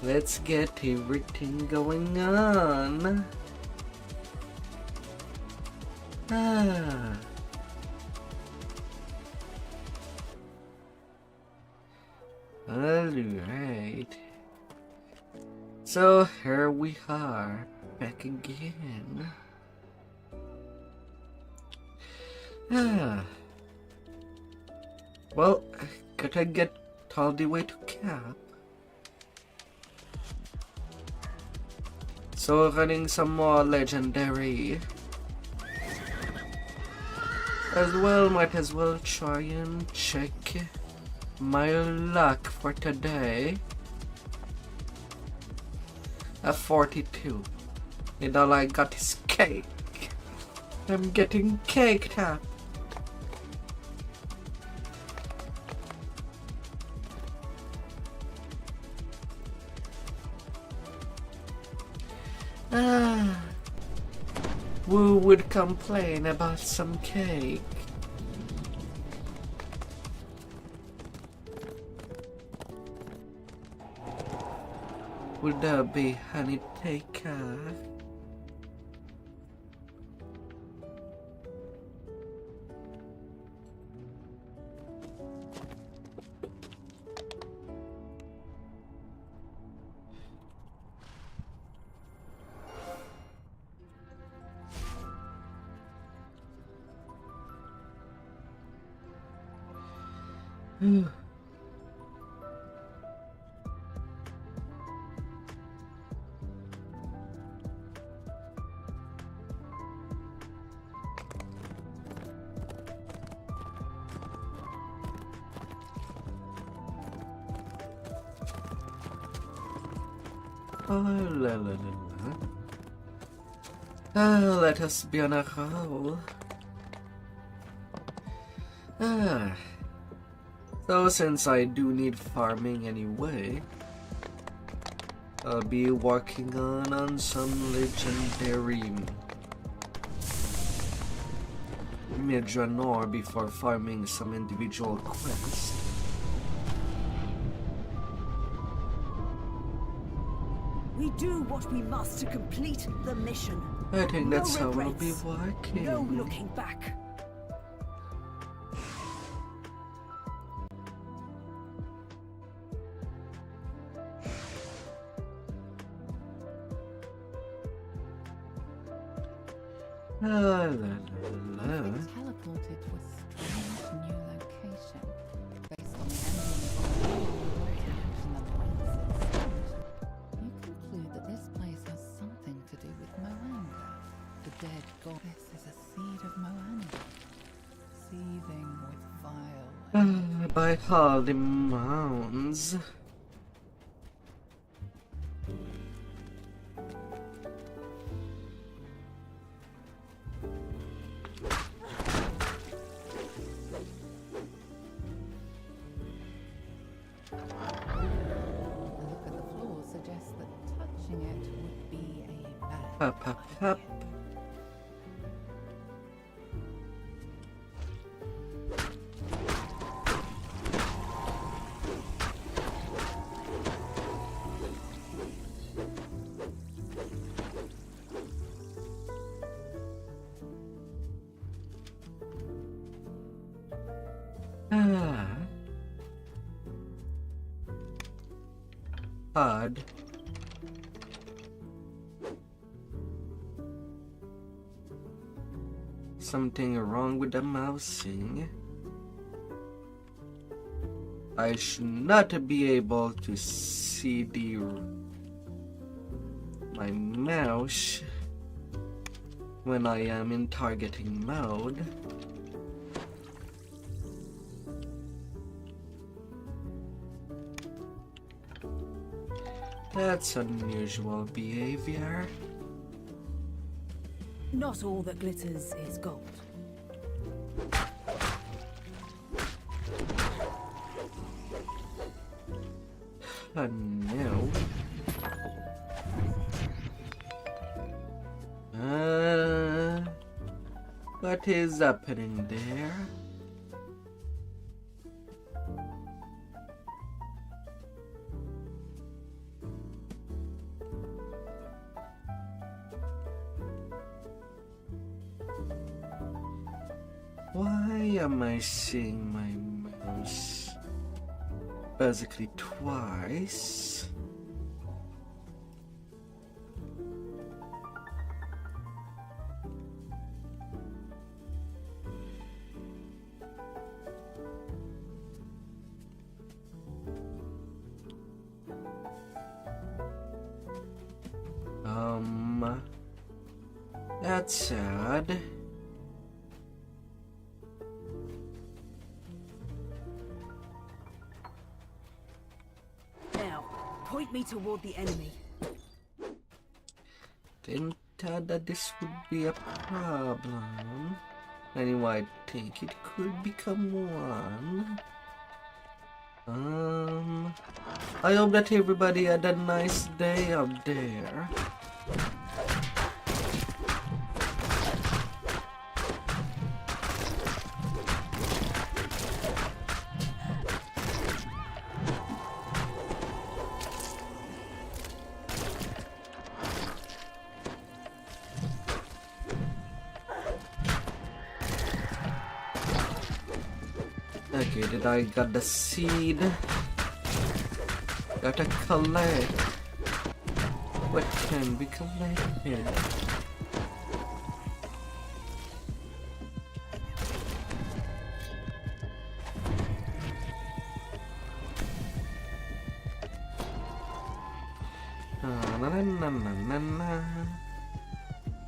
Let's get everything going on. Alright. So here we are, back again. Well, gotta get all the way to Cap. So running some more legendary. Might as well try and check my luck for today. At 42. And all I got is cake. I'm getting caked up. Who would complain about some cake? Would there be honey taker? Let us be on a roll. So since I do need farming anyway, I'll be working on some legendary Midranor before farming some individual quests. We do what we must to complete the mission. I think that's how we'll be working. No looking back. Teleported to a strange new location based on the reaction of races. You conclude that this place has something to do with Moanga, the dead god. This is a seed of Moanga, seething with vile. By all the mounds. Up. Odd. Something wrong with the mousing. I should not be able to see my mouse when I am in targeting mode. That's unusual behavior. Not all that glitters is gold. No. What is happening there? am I seeing my mouse? Basically twice. That's sad. Now, point me toward the enemy. Didn't thought that this would be a problem. Anyway, I think it could become one. I hope that everybody had a nice day out there. Okay, did I got the seed? Gotta collect. What can be collected?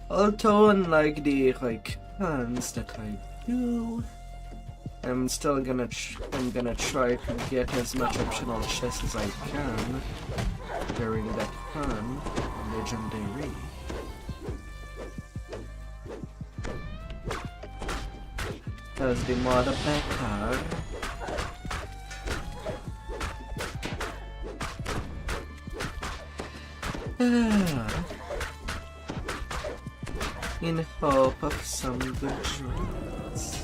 Although unlike the hands that I do, I'm still gonna try to get as much optional chests as I can during that hunt on Legendary. Cause the more the better. In hope of some good dreams.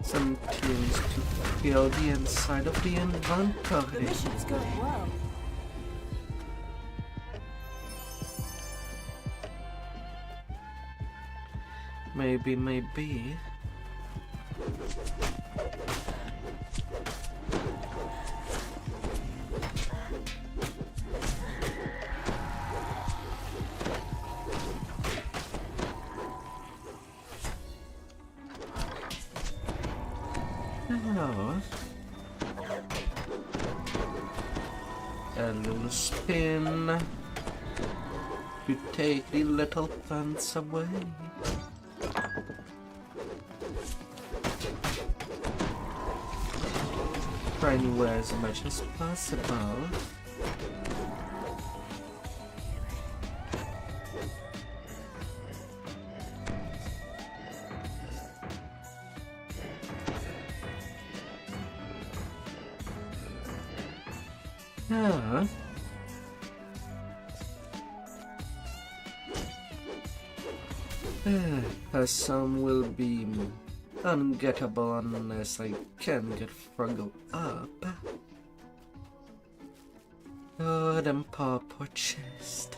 Some things to fill the inside of the The inventory. mission's going well. Maybe. Oh. A little spin to take the little plants away. Try anywhere as much as possible. Yeah. Some will be ungettable unless I can get Froggle up. Oh, them poor chest.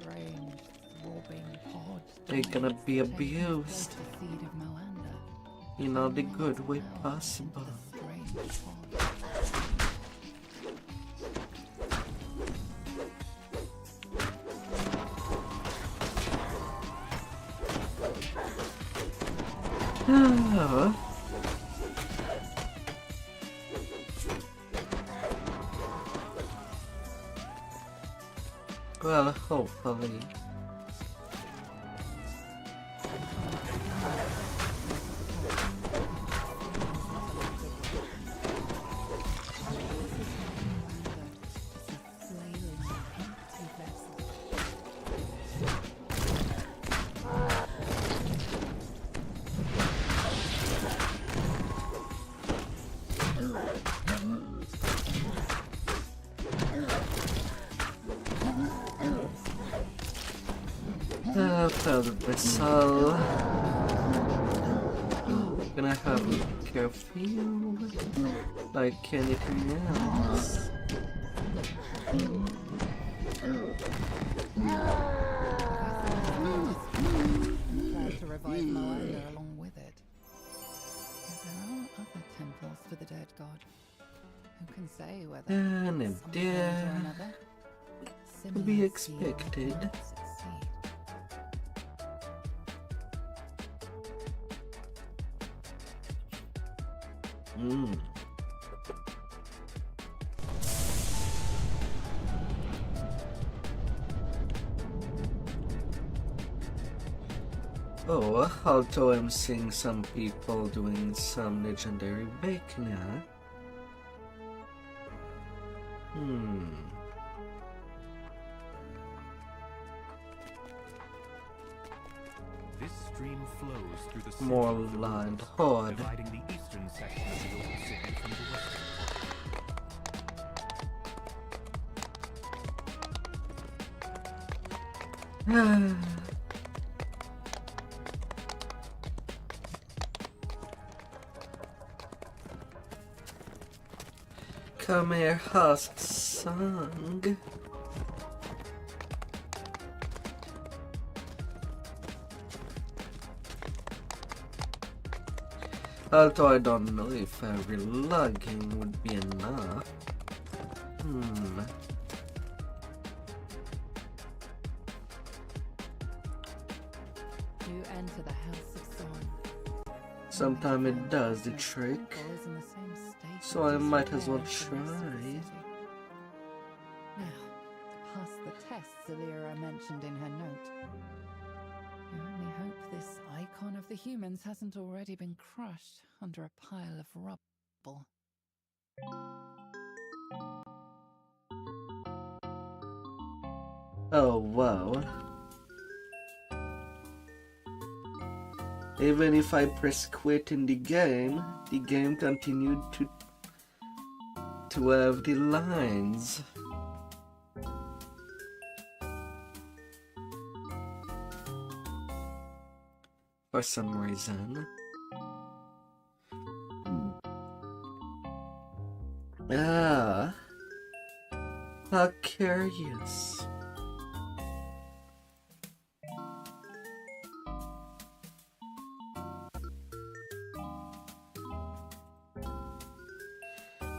Strange, throbbing pod. They're gonna be abused The seed of Moanda. in all the good way possible. The strange pod. Oh. Well, hopefully. Further vessel. Gonna have curfew like anything else. Plan to revive Moana along with it. Yet there are other temples for the dead god. Who can say whether And if some there or another to be similar expected. seed will succeed. Oh, although I'm seeing some people doing some legendary baking now. This stream flows through the city More of the land woods, horde. dividing the eastern section of the old city from the western. Come here, husk song. Although I don't know if every logging would be enough. You enter the House of Song. Sometimes it does the trick. So I might as well try. Now, to pass the tests Alira mentioned in her note. You only hope this icon of the humans hasn't already been crushed under a pile of rubble. Oh wow. Even if I press quit in the game continued to have the lines. For some reason. Ah. How curious.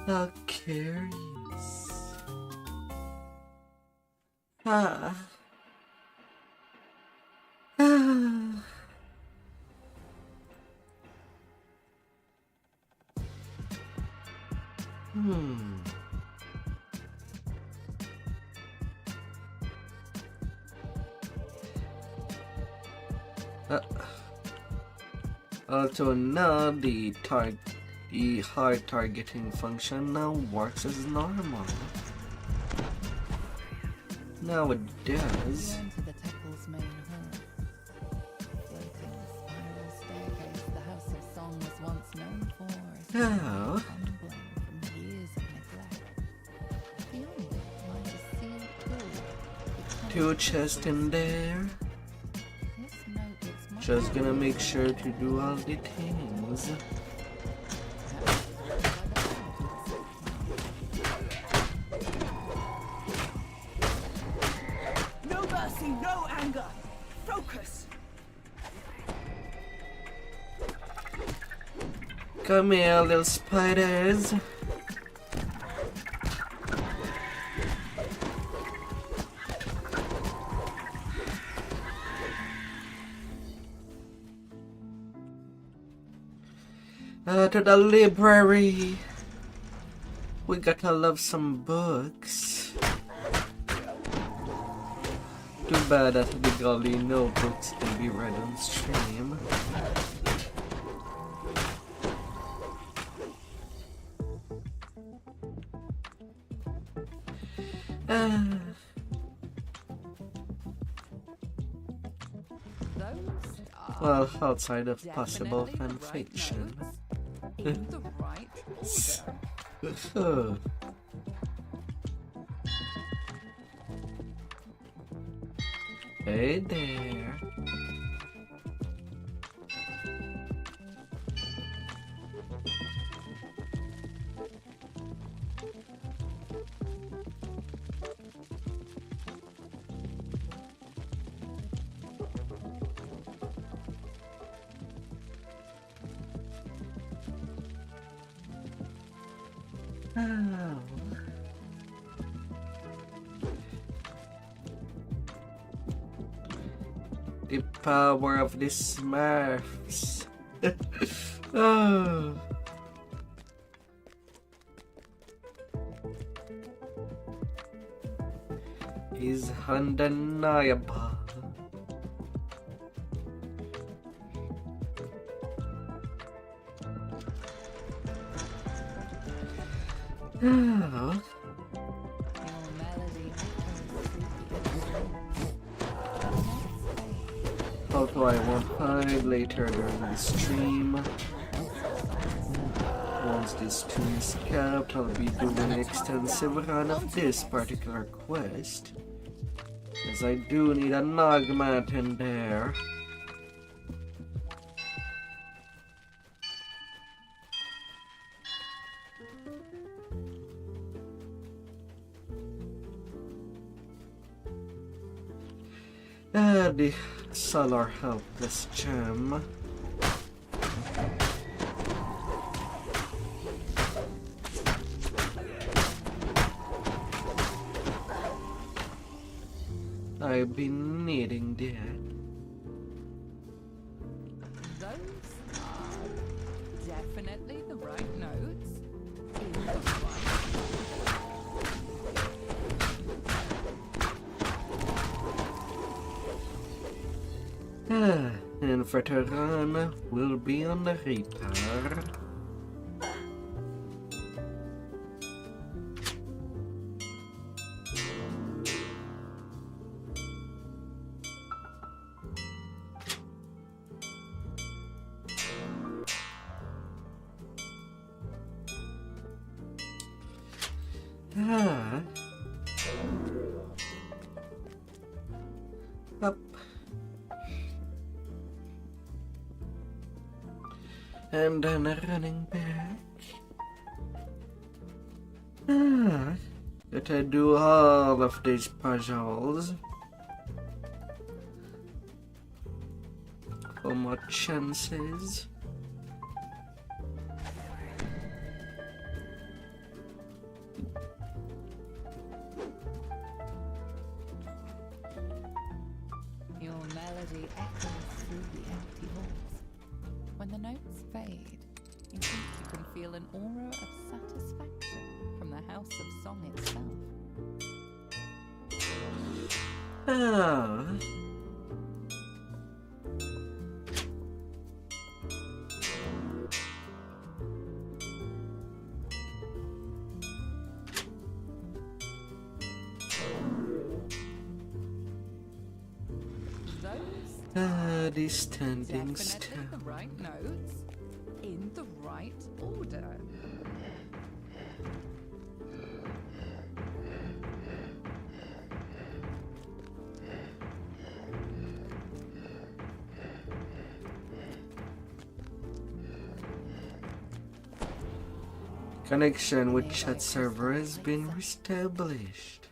How curious. Ah. Ah. Also now the hard targeting function now works as normal. Now it does. You enter the temple's main hall. Floating spiral staircase the House of Song was once known for is Oh. crumbling from years of neglect. Beyond it lies a sealed door. Two chests in there. This note looks much Just gonna make sure to do all the things. No mercy, no anger. Focus. Come here, little spiders. To the library. We gotta love some books. Too bad that the golly no books can be read on stream. Well, outside of possible fan fiction. in the right order. Hey there. Oh. The power of the Smurfs. Oh. Is undeniable. Oh. Although I won't hide later during the stream. Once this stream is capped, I'll be doing an extensive run of this particular quest. As I do need a Nogmat in there. The Solar Helpless Gem. I've been needing that. Those are definitely the right notes. In the right. And Veteran will be on the Reaper. Up. And then running back. That I do all of these puzzles. For more chances. Your melody echoes through the empty halls. When the notes fade, you think you can feel an aura of satisfaction from the House of Song itself. Ah. The standing Definitely still. the right notes in the right order. Connection with chat server has been established.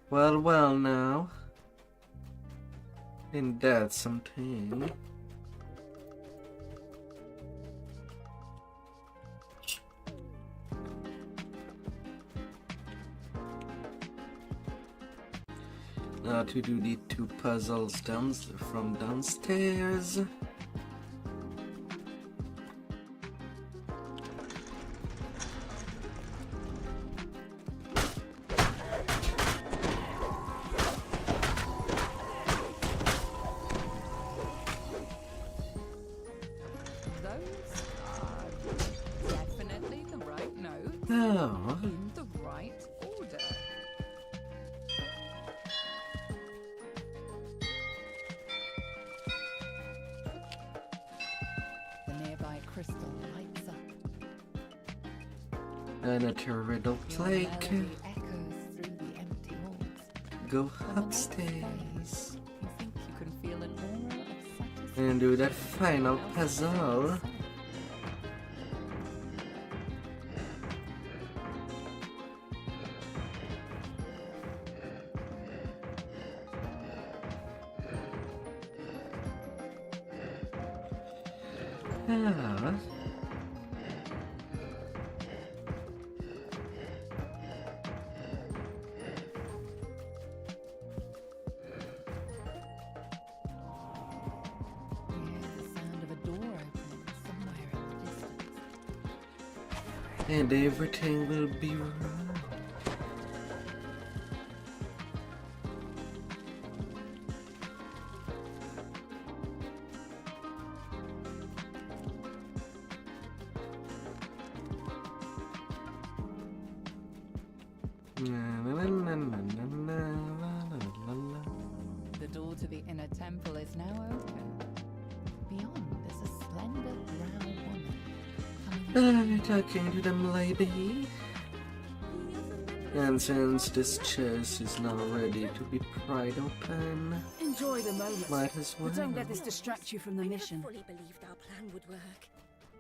Well now. Ain't that something? Now to do the two puzzles from downstairs. In the right order. The nearby crystal lights up. And at your riddle play. Melody echoes through the empty halls. Go When the notes upstairs. fade, you think you can feel an aura of satisfaction. And do that final puzzle. and everything will be right. The door to the inner temple is now open. Beyond is a splendid brown woman. Talking to them, lady. And since this chest is now ready to be pried open, Enjoy the moment. might as well. But don't let this distract you from the mission. fully believed our plan would work.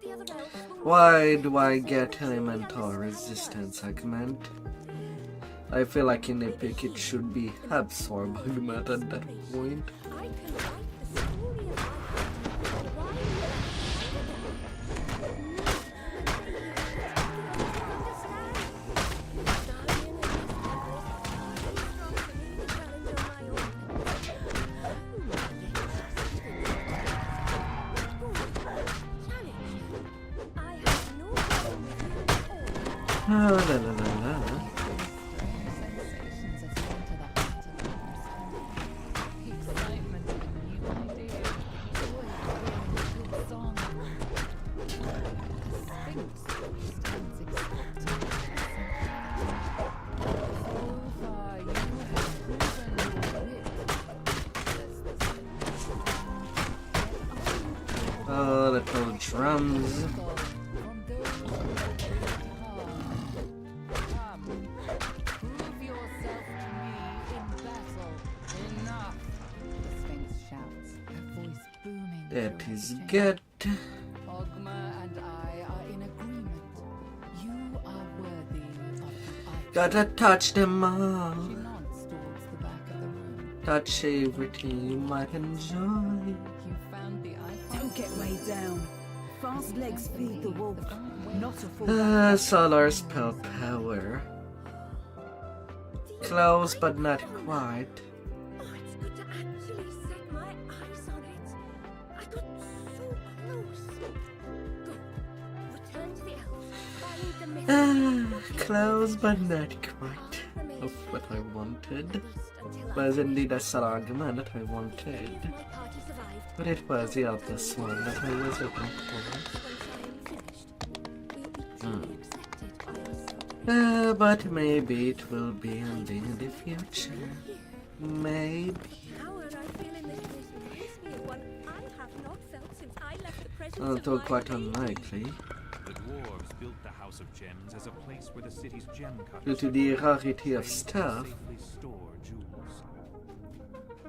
The other elves will Why do I get elemental resistance augment? I feel like in Epic it should be absorbed augment at that point. I can write the story of my La la la la la. Sensations as you enter the heart of the understanding. Excitement of a new idea. Joy of hearing a good song. A sphinx stands expectant. So far you have proven your wit, says the sphinx. Oh, the little drums. From those who have worked hard. Come, prove yourself to me in battle. Enough! The Sphinx shouts, her voice booming. That through is her chamber. good. Ogma and I are in agreement. You are worthy of the icon. Gotta touch them all. She nods towards the back of the room. Touch everything you might enjoy. You found the icon. Don't get weighed down. Fast legs feed the wolf, not a full Solar spell power. Close but not quite. Oh, it's good to actually set my eyes on it. I got so close. Go. Return to the elves. Find the missing. Close but not quite. Of what I wanted. Was indeed a argument that I wanted. My party survived. But it was the other one that I was looking for. Once I am finished, we'll be truly accepted by us. But maybe it will be in the future. Maybe. Power I feel in this place reminds me of one I have not felt since I left the presence Although of my quite lady. unlikely. The dwarves built the House of Gems as a place where the city's gem cutters Due to the rarity of stuff. safely store jewels.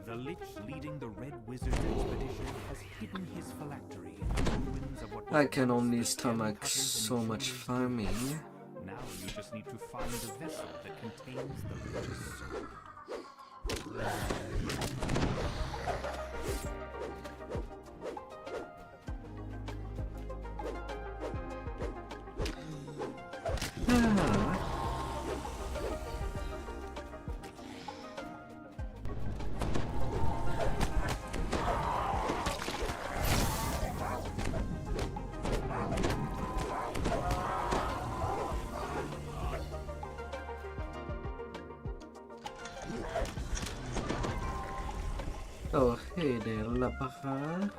The Lich leading the Red Wizard's expedition has hidden his phylactery in the ruins of what I was can once only the stomach cutters and so much jewelers' farming. Now you just need to find the vessel that contains the Lich's soul. Ah. Oh, hey there, Lapara.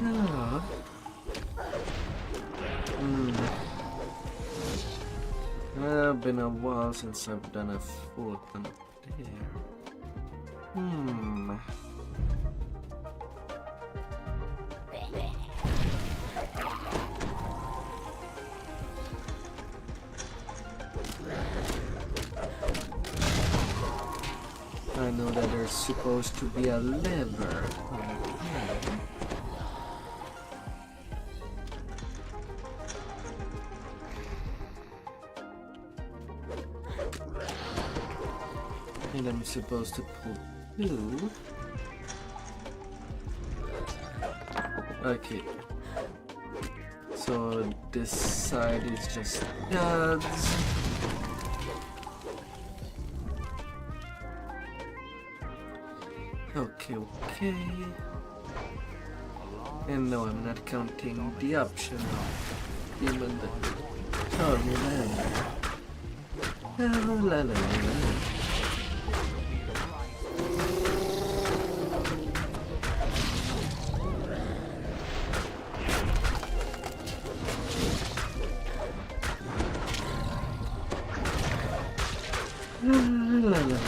Ah. Been a while since I've done a full one up there. I know that there's supposed to be a lever on here. And I'm supposed to pull two. Okay. So this side is just guards. Okay, okay. And no, I'm not counting the option of even the torment. La la la la. La la la.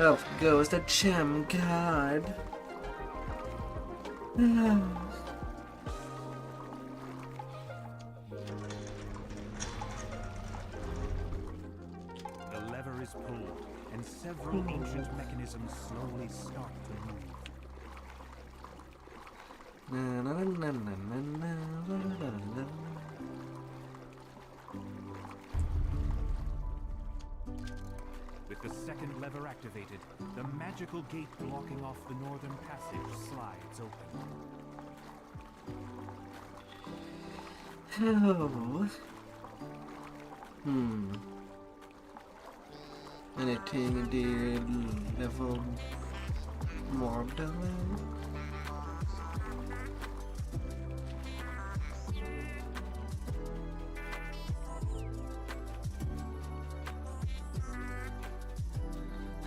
Off goes the gem card. The lever is pulled, and several ancient mechanisms slowly start to move. Na, na, na, na, na, na, la, la, la. With the second lever activated, the magical gate blocking off the northern passage slides open. Oh. Anything in the level more down?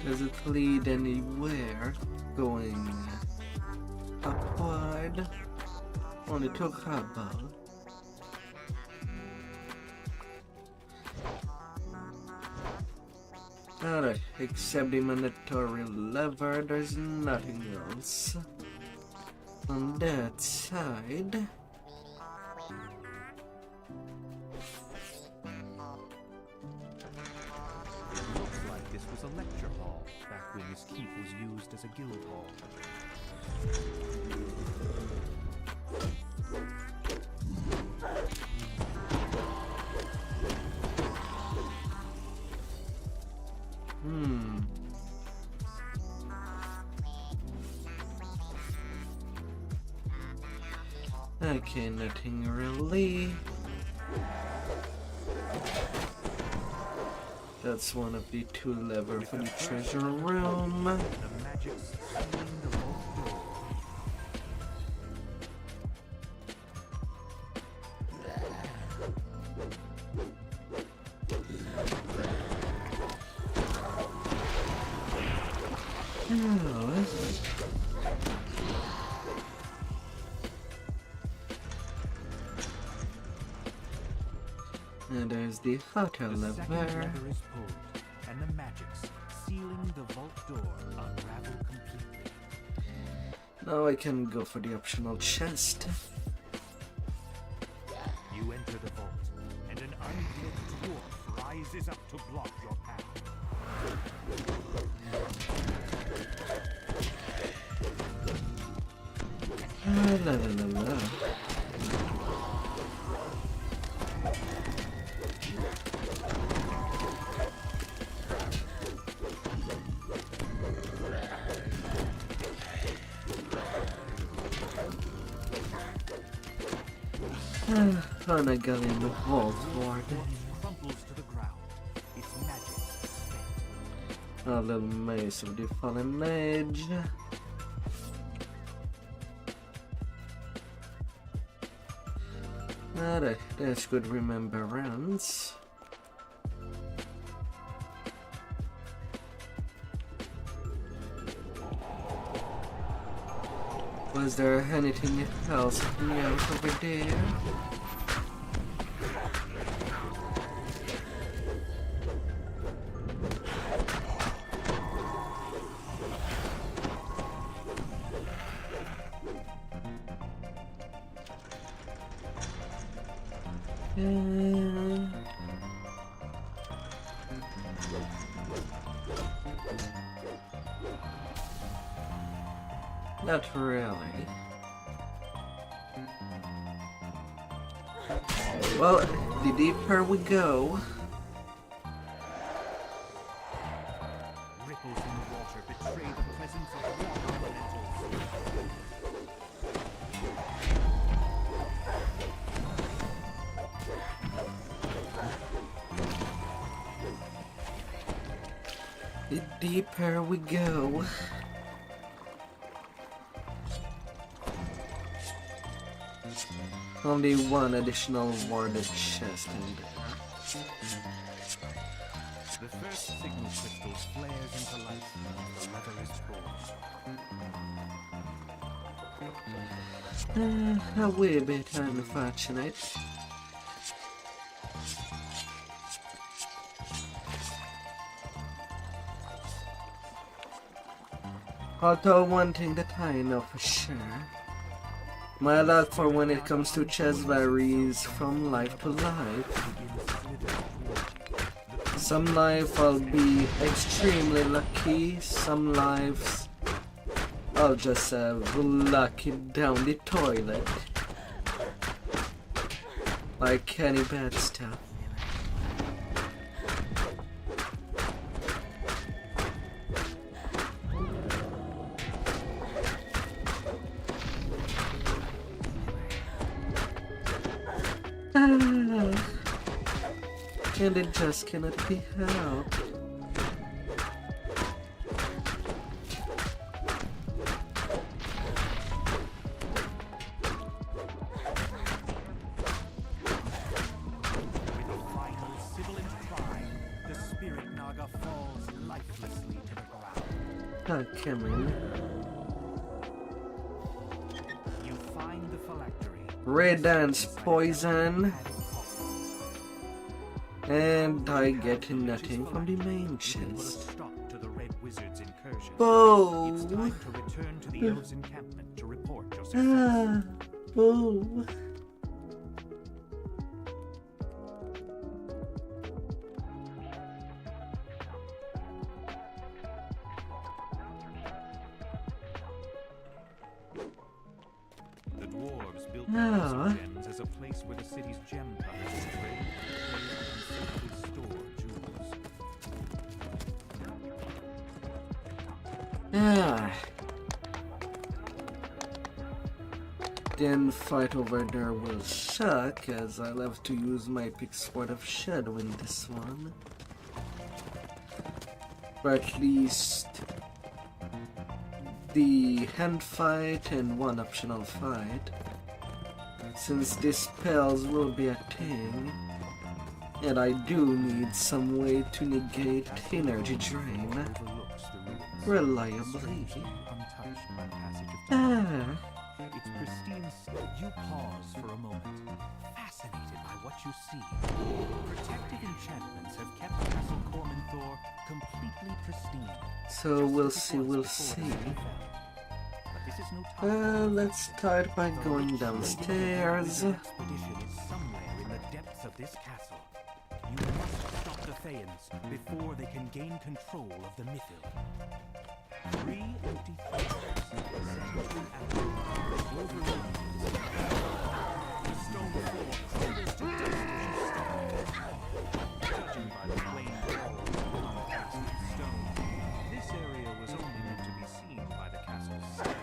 Does it lead anywhere going upward? Only took about. Alright, except the mandatory lever, there's nothing else on that side. Looks like this was a lecture hall, back when this keep was used as a guild hall. Okay, nothing really. That's one of the two levers for the treasure room. The magic's sealing the vault door. And there's the hotel The second lever. lever is pulled, and the magics sealing the vault door unravel completely. Now I can go for the optional chest. You enter the vault, and an undead dwarf rises up to block your path. La la la la. And I got in the vault ward. Crumples to the ground. Its magic spent. A little maze of the fallen age. Alright, that's good remembrance. Was there anything else over there? Not really. Well, the deeper we go, The deeper we go. Only one additional warded chest in there. The first signal crystal flares into life. The lever is born. A wee bit unfortunate. Although one thing that I know for sure, my luck for when it comes to chess varies from life to life. Some life I'll be extremely lucky, some lives I'll just have lucky down the toilet. Like any bad stuff. And it just cannot be helped. With a final sibilant cry, the spirit naga falls lifelessly to the ground. Oh, Cameron. You find the phylactery. Red dance poison. And I get nothing from the main Put a chest. stop to the Red Wizard's incursion. Oh! It's time to return to the Elves' encampment to report your success. Ah! Oh! The dwarves built the Ah. Castle Gems as a place where the city's gem puppets trade, play, and safely store jewels. Ah! Then fight over there will suck, as I'll have to use my big sword of shadow in this one. But at least the hand fight and one optional fight, since these spells will be a thing, and I do need some way to negate energy drain Overlooks the ruins. reliably. Untouched by passage of time. Ah! Its pristine you pause for a moment, fascinated by what you see. Protective enchantments have kept Castle Cormanthor completely pristine. So just we'll as it see, was we'll before the see. city fell. But this is no time. Let's start by going downstairs. The expedition is somewhere in the depths of this castle. You must stop the Thaans before they can gain control of the Mythil. 3 empty thrones, 17 apples, overlaid. The stone floor crumbles to dust as you step. Judging by the plain walls built on backseat stone, this area was only meant to be seen by the castle's staff.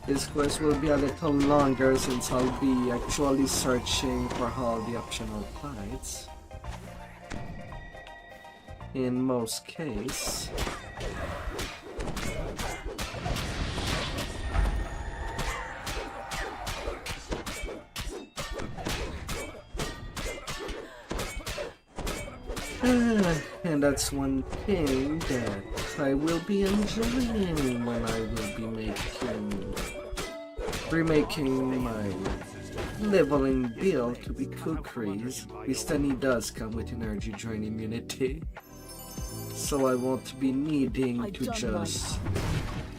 This quest will be a little longer since I'll be actually searching for all the optional fights. In most cases. And that's one thing that I will be enjoying when I will be remaking my leveling build to be cookies. This Stani does come with energy drain immunity, so I won't be needing to just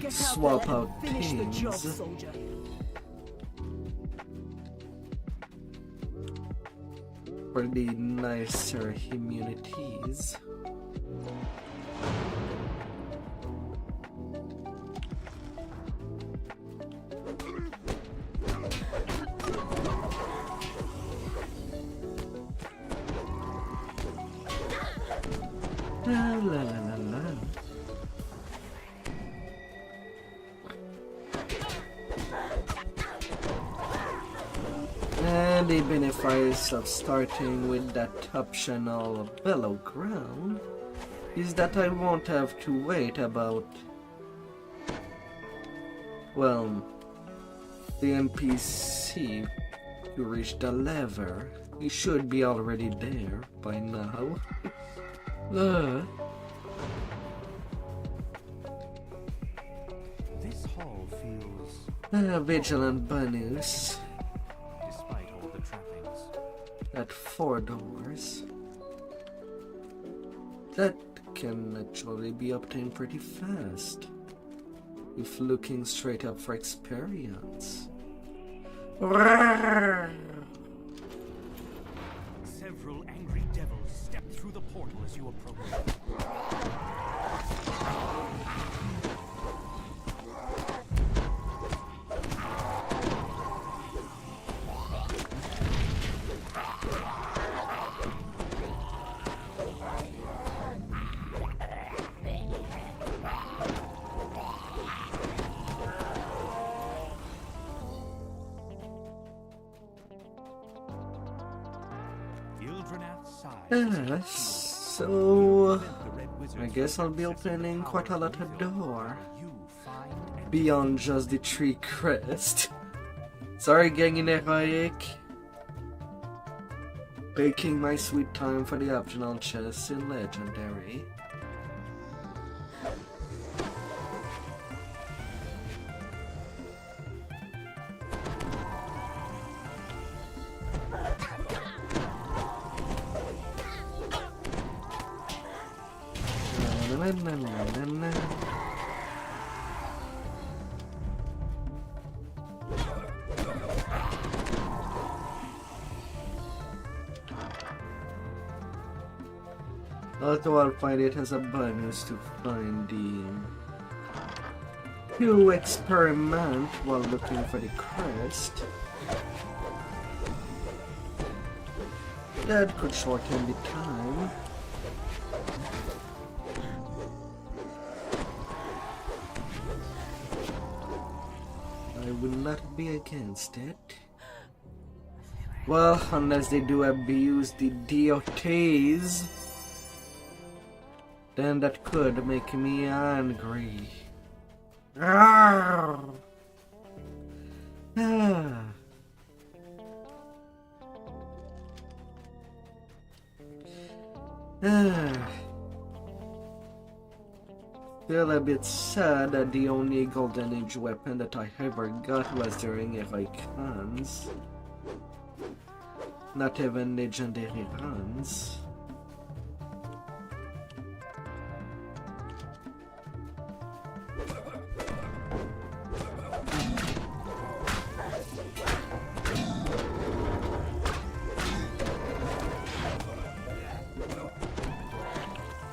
swap out things. soldier. For the nicer immunities. La la la la la. And the benefits of starting with that optional bellow ground is that I won't have to wait about, well, the NPC to reach the lever. He should be already there by now. This hall feels, Vigilant bonus despite all the trappings. at 4 doors. That can actually be obtained pretty fast if looking straight up for experience. Several angry devils step through the portal as you approach. So I guess I'll be opening quite a lot of door beyond just the tree crest. Sorry, gang in heroic. Taking my sweet time for the optional chests in legendary. Although I'll find it as a bonus to find to experiment while looking for the crest. That could shorten the time. I will not be against it. Well, unless they do abuse the DOTs, then that could make me angry. Ah. Feel a bit sad that the only Golden Age weapon that I ever got was during heroic runs. Not even legendary runs.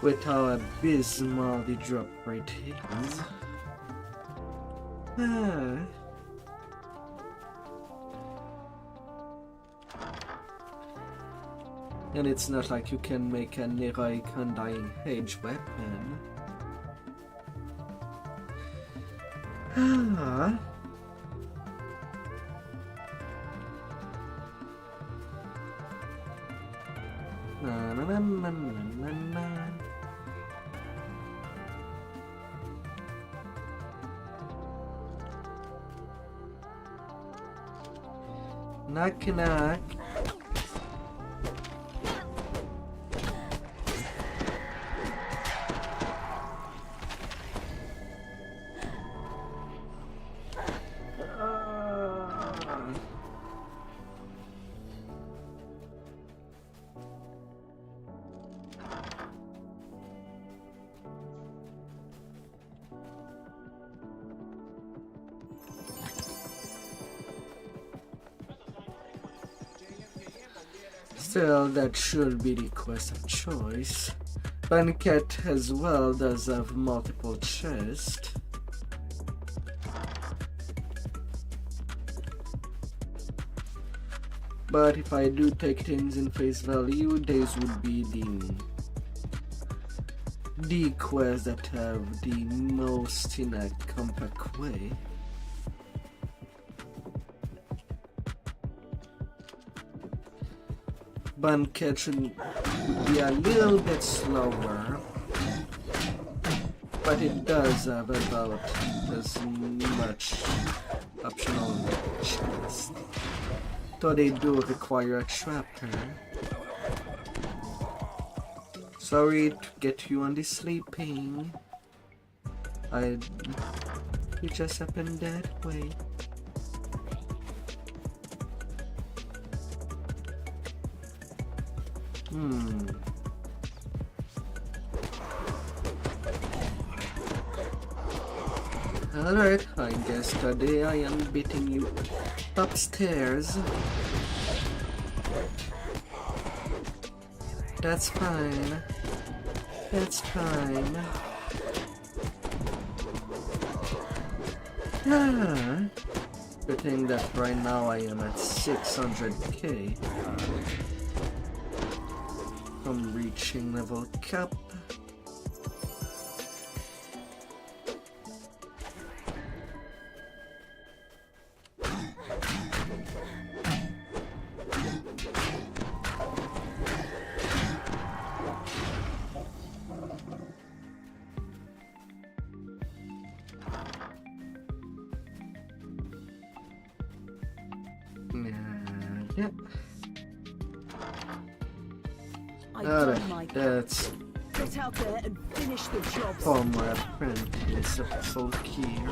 With how abysmal the drop rate is. And it's not like you can make an heroic Undying Age weapon. Knock knock. Still, that should be the quest of choice. Banquet as well does have multiple chests. But if I do take things in face value, these would be the quests that have the most in a compact way. banquet should be a little bit slower, but it does have about as much optional chest. Though they do require a trapper. Sorry to get you on the sleeping. You just happened that way. Alright, I guess today I am beating you upstairs. That's fine. That's fine. Good thing that right now I am at 600k from reaching level cap. Yep. Alright, that's Get out there and finish the job. for my apprentice episode here.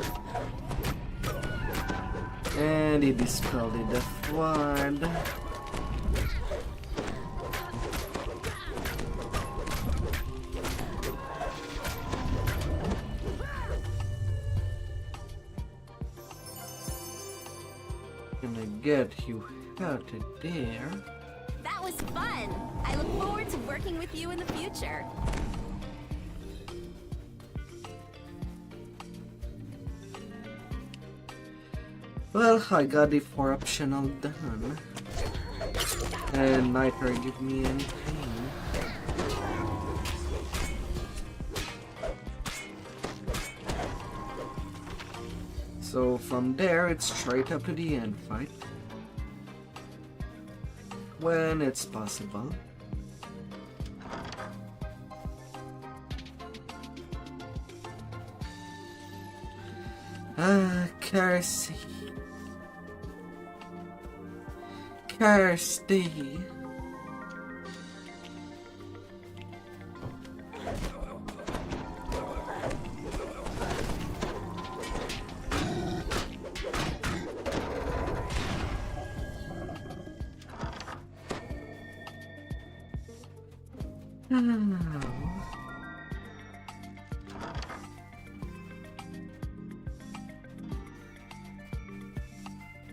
And he dispelled the death ward. Gonna get you out of there. That was fun. I look forward to working with you in the future. Well, I got the 4 optional done. And neither give me any pain. So from there, it's straight up to the end fight. When it's possible. Kirsty. Kirsty.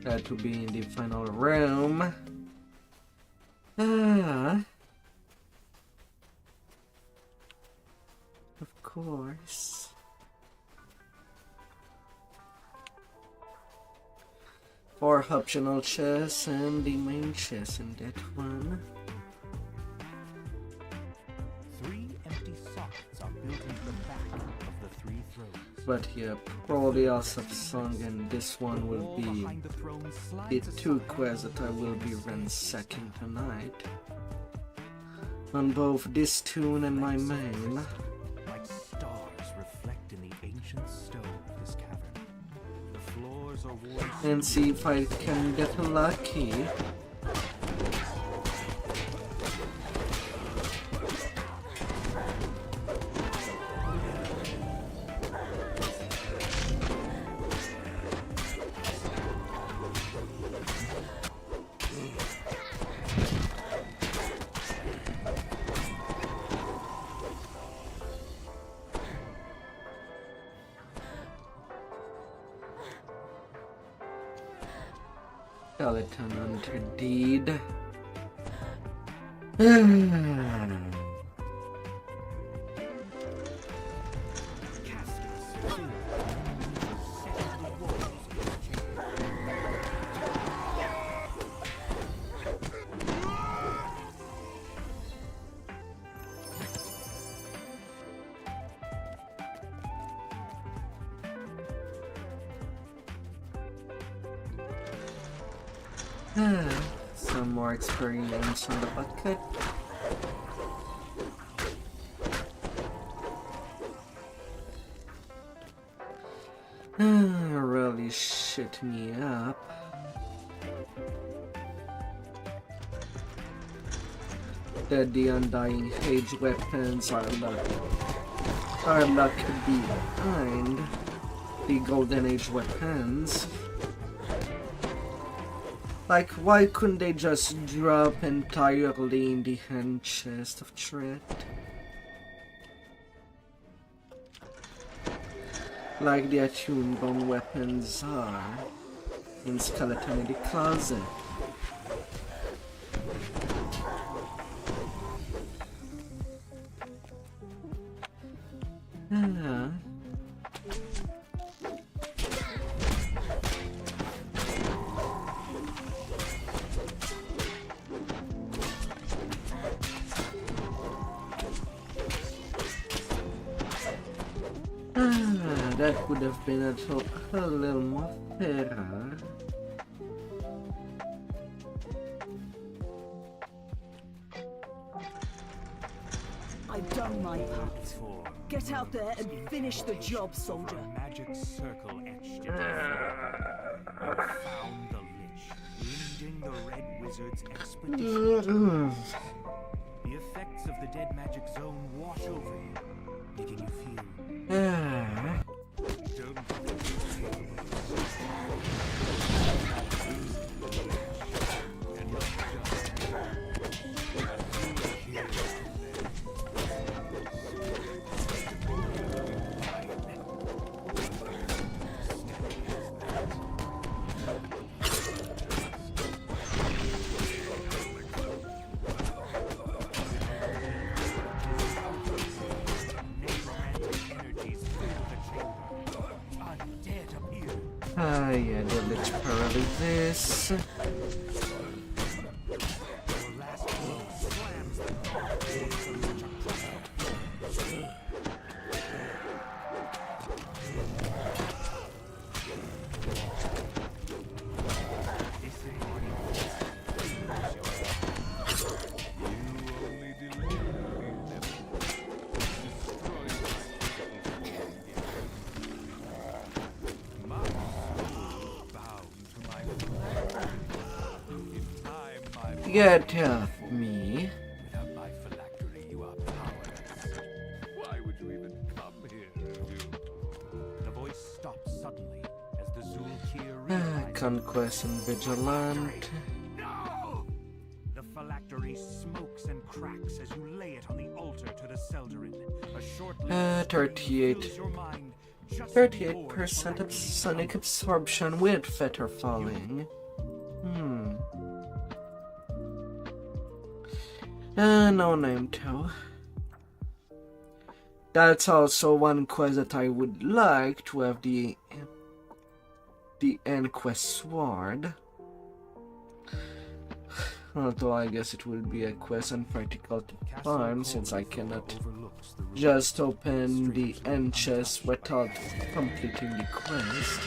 Try to be in the final room. Of course. Four optional chests and the main chest in that one. 3 empty sockets are built into the back of the 3 thrones. But yeah, probably also song, and this one will Wall be behind the throne the slides 2 aside, quests that I will be ransacking tonight. On both this tune and my main. like stars reflect in the ancient stone of this cavern. The floors are worn And see if I can get lucky. Skeleton Hunter Deed. casters filled setting the walls of this chamber. So some more experience on the bucket. Really shit me up. That the undying age weapons are lucky behind the golden age weapons. Like, why couldn't they just drop entirely in the hand chest of threat? Like the attuned bone weapons are in Skeleton in the Closet. That would have been a little more fairer. I've done my part. Get out there and finish the job, soldier. A magic circle etched in the floor. Found the lich, leading the Red Wizard's expedition. The effects of the dead magic zone wash over you, making you feel. Yeah, the lich paralysis. Get off me. Without my phylactery, you are powerless. Why would you even come here? The voice stops suddenly as the Zulkir realizes Conquest and Vigilant. No! The phylactery smokes and cracks as you lay it on the altar to the Seldarin. A short-lived 38% of sonic absorption with fetter falling. No name too. That's also one quest that I would like to have, the end quest sword. Although I guess it will be a quest unpractical to farm since I cannot just open the end chest without completing the quest.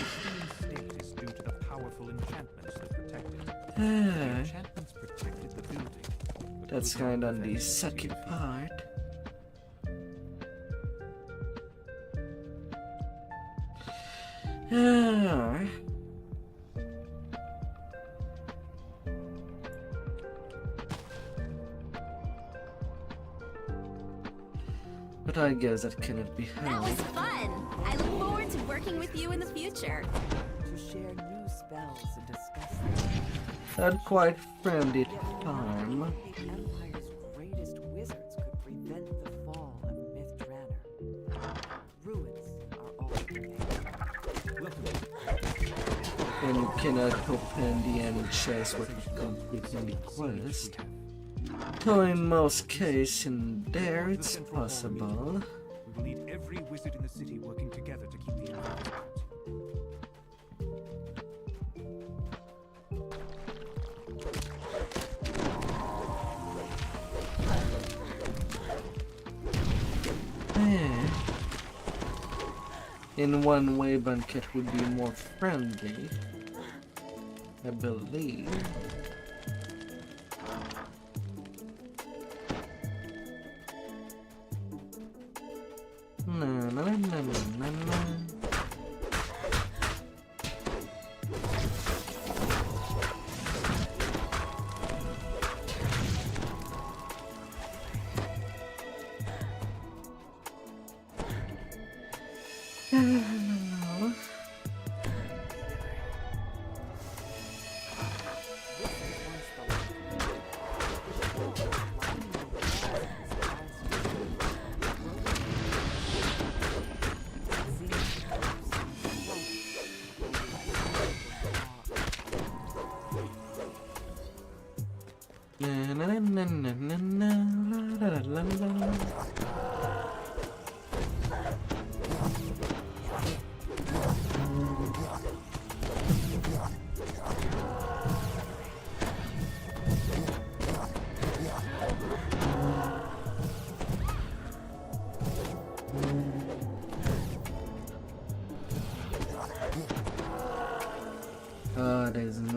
That's kind of the second part. But I guess that cannot be That helped. was fun. I look forward to working with you in the future. To share new spells and discuss them. Not quite friendly farm. The Empire's greatest wizards could prevent the fall of Mythdraenor. Ruins are all And you cannot open the end chest without completing the quest. Though in most cases in there it's possible. We will need every wizard in the city working together to keep the invaders out. In one way, Banquet would be more friendly, I believe.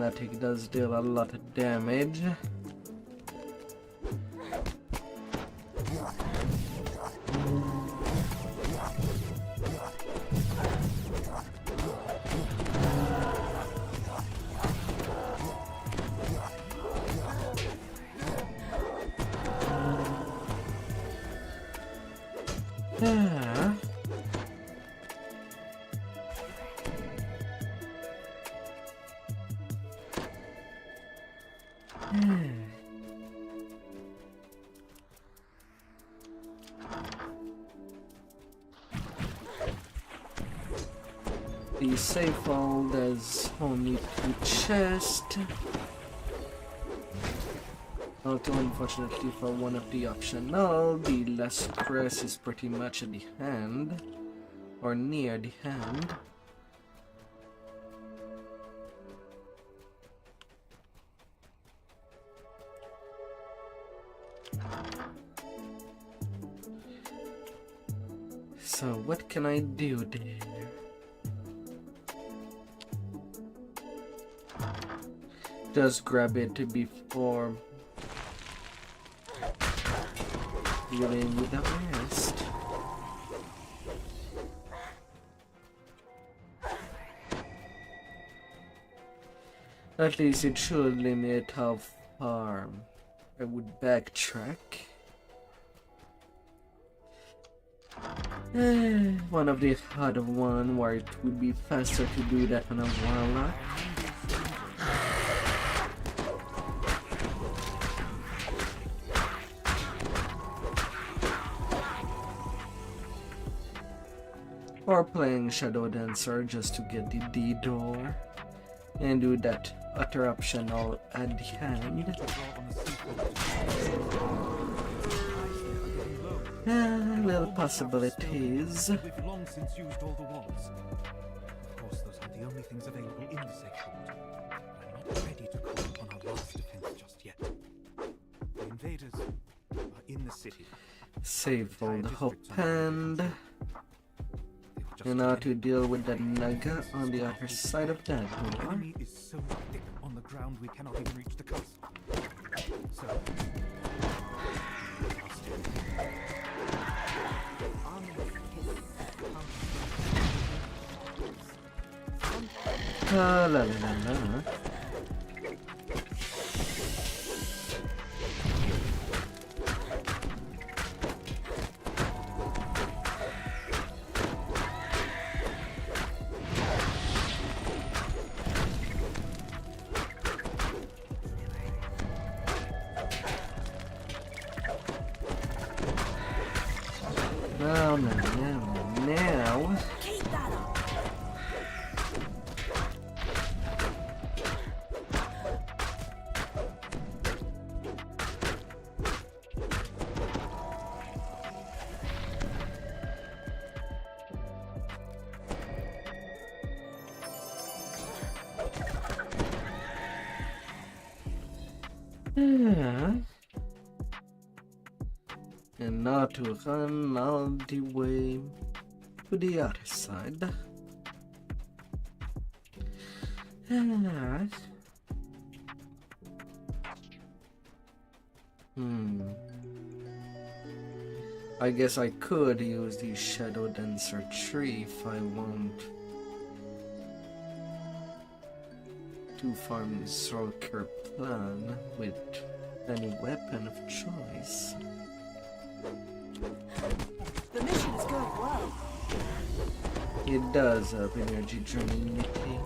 That does deal a lot of damage. Yeah. The safe vault has only 2 chests. Although unfortunately for one of the optional, the last press is pretty much at the hand, or near the hand. So what can I do there? Just grab it before dealing with the rest. At least it should limit how far I would backtrack. One of the harder one where it would be faster to do that on a warlock. Or playing Shadow Dancer just to get the D door and do that other optional at the hand. Little possibilities. We've long since used all the walls. Of course, those aren't the only things available in the safe vault. I'm not ready to call upon our last defense just yet. The invaders are in the city. Save vault opened. And now to deal with the Naga on the other side of that The door. enemy is so thick on the ground we cannot even reach the cusp. So, La la la la. Now. Keep that up. Yeah. And now to run all the way to the other side. Yeah. I guess I could use the Shadow Dancer tree if I want to farm the Sorker plan with any weapon of choice. The mission is going well. It does have energy draining me.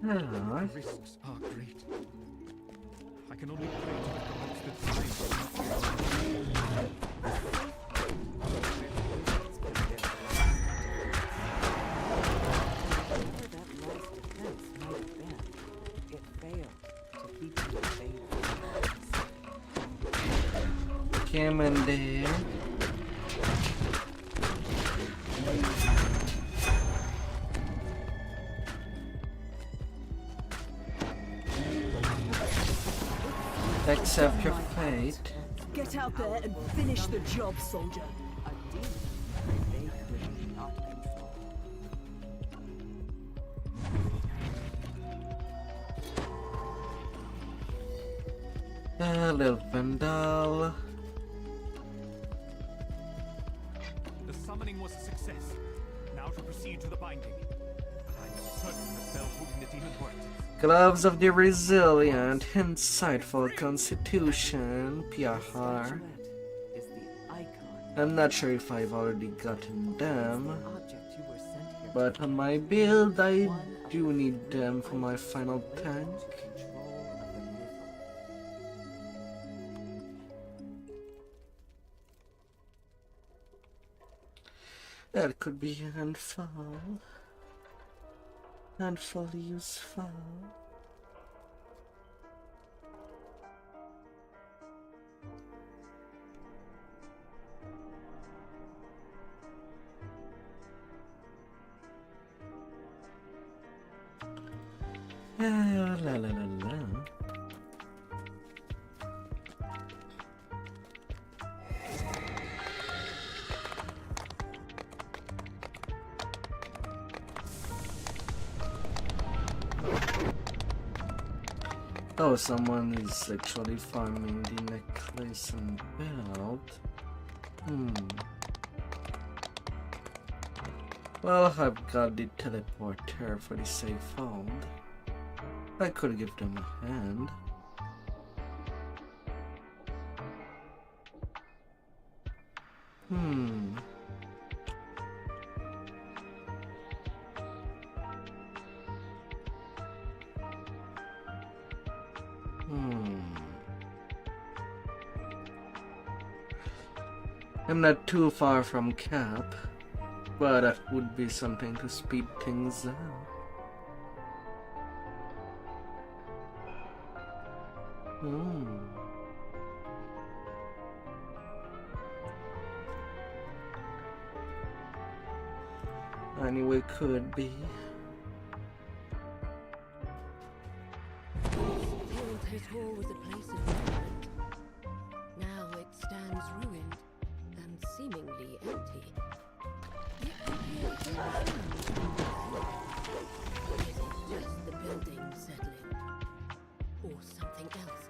The risks are great. I can only pray to the gods that Came in there. Accept your fate. Get out there and finish the job, soldier. A little vandal. the summoning was a success. Now to proceed to the binding. I'm certain the spell holding the demon worked. Gloves of the resilient, insightful constitution, Piahar. Is the icon. I'm not sure if I've already gotten them, Object you were sent here but on my build I do need them for my final tank. control of the mythal. That could be handful. Handful useful. La la la la. Oh, someone is actually farming the necklace and belt. Well, I've got the teleporter for the safe fold. I could give them a hand. I'm not too far from Cap, but that would be something to speed things up. Anyway, could be. This hall was a place of movement. Now it stands ruined and seemingly empty. Yet you hear things sound. Is it just the building settling? Or something else?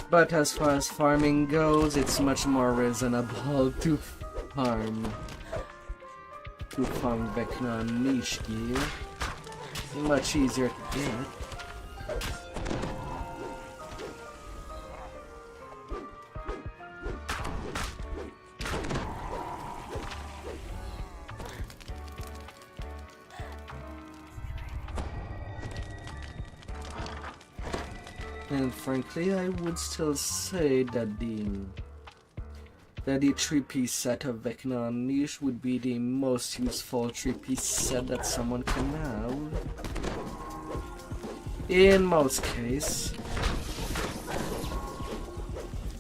But as far as farming goes, it's much more reasonable to farm Vecna and niche gear. Much easier to get. And frankly, I would still say that the 3-piece set of Vecna Unleashed would be the most useful 3-piece set that someone can have. In most cases.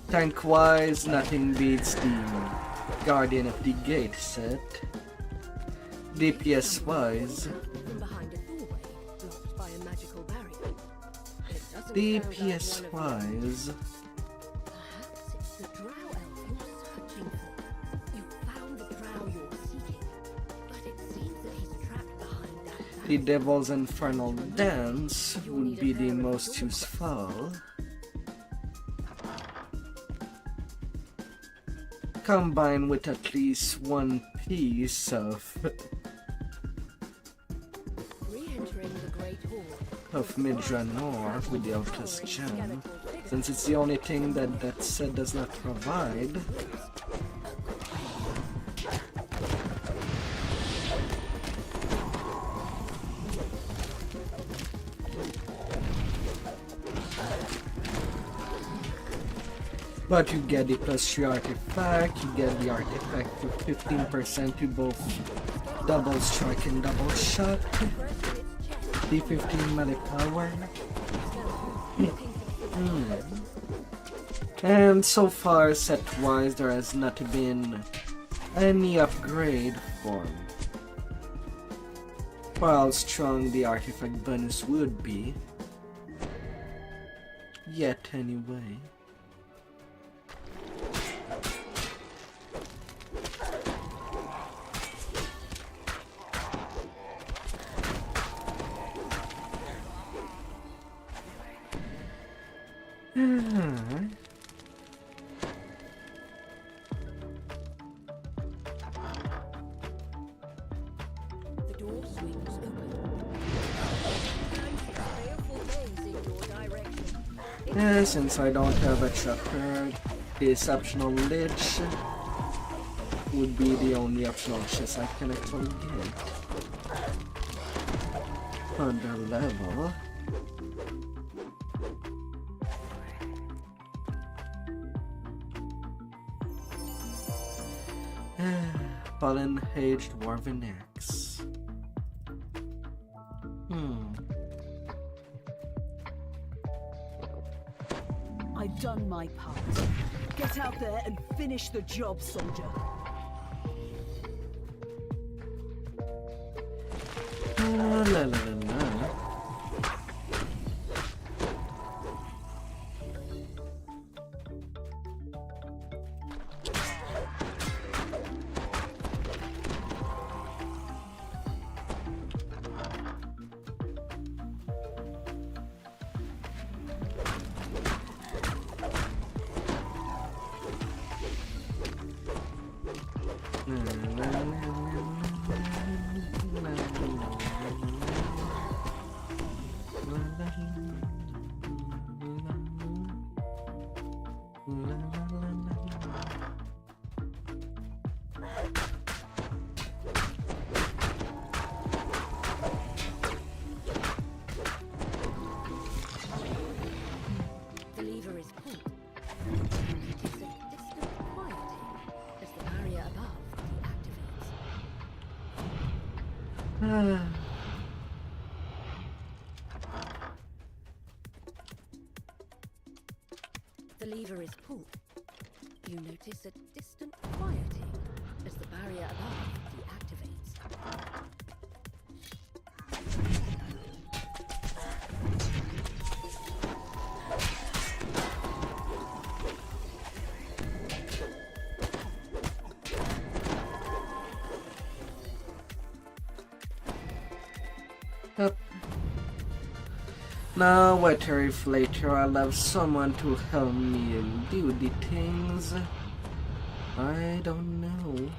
Tank-wise, nothing beats the Guardian of the Gate set. DPS-wise, From behind a doorway, blocked by a magical barrier. It doesn't sound like DPS-wise, one of you. Perhaps it's the drow elf you're searching for. You found the drow you're seeking, but it seems that he's trapped behind that the barrier. Devil's Infernal Dance would be the most useful. Combined with at least one piece of Re-entering the Great Hall. Midranor with the Outlast Gem, since it's the only thing that set does not provide. But you get the +3 artifact, you get the artifact for 15% to both double strike and double shot, the 15 melee power. And so far, set-wise, there has not been any upgrade for how strong the artifact bonus would be. Yet, anyway. The door swings open. Baleful gaze in your direction. Since I don't have a trapper, this optional lich would be the only optional chest I can actually get on the level. Fallen Aged Dwarven Axe. I've done my part. Get out there and finish the job, soldier. La la la la. The lever is pulled. Notice a distant quieting as the barrier above deactivates. The lever is pulled. You notice a distant quieting as the barrier above deactivates. Yep. Now, what if later I'll have someone to help me do the things? I don't know.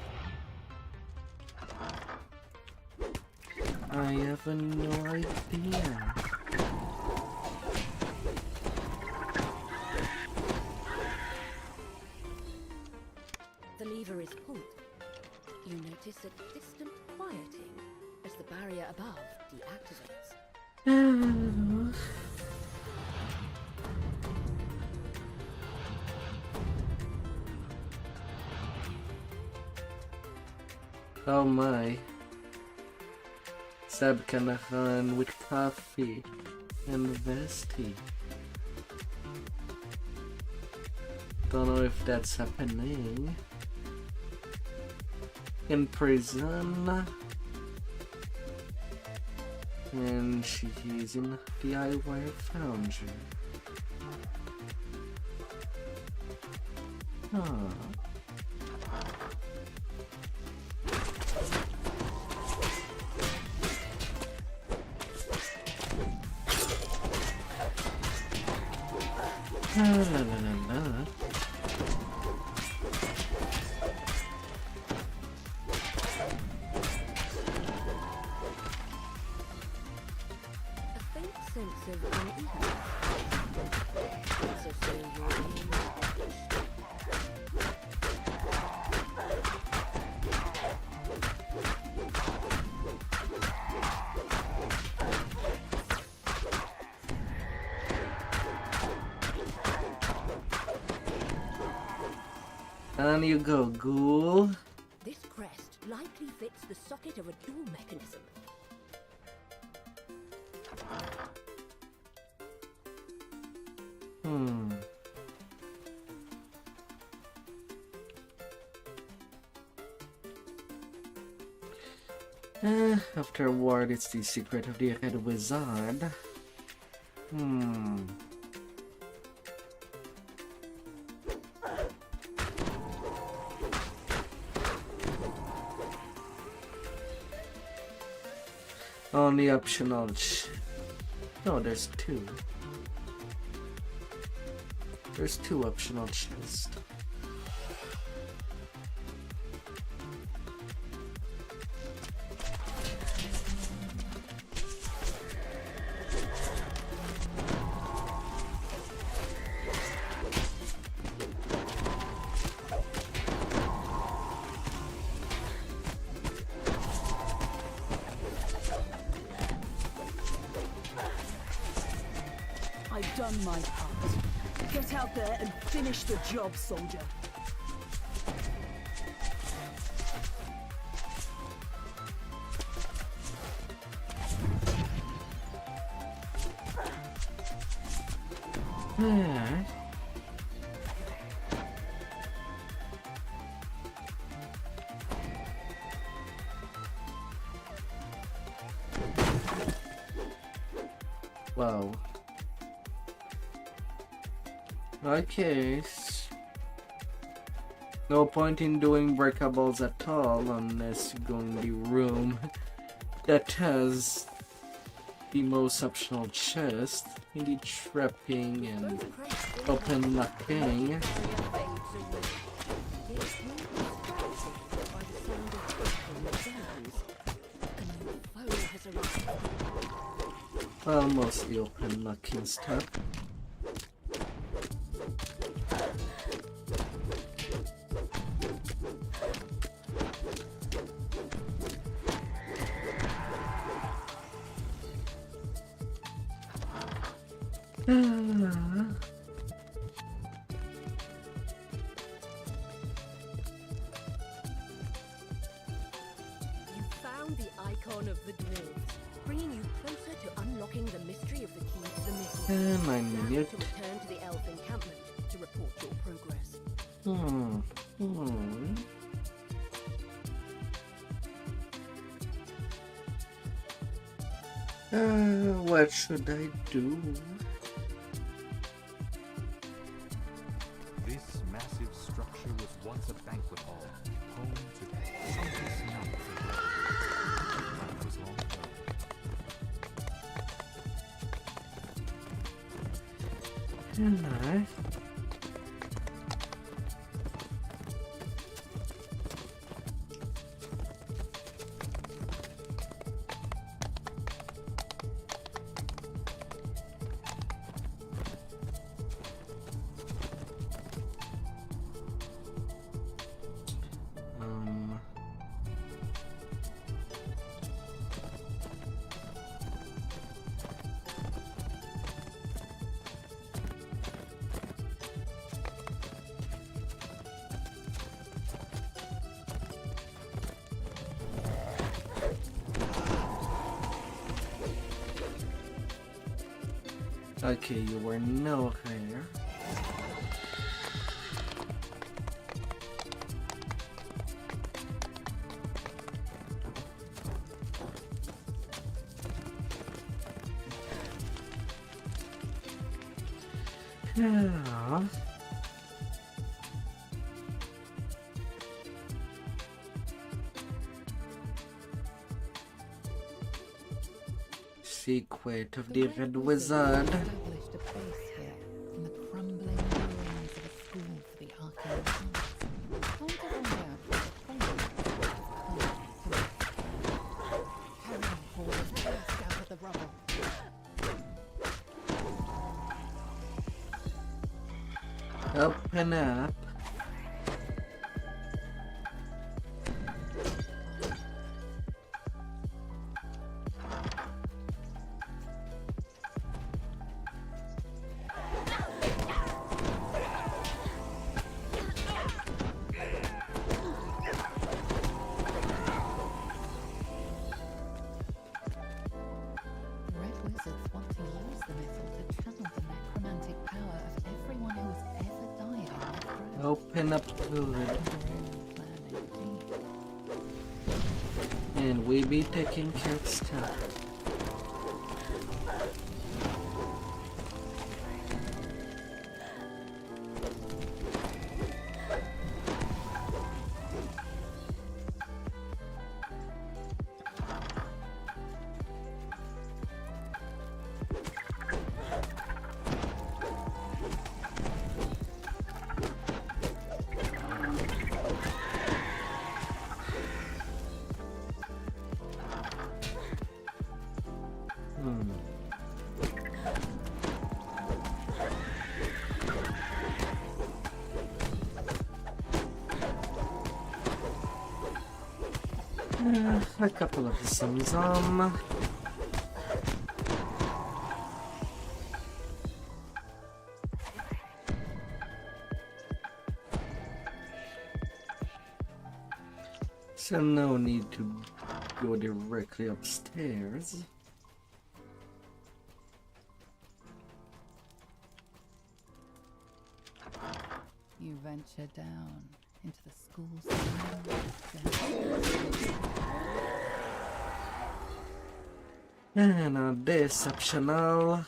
I have no idea. The lever is pulled. You notice a distant quieting as the barrier above deactivates. Oh my. Seb can run with coffee and vesty. Don't know if that's happening. In prison. And she's in DIY foundry. Huh. La la la la la. A faint sense of unease. It's as though you're being watched. On you go, ghoul. This crest likely fits the socket of a door mechanism. Afterward, it's the secret of the Red Wizard. Only optional no, there's two. There's two optional chests. I've done my part. Get out there and finish the job, soldier. Wow. Okay. No point in doing breakables at all unless you go in the room that has the most optional chest, maybe trapping and open locking. Well, mostly open locking stuff. Found the icon of the dwarves, bringing you closer to unlocking the mystery of the key to the missile. 9 Now minutes. to return to the elf encampment to report your progress. What should I do? This massive structure was once a banquet hall, home to countless numbers of lords. But it was long ago. Hello. Okay, you were nowhere. Yeah. Secret of the Red Wizard. Established a base here in the crumbling ruins of a school for the arcane arts. Time to find out what the carrying hall is burst out of the rubble. Open up. The Red Wizards want to use the missile to channel the necromantic power of everyone who has ever died on their throne. Open up good. Plan indeed. And we be taking care of stuff. A couple of Zumzum. So no need to go directly upstairs. You venture down into the school's And on this optional.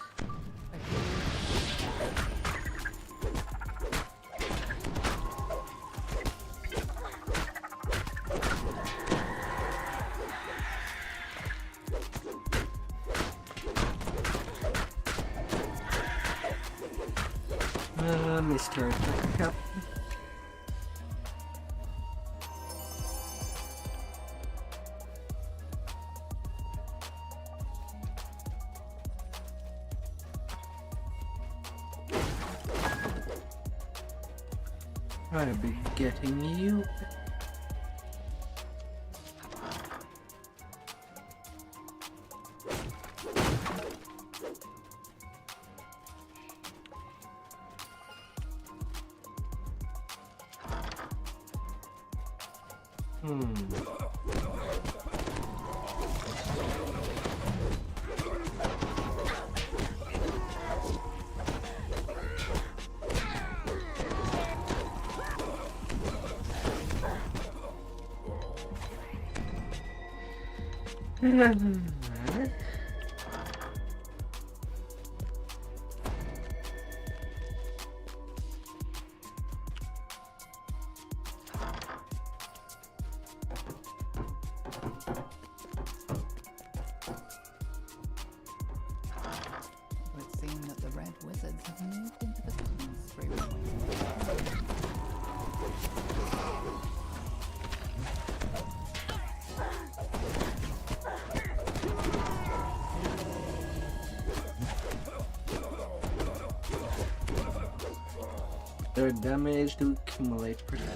Mr. Cup. I'll be getting you. It would seem that the Red Wizards have moved into the classroom. Their damage to accumulate per turn.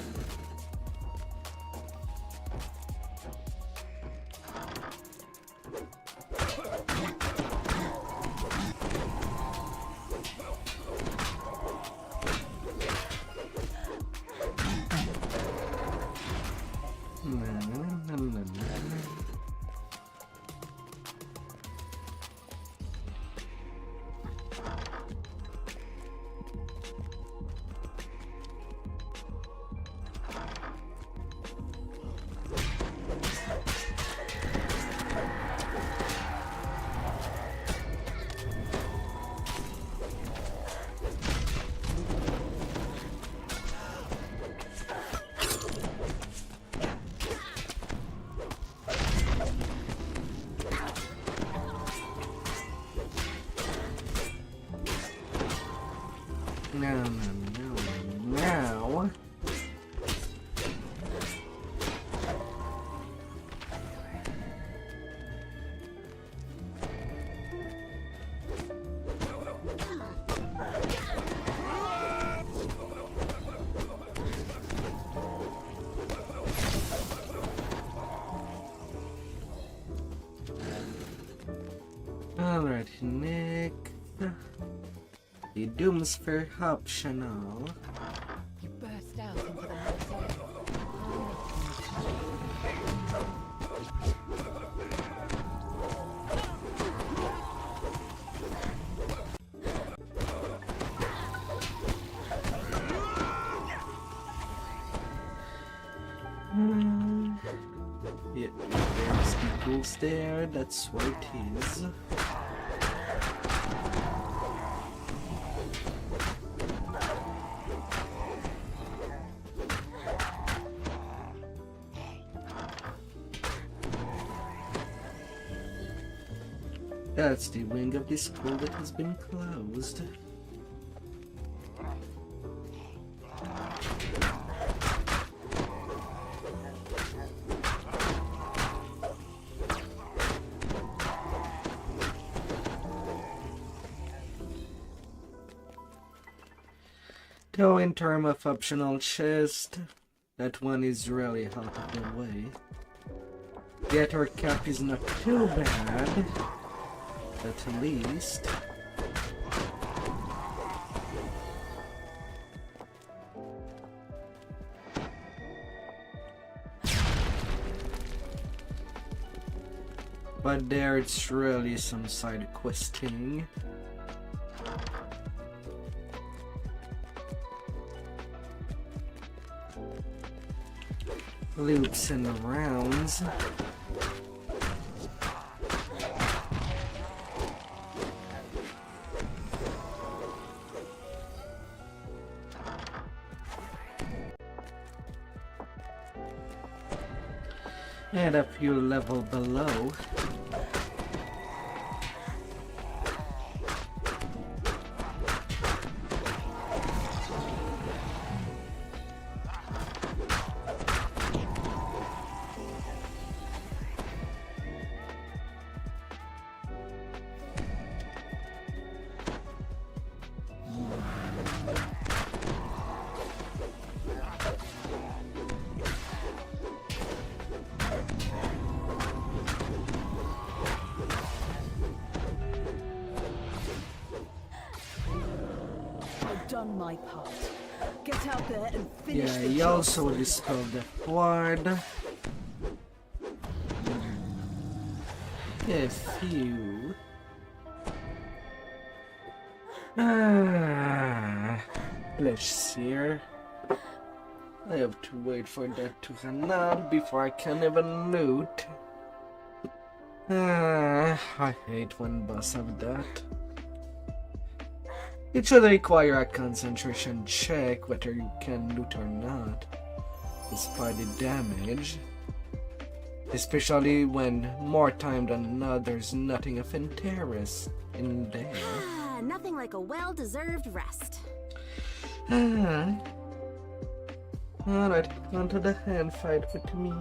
No, no, no, no. Alright, Nick. The Doomsphere optional. You burst out into the hotel. Yeah, there's the ghouls there. That's what it is. That's the wing of the school that has been closed. Though in terms of optional chest, that one is really out of the way. Yet our cap is not too bad. At least. But there's really some side questing. Loops and rounds. And a few level below. Done my part. Get out there and finish Yeah, the he job. also dispelled the ward. A few. Let's see here. I have to wait for that to run out before I can even loot. I hate when boss have that. It should require a concentration check whether you can loot or not, despite the damage. Especially when, more time than not, there's nothing of interest in there. Nothing like a well-deserved rest. Alright, on to the hand fight with me.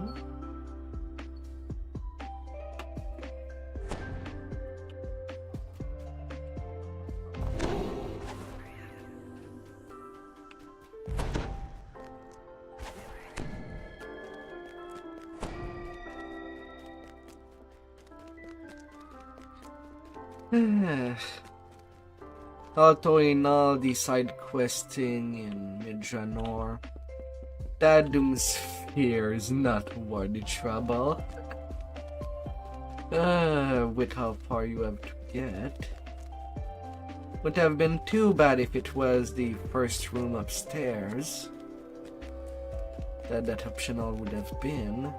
Although in all the side questing in Midranor, that Doomsphere is not worth the trouble. With how far you have to get. Would have been too bad if it was the first room upstairs. That optional would have been.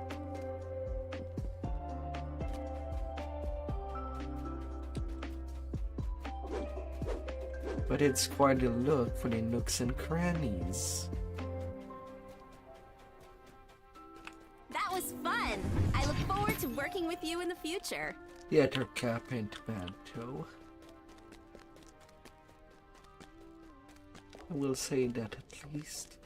But it's quite a look for the nooks and crannies. That was fun. I look forward to working with you in the future. Yet her cap ain't bad too. I will say that at least.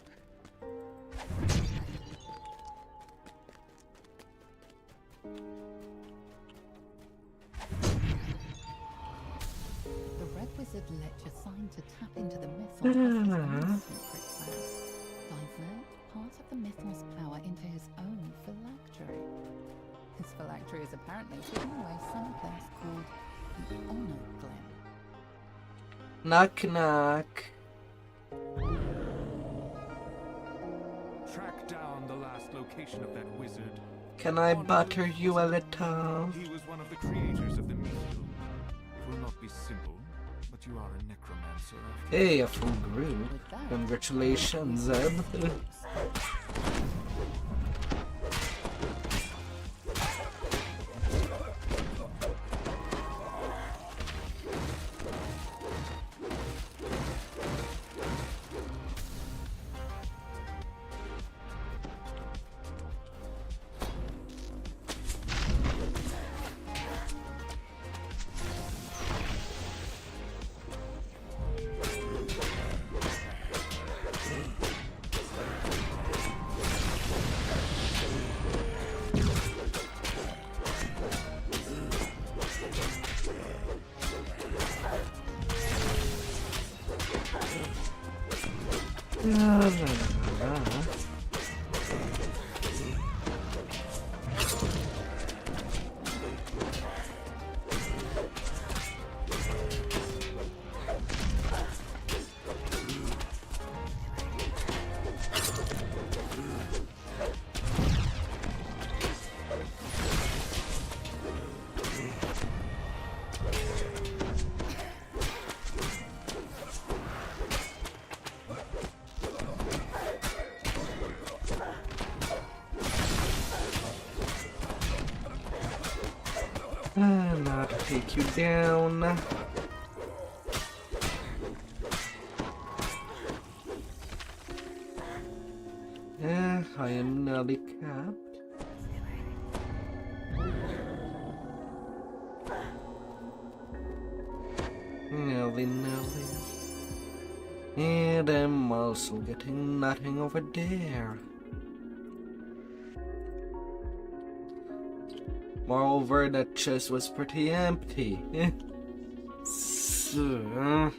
The Red Wizard let your sign to tap into the mythos as his own secret plan. Divert part of the mythos power into his own phylactery. His phylactery is apparently hidden away someplace called the Honor Glen. Knock knock. Track down the last location of that wizard. Can I butter you a little? He was one of the creators of the myth. It will not be simple, but you are a necromancer. Hey, a full group. With that, Congratulations, Zeb. La, la, la, la. Now to take you down. I am nearly capped. Nearly. And I'm also getting nothing over there. Moreover, that chest was pretty empty. So,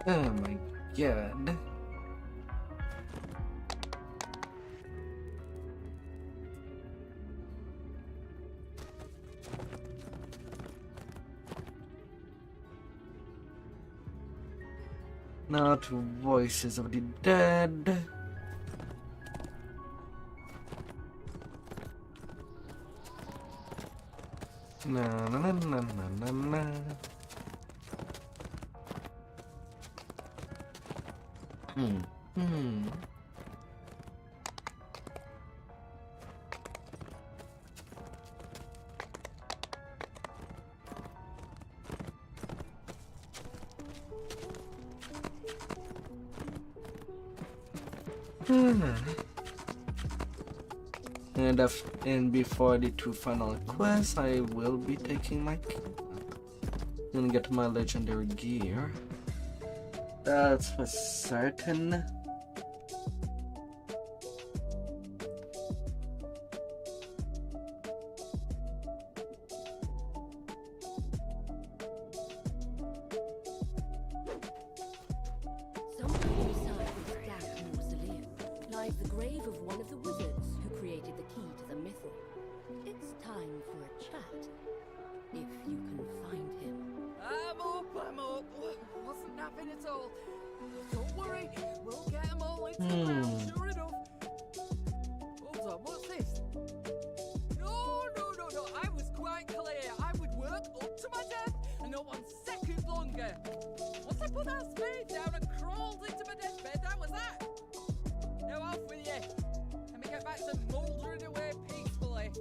oh my god. Not voices of the dead. Na na na na na na. And before the two final quests, I will be taking my and get my legendary gear. That's for certain. Somewhere inside this dark mausoleum lies the grave of one of the wizards who created the key to the mythal. It's time for a chat. if you can find him. I'm up. Wasn't napping at all. Don't worry, we'll get them all into the ground, sure enough. Hold on, what's this? No, I was quite clear. I would work up to my death and not 1 second longer. Once I put that spade down and crawled into my deathbed, that was that. Now off with you. Let me get back to mouldering away peacefully.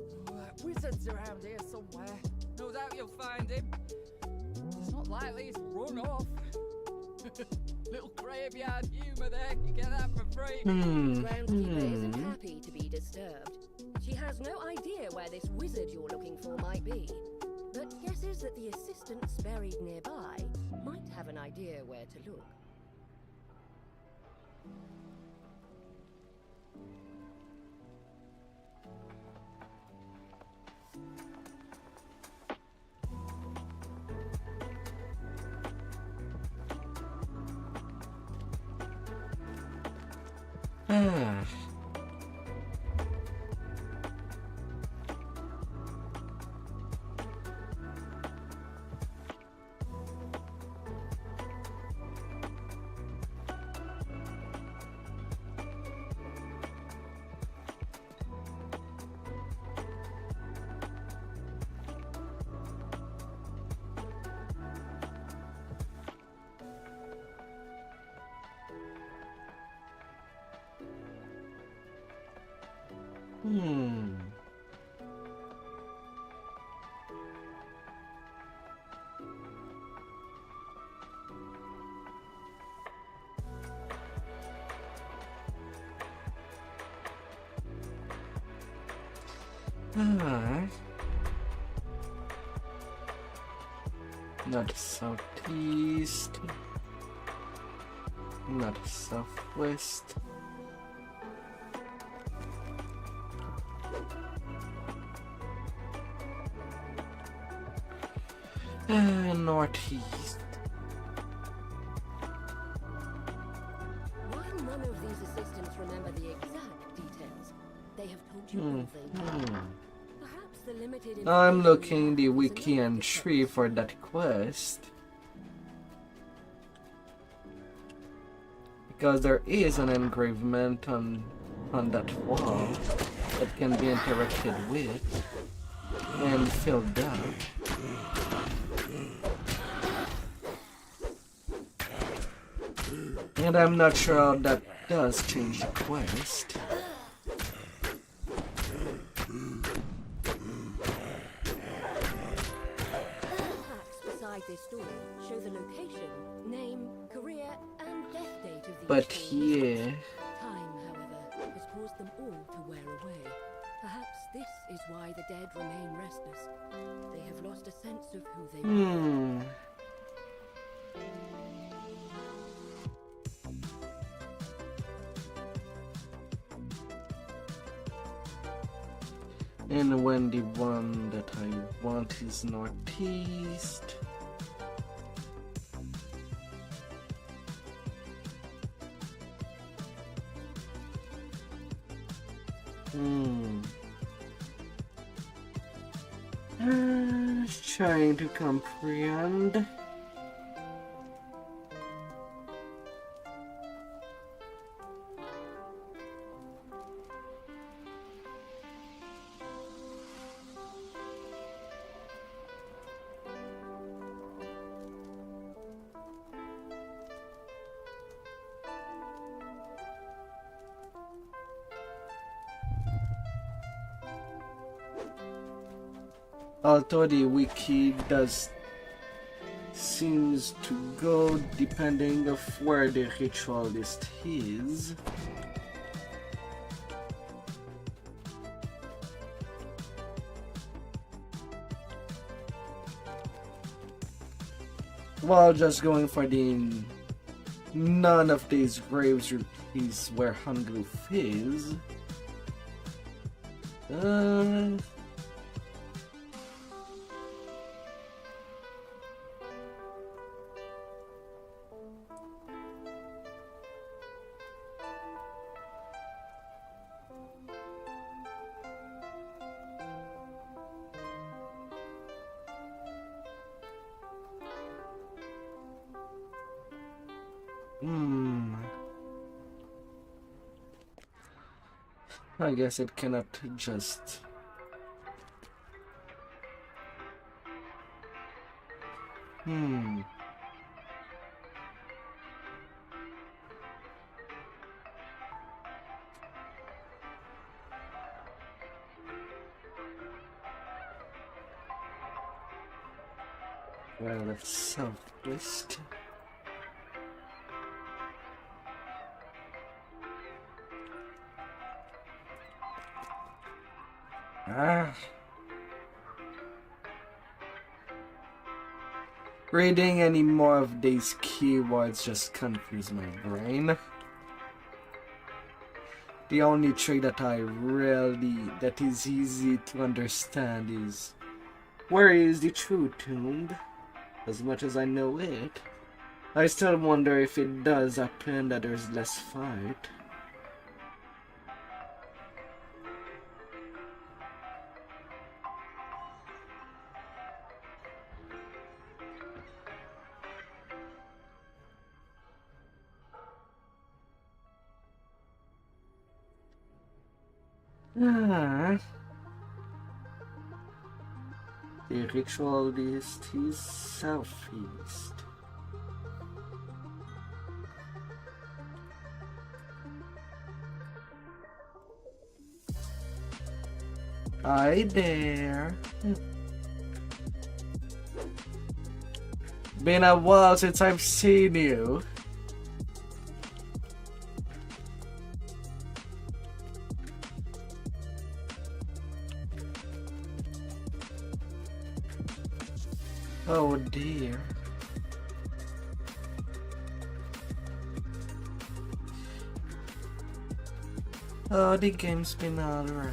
Wizard's around here somewhere. No doubt you'll find him. It's not likely he's run off. Little graveyard humour there. You get that for free. The groundskeeper isn't happy to be disturbed. She has no idea where this wizard you're looking for might be, but guesses that the assistants buried nearby might have an idea where to look. Not southeast, not southwest. Northeast. While none of these assistants remember the exact details, they have told you all they know. Perhaps the limited I'm information looking the you have is wiki enough and to get tree us for that quest. Because there is an engravement on that wall that can be interacted with and filled up. And I'm not sure how that does change the quest. Facts beside this door show the location, name, career, and death date of the But yeah, Time, however, has caused them all to wear away. Perhaps this is why the dead remain restless. They have lost a sense of who they were. And when the one that I want is northeast. Trying to comprehend. Although the wiki seems to go depending of where the ritualist is. Well, just going for the none of these graves is where Hungroof is. I guess it cannot just... Well, that's southwest. Reading any more of these keywords just confuse my brain. The only trick that is easy to understand is where is the true tomb? As much as I know it, I still wonder if it does happen that there's less fight. The ritualist is southeast. Hi there. Been a while since I've seen you. Oh dear. Oh, the game's been alright.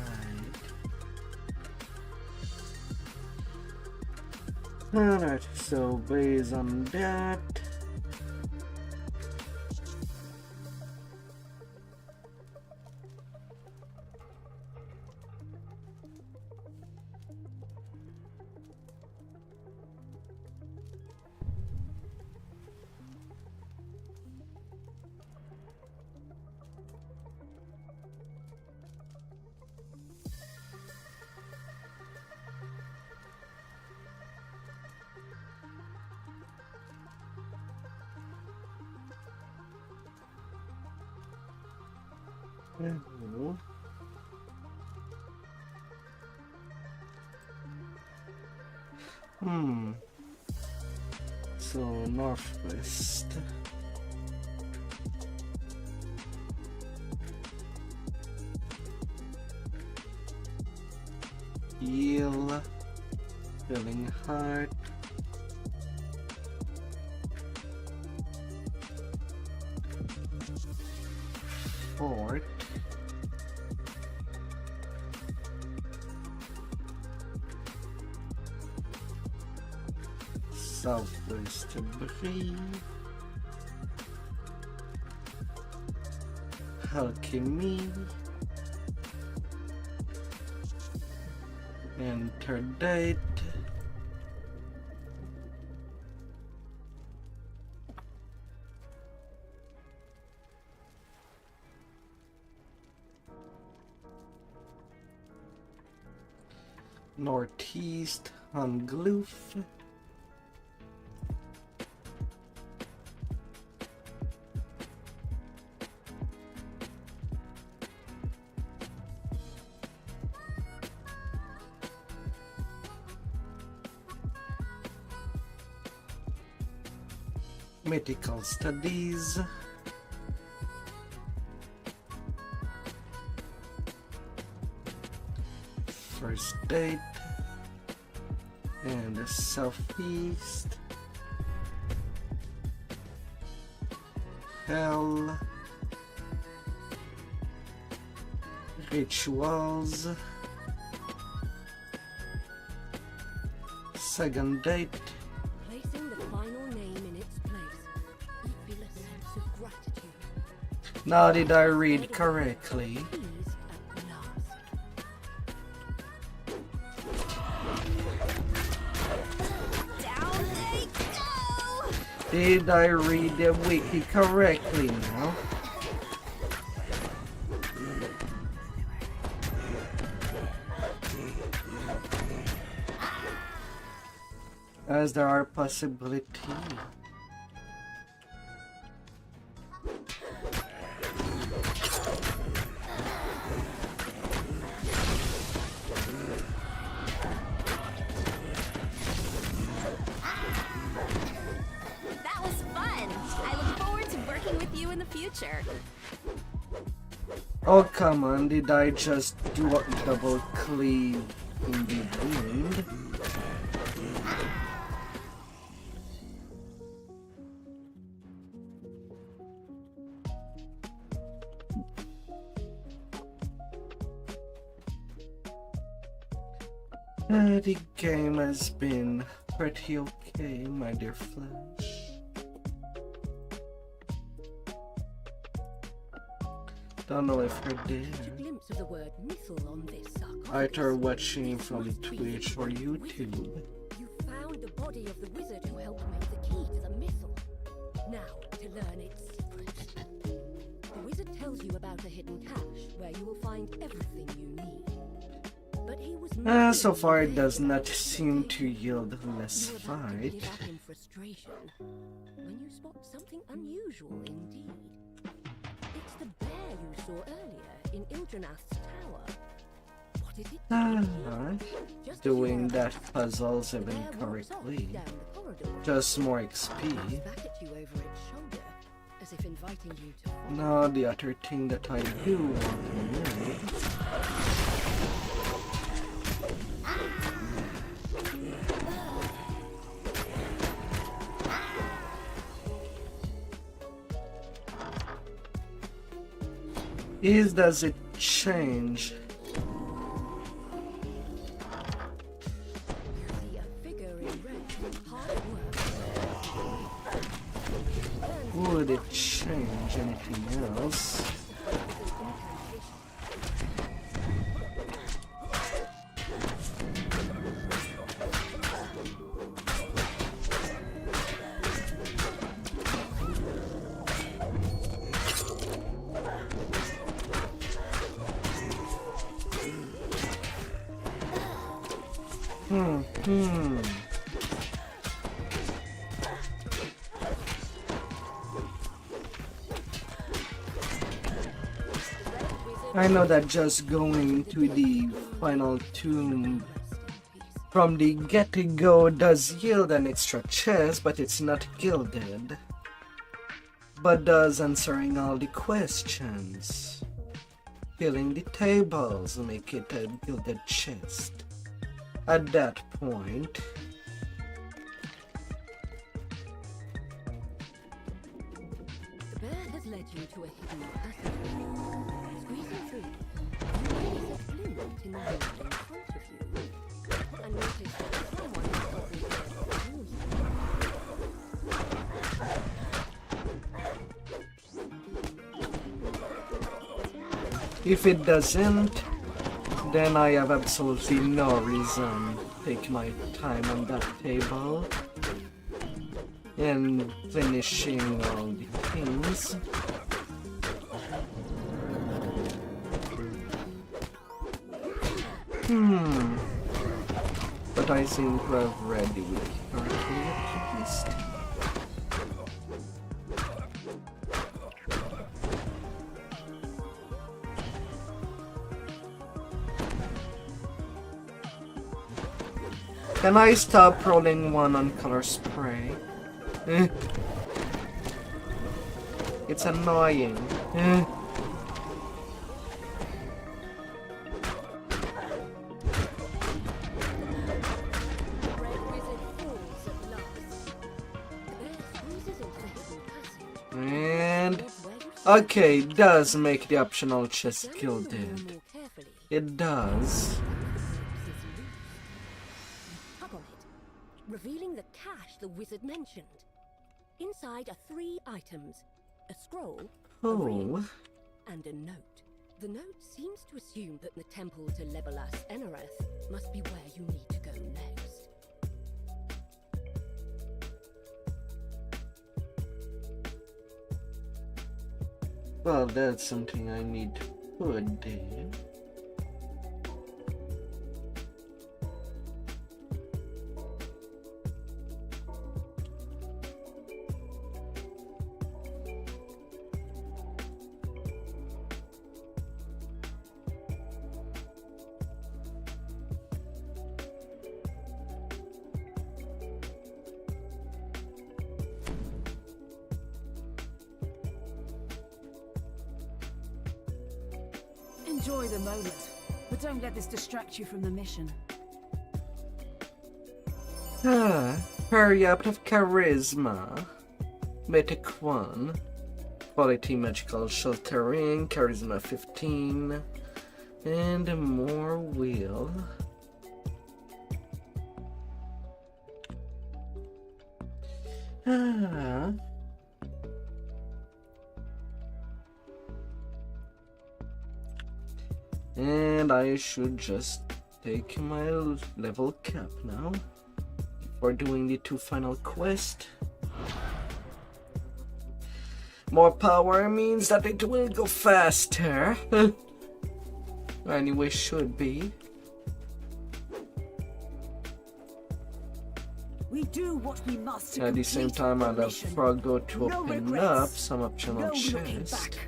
Alright, so based on that... So northwest. Heal. Feeling heart. Fort. Southwest Breathe. Alchemy. Interdate. Northeast Ungloof. Medical studies. First date. And the southeast. Hell. Rituals. Second date. Placing the final name in its place. You feel a sense of gratitude. Now did I read correctly? Pleased at last. Down they go! Did I read the wiki correctly now? As there are possibilities. That was fun. I look forward to working with you in the future. Oh come on, did I just do a double cleave in the wind? The game has been pretty okay, my dear Flash. Don't know if you're Catch a there. glimpse of the word missile on this sarcophagus. Either watching from Twitch or YouTube. You found the body of the wizard who helped make the key to the missile. Now, to learn its secrets. The wizard tells you about a hidden cache where you will find everything you need. But he was So far it does not seem to yield less You're about to fight. give up in frustration when you spot something unusual indeed. It's the bear you saw earlier in Ildranath's tower. What is it? Just Doing as you that puzzles the even bear walks off correctly. down the corridor, Just more looks XP. back at you over its shoulder, as if inviting you to follow. Now the other thing that I do want to know is, does it change? You see a figure in red, hard at work. Would it change anything else? I know that just going to the final tomb from the get-go does yield an extra chest, but it's not gilded. But does answering all the questions, filling the tables, make it a gilded chest. At that point, The bear has led you to a hidden passage. Squeezing through, you notice a glint in the wall in front of you, and notice that someone is probably there before you. if it doesn't, then I have absolutely no reason to take my time on that table and finishing all the things. But I seem to have read the wiki correctly at least. Can I stop rolling one on color spray? It's annoying. The red wizard falls at last. The bear squeezes into the hidden passage. And Head where you okay, it does make the optional chest examine the wall gilded. more carefully. It does. Tug on it, revealing the cache the wizard mentioned. Inside are 3 items: a scroll, a ring, Oh, and a note. The note seems to assume that the temple to Legolas Enareth must be where you need to go next. Well, that's something I need to put there. Enjoy the moment, but don't let this distract you from the mission. Hurry up of charisma. Mythic 1. Quality magical sheltering, charisma 15. And more will. And I should just take my level cap now before doing the 2 final quests. More power means that it will go faster. Anyway, should be. We do what we must to At the same complete time, the I'll mission. forgo to No open regrets. up some optional No looking chests. back.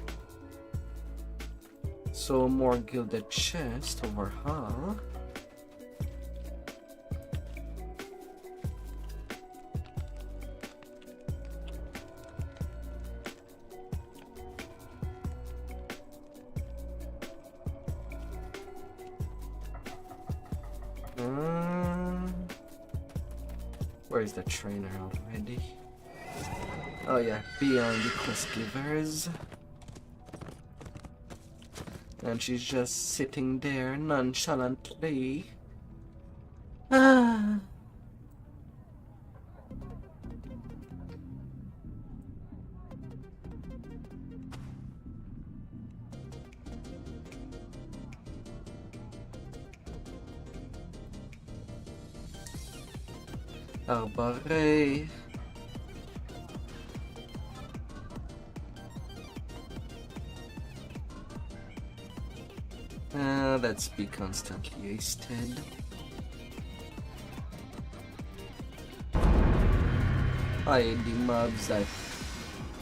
So more gilded chest overhaul. Where's the trainer already? Oh yeah, beyond the quest givers. And she's just sitting there nonchalantly. Ah. Arboré. Let's be constantly hasted. I hate the mobs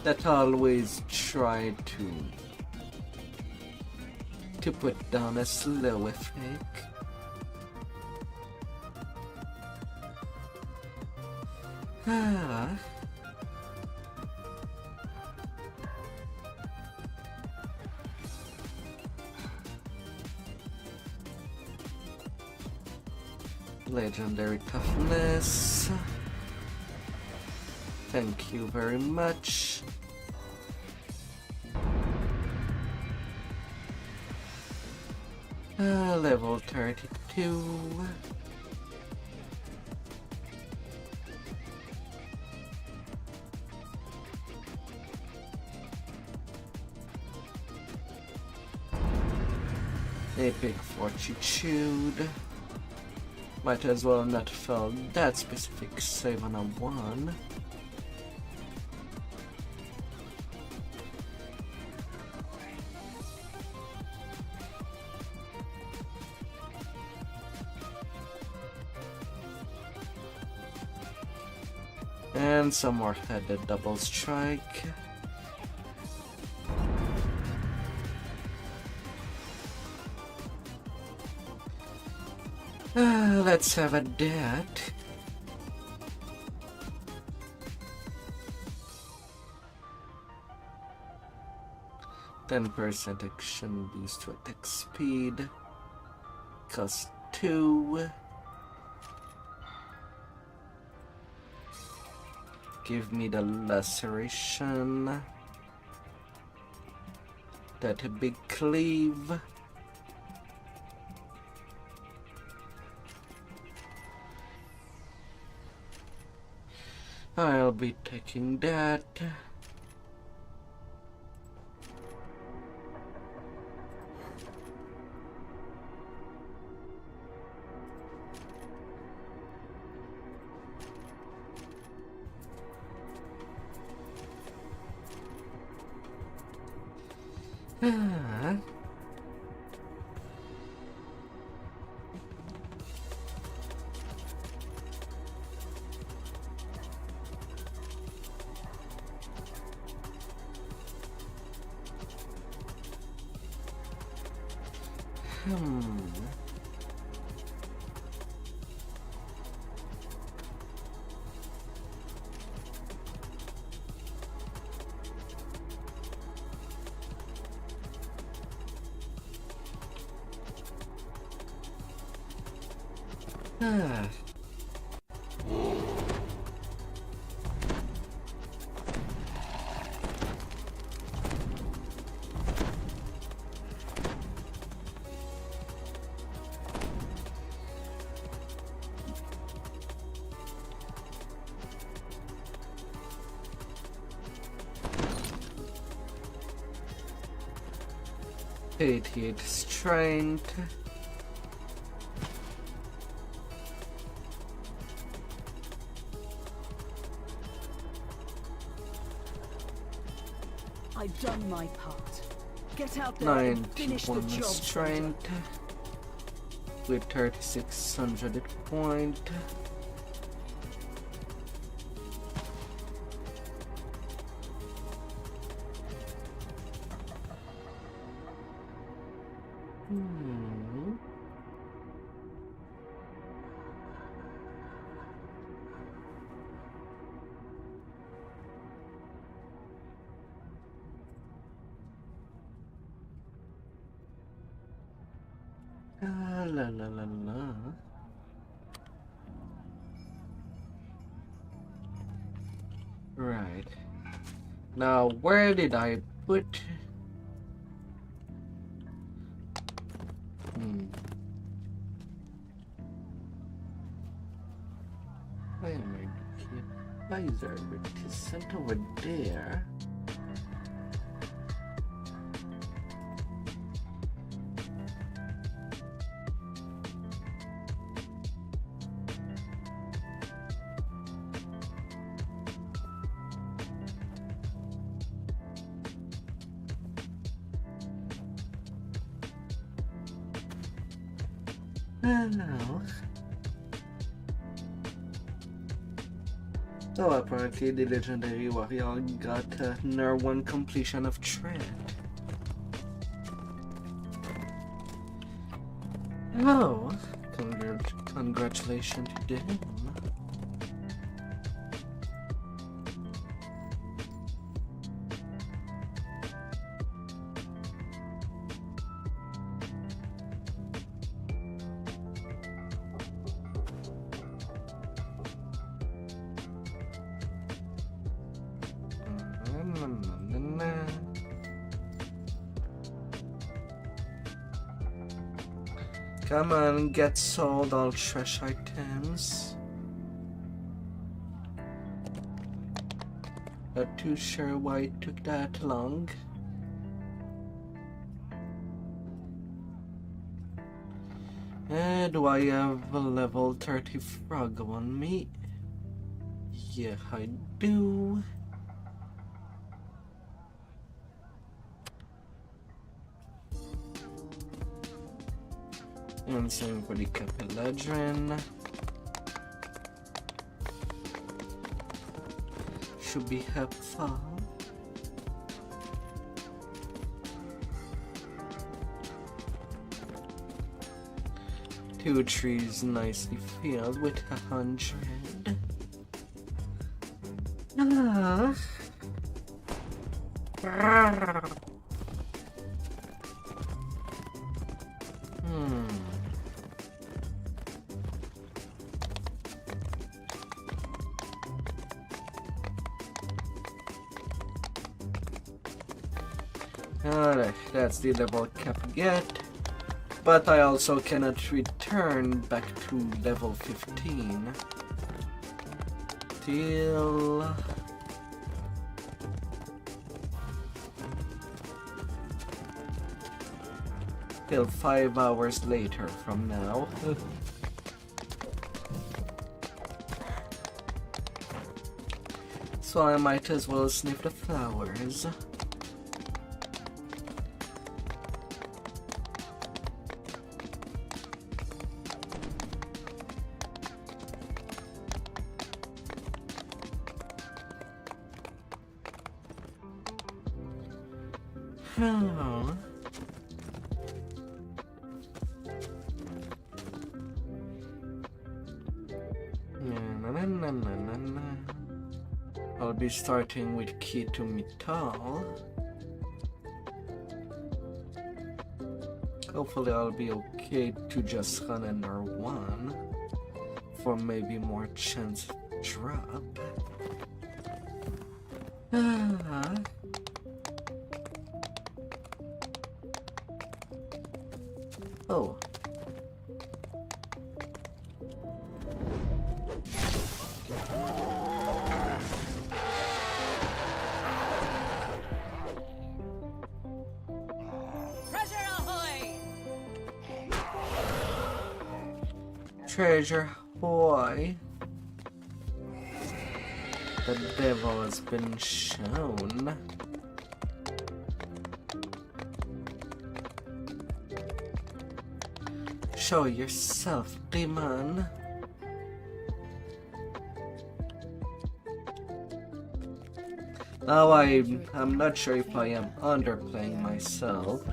that always try to put down a slow effect. Legendary toughness. Thank you very much. Level 32. Epic Fortitude. Might as well not fail that specific save on a 1. And some more headed double strike. Let's have a dat. %% action boost to attack speed. Cost 2. Give me the laceration. That big cleave. I'll be taking that. Ah. Ah. Eighty-eight strength. I've done my part. Get out there and finish the 91 job. strength with 3600 point. La la la la. Right. Now, where did I put? Why am I looking? Why is there a sent over there? No. So apparently the legendary warrior got another one completion of thread. Oh, congratulations to him. Come on, get sold all trash items. Not too sure why it took that long. Do I have a level 30 frog on me? Yeah, I do. And same for the Capeladrin. Should be helpful. Two trees nicely filled with 100. Alright, that's the level cap get. But I also cannot return back to level 15 till till 5 hours later from now. So I might as well sniff the flowers. Oh. I'll be starting with key to metal. Hopefully I'll be okay to just run under one for maybe more chance drop. Oh. Treasure boy. The devil has been shown. Show yourself, demon. Now I'm not sure if I am underplaying myself.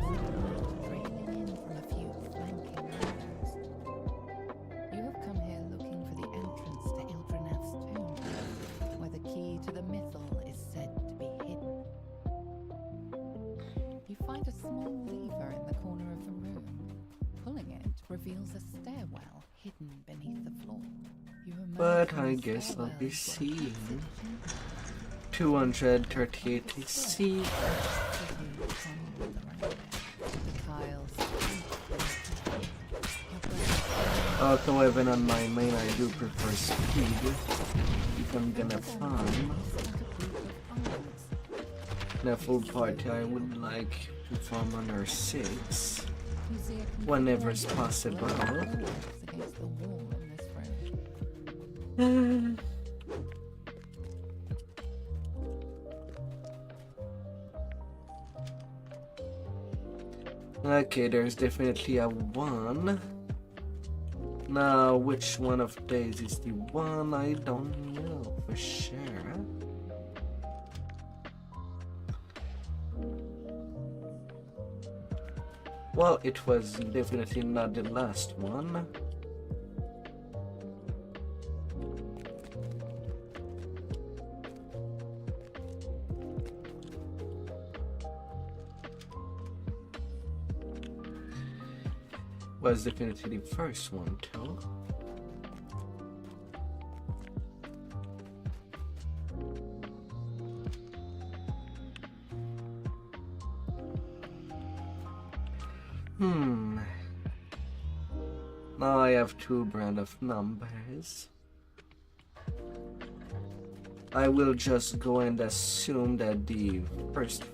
But I guess I'll be seeing 238 AC. Although even on my main I do prefer speed if I'm gonna farm. In a full party I would like to farm under 6 whenever it's possible. Okay, there's definitely a 1. Now, which one of these is the one? I don't know for sure. Well, it was definitely not the last one. Was definitely the first one too. Now I have 2 brand of numbers. I will just go and assume that the first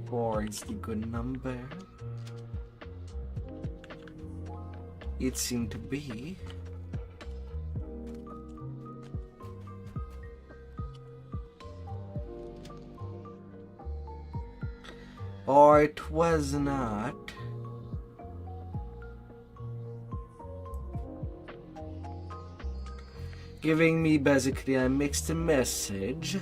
4 is the good number. It seemed to be. Or it was not. Giving me basically a mixed message.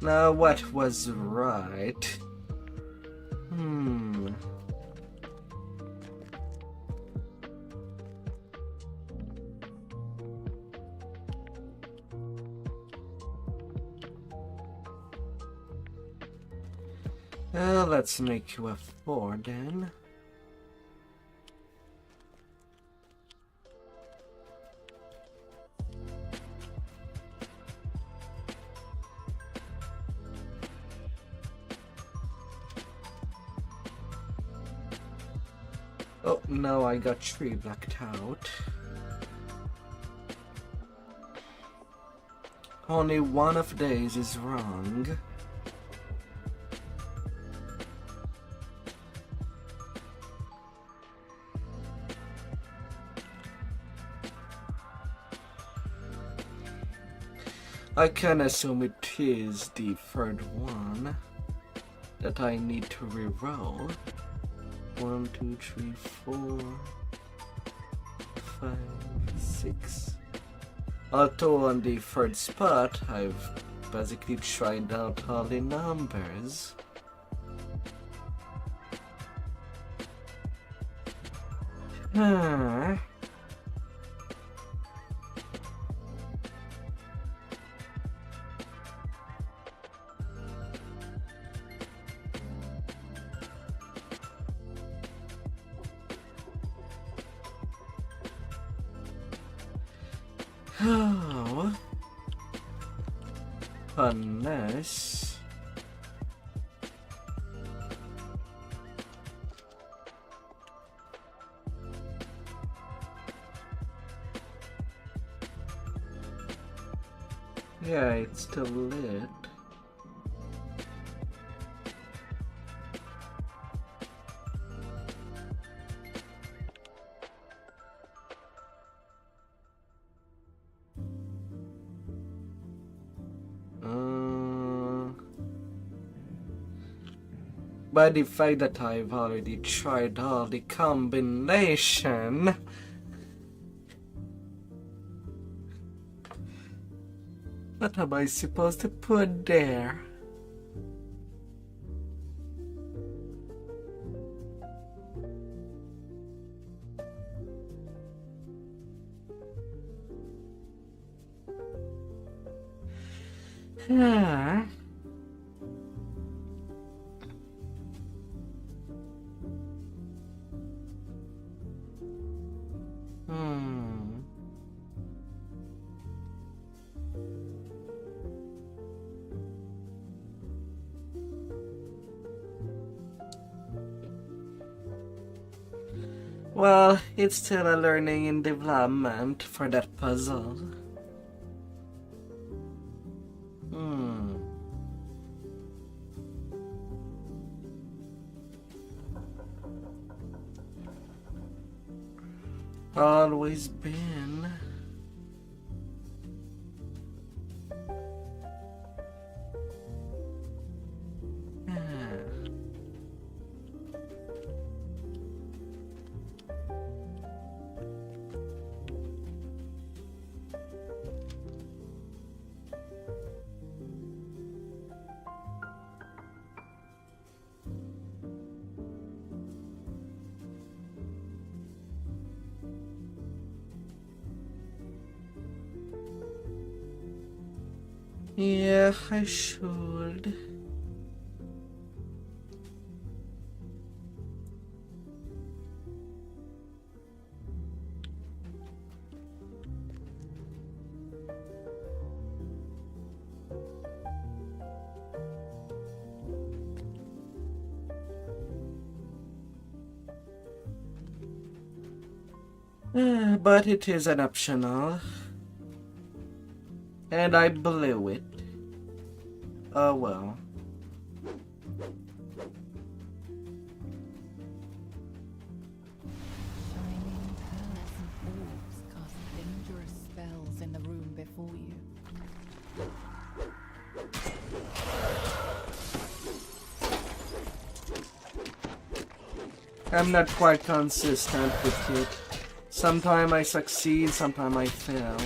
Now what was right? Let's make you a 4 then. Oh, now I got 3 blacked out. Only one of these is wrong. I can assume it is the 3rd one. that I need to reroll. 1, 2, 3, 4, 5, 6. Although on the third spot, I've basically tried out all the numbers. Oh, unless yeah, it's still lit. By the fact that I've already tried all the combination, what am I supposed to put there? Well, it's still a learning and development for that puzzle. Always been. Yeah, I should. But it is an optional. And I blew it. Oh well. Shining pearlescent orbs cast dangerous spells in the room before you. I'm not quite consistent with it. Sometimes I succeed, sometimes I fail.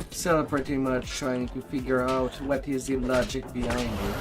Still pretty much trying to figure out what is the logic behind it.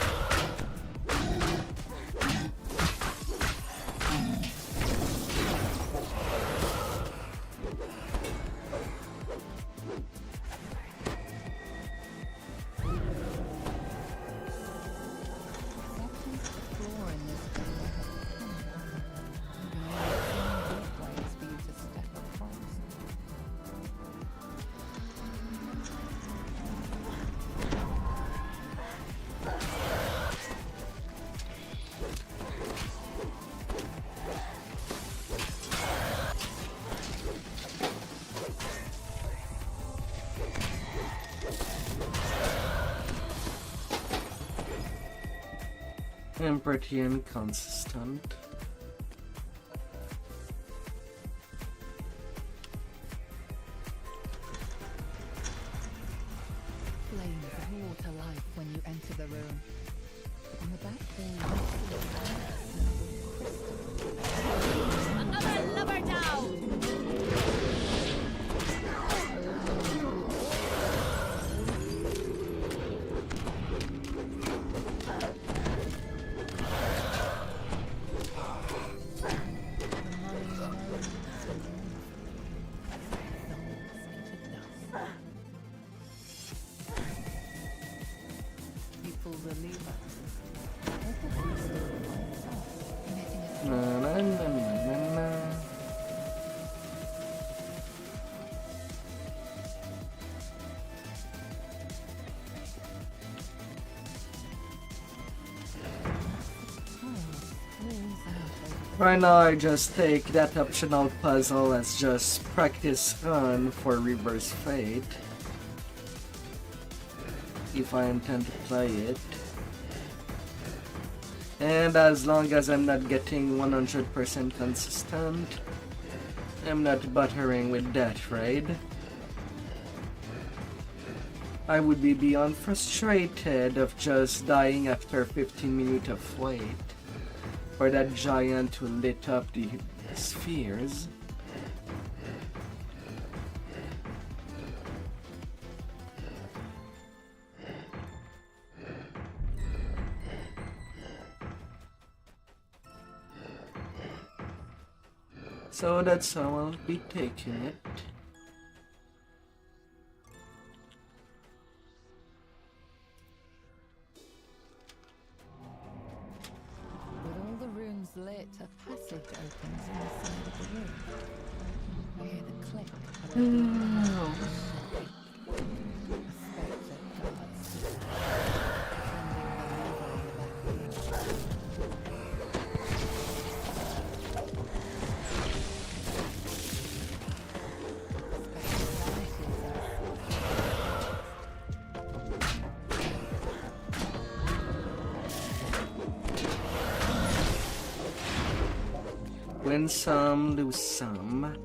I'm pretty inconsistent. roar to life when you enter the room. On the back wall, you see a large crystal. Another lover down! People relieve us. Let the crystal rise up, emitting a Na, na, na, na, na. Right now, I just take that optional puzzle as just practice run for Reverse Fate. If I intend to play it. And as long as I'm not getting 100% consistent, I'm not buttering with that raid. I would be beyond frustrated of just dying after 15 minutes of wait for that giant to lit up the spheres. So that's how I'll be taking it. With all the rooms lit, a passage opens in the side of the room. I hear the click of a door. A spectre guards the door, defending the lever on the back room. Win some, lose some.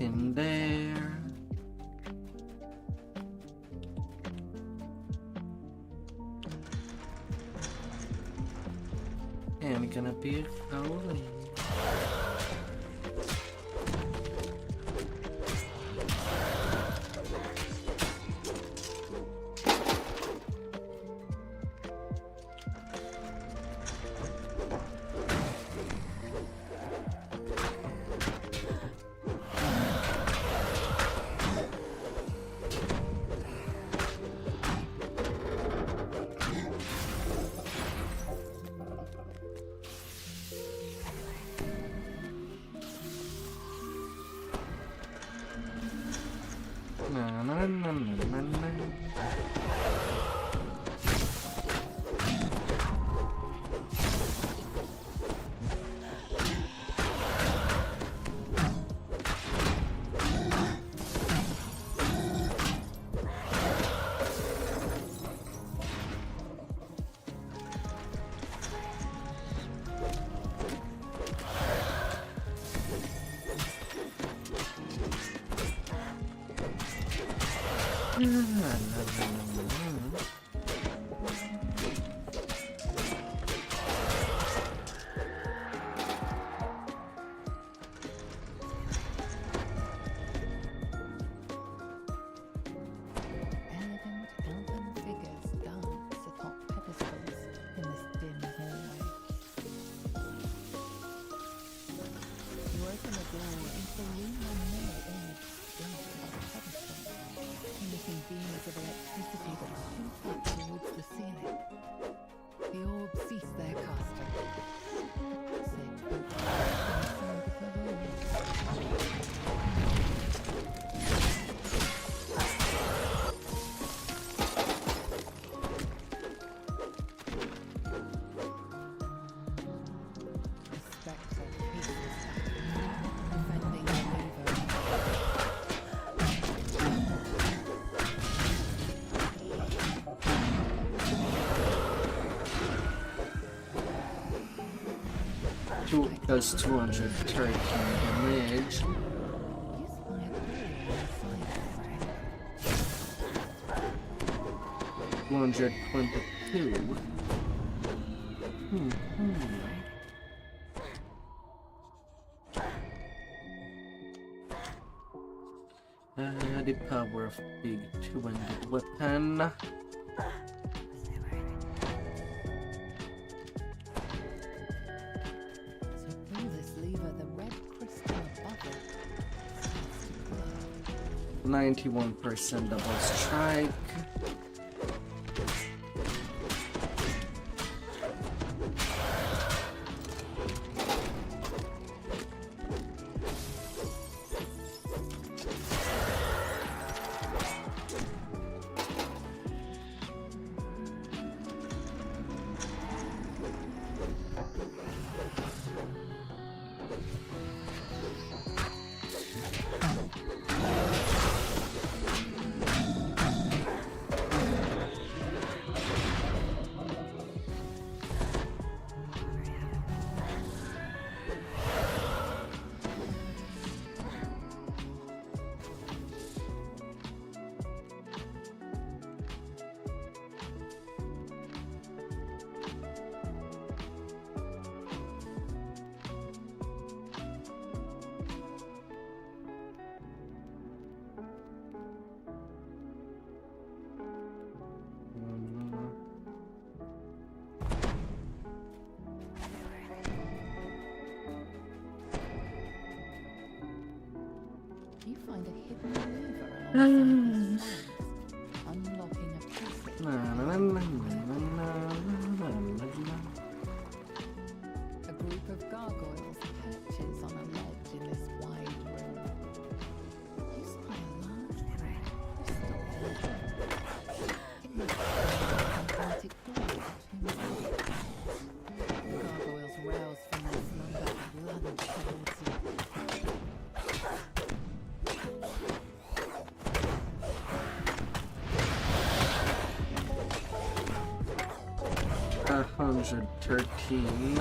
In there. And gonna be rolling. Na, na, na, na, na. Elegant elven figures dance atop pedestals in this dim hallway. does 213 damage. Use fire on the side. 222. The power of big two-handed weapon. So pull this lever, the red crystal above it starts to glow. 91% double strike. You find a hidden lever alongside the stones, unlocking a passage. A group of gargoyles perches on a ledge in this wide room. You spy a large red crystal. It looks like a gigantic ball of The gargoyles rouse from their slumber and lunge towards you. 113.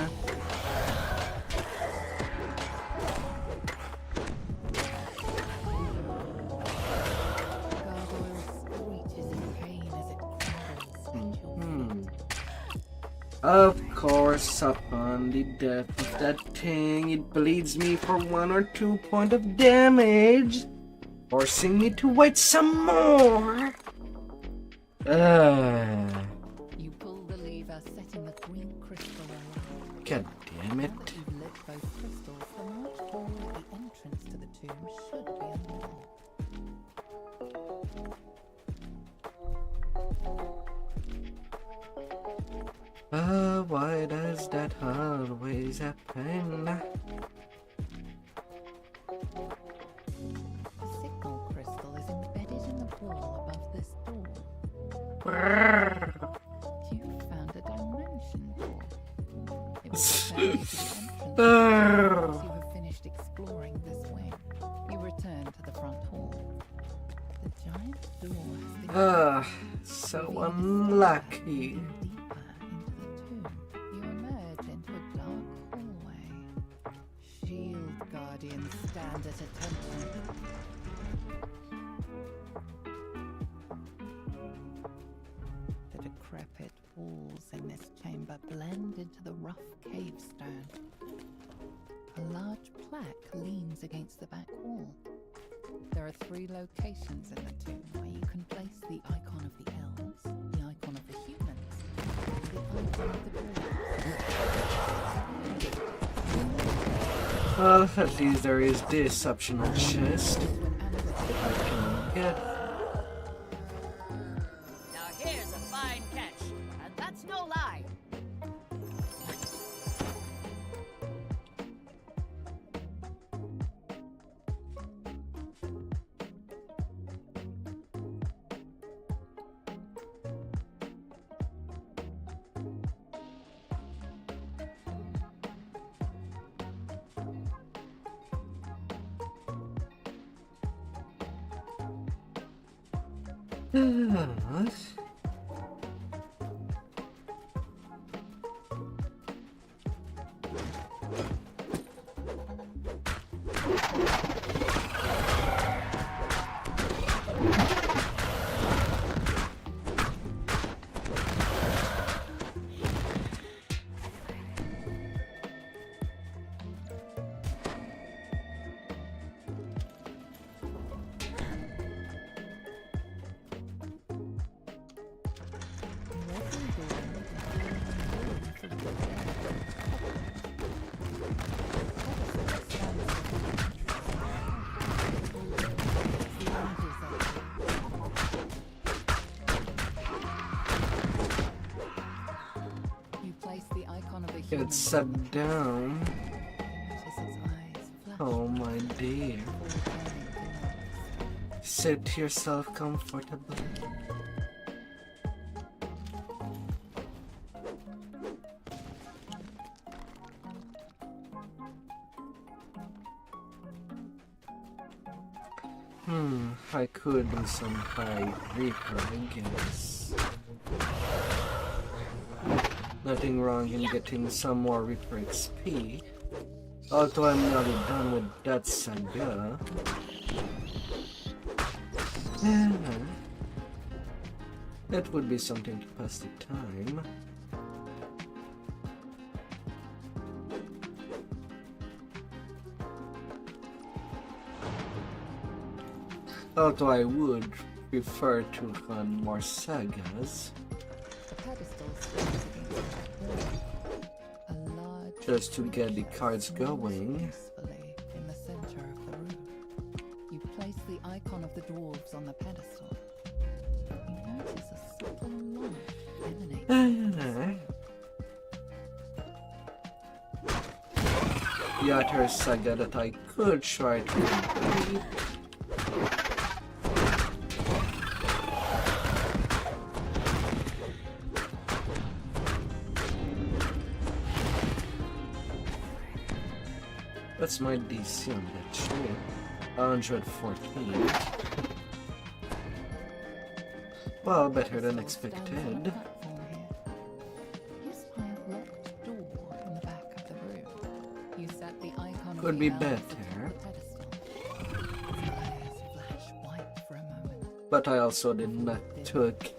Of course, upon the death of that thing, it bleeds me for 1 or 2 points of damage, forcing me to wait some more. You pull the lever, setting the green crystal alight. God damn it. Now that you've lit both crystals, the large door at the entrance to the tomb should be unlocked. Why does that always happen? A signal crystal is embedded in the wall above this door. You found a dimension door. It was found to the entrance once you have finished exploring this wing. You return to the front hall. The giant door has been So unlucky. deeper into the tomb. You emerge into a dark hallway. Shield guardians stand at attention. The decrepit walls in this chamber blend into the rough cave stone. A large plaque leans against the back wall. There are 3 locations in the tomb where you can place the icon of the elves, the icon of the humans, and the icon of the dwarves. Well, at least there is this optional chest I can get. Now here's a fine catch, and that's no lie. It's sat down. Notice its eyes flash Oh my dear. before turning to notice. Sit yourself comfortably. I could do some high reaper, I guess. Nothing wrong in getting some more reaper XP. Although I'm nearly done with that saga. That would be something to pass the time. Although I would prefer to run more sagas, The pedestal stands against the wall. A large just to get the cards swings going. gracefully in the center of the room. You place the icon of the dwarves on the pedestal. You notice a subtle light emanating. The other saga that I could try to complete. What's my DC on that tree? 114. Well, better than expected. Platform here. You spy a locked door in the back of the room. You set the icon Could of be the elves better. atop the pedestal. Its eyes flash white for a moment. But I also did not took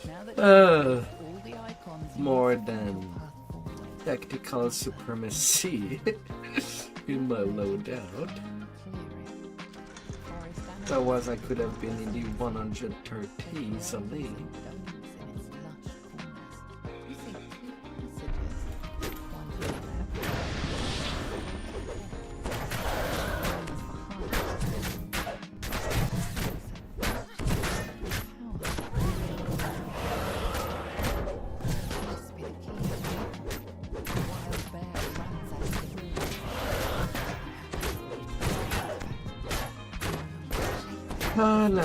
Now that all the icons more you than path forward. tactical supremacy in my loadout. Otherwise, I could have been in the 130 easily. La la la.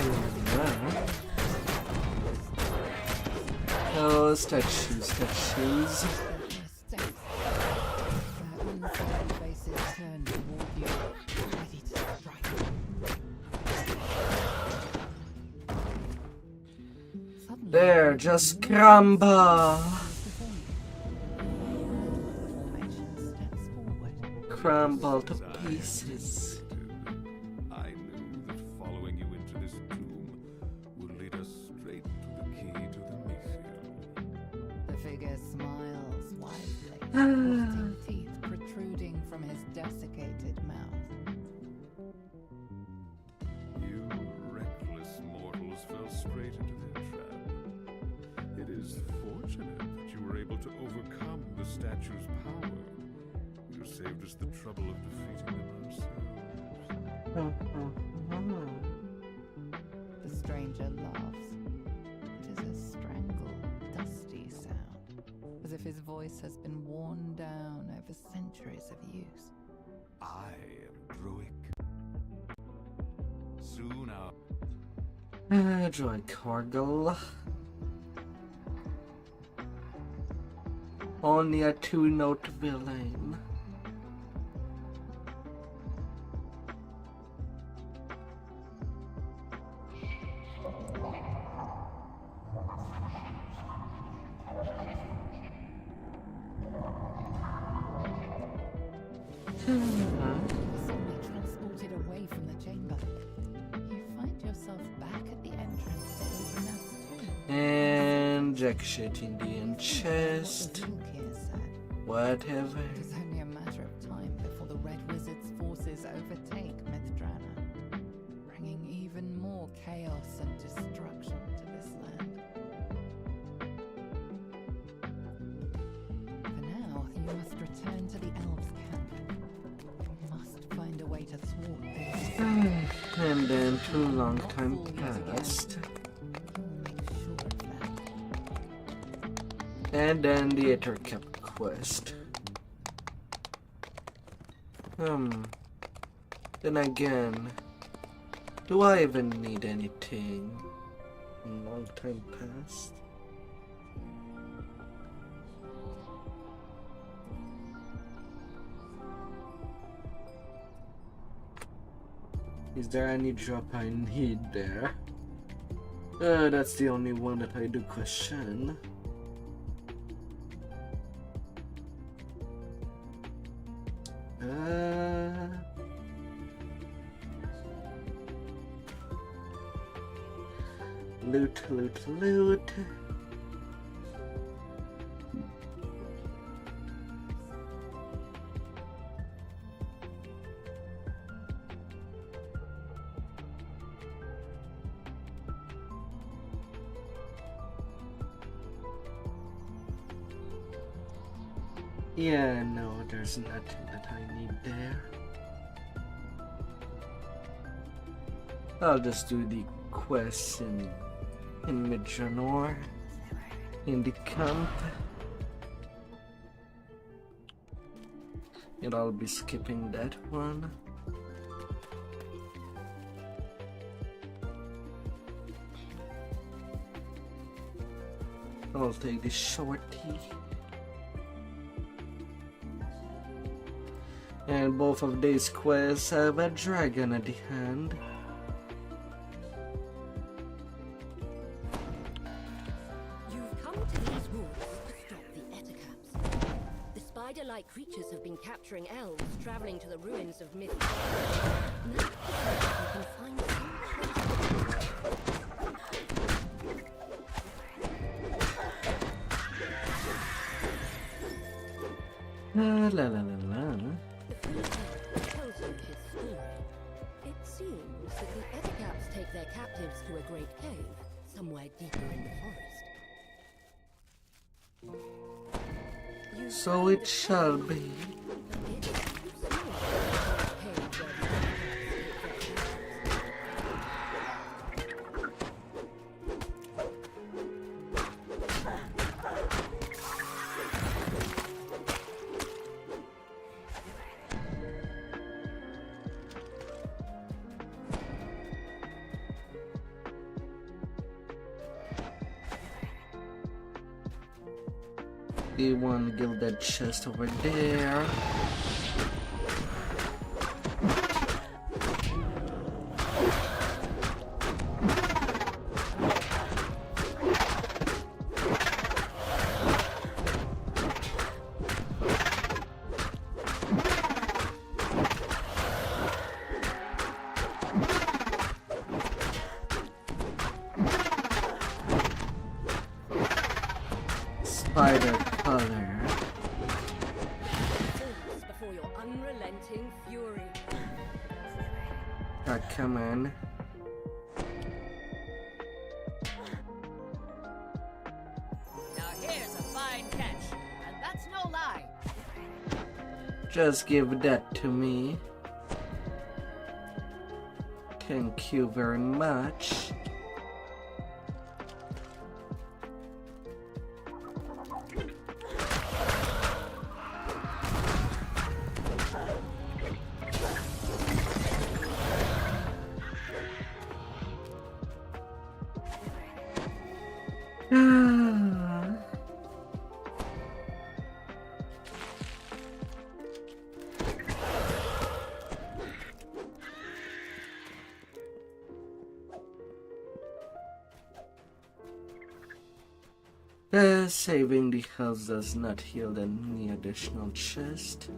Oh, statues. There, just crumble. Crumble to pieces. I knew that following you into this tomb would lead us straight to the key to the Mayfield. The figure smiles widely, with teeth protruding from his desiccated mouth. You reckless mortals fell straight into their trap. It is fortunate that you were able to overcome the statue's power. You saved us the trouble of defeating them ourselves. The stranger laughs. It is a strangled, dusty sound, as if his voice has been worn down over centuries of use. I am Druid. Soon our Droid Cargill. Only a 2-note villain. Suddenly transported away from the chamber. You find yourself back at the entrance to Ilbrinat's tomb. And jack shit in the chest. Zulkir said. Whatever. It is only a matter of time before the Red Wizard's forces overtake Mithdrana, bringing even more chaos and destruction to this land. For now, you must return to the elves' camp. You must find a way to thwart this. And then too long time passed. You'll make sure of that. And then the Ether kept quest. Then again, do I even need anything? Long time passed. Is there any drop I need there? That's the only one that I do question. Loot. Yeah, no, there's nothing that I need there. I'll just do the quests in Midjanor, in the camp, and I'll be skipping that one. I'll take the shorty. And both of these quests have a dragon at the hand. You've come to these woods to stop the Eticaps. The spider-like creatures have been capturing elves traveling to the ruins of Myth. Now you can find some La la la la. tells you his story. It seems that the Eticaps take their captives to a great cave, somewhere deeper in the forest. So it shall be. It is too small for a cave where the Eticaps take their captives. The one gilded chest over there. Spider color. Falls before your unrelenting fury. Ah, come on. Now here's a fine catch, and that's no lie. Just give that to me. Thank you very much. Saving the health does not heal any additional chest.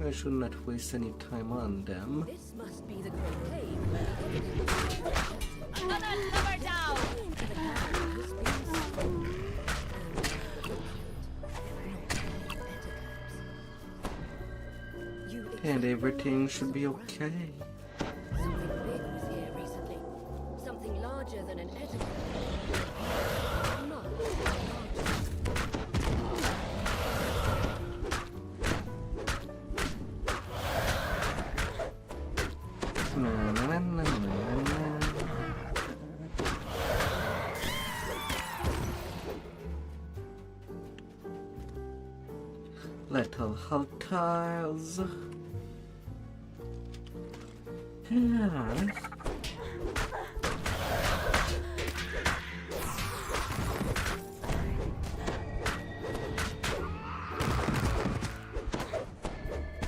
I should not waste any time on them. This must be the great cave where the Eticaps Another lever down! into the ground has been stolen. And everything should be okay. Something big was here recently. Something larger than an Etiquette. Much larger. Na, na, na, na, na, na. Little hot tiles. Yeah.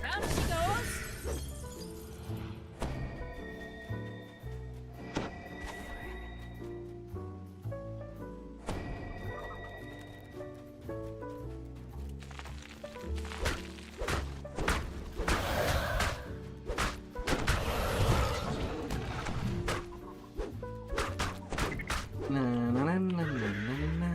Down she goes. Na, na, na, na, na, na, na.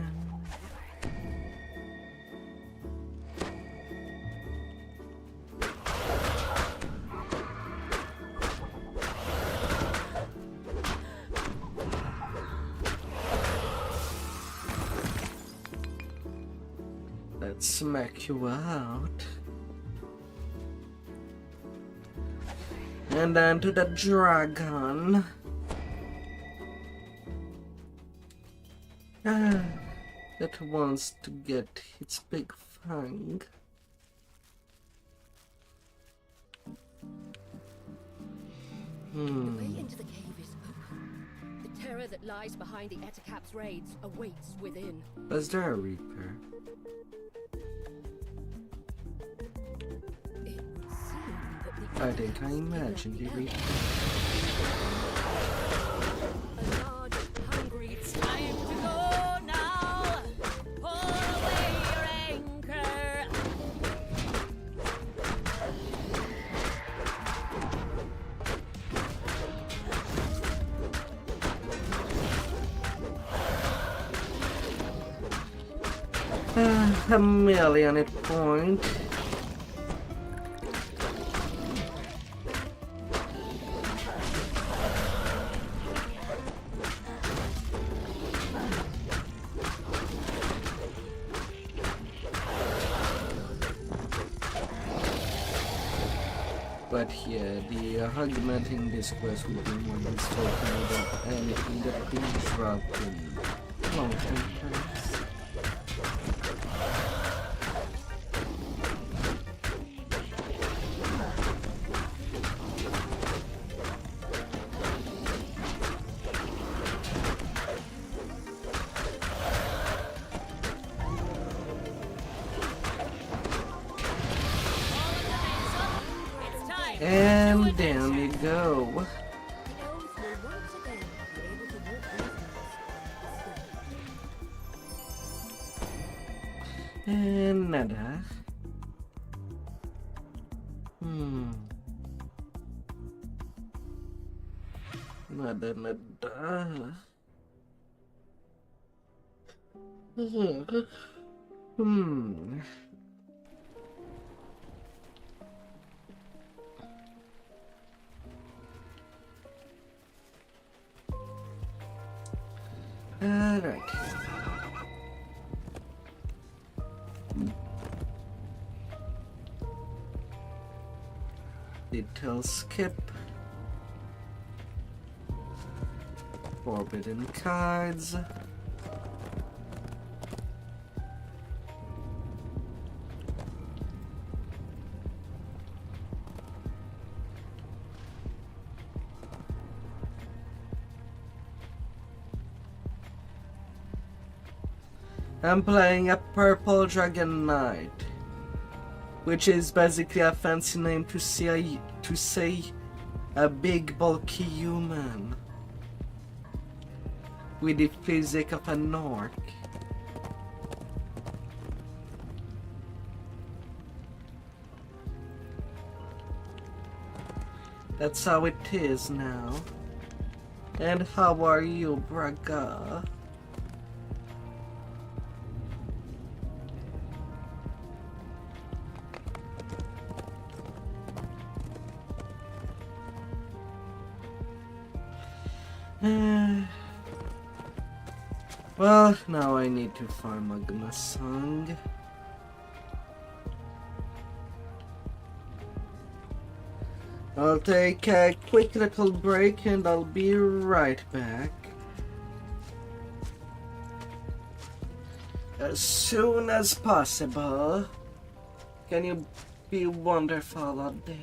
Let's smack you out. And then to the dragon. That wants to get its big fang. The way into the cave is open. The terror that lies behind the Ettercap's raids awaits within. Was there a reaper? It would seem that the I think I imagined the reaper. a large, hungry Time to go now. Pull away your anchor. A million at point. But yeah, the augmenting disclose will be more useful to me than anything that we dropped in long time. It's time. And down you go. elves will once again be able to walk with us. And nada. Nada, nada. Alright. Detail skip. Forbidden cards. I'm playing a purple dragon knight, which is basically a fancy name to say a big bulky human with the physique of an orc. That's how it is now. And how are you, Braga? Well, now I need to farm a song. I'll take a quick little break and I'll be right back. As soon as possible. Can you be wonderful out there?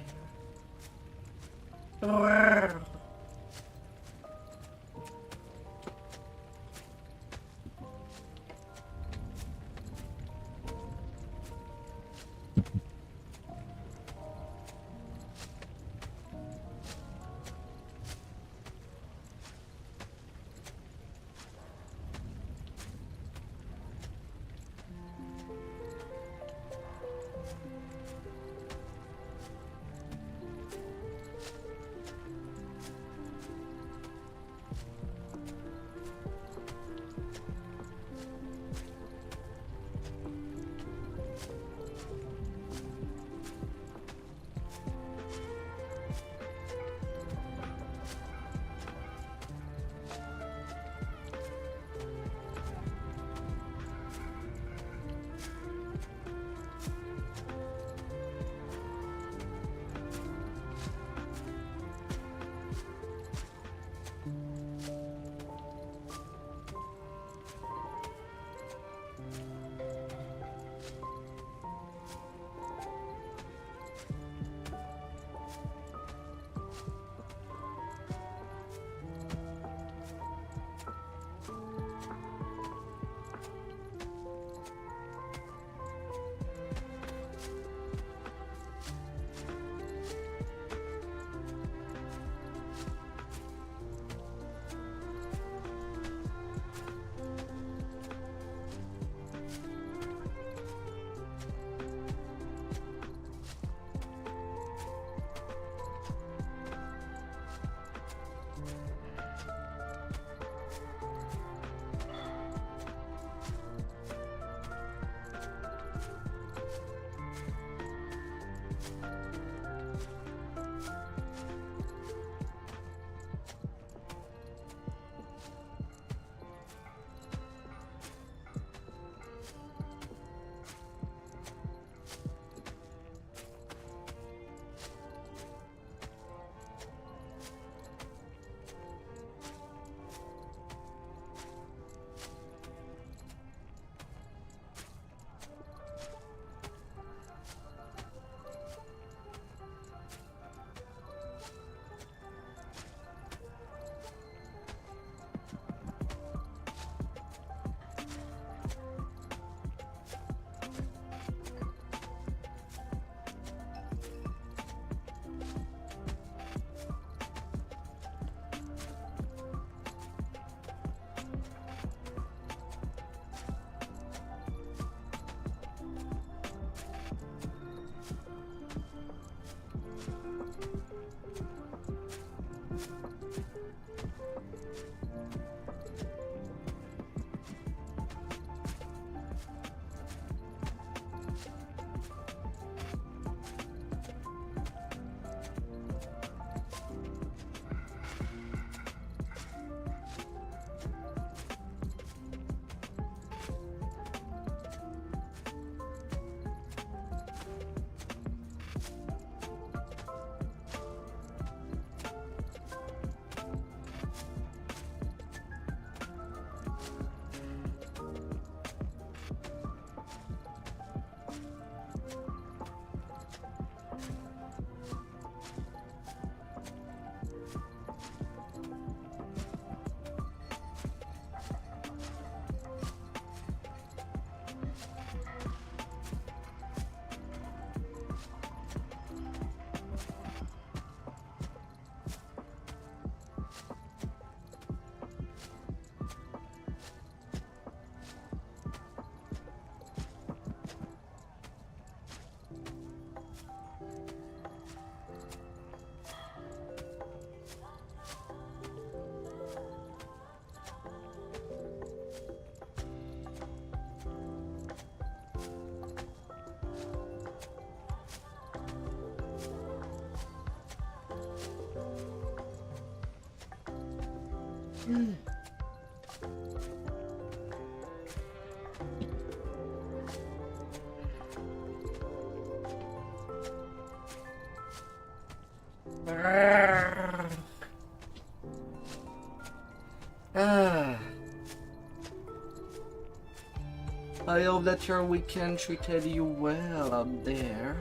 I'll hope that your weekend treated you well up there,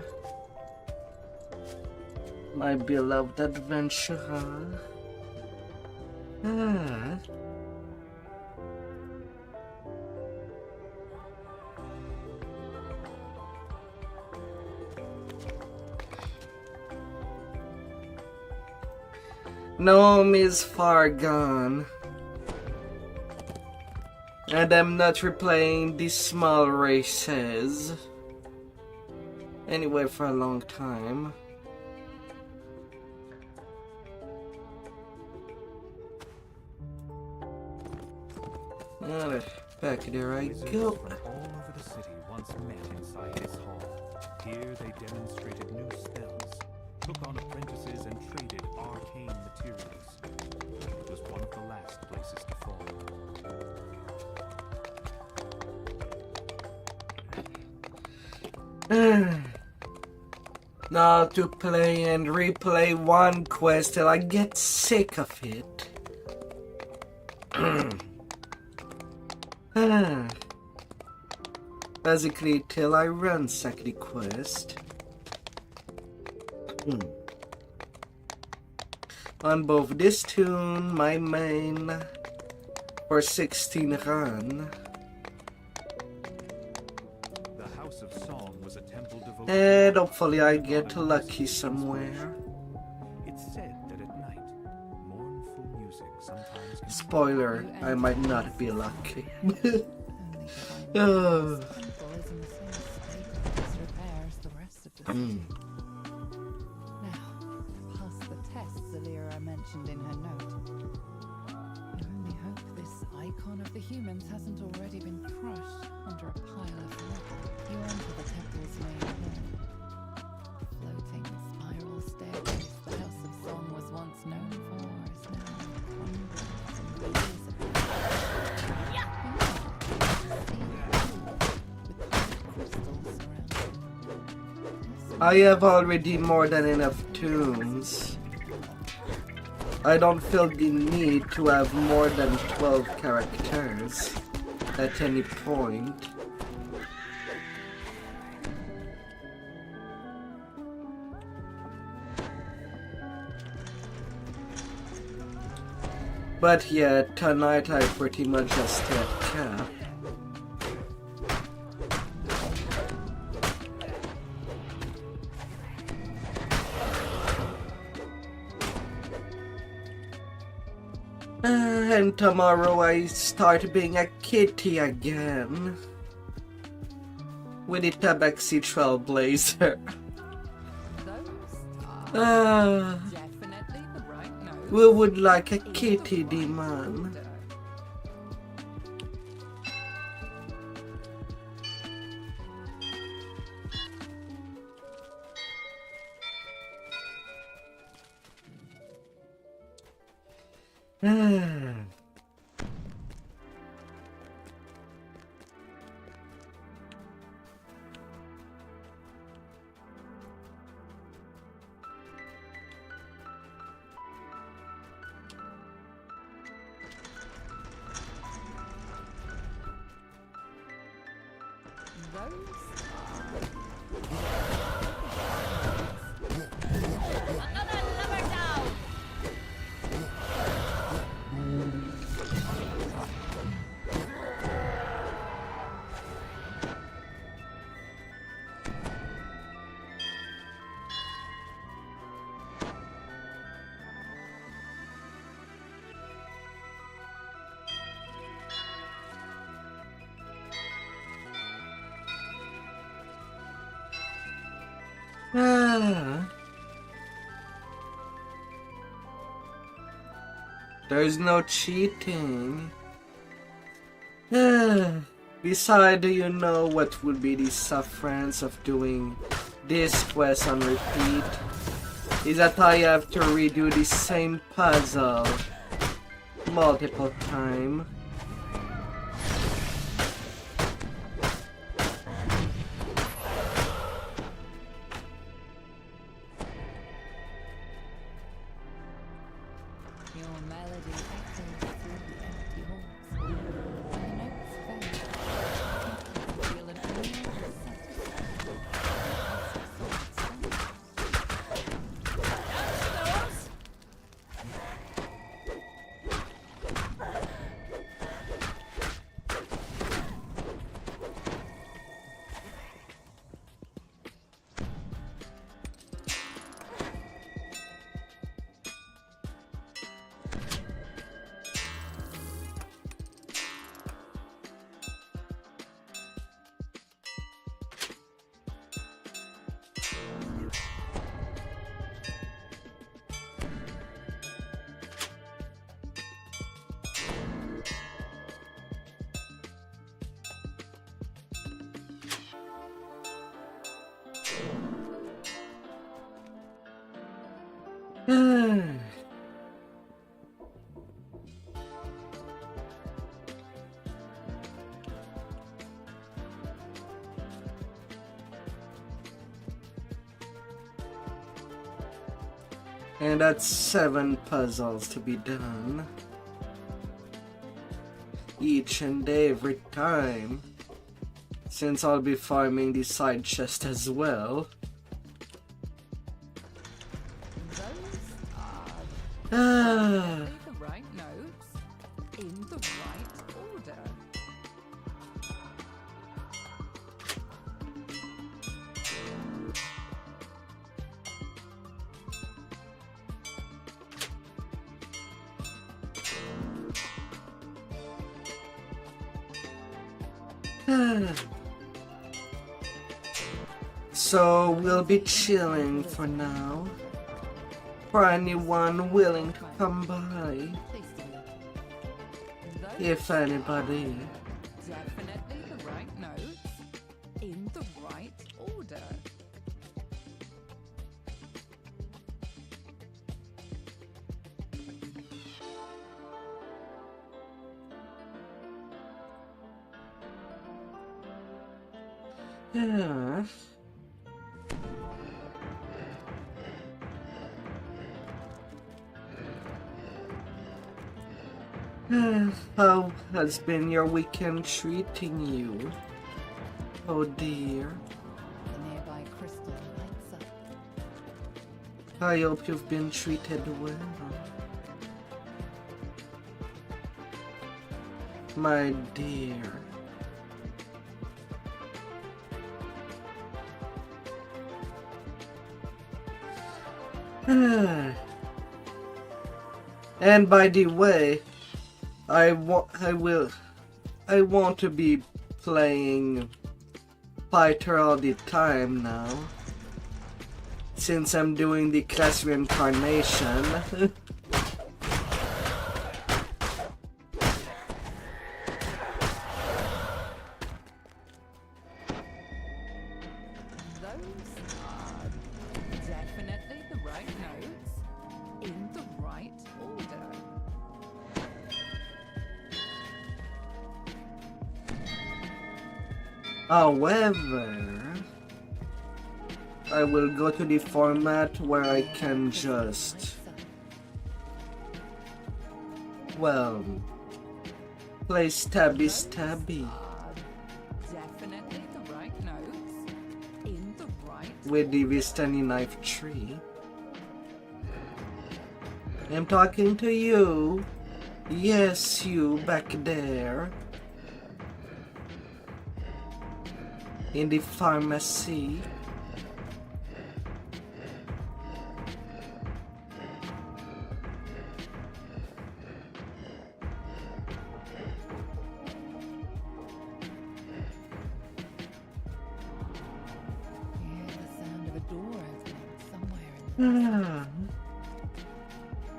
my beloved adventurer. Ah. Naomi's far gone, and I'm not replaying these small races anyway for a long time. Back there I go. From all over the city once met inside this hall. Here they demonstrated new spells, took on apprentices, and traded arcane materials. It was one of the last places to fall. Now to play and replay one quest till I get sick of it. Basically till I ransack the quest. On both this tune, my main, for 16 run. The House of Song was a temple devoted And hopefully I get lucky somewhere. It's said that at night, mournful music sometimes can Spoiler, I might not be lucky. Only to find the temple is in the same state of disrepair as the rest of the city. Now, past the tests Alira mentioned in her note. I only hope this icon of the humans hasn't already been crushed under a pile of rubble. You enter the temple's main hall. Floating spiral staircase the House of Song was once known for is now crumbling from the years of I have already more than enough tunes. I don't feel the need to have more than 12 characters at any point. But yeah, tonight I pretty much just hit cap. And tomorrow I start being a kitty again. With the backseat trailblazer. those are Ah, definitely the right note. we would like a kitty demon. Ah. Ah. There's no cheating. Ah. Besides, do you know what would be the sufferance of doing this quest on repeat? Is that I have to redo the same puzzle multiple times. Your melody echoes through the empty halls. The notes fade. I can feel an And that's 7 puzzles to be done. Each and every time. Since I'll be farming the side chest as well. The right notes in the right order. So we'll be chilling for now. For anyone willing to come by, if anybody. Definitely the right notes in the right order. Yeah. How has been your weekend treating you? Oh dear. The nearby crystal lights up. I hope you've been treated well. My dear. And by the way, I want to be playing fighter all the time now. Since I'm doing the class reincarnation. Those are definitely the right notes in the right order. However, I will go to the format where I can just, well, play stabby Definitely the right notes in the right with the Vistani knife tree. I'm talking to you. Yes, you back there. In the pharmacy. Hear the sound of a door opening somewhere in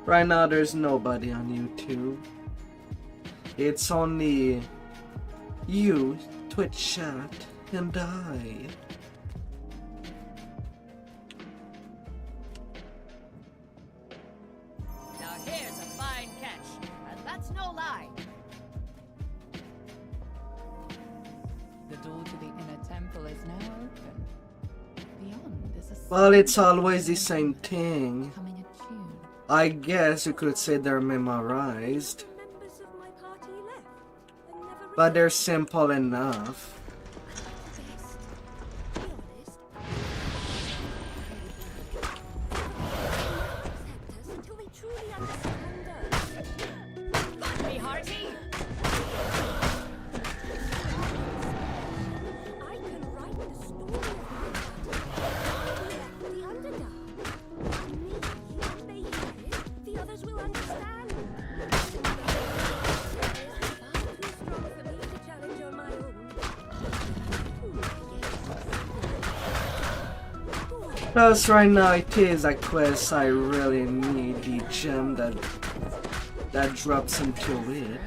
Right now there's nobody on YouTube. It's only you, Twitch chat, and I. Now here's a fine catch, and that's no lie. the door to the inner temple is now open. Beyond is a Well, it's always the same thing. humming a tune. I guess you could say they're memorized, Members of my party left and never but they're simple enough. Be honest. Accept us until they truly understand us. Got me, Hearty? I can write the story of my party. The underdog. Me, they hear it, the others will understand. Far too strong for me to challenge on my own. Plus, right now it is a quest I really need the gem that drops into it.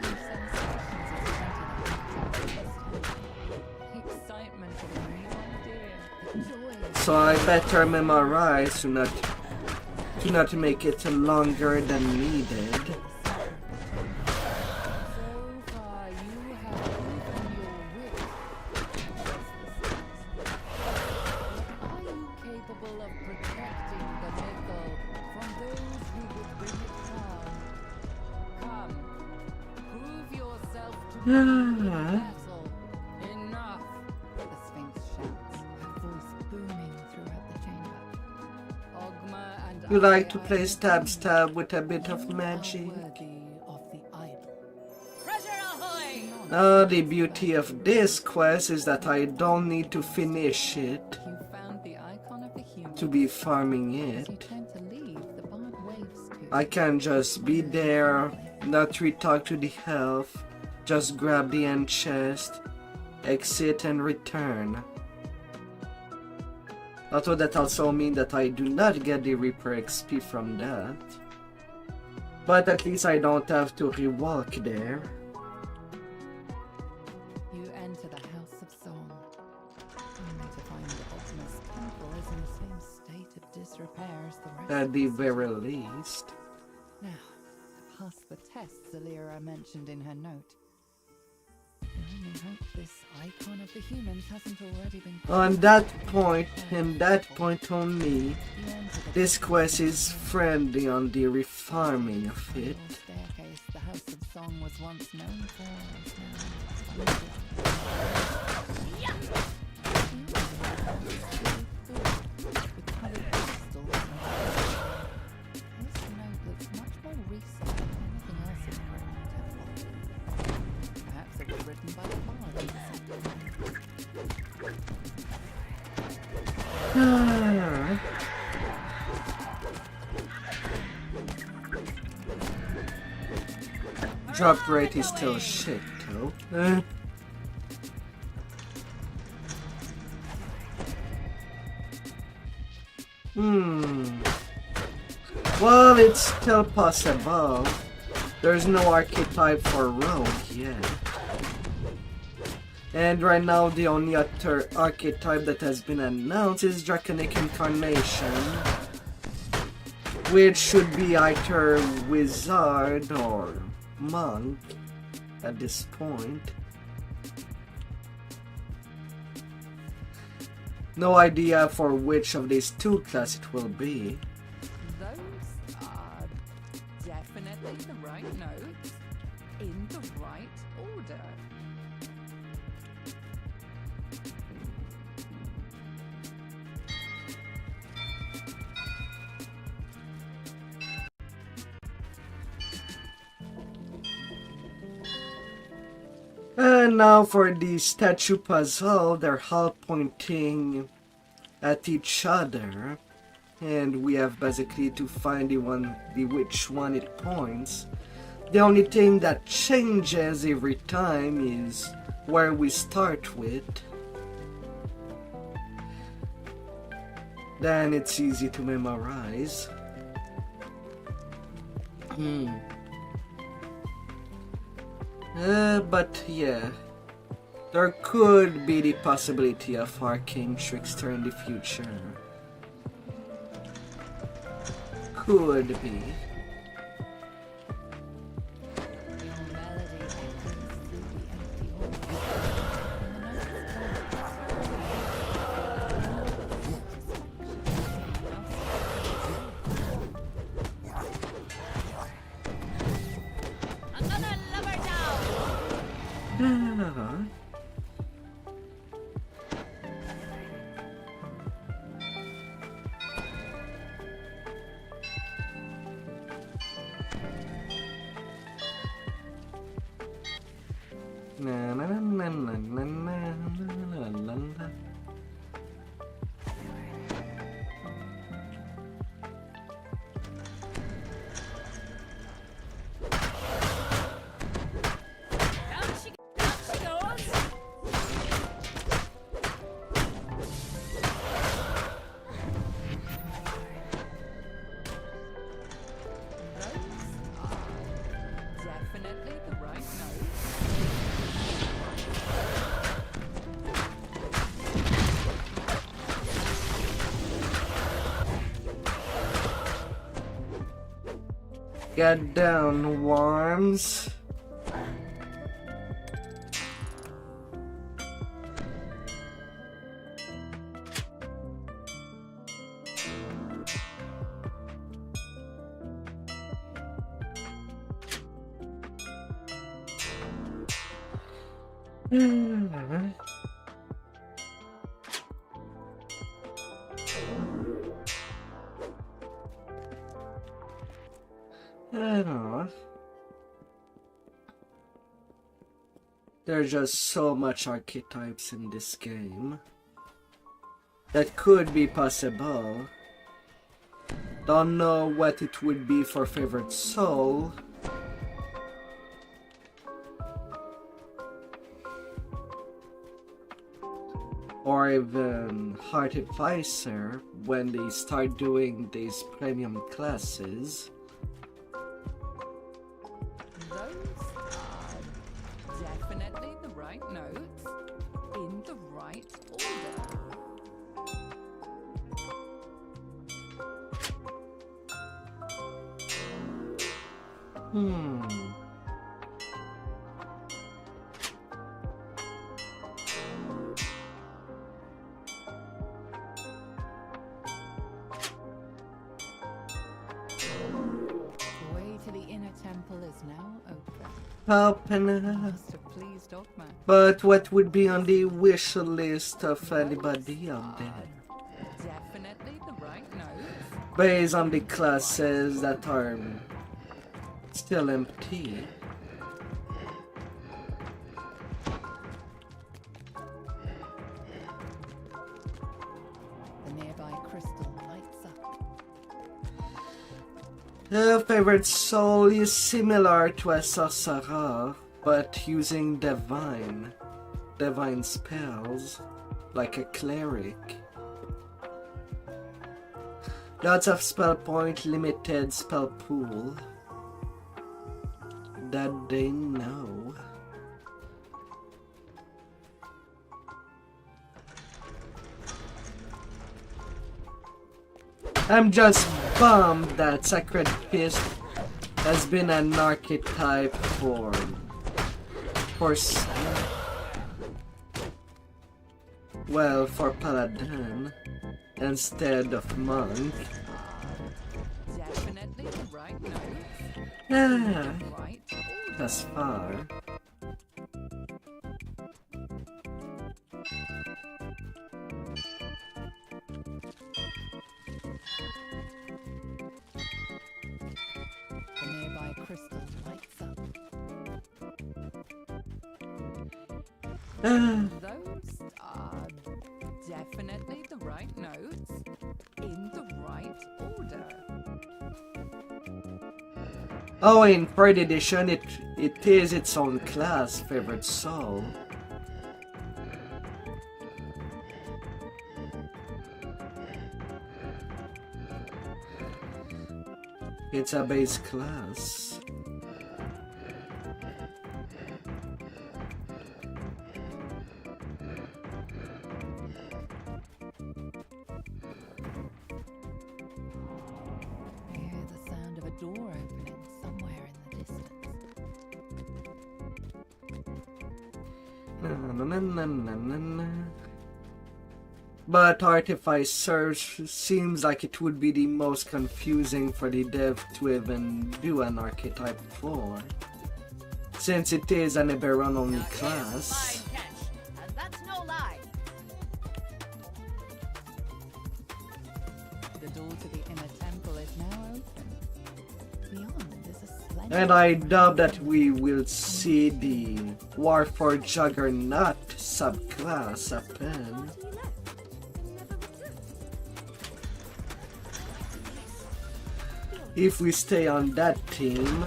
Excitement of a new idea. The joy of So I better memorize to to not make it longer than needed. So far, you have proven your wit. Are you capable of protecting the nickel from those who would bring it down? Come, prove yourself to be in battle. Enough! The Sphinx shouts, her voice booming throughout the chamber. Ogma and You like to I play are stab with a bit of you are magic? worthy of the idol. The beauty of this quest is that I don't need to finish it You found the icon of the human. to be farming As you it. turn to leave, the bard waves to I can just be there, not re-talk to the elf, just grab the end chest, exit and return. Although that also means that I do not get the Reaper XP from that. But at least I don't have to rewalk there. You enter the House of Song, only to find the Optimus temple is in the same state of disrepair as the rest At of the city. very least. Now, to pass the tests Alira mentioned in her note. I only hope this icon of the humans hasn't already been On that point, and that point only, You enter the this quest is friendly on the refarming of it. old staircase the House of Song was once known for is now funded. With colored crystals and this note looks much more recent than anything else in the room might have. Perhaps it was written by the bard himself. Drop rate is still shit though. Well, it's still possible. There's no archetype for rogue yet. And right now the only other archetype that has been announced is Draconic Incarnation, which should be either Wizard or Monk at this point. No idea for which of these two classes it will be. Those are definitely the right notes in the right order. And now for the statue puzzle, they're all pointing at each other, and we have basically to find which one it points. The only thing that changes every time is where we start with. Then it's easy to memorize. But yeah, there could be the possibility of Arcane Trickster in the future. Could be. Your melody echoes through the empty hall, and the Another lover down! Na na na na na na na na na. Down she goes! definitely the right note. Get down, worms. There's just so much archetypes in this game that could be possible. Don't know what it would be for favorite soul. Or even Artificer when they start doing these premium classes. Those are definitely the right notes in the right order. The way to the inner temple is now open. Open. Must have pleased Dogma. But what would be on the wish list of anybody out there? Definitely the right notes. Based on the classes that are still empty. The nearby crystal lights up. Her favorite soul is similar to a sorcerer, but using divine spells, like a cleric. Lots of spell point, limited spell pool. That they know. I'm just bummed that Sacred Fist has been an archetype for Paladin instead of Monk. Definitely the right notes. Ah, Right order. thus far. The nearby crystal lights up. Those are definitely the right notes in the right order. Oh, in 3rd edition, it is its own class, favorite soul. It's a base class. I hear the sound of a door opening somewhere in the distance. But Artificer seems like it would be the most confusing for the dev to even do an archetype for, since it is an Eberron only class. And that's no lie. The door to the inner temple is now open. Beyond is a splendid. And I doubt that we will see the Warforged Juggernaut subclass happen. If we stay on that team.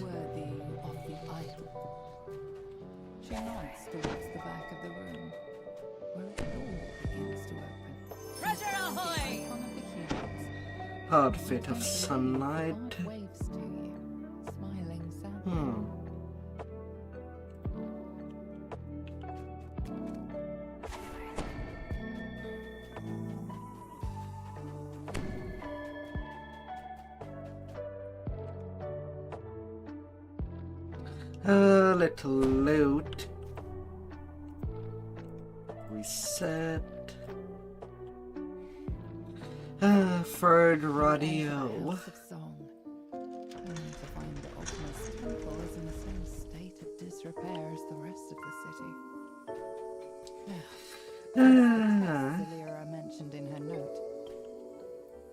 worthy of the idol. She nods towards the back of the room, where a door begins to open. Treasure ahoy! Icon of the humans. Outfit of sunlight. Aunt waves to you, smiling sadly. A little loot. Reset. Third radio. House of song. Only to find the Optimus temple is in the same state of disrepair as the rest of the city. Lyra mentioned in her note.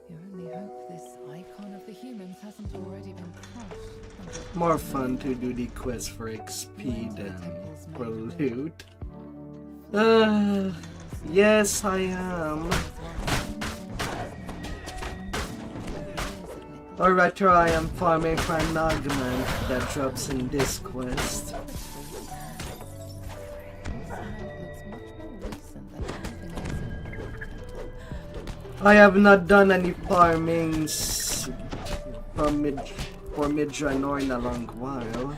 You only hope this icon of the humans hasn't already been crushed. More fun to do the quest for XP than for loot. Yes, I am. Or rather, I am farming for an augment that drops in this quest. I have not done any farmings for Midra nor in a long while.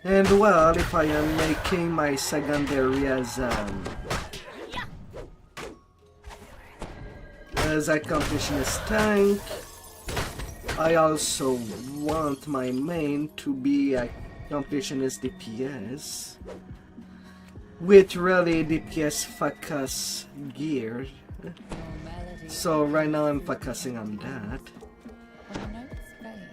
And well, if I am making my secondary as accomplishment tank, I also want my main to be accomplishment DPS with really DPS focus gear. So right now I'm focusing on that. When the notes fade,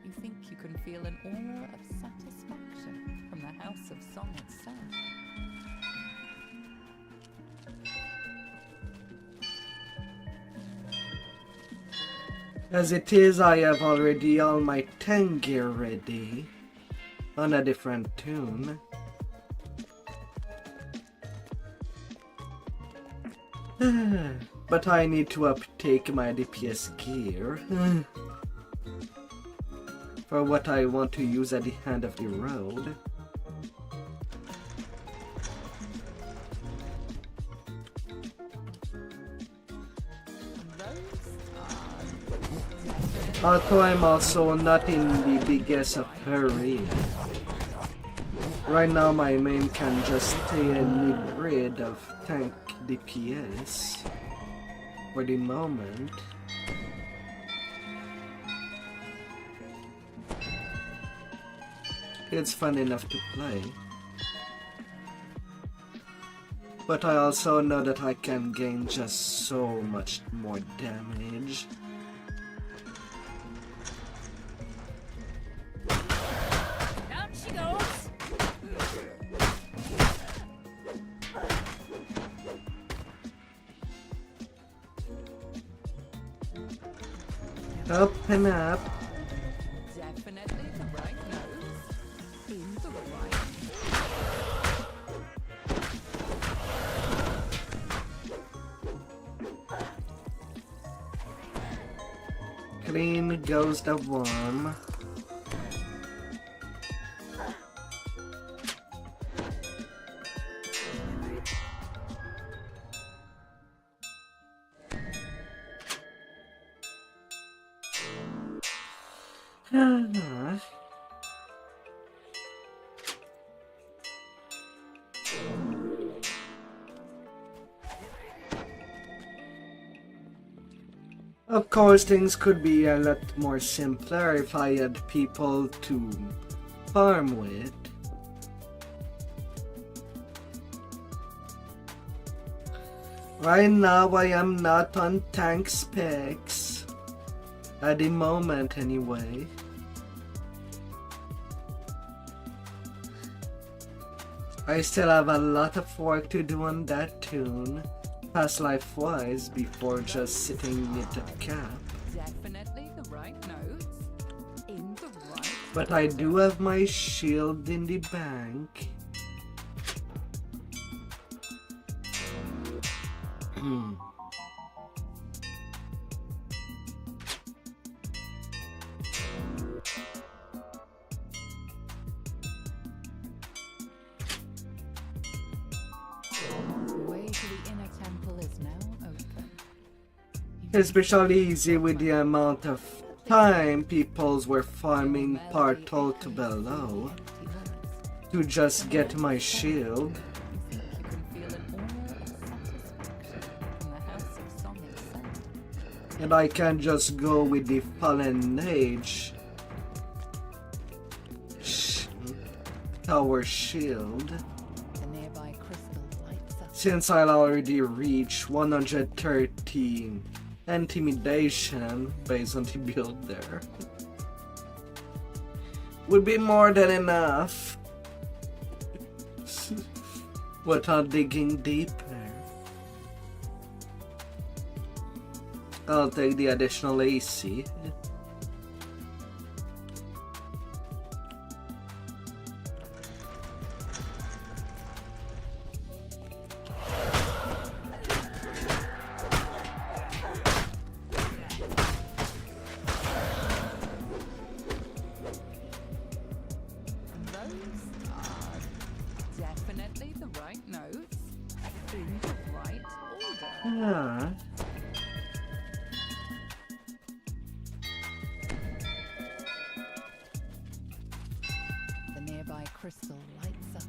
you think you can feel an aura of satisfaction from the House of Song itself. As it is, I have already all my 10 gear ready on a different tune. But I need to uptake my DPS gear for what I want to use at the end of the road. Although I'm also not in the biggest of hurry. Right now my main can just stay in mid-grade of tank DPS for the moment. It's fun enough to play. But I also know that I can gain just so much more damage. Down she goes! Open up. Definitely the right nose. In the right. Clean goes the worm. Of course, things could be a lot more simpler if I had people to farm with. Right now, I am not on tank specs. At the moment, anyway. I still have a lot of work to do on that tune, past life wise, before just sitting at the cap. Definitely the right notes. In the right. But I do have my shield in the bank. The way to the inner temple is now open. Especially easy with the amount of time peoples were farming portal to below to just get my shield. You can feel an aura of satisfaction from the House of Song itself. And I can just go with the fallen age tower shield. The nearby crystal lights up. Since I'll already reach 113 intimidation based on the build there. Would be more than enough without digging deeper. I'll take the additional AC. Those are definitely the right notes in the right order. Ah. The nearby crystal lights up.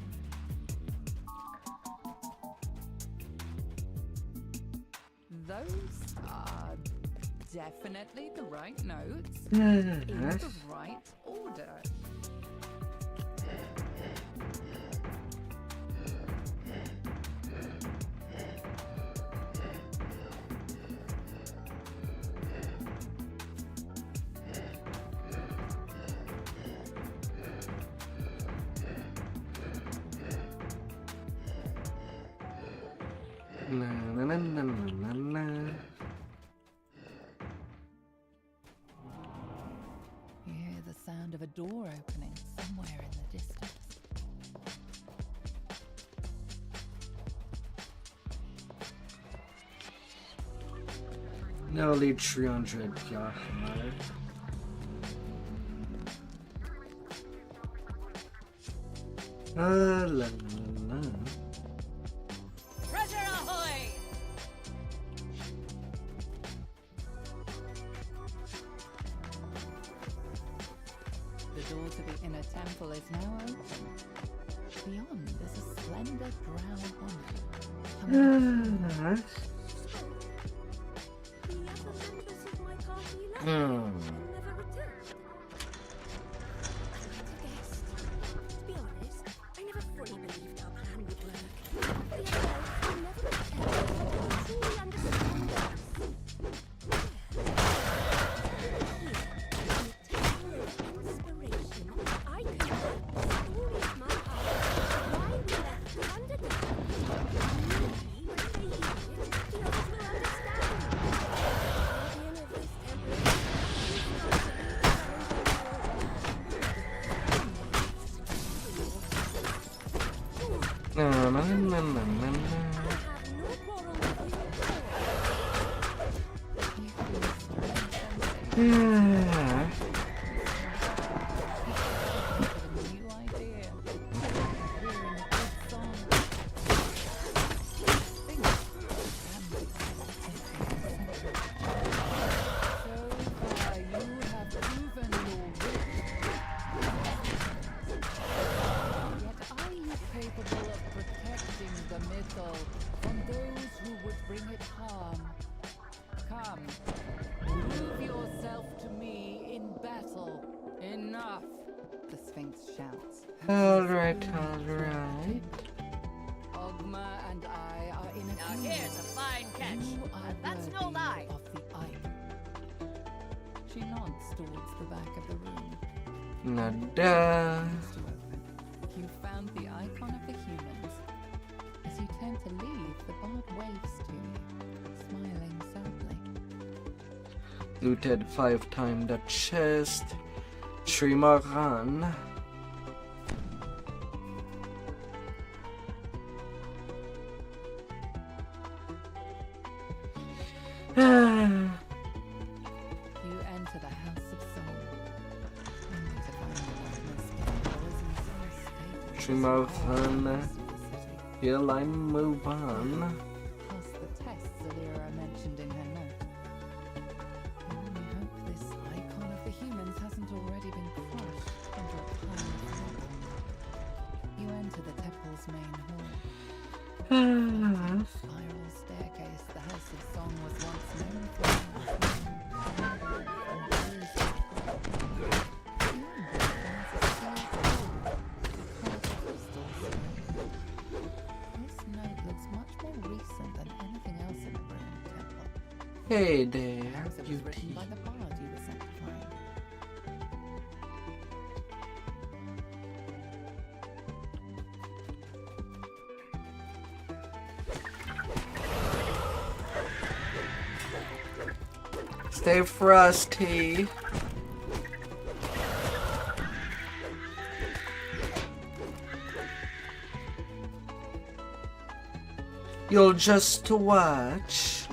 Those are definitely the right notes in the right order. Na, na, na, na, na, na. You hear the sound of a door opening somewhere in the distance. Nearly 300 yards. La la la. Treasure ahoy! The door to the inner temple is now open. Beyond is a slender brown woman. Coming Ah. The other members of my party left Hmm. and never returned. I guessed. To be honest, I never fully believed our plan would work. The other elves never pretended to truly understand us. I can write the story of my heart, why we left Underground. Maybe when they hear it, the others will understand. Guardian of this temple, Na, na, na, na, na, na. I have no quarrel with you. Ah. a new idea. We're in a good song. Things can be exciting. So far, you have proven your wit. Yet are you capable of protecting the mythal from those who would bring it harm? Come, prove yourself to me in battle. Enough! The Sphinx shouts. Alright, alright. Ogma and I are in a Now here's a fine catch. You are That's no worthy lie. of the eye. She nods towards the back of the room. Nada. To open. You found the icon of the humans. As you turn to leave, the bard waves to you, smiling sadly. Looted 5 times the chest. 3 more run. You enter the House of Song, only to find the darkness gathers in some state of Dream of despair. fun. Feel I move on. Plus the tests Alira mentioned in her note. I hope this icon of the humans hasn't already been crushed under a pile of rubble. You enter the temple's main hall. Spiral staircase the House of Song was once known for. This note looks much more recent than anything else in the ruined temple. Hey there, Perhaps it was written beauty. by the bard you were sent to find. Stay frosty. You'll just watch.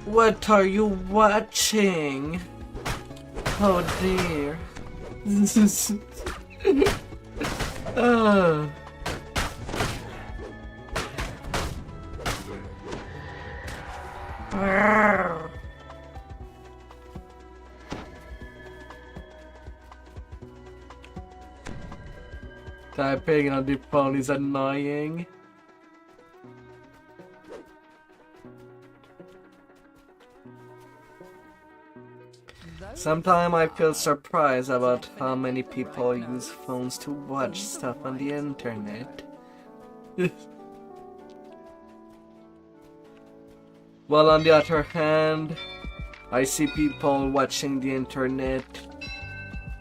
What are you watching? Oh dear. Ah. Arr. Typing on the phone is annoying. Sometimes I feel surprised about how many people use phones to watch stuff on the internet. While on the other hand, I see people watching the internet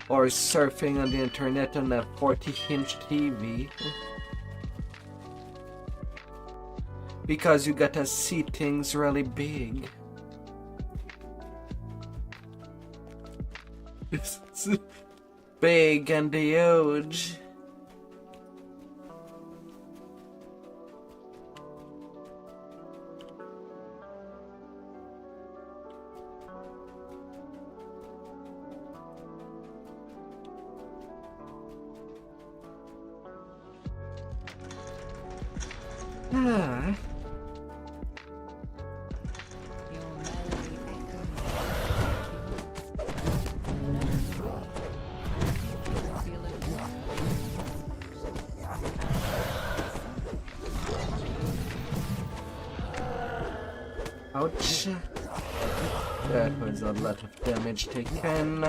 or surfing on the internet on a 40-inch TV. Because you gotta see things really big. Big and huge. Ah. Your melody echoes. Feel it. Ouch. That was a lot of damage taken.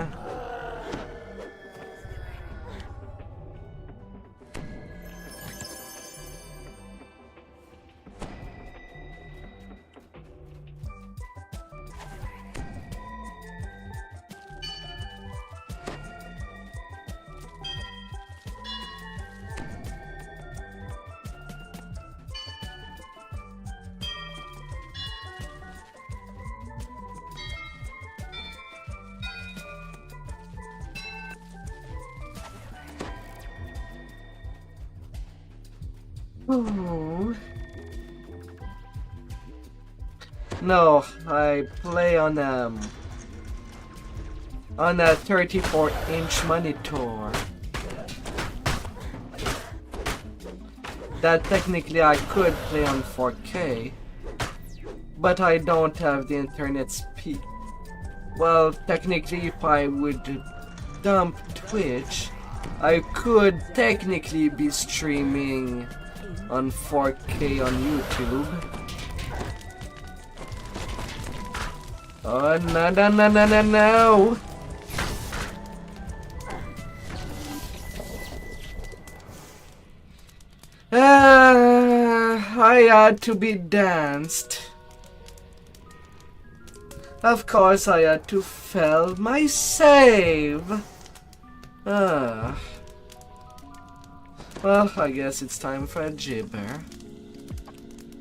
Ooh. No, I play on a 34-inch monitor. That technically I could play on 4K, but I don't have the internet speed. Well, technically if I would dump Twitch, I could technically be streaming on 4K on YouTube. Oh no no no no no no! I had to be danced. Of course I had to fail my save. Well, I guess it's time for a gibber.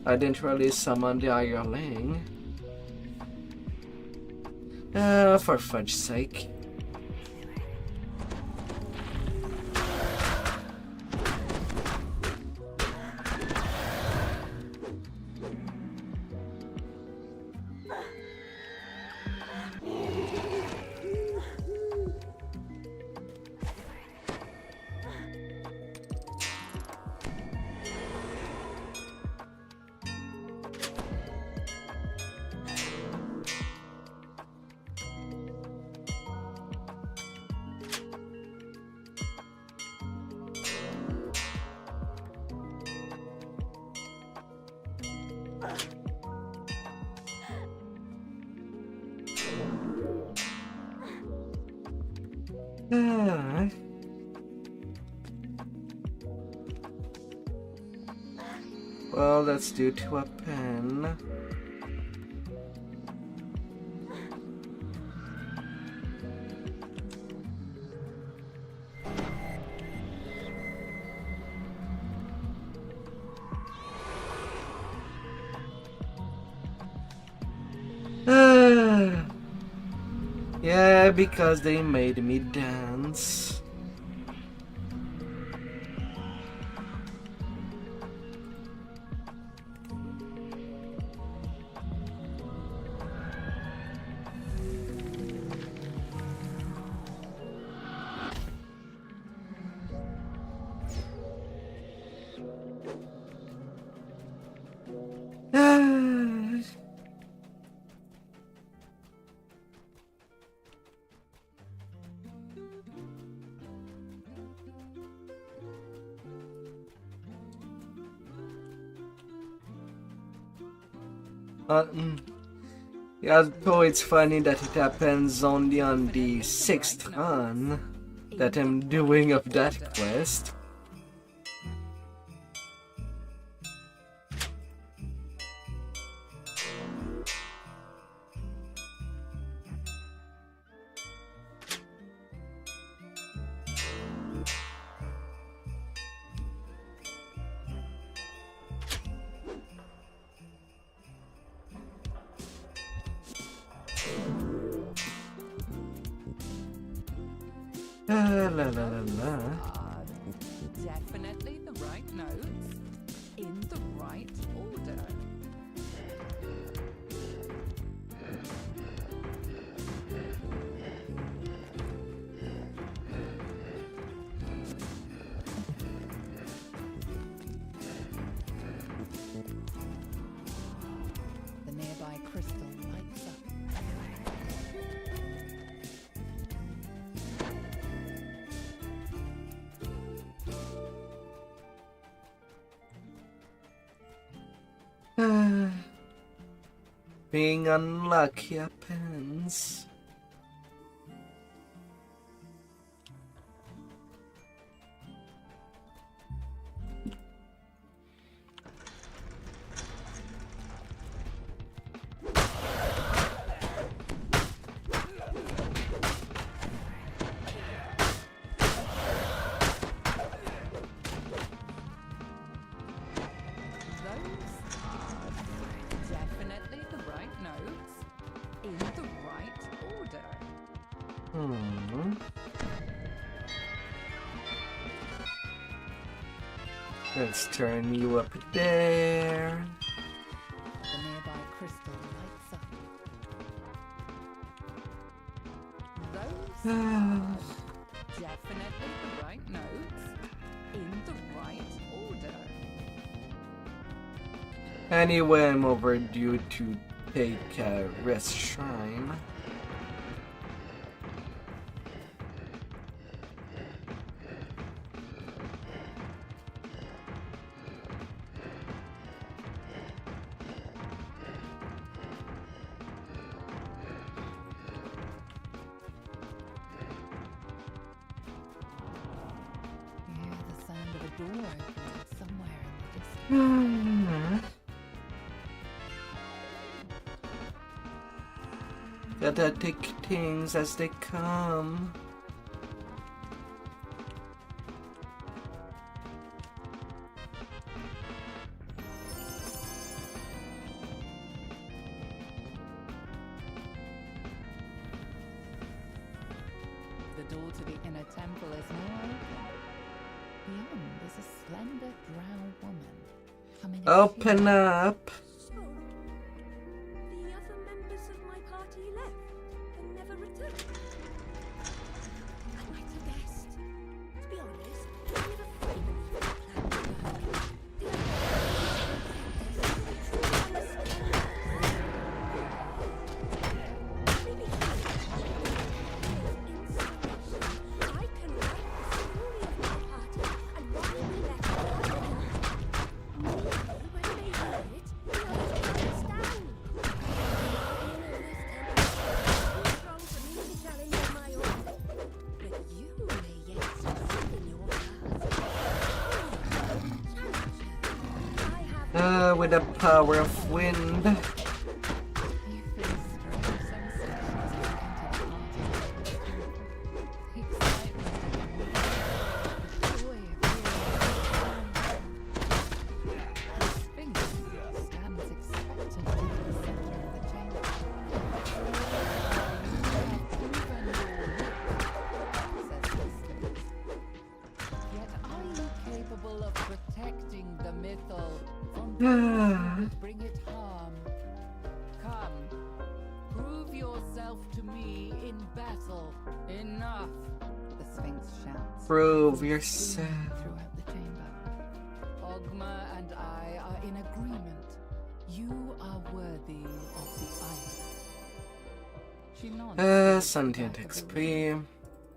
I didn't really summon the hireling. For fudge's sake. Well, let's do to a pen. Yeah, because they made me dance. Yeah, though it's funny that it happens only on the 6th run that I'm doing of that quest. La la la la. Definitely the right notes in the right order. The nearby crystal lights up. Being unlucky happens. Definitely the right notes in the right order. Let's turn you up there. The nearby crystal lights up. Those are definitely the right notes in the right order. Anyway, I'm overdue to take a rest shrine. Hear the sound of a door opening somewhere in the distance. Gotta take things as they come. The door to the inner temple is now open. Beyond is a slender drow woman coming Open up. So, the other members of my party left and never returned. I might have guessed. To be honest, I never fully believed the plan to work. The I can write the story of my party and why we left. Maybe when they hear it, with the power of wind. You feel strange sensations as you enter the heart of the excitement of the joy of the Sphinx stands expectantly in the center of the chamber. You have proven your wit, says the Sphinx. Yet are you capable of protecting the mythal from those who would bring it harm? Come, prove yourself to me in battle. Enough! The Sphinx shouts. Prove yourself. Throughout the chamber. Ogma and I are in agreement. You are worthy of the island. She nods. to the Sentient back of the XP. room,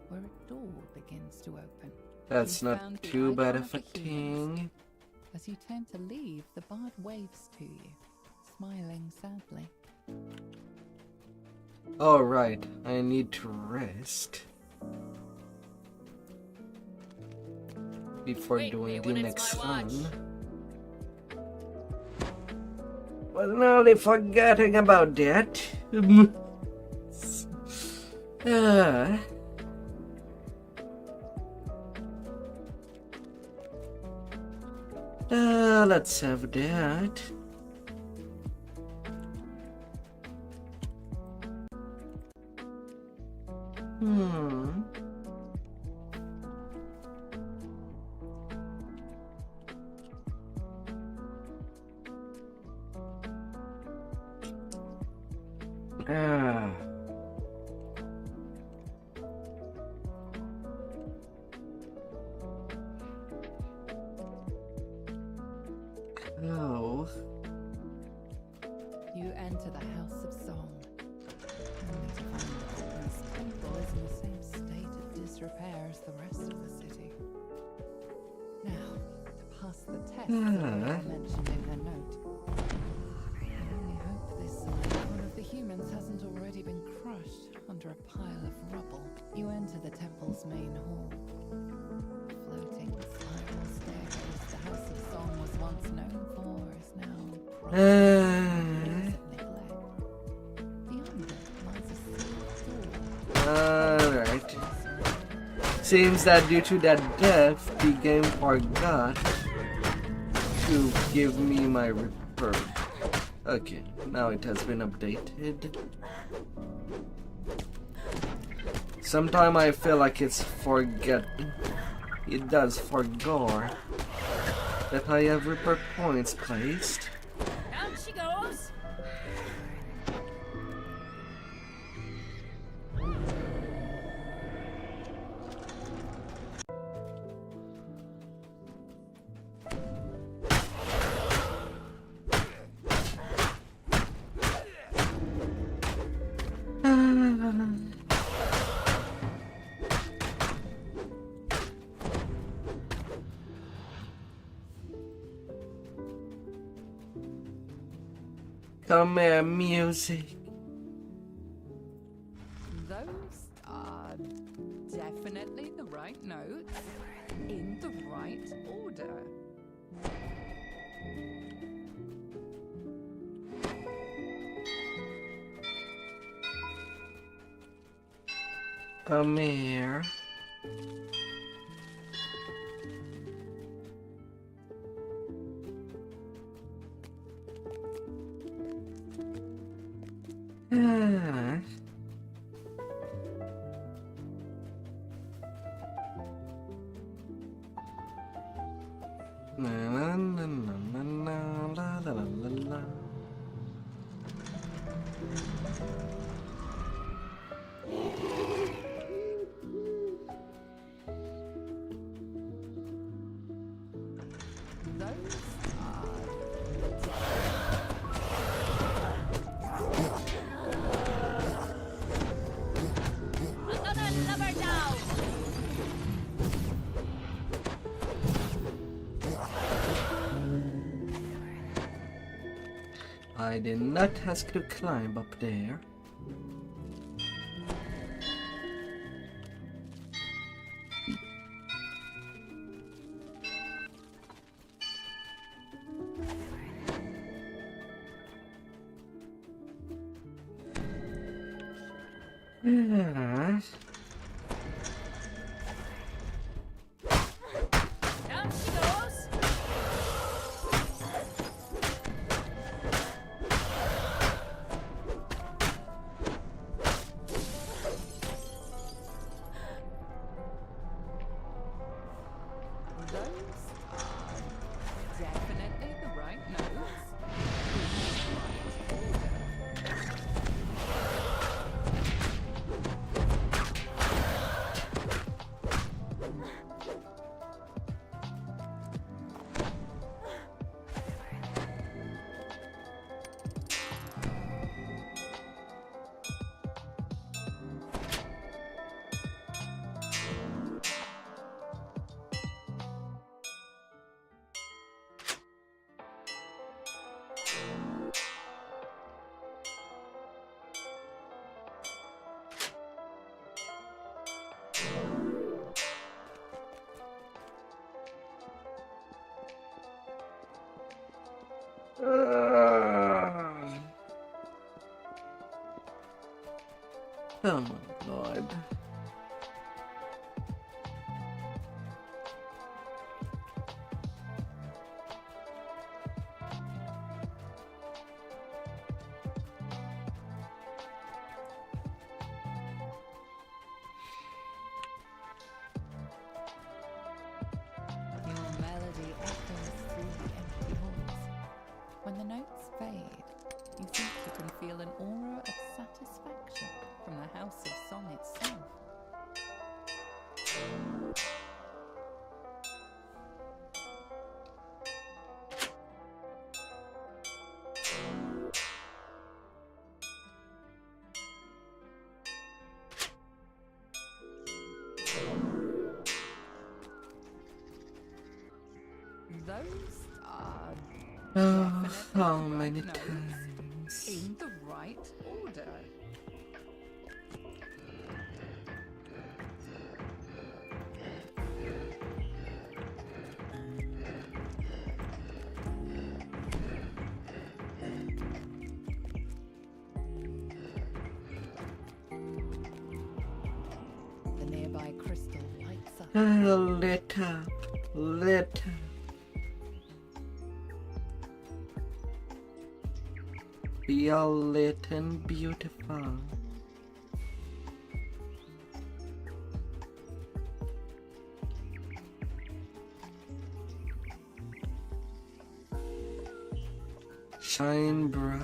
where a door begins to open. That's You not found the too bad icon of a the humans. thing. As you turn to leave, the bard waves to you, smiling sadly. Alright, I need to rest before doing the next one. Well, nearly forgetting about that. Let's have that. Ah. Oh. You enter the House of Song, only to find that Ogma's temple is in the same state of disrepair as the rest of the city. Now, to pass the test that mentioned in her note, I only hope this one of the humans hasn't already been crushed under a pile of rubble. You enter the temple's main hall. Floating spiral staircase the House of Song was once known for is now neglect. Beyond it lies a sealed door. Alright. Seems that due to that death, the game forgot to give me my report. Okay, now it has been updated. Sometimes I feel like it does forgot that I have report points placed. Out she goes. Come here, music. Those are definitely the right notes in the right order. Come here. Ah. La la la la la la la la la. Those are Another lover down. I did not ask to climb up there. Yeah. Down she goes. Those are definitely the right notes. Oh my lord. Your melody echoes through the empty halls. When the notes fade, you think you can feel an aura of satisfaction from the House of Song itself. Those are Oh, definitely how the many right notes times? in the right order. The nearby crystal lights up. Lit up, lit up. Be all lit and beautiful. Shine bright.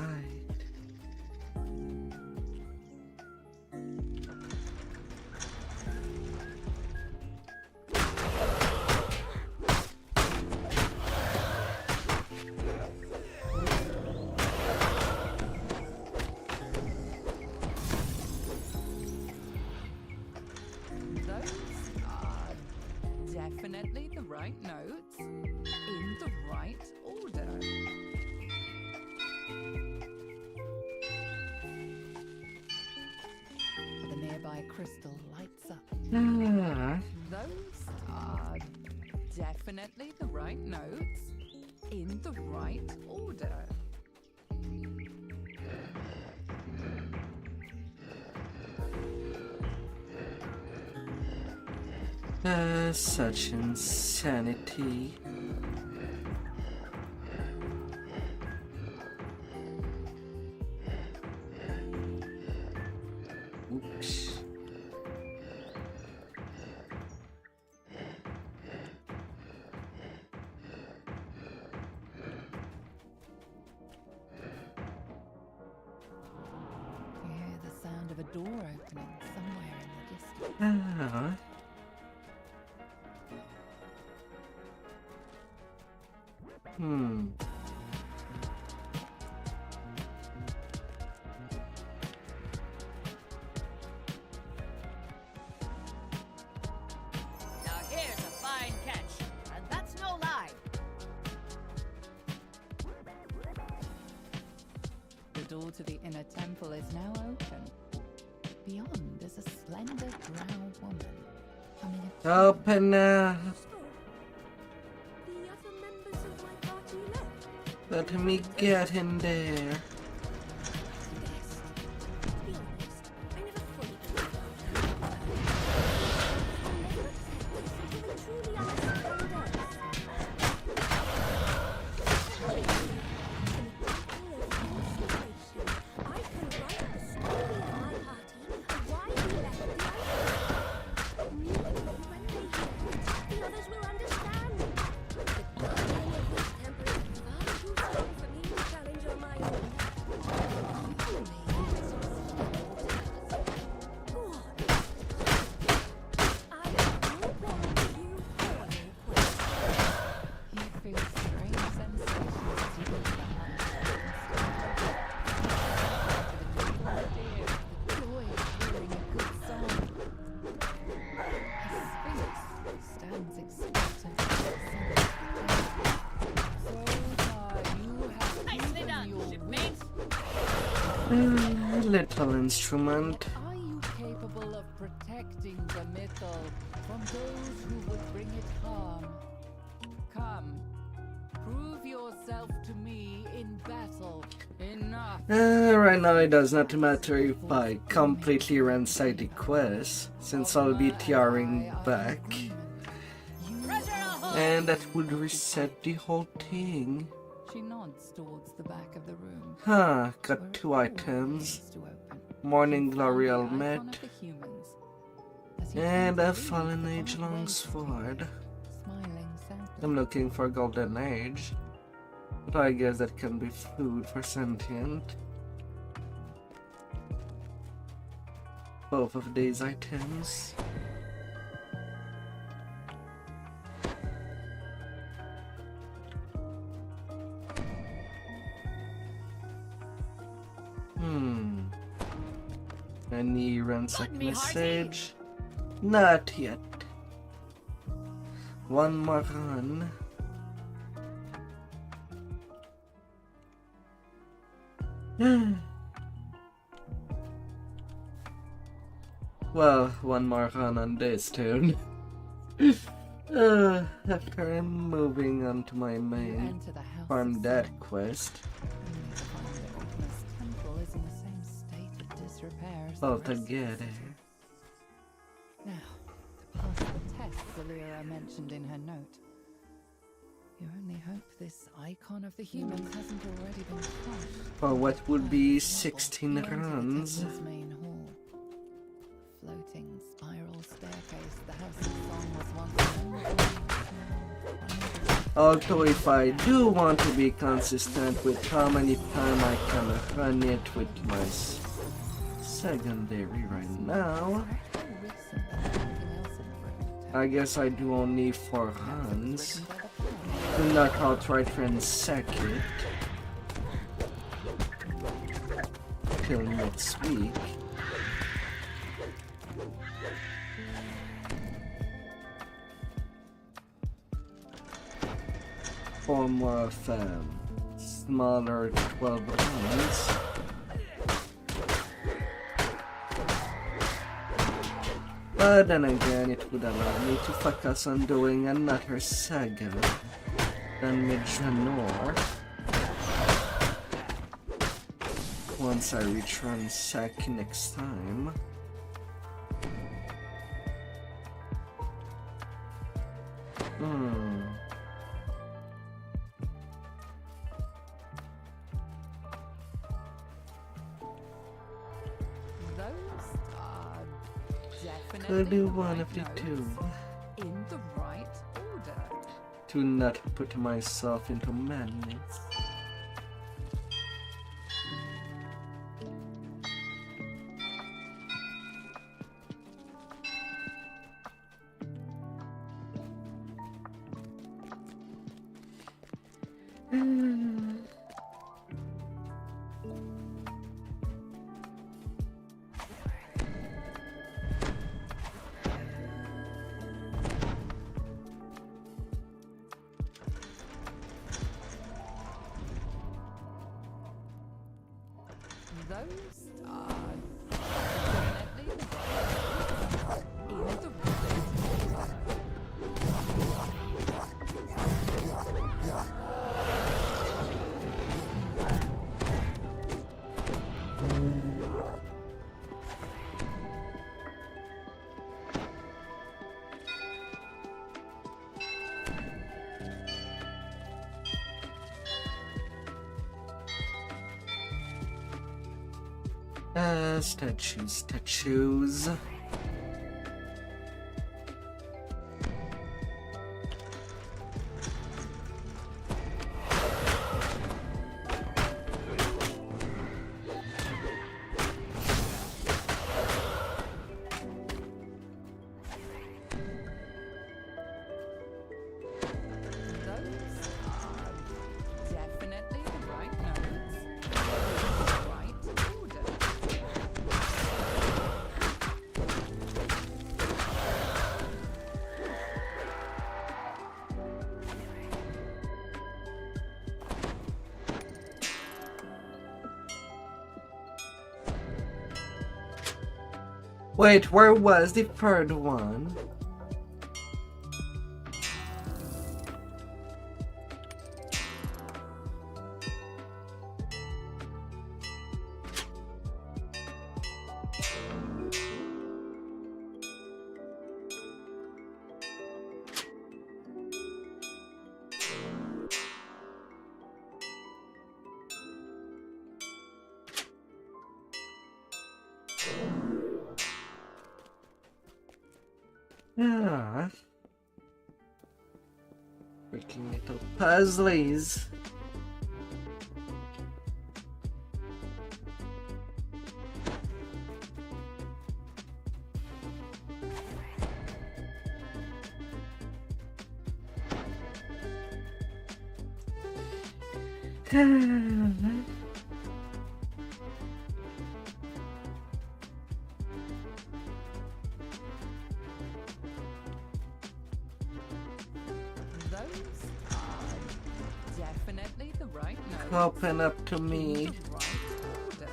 Those are definitely the right notes in the right order. The nearby crystal lights up. Ah, Those are definitely the right notes in the right order. such insanity. Oops. You hear the sound of a door opening somewhere in the distance. Ah. Hmm. Now here's a fine catch, and that's no lie. The door to the inner temple is now open. Beyond is a slender drow woman humming a Open up. The other members of my party left. Let me get in there. Yes. To be honest, I never fully Little instrument. Are you capable of protecting the mythal from those who would bring it harm? Come, prove yourself to me in battle. Enough. Right now it does not matter if I completely ransack the quest, since I'll be TRing back. And that would reset the whole thing. She nods towards the back of the room. Huh, got 2 items. Morning Glory helmet. And a Fallen Age longsword. I'm looking for Golden Age. But I guess that can be food for sentient. Both of these items. Any ransack message? Not yet. One more run. Well, one more run on this tune. After I'm moving on to my main farm that quest. Altogether. Now, to pass the test Zalira mentioned in her note. You only hope this icon of the humans hasn't already been crushed. For what would be 16 runs. Main hall. Floating spiral staircase, the house of song was once Although if I do want to be consistent with how many times I can run it with my secondary right now, I guess I do only 4 runs. Do not outright ransack it till next week. Four more of smaller 12 runs. But then again, it would allow me to focus on doing another saga than Midjanor once I reach ransack next time. Could do one of the two. In the right order. To not put myself into madness. Those are definitely in the Statues. Wait, where was the third one? Ah. Freaking little puzzlies. Those are definitely the right notes. Open up to me. In the right order.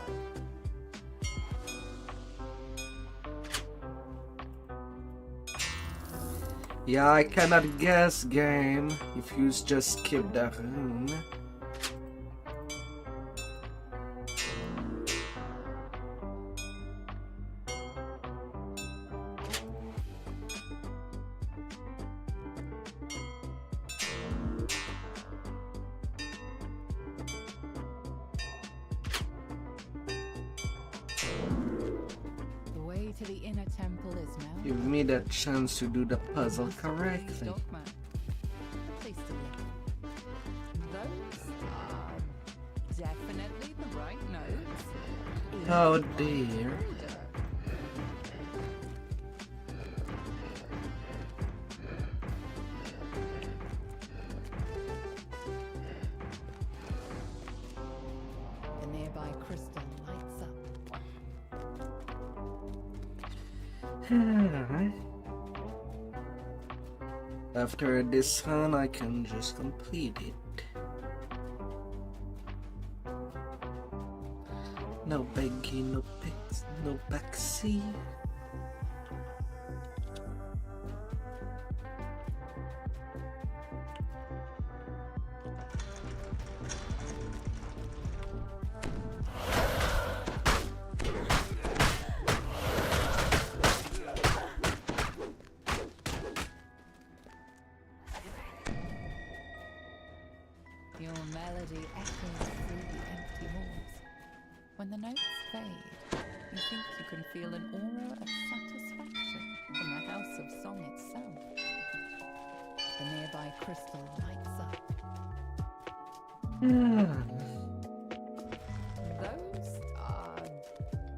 Yeah, I cannot guess, game, if you just skip that rune. The way to the inner temple is now. Give me the chance to do the puzzle correctly. Dogma. Please to look. Those are definitely the right notes. In Oh the dear. order. The nearby crystal lights up. After this one, I can just complete it. No begging, no pics, no backseat. Your melody echoes through the empty halls. When the notes fade, you think you can feel an aura of satisfaction from the house of song itself. The nearby crystal lights up. Those are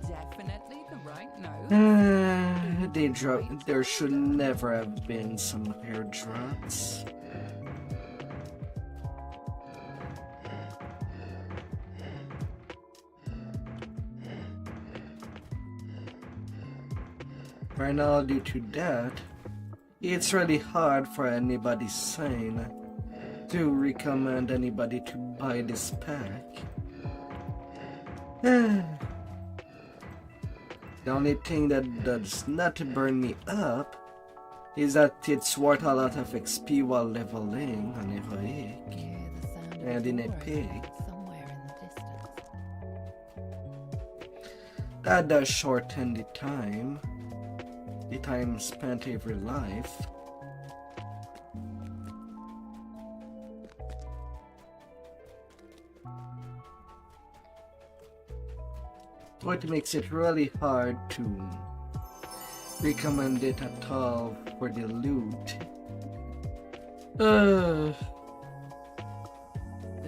definitely the right notes. They drop. There should never have been some hair drops. Right now, due to that, it's really hard for anybody sane to recommend anybody to buy this pack. The only thing that does not burn me up is that it's worth a lot of XP while leveling on heroic Hear the sound of and in a door epic. opening somewhere in the distance. That does shorten the time spent every life. What makes it really hard to recommend it at all for the loot. The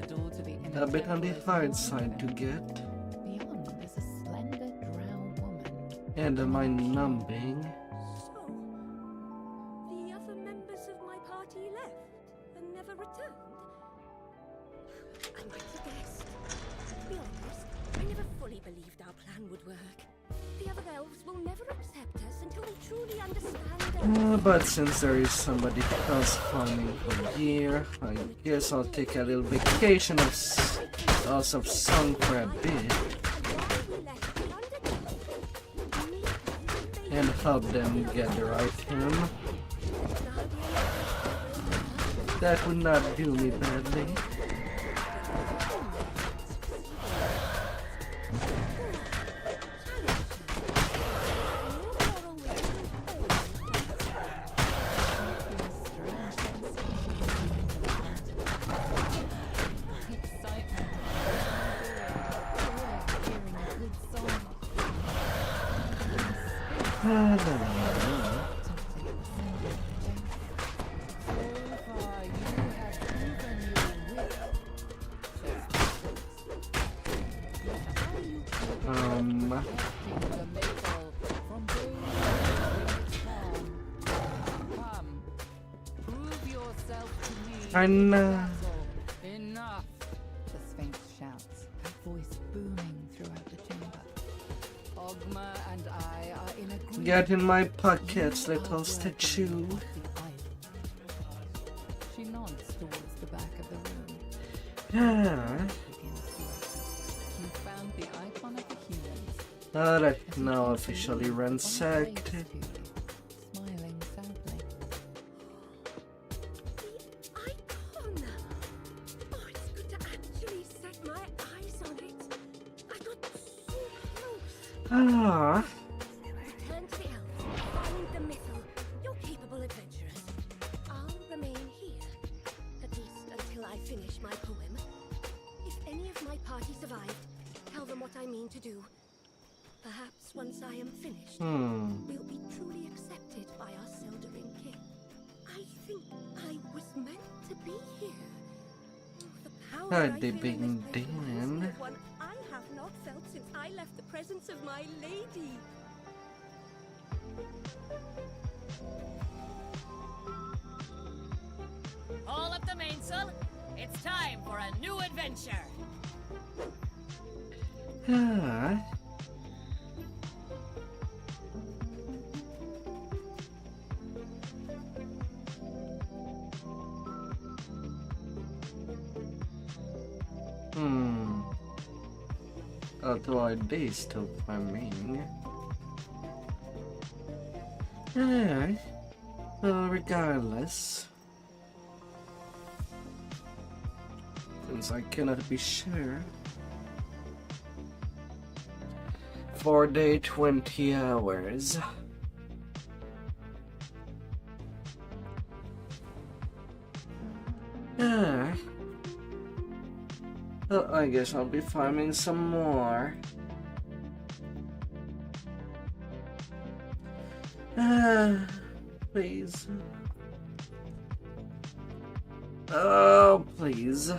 door to the inner A bit on the temple is hard wide side to open. get, Beyond is a slender drow woman. and mind numbing. So, the other members of my party left and never returned? I might have guessed. To be honest, I never fully believed our plan would work. The other elves will never accept us until they truly understand us. But since there is somebody else farming for here, I guess I'll take a little vacation of House of Song for a bit. Why we left the underground? Me, and help them get the item. That would not do me badly. Enough! The Sphinx shouts, her voice booming throughout the chamber. Ogma and I are in agreement. Get in my pockets, little statue. She nods towards the back of the room. Yeah. You found the icon of the humans. Alright, now officially ransacked. Smiling sadly. Icon! Oh, it's good to actually set my eyes on it. I got so close. Ah. Return to the elves. Find the missile. You're capable adventurers. I'll remain here. At least until I finish my poem. If any of my party survived, tell them what I mean to do. Perhaps once I am finished, we'll be truly accepted by our Seldering king. I think I was meant to be here. Oh, the power I Had they feel in been this presence doing? is one I have not felt since I left the presence of my lady. All up the mainsail. It's time for a new adventure. Ah. Avoid this still farming. Alright. Well, regardless. Since I cannot be sure. 4 day, 20 hours. Ah. Well, I guess I'll be farming some more. Please. Oh, please.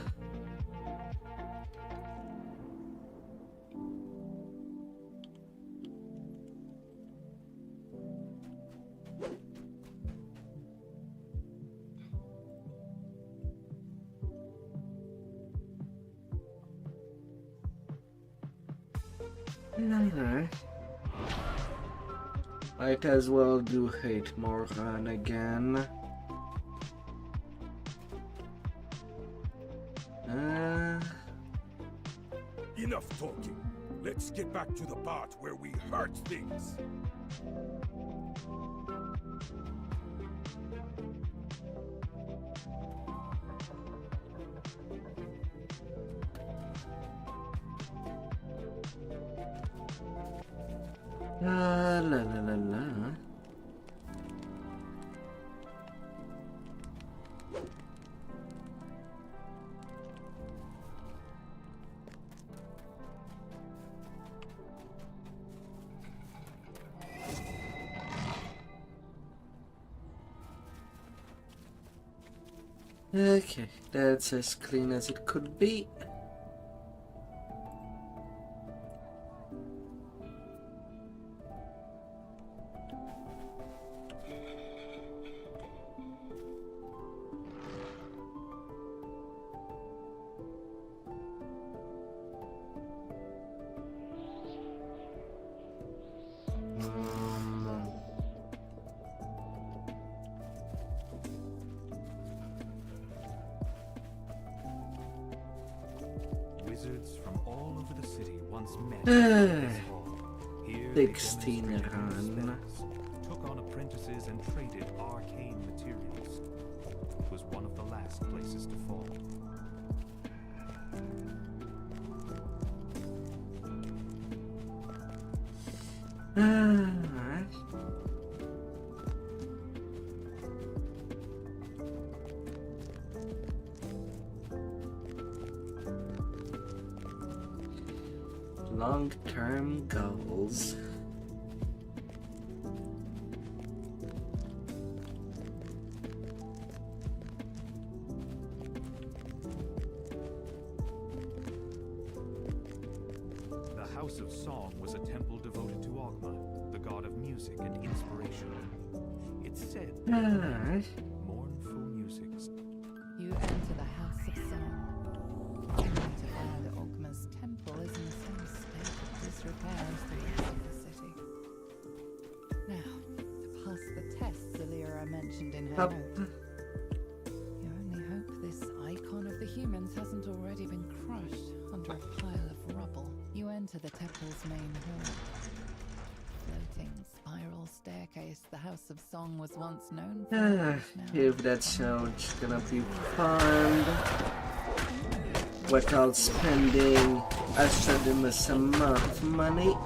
Might as well do hate Morgan again. Enough talking. Let's get back to the part where we hurt things. La la la la la. Okay, that's as clean as it could be. Wizards from all over the city once met in this hall. Here they 16 demonstrated their run. spells apprentices and traded arcane materials. It was one of the last places to fall. Alright. Long-term goals. The House of Song was a temple devoted to Ogma, the god of music and inspiration. It's said Alright. mournful music. You enter the House of Song. Only to find that Ogma's temple is in the same state of disrepair as the rest of the city. Now, to pass the tests Alira mentioned in her Up. note, you only hope this icon of the humans hasn't already been crushed under a pile of rubble. You enter the temple's main hall. Floating spiral staircase the House of Song was once known for. is now If that sounds gonna be fun without spending a certain amount of money.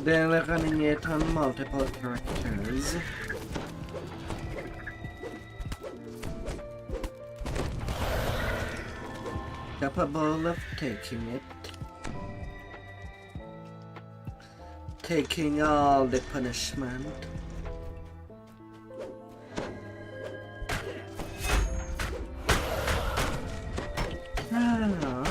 Then we're running it on multiple characters. Capable of taking it. Taking all the punishment. Ah.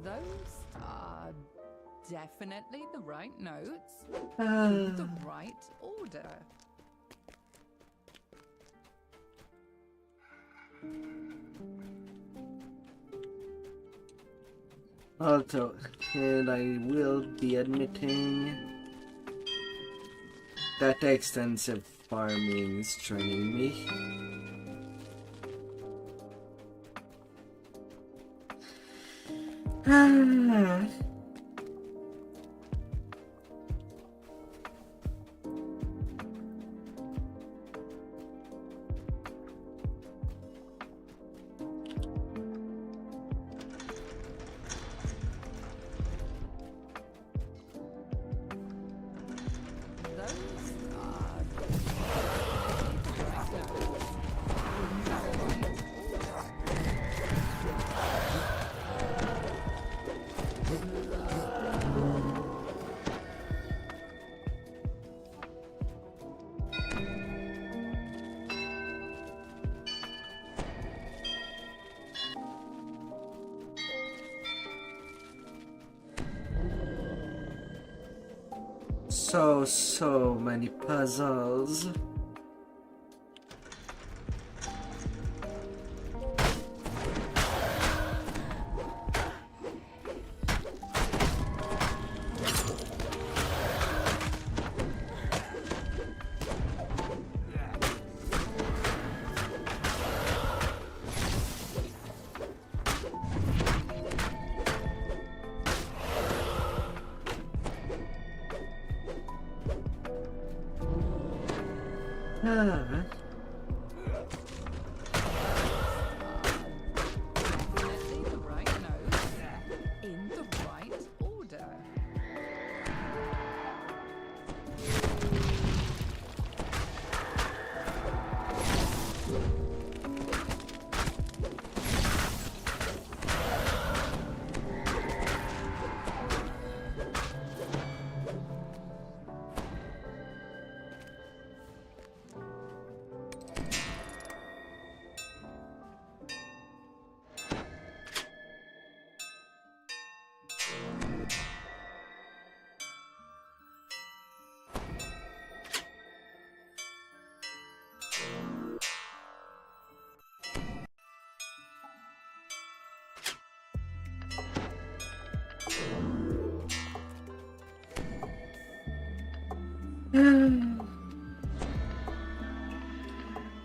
Those are definitely the right notes in the right order. Also, and I will be admitting that extensive farming is training me. Those are definitely the right notes in the right order. So many puzzles. Definitely the right notes in the right order.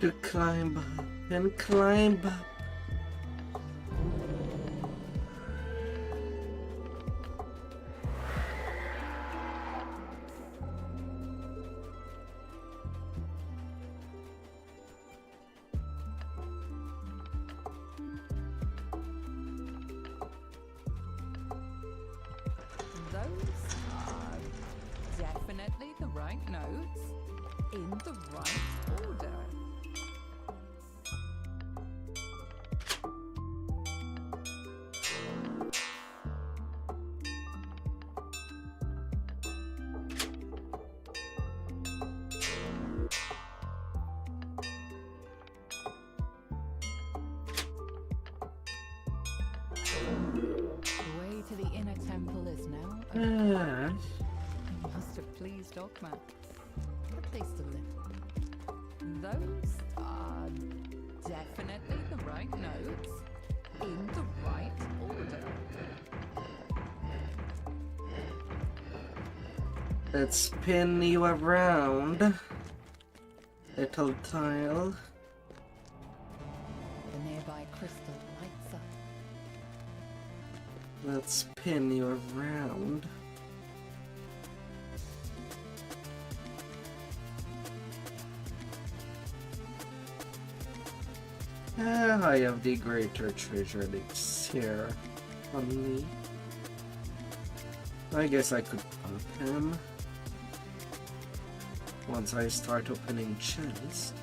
To climb up and climb up. Those are definitely the right notes in the right order. The way to the inner temple is now open. It must have pleased Dogma, at least a little. Those are definitely the right notes in the right order. Let's spin you around, little tile. The nearby crystal lights up. Let's spin you around. I have the greater treasure elixir on me. I guess I could pop him once I start opening chests.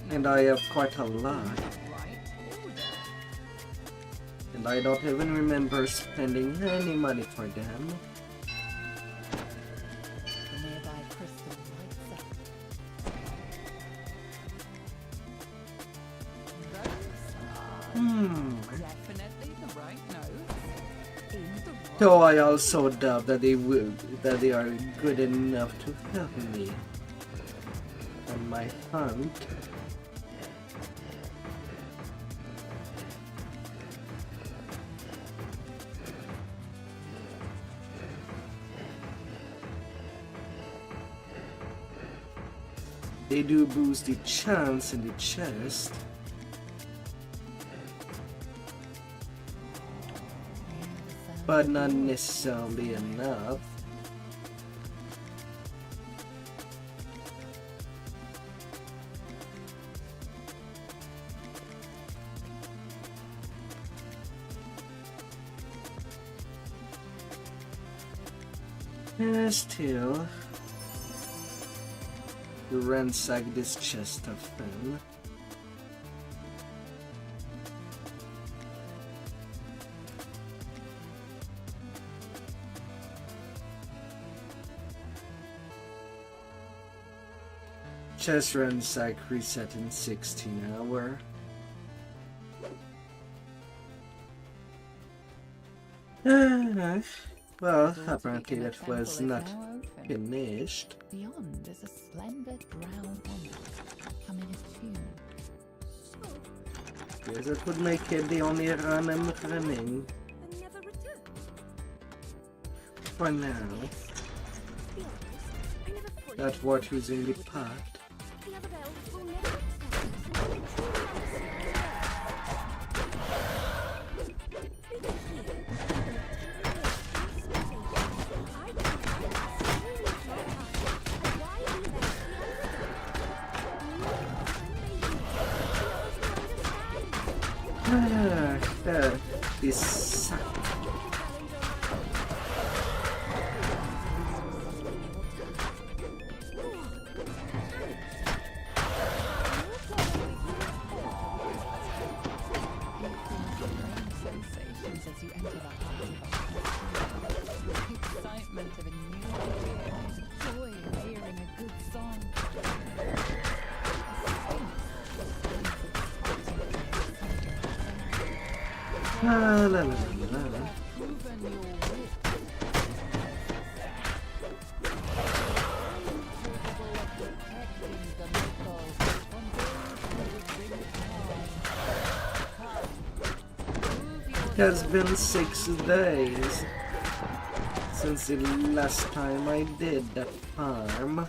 And I have quite a lot. And I don't even remember spending any money for them. The nearby crystal lights up. Those are definitely the right notes in the right. Though I also doubt that they are good enough to help me on my hunt. They do boost the chance in the chest. But not necessarily enough. Still, you ransack this chest of them. Chest ransack reset in 16 hours. Well, apparently that was not finished. Beyond is a splendid brown honor coming attuned. Guess it would make it the only run I'm running. And never return. For now. Be honest, I never fully That's what using the pot. the other elves will never accept us until we truly This sucks. Sensations as you enter the heart of a excitement of a new idea, joy of hearing a good song. La la la la la. Proven your wit. has been 6 days since the last time I did that farm.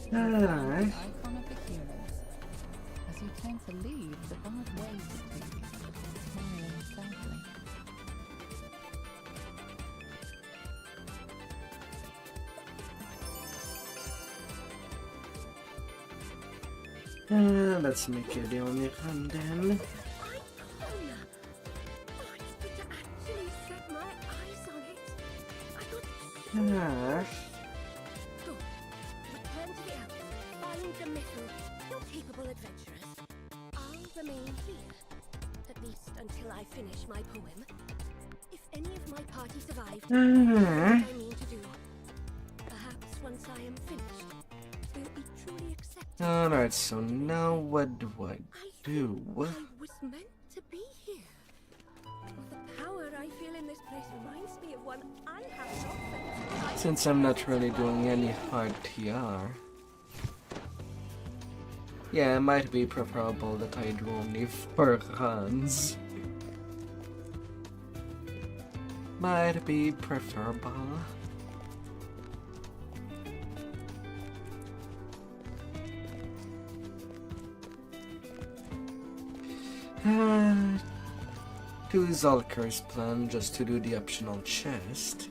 Icon of the heroes. As you turn to leave, the bard waves to you, smiling sadly. Let's make it the only run then. I could actually set my eyes on it. I could go. Return to the outlet. Find the missile. You're capable adventurers. I'll remain here. At least until I finish my poem. If any of my party survived, that's what I mean to do. Perhaps once I am finished, we'll be truly accepted. Alright, so now what do I do? I was meant to be here. The power I feel in this place reminds me of one I have often. Since I'm not really doing any hard TR. Yeah, it might be preferable that I do only 4 runs. Might be preferable. To Zolker's plan just to do the optional chest.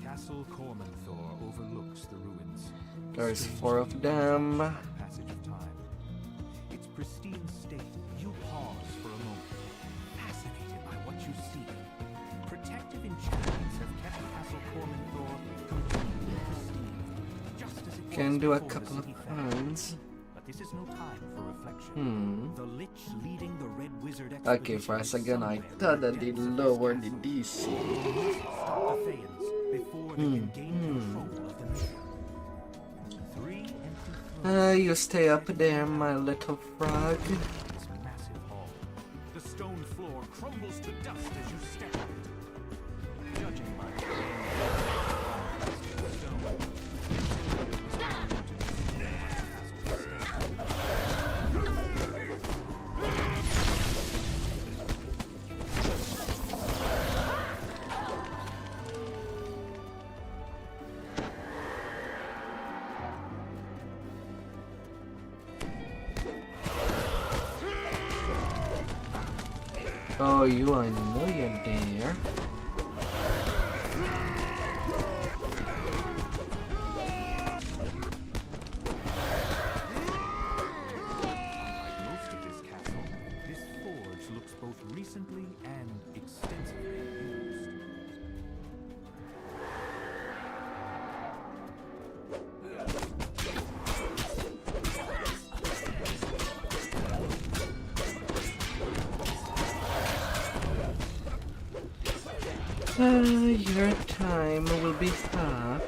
Castle Cormanthor overlooks the ruins. There's 4 of them. Passage of time. Its pristine state, you pause for a moment, fascinated by what you see. Protective enchantments have kept Castle Cormanthor completely pristine, just as it was Can do a before the couple of city fell. runs. But this is no time for reflection. The Lich leading the Red Wizard Okay, for a second I thought that they lowered the DC. Stop the Thayans before they can gain control of the mission. 3 empty thrones. You stay up there, my little frog. This massive hall. The stone floor crumbles to dust as you step on it. Judging by the Oh, you I know you're there. most of this castle, this forge looks both recently and extensively used. Your time will be up.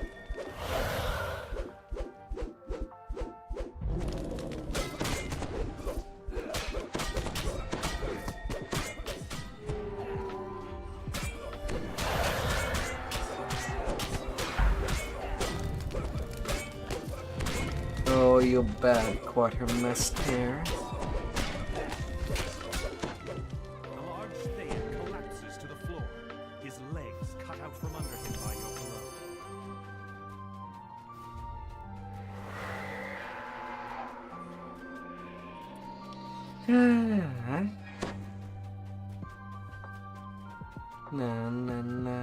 Oh, you bad quartermaster. A large Thayan collapses to the floor, his legs cut out from under him by your blow. Na na na.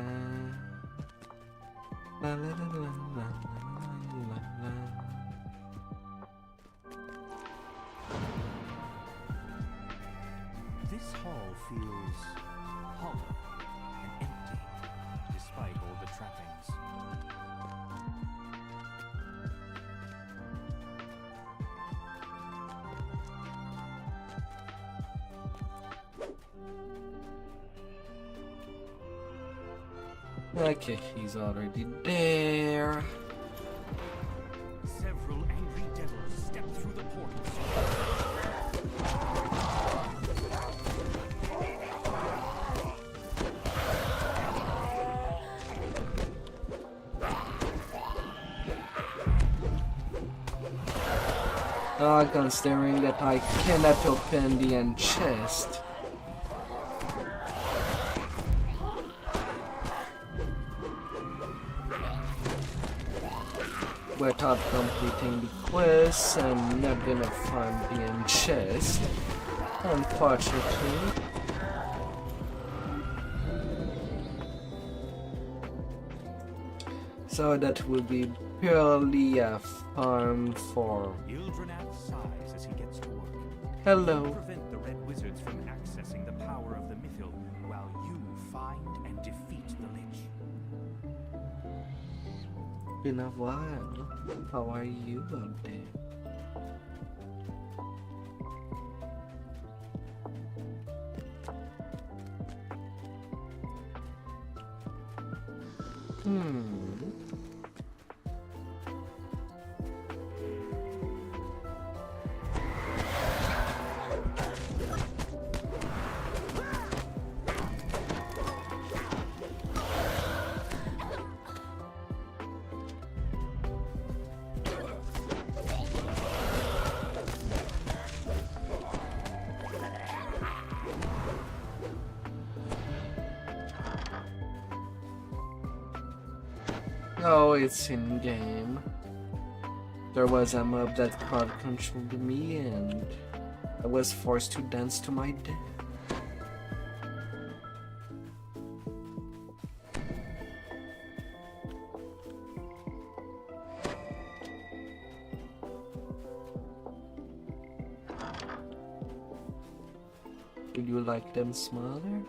La la la la la la la. This hall feels hollow and empty, despite all the trappings. Okay, he's already there. Several angry devils step through the portals. Considering that I cannot open the end chest. Without completing the quest, I'm not gonna find the end chest, unfortunately. So that will be purely a farm for... Ildrenat sighs as he gets to work. Hello. He'll prevent the Red Wizards from accessing the power of the Mythil while you find and defeat the Lich. Been a while. How are you out there? Oh, it's in game. There was a mob that crowd controlled me and I was forced to dance to my death. Would you like them smaller?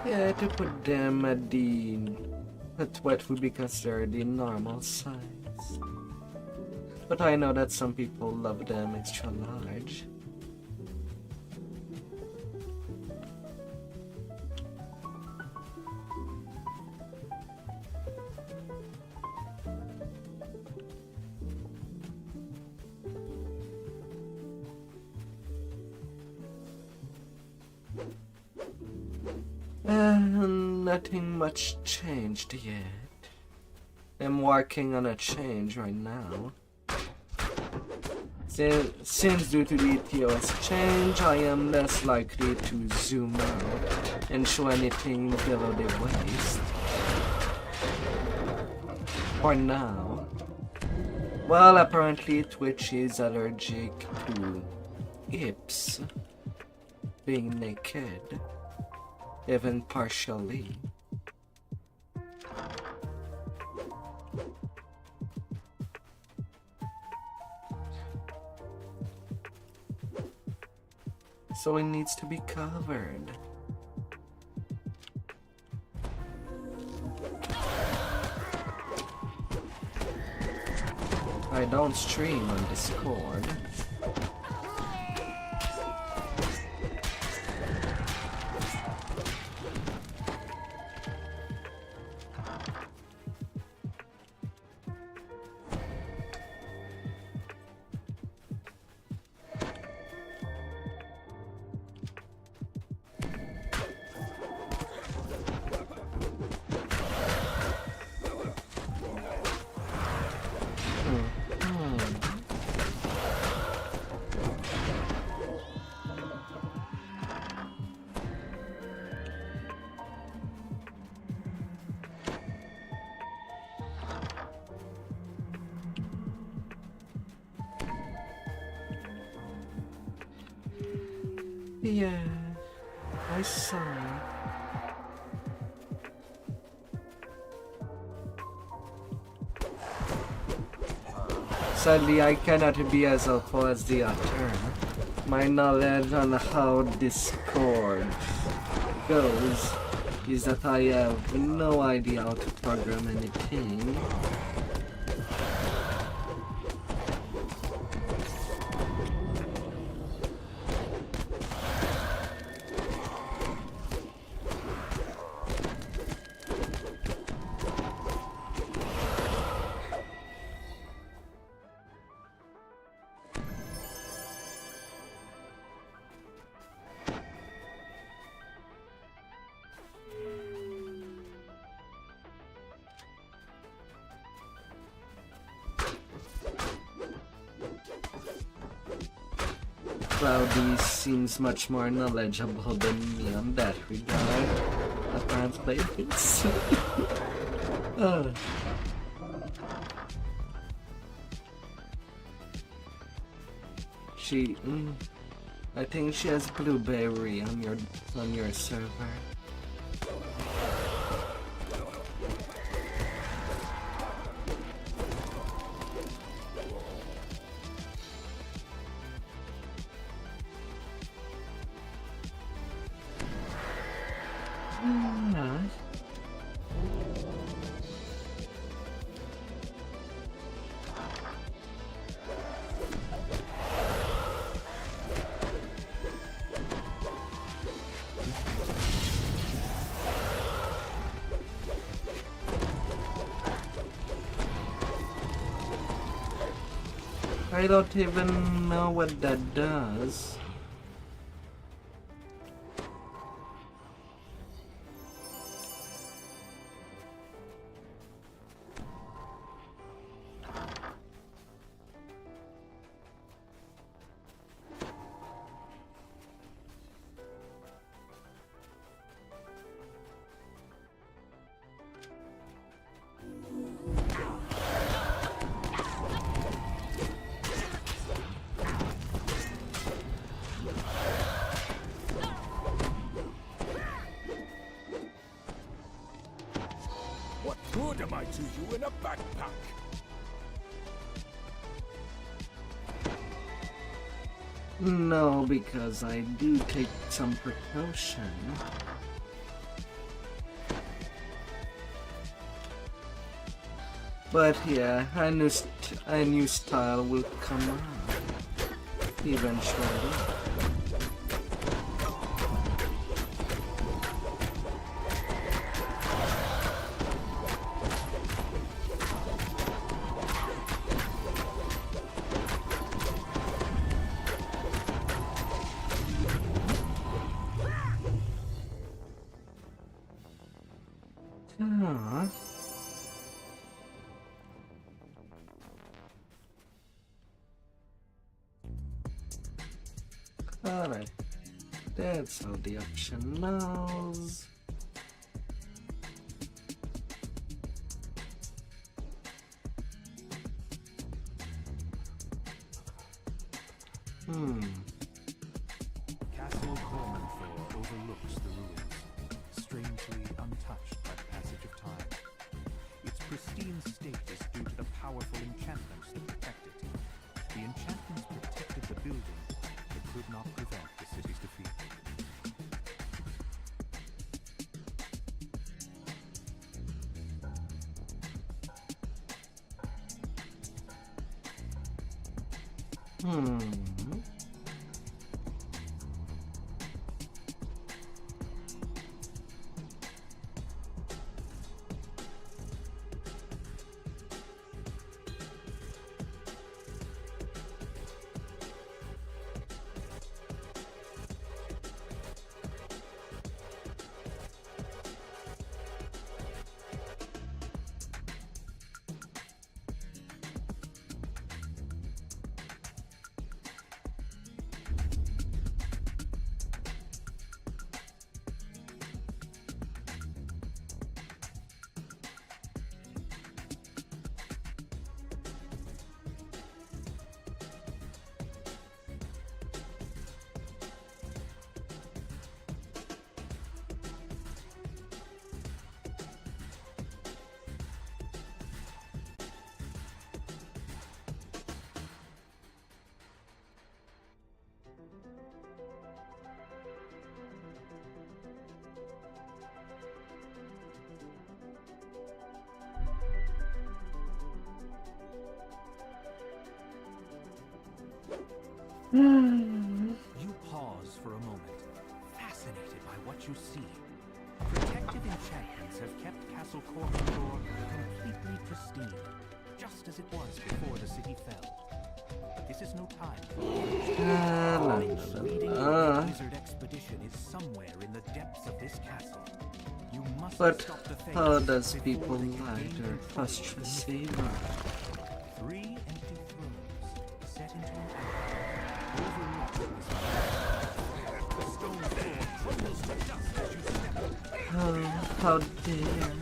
Yeah, to put them at what would be considered the normal size. But I know that some people love them extra large. Nothing much changed yet. I'm working on a change right now. Since due to the TOS change, I am less likely to zoom out and show anything below the waist. For now. Well, apparently Twitch is allergic to hips being naked. Even partially. So it needs to be covered. I don't stream on Discord. Yeah, I saw. Sadly, I cannot be as helpful as the author. My knowledge on how Discord goes is that I have no idea how to program anything. Cloudy seems much more knowledgeable than me on that regard. Apparently, it's... She... I think she has Blueberry on your server. I don't even know what that does. What good am I to you in a backpack? No, because I do take some precaution. But yeah, a new style will come out eventually. Alright, that's all the optionals. Castle Cormanthor overlooks the ruins, strangely untouched by the passage of time. Its pristine state is due to the powerful enchantments that protect it. The enchantments protected the building, but could not prevent the city's defeat. You pause for a moment, fascinated by what you see. Protective enchantments have kept Castle Cormorant completely pristine, just as it was before the city fell. But this is no time for leading a wizard expedition is somewhere in the depths of this castle. You must stop the Thanes How does before people they can like gain their control first of the receiver? myth. 3 empty thrones set into an alley, overlooking this the stone floor crumbles to dust as you step. Oh, how dare.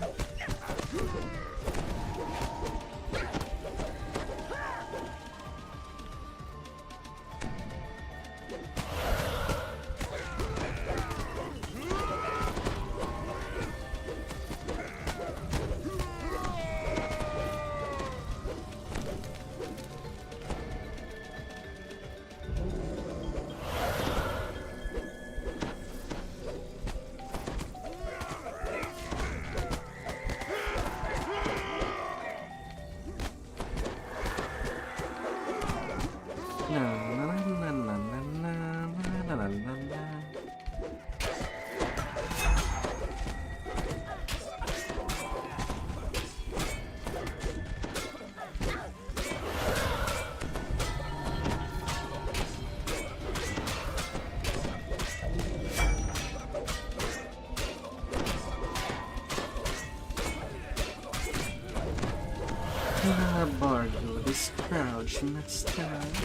Bargo, this crouch must have.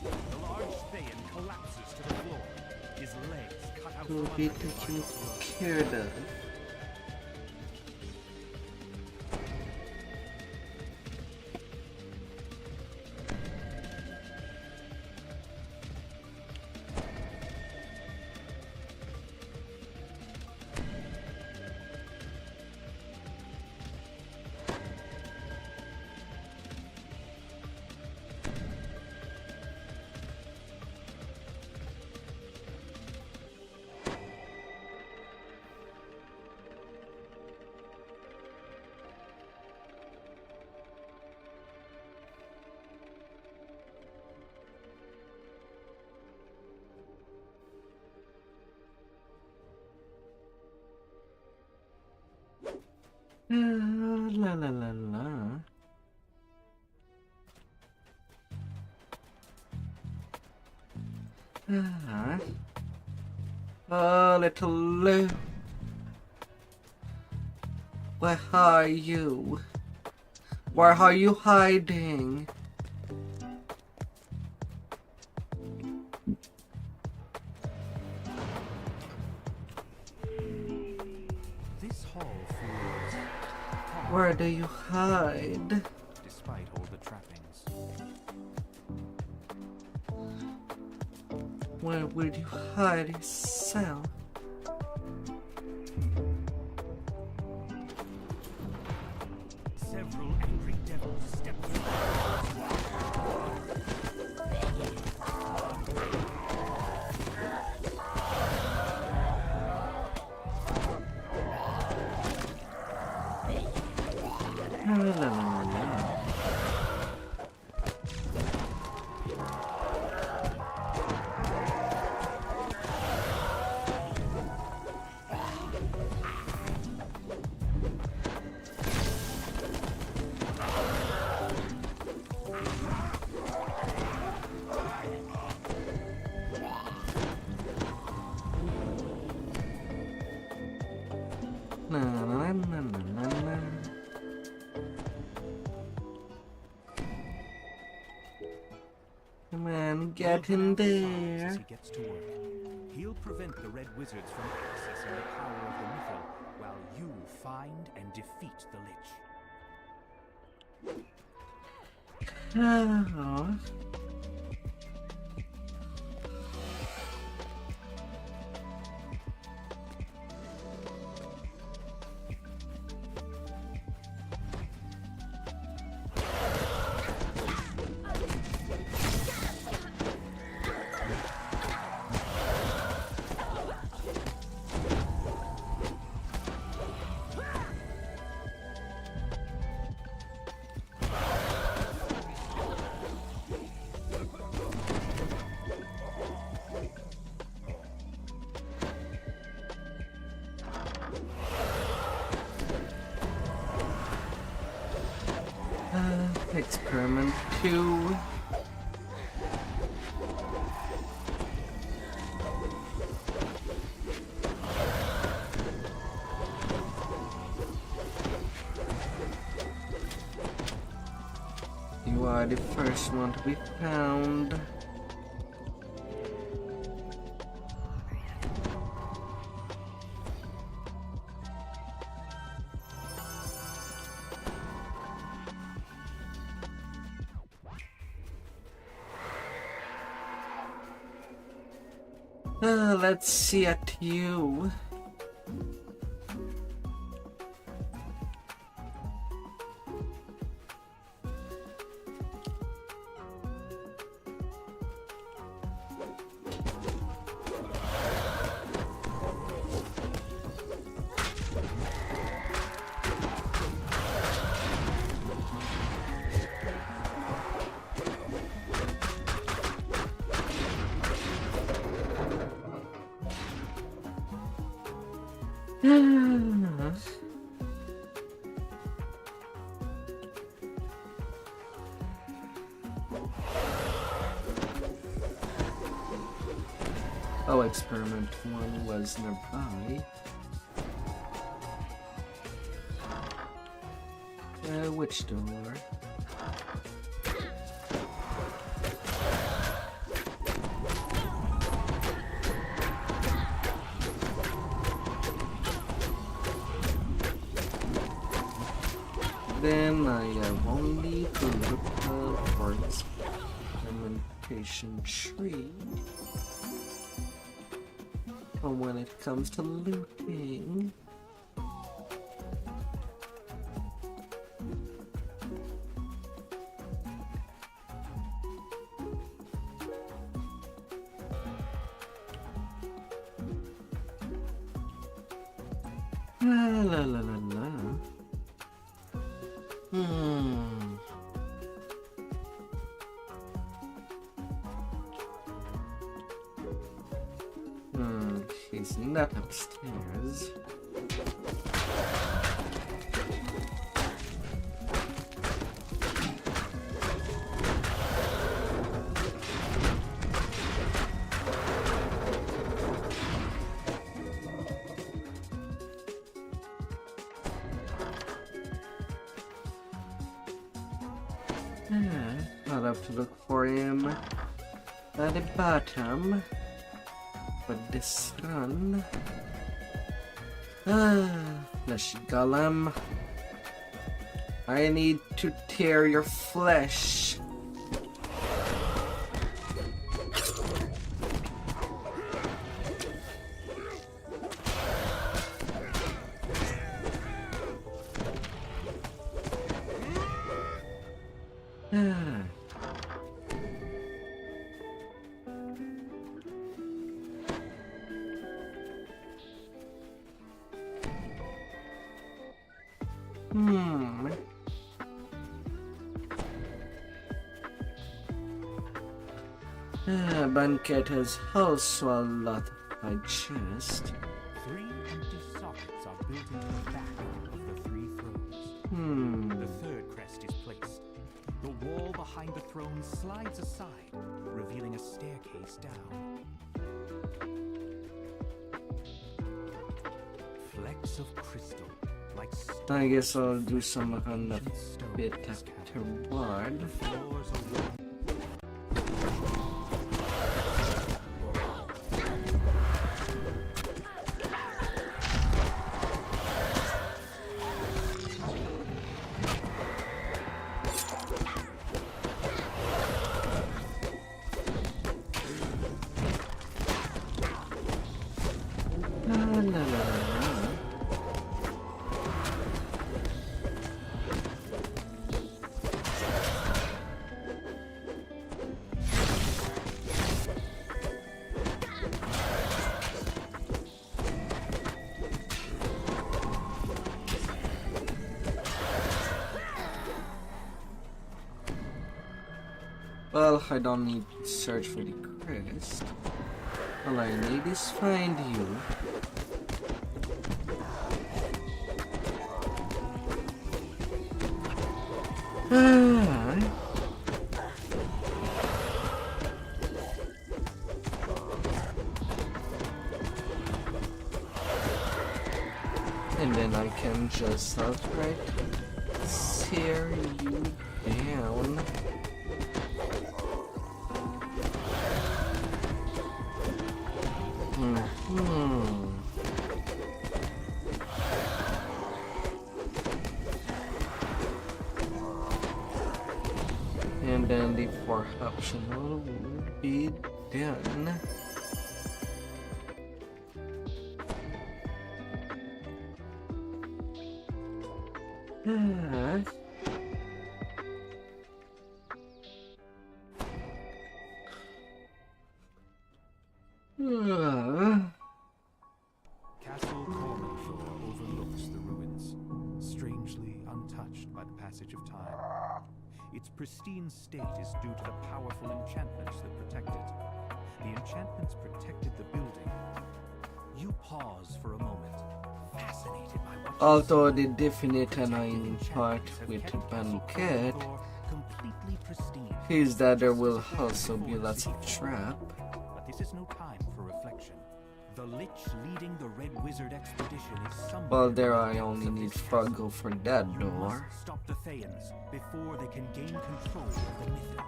The large Thayan collapses to the floor, his legs cut out Will from be under him by taken a blow. care of. La la la la. Little Lou. Where are you? Where are you hiding? This hall feels calm, Where do you hide? despite all the trappings. Where would you hide yourself? Several angry devils step La la la la la. Na na na na na na. Come on, get in As there. he gets to work, he'll prevent the Red Wizards from accessing the power of the Mythil while you find and defeat the Lich. Oh. Experiment 2. You are the first one to be found. Let's see at you. Oh, experiment 1 was nearby. Which door? Then I have only to look for experimentation tree. Or when it comes to looting. La la la la la. He's not upstairs. I'll have to look for him at the bottom. But this run. Flesh golem. I need to tear your flesh. Banquet has also a lot of my chest. 3 empty sockets are built into the back of the 3 thrones. The third crest is placed. The wall behind the throne slides aside, revealing a staircase down. Flecks of crystal, like I guess I'll do some on the bit afterward. floors of Well, I don't need to search for the crest. All I need is find you. And then I can just outright tear you down. And then the fourth optional would be done. Castle Cormanshore overlooks the ruins, strangely untouched by the passage of time. Its pristine state is due to the powerful enchantments that protect it. The enchantments protected the building. You pause for a moment, fascinated by what Although the definite annoying part with Banquet completely pristine. is that there will also be lots of trap. But this is no time for reflection. The Lich leading the Red Wizard expedition is somewhere. Well, there in the I depths only of need this Froggle for that You door. must stop the Thayans before they can gain control of the Mythic.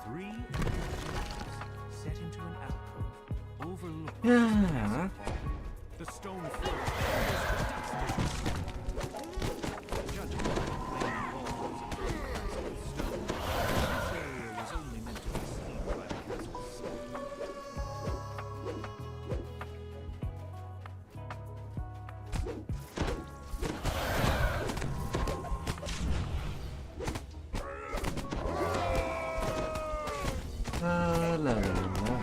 3 set into an alcove overlooking Yeah. the stone floor. Judging by the plain walls and pillars of stone, this area was only meant to be seen by the castle's soul. La la la.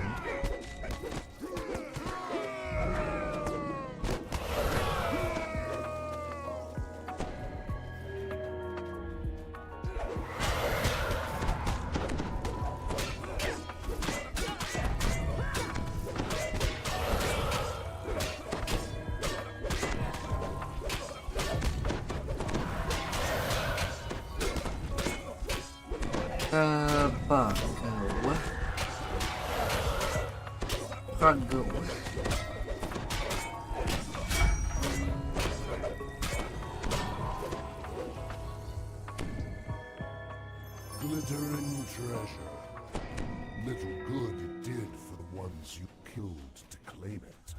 Froggle. Glittering treasure. Little good it did for the ones you killed to claim it.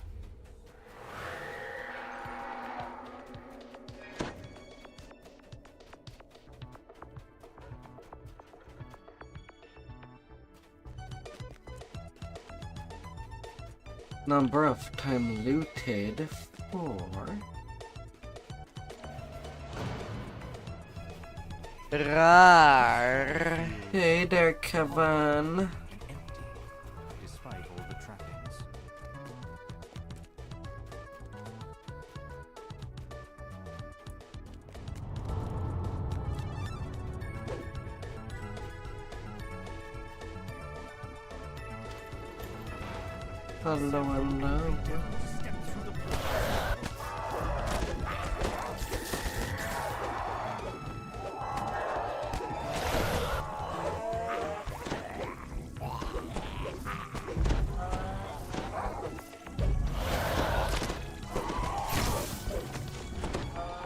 Number of time looted 4. Rar. Hey there, Kevin. Empty, despite all the trappings. Hello, hello. Step through the portal.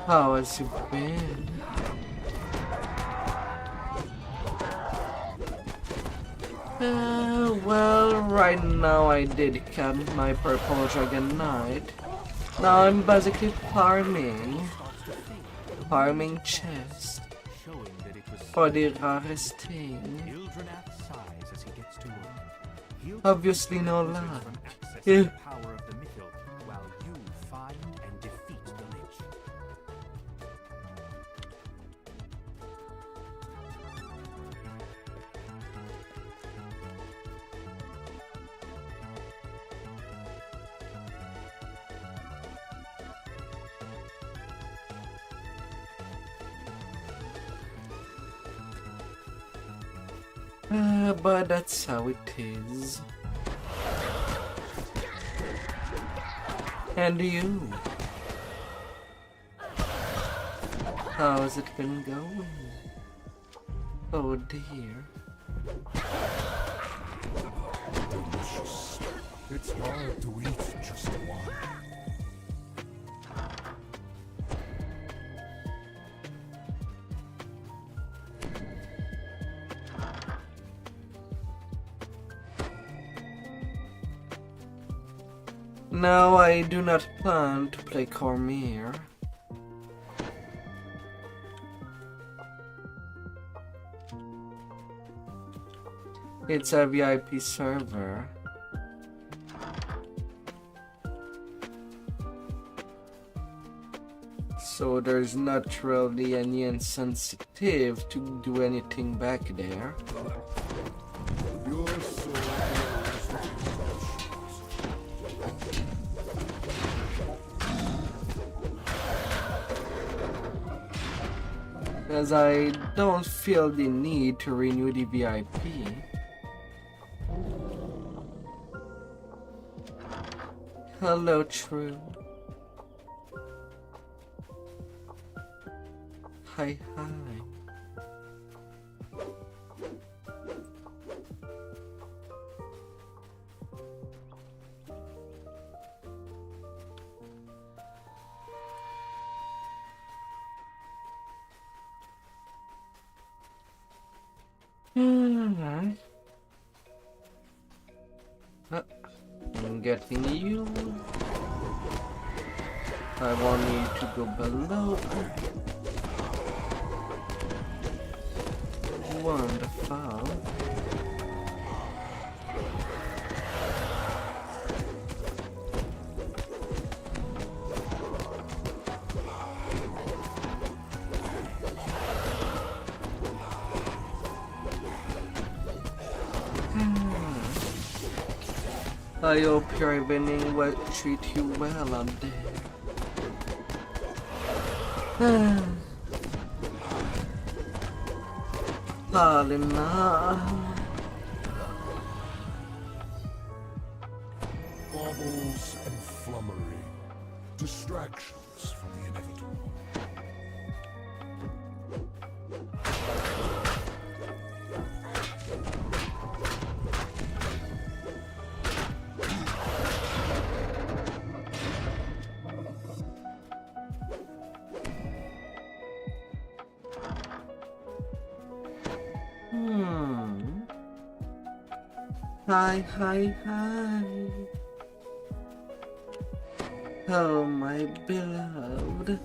How has you been? Well, right now I did camp my purple dragon knight. Now I'm basically farming chest Showing that it was for the rarest thing. Ildranath sighs as he gets to work. He'll Obviously no wizards luck. from access Yeah. to the power of the Mythil, while you find and defeat the Lich. But that's how it is. And you? How's it been going? Oh dear. Delicious. It's hard to eat just one. No, I do not plan to play Cormier. It's a VIP server. So there's not really any incentive to do anything back there. Your soul grows with As I don't feel the need to renew the VIP. Hello, True. Hi, hi. I'm getting you. I want you to go below. Wonderful. I hope your evening will treat you well out there. Palina. baubles and flummery, distractions from the inevitable. Hi, hi, hi. Oh, my beloved.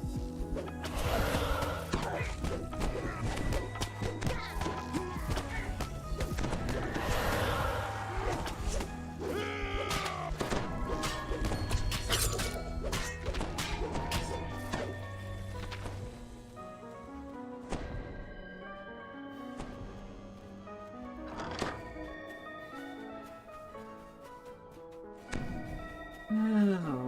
Oh.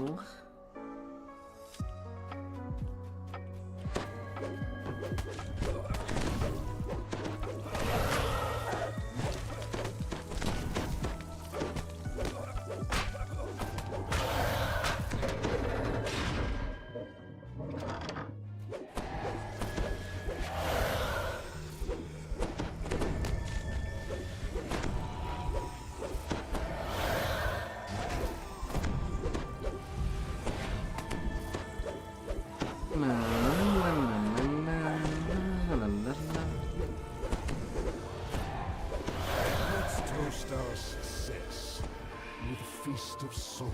Let's toast our success with a feast of souls.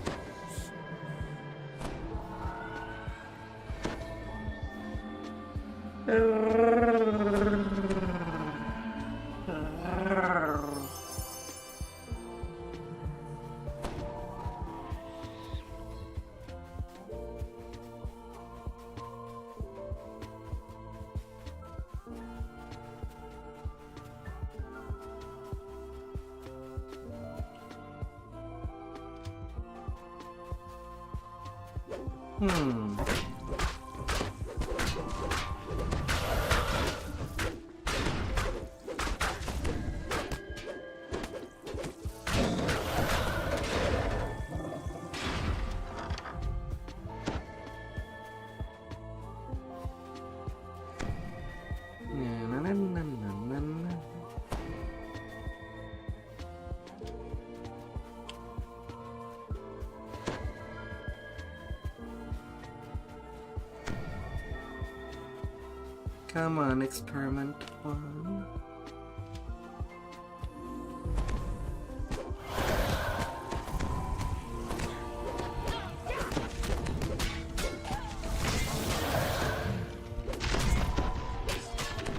Come on, experiment one.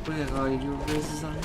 Where are you reside?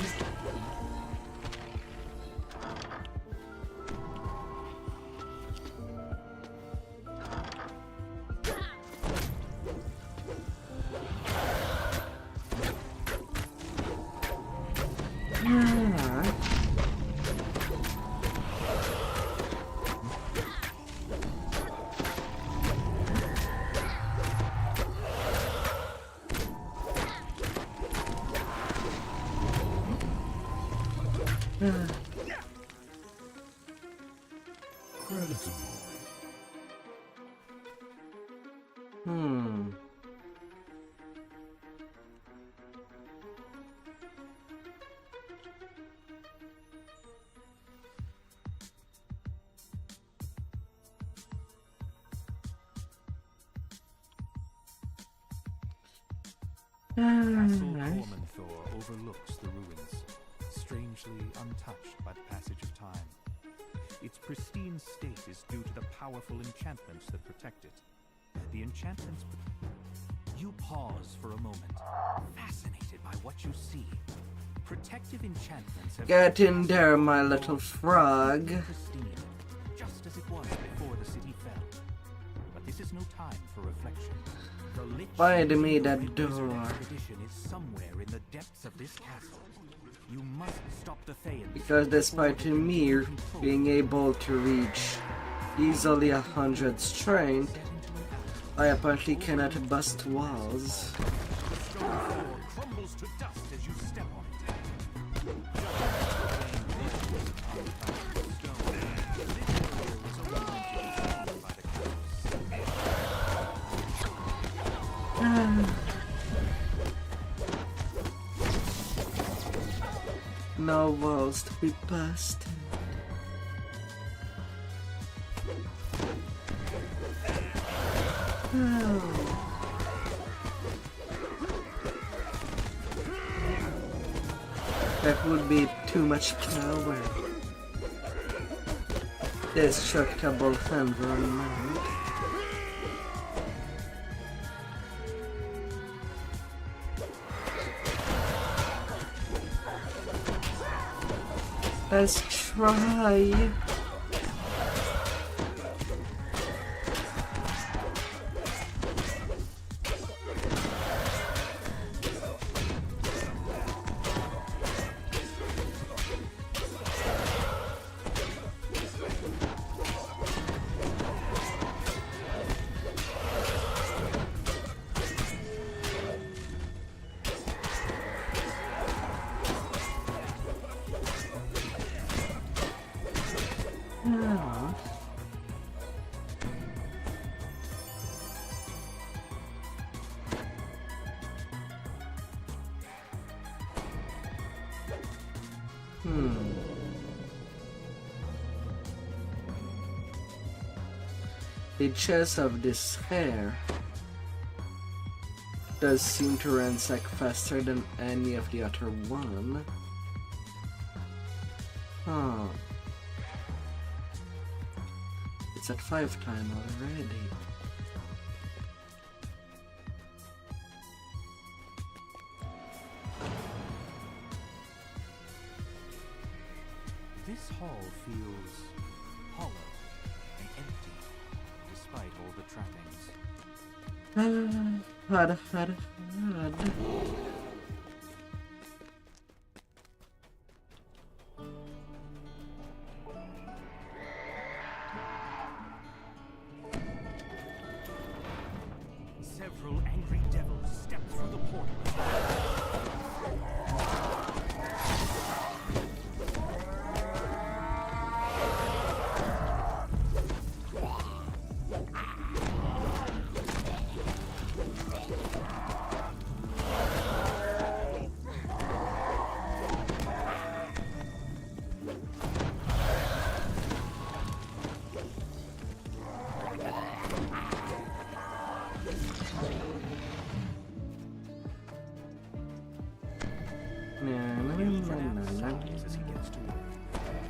Castle Cormanthor overlooks the ruins, strangely untouched by the passage of time. Its pristine state is due to the powerful enchantments that protect it. The enchantments... You pause for a moment, fascinated by what you see. Protective enchantments have... Get in there, my little frog. Pristine, just as it was before the city fell. But this is no time for reflection. Find me that door. Expedition is somewhere in the depths of this castle. You must stop the Thayans. Because despite me being able to reach easily 100 strength, I apparently cannot bust walls. The stone floor crumbles to dust as you step on No walls to be busted. That would be too much power. Destructible environment. Let's try. The chest of this hair does seem to ransack faster than any of the other one. Huh. It's at 5 time already. This hall feels hollow and empty, despite all the trappings. Hard. Several angry devils step through the portal. He'll try his size as he gets to work.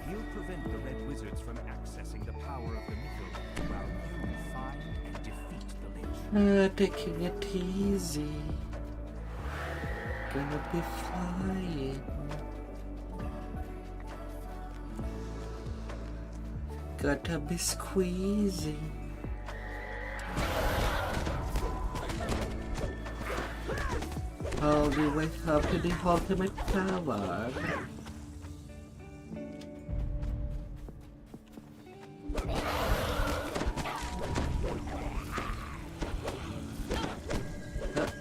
He'll prevent the Red Wizards from accessing the power of the Mythil, while you find and defeat the Lich. Taking it easy. Gonna be flying. Gotta be squeezy. All the way up to the ultimate power.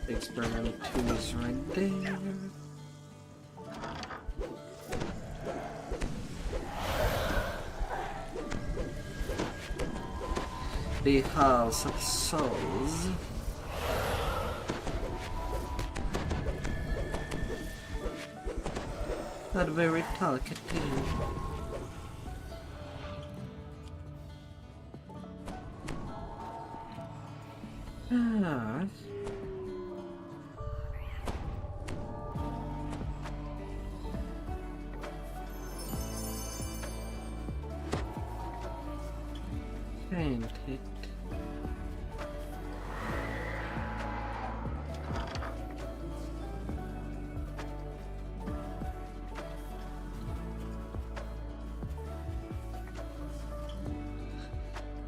Experiment 2 is right there. The House of Souls. Not very talkative. Ah. Paint it.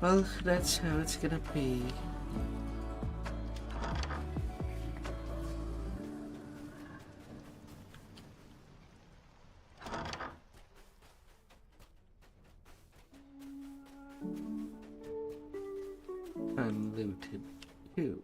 Well, that's how it's gonna be. Unlimited 2.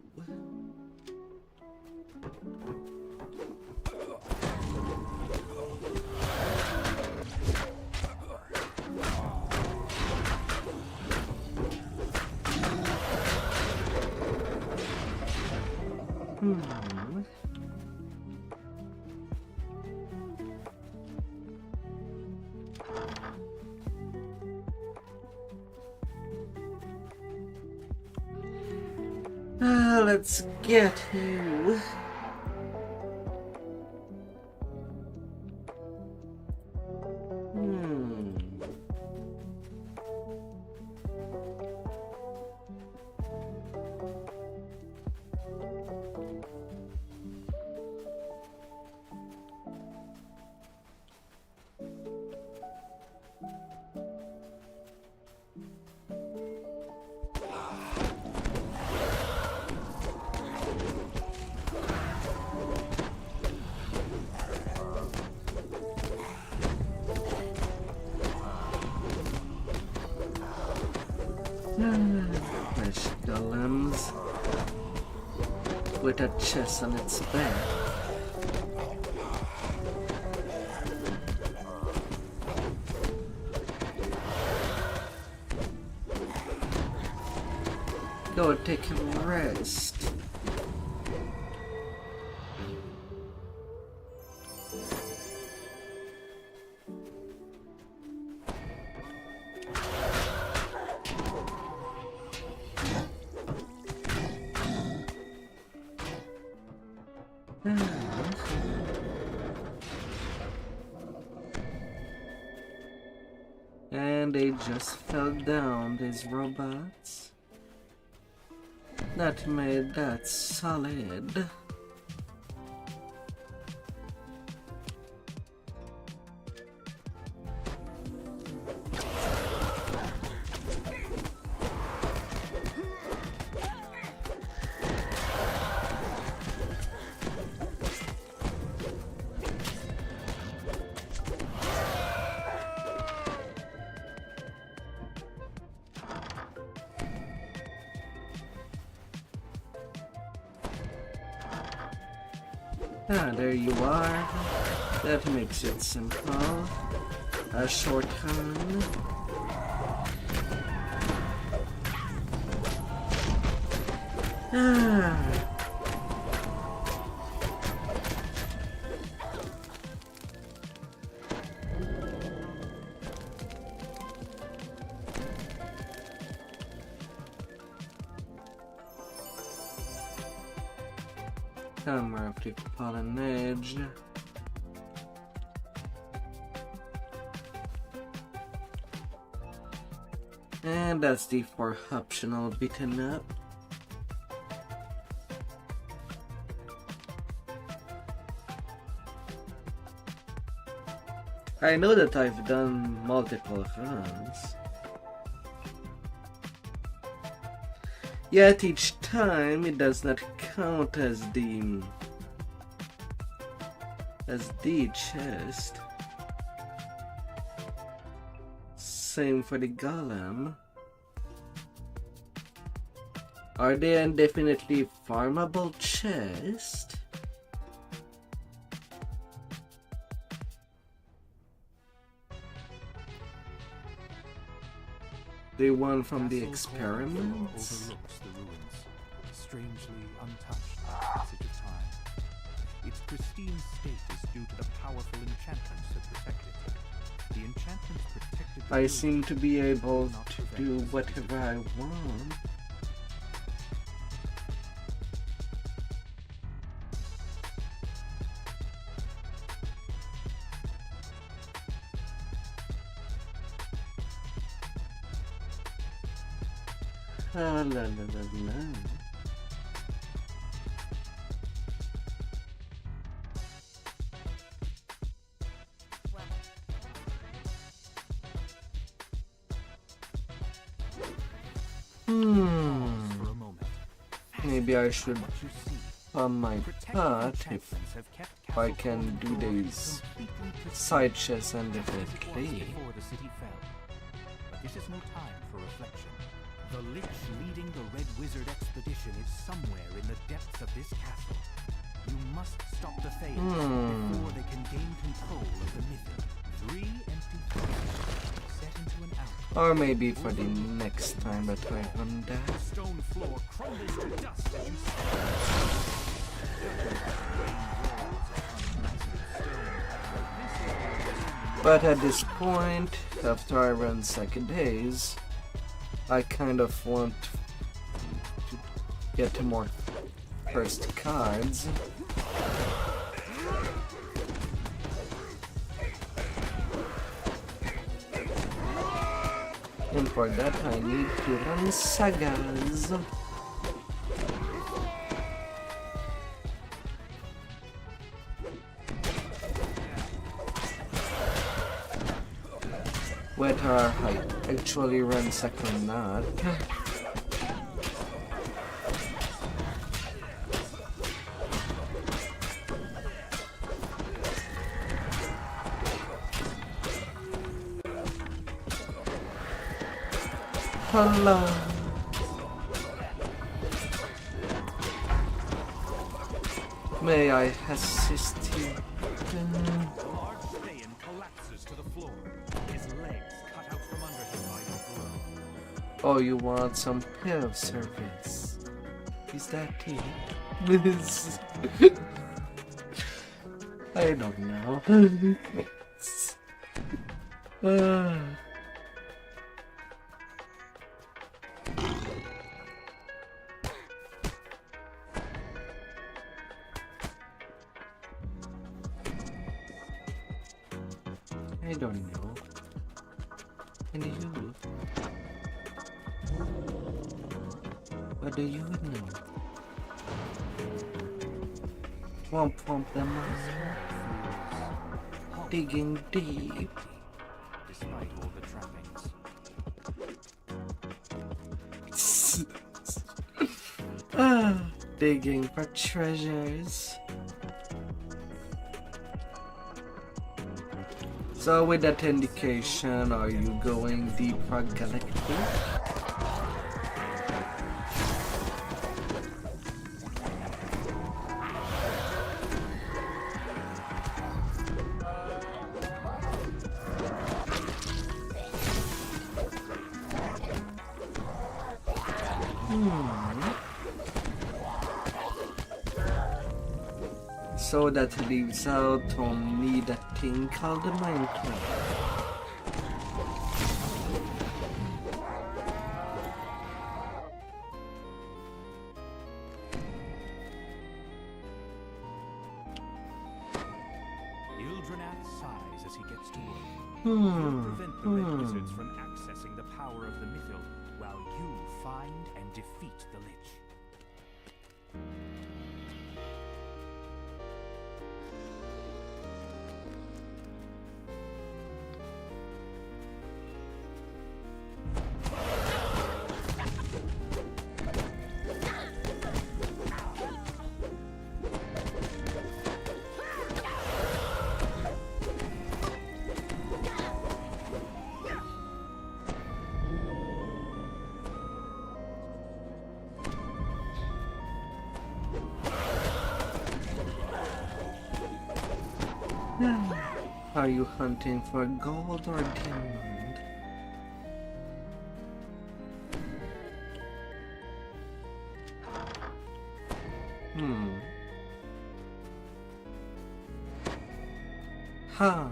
Let's get you. Flesh golems with a chest on its back. Go take a rest. And they just fell down, these robots. That made that solid. Ah, there you are. That makes it simple. A shorthand. Ah. Camera of the fallen edge. And that's the 4 optional beaten up. I know that I've done multiple runs, yet each time it does not count as the chest. Same for the golem. Are they indefinitely farmable chest? The one from the experiments? Overlooks the ruins, strangely untouched by the passage of time. Its pristine state is due to the powerful enchantments that protect it. The enchantments protected the I ruins seem to be able not to prevent do this. whatever I want. La la la la. For a moment. Maybe I should What you see. on my Protected part if enchantments have kept I Castle can Thorn do Grove these completely pristine side chests as it was indefinitely. before the city fell. But this is no time for reflection. The Lich leading the Red Wizard expedition is somewhere in the depths of this castle. You must stop the Thanes before they can gain control of the Mythic. 3 empty thrones set into an alcove. Or maybe for the next time that I run The that. stone floor crumbles to dust as you But at this point, after I run second days, I kind of want to get more first cards. And for that I need to run sagas. Whether I actually run second or not. Hello. May I assist you? A large Thayan collapses to the floor, his legs cut out from under him by your blow. Oh, you want some pill service? Is that it? I don't know. I don't know. And you? What do you know? Womp womp the monster. Digging deep. Despite all the trappings. Digging for treasures. So with that indication, are you going deeper galactic? So that leaves out only that thing called the Minecraft. Eldranath sighs as he gets to work. He'll prevent the Red Wizards from accessing the power of the Mythil, while you find and defeat the Lich. Are you hunting for gold or diamond? Huh?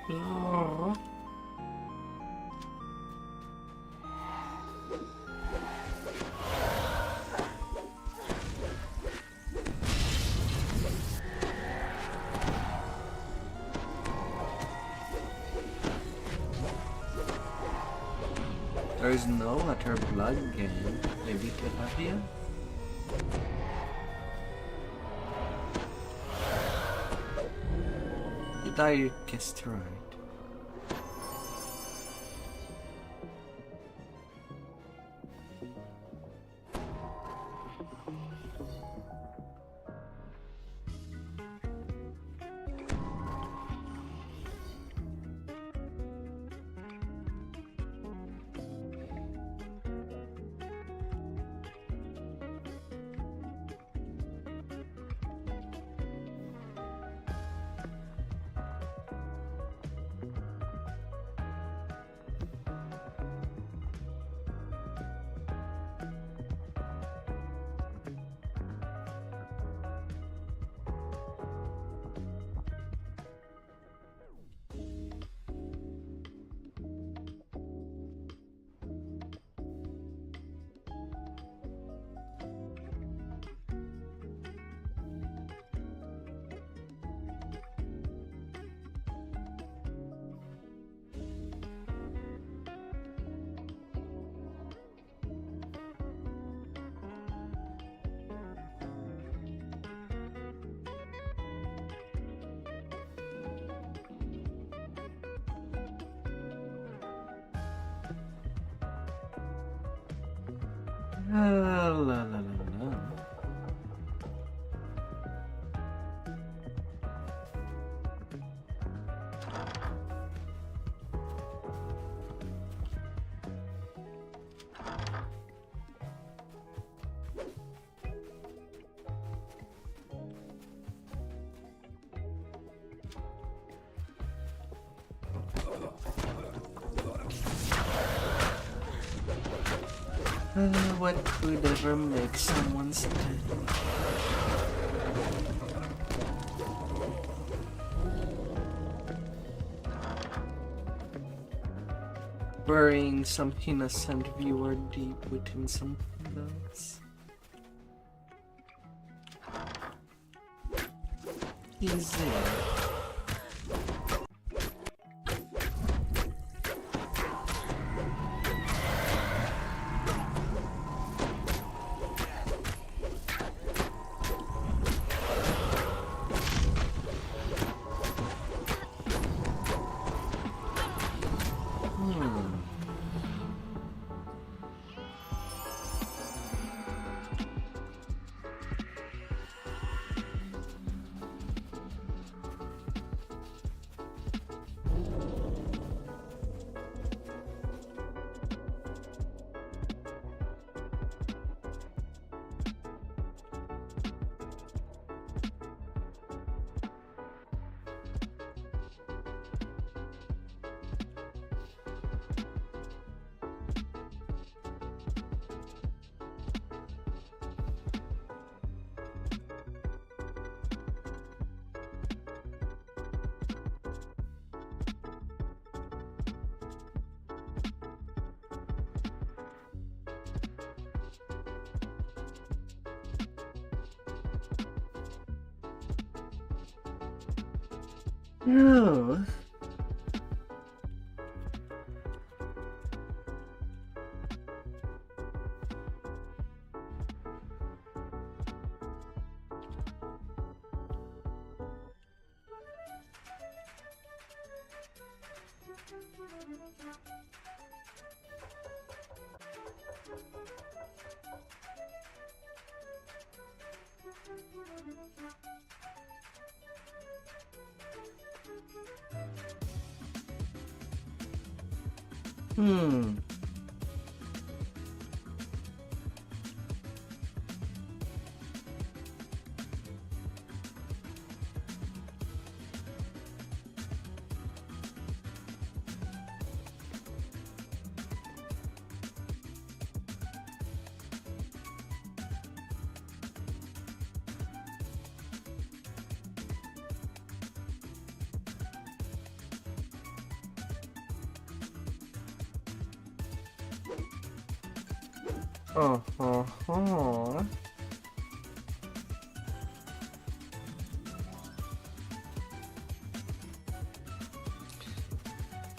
Oh. There is no other blood game. Maybe Tilapia? Did I guess right? La la la la. What could ever make someone stay? Burying some innocent viewer deep within some pillows. Easy. No.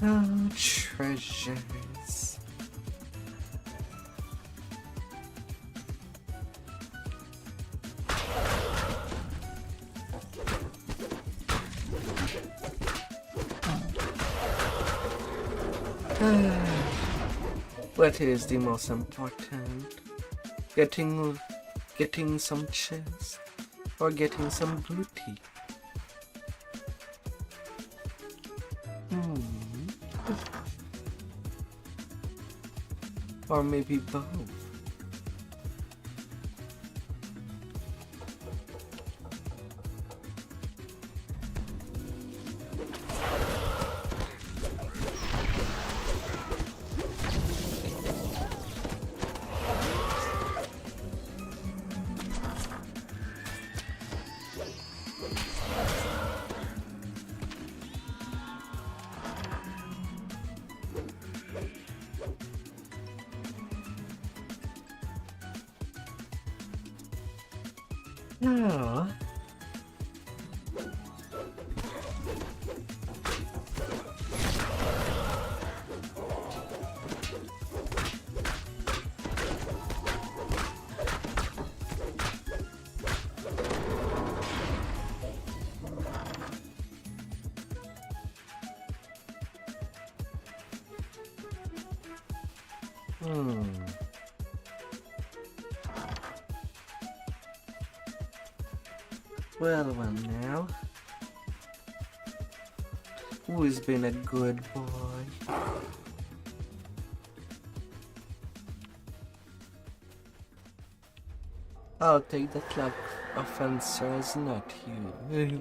Oh, treasures. What is the most important? Getting some chest or getting some booty? Or maybe both. No. Well now. Who's been a good boy? I'll take that like offense as not you.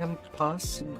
Impossible.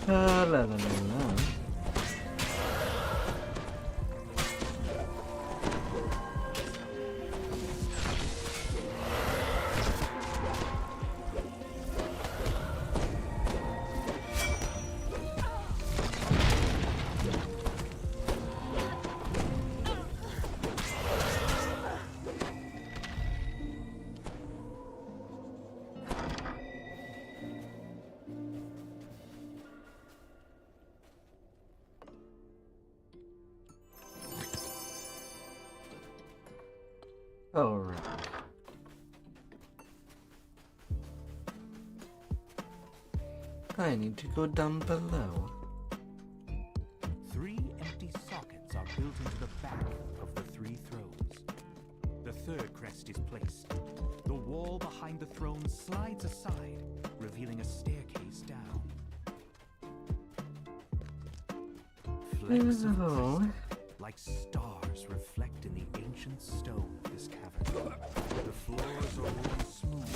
La la la la. Alright. I need to go down below. 3 empty sockets are built into the back of the 3 thrones. The 3rd crest is placed. The wall behind the throne slides aside, revealing a staircase down. Flecks of Oh. crystal, like stars, reflect in the ancient stone of this cavern. The floors are worn smooth.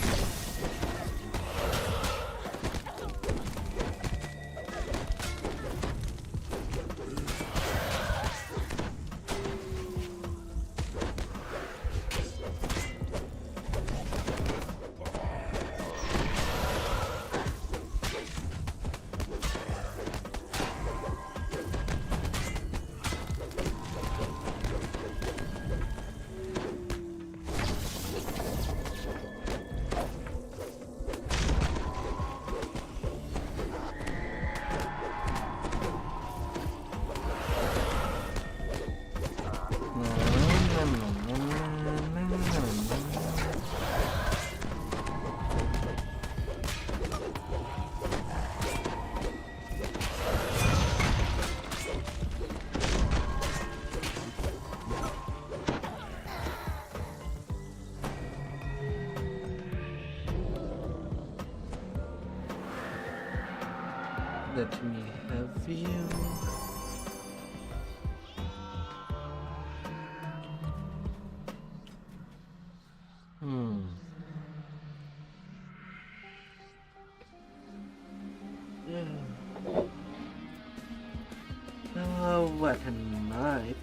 Let me have you. Oh, what a night.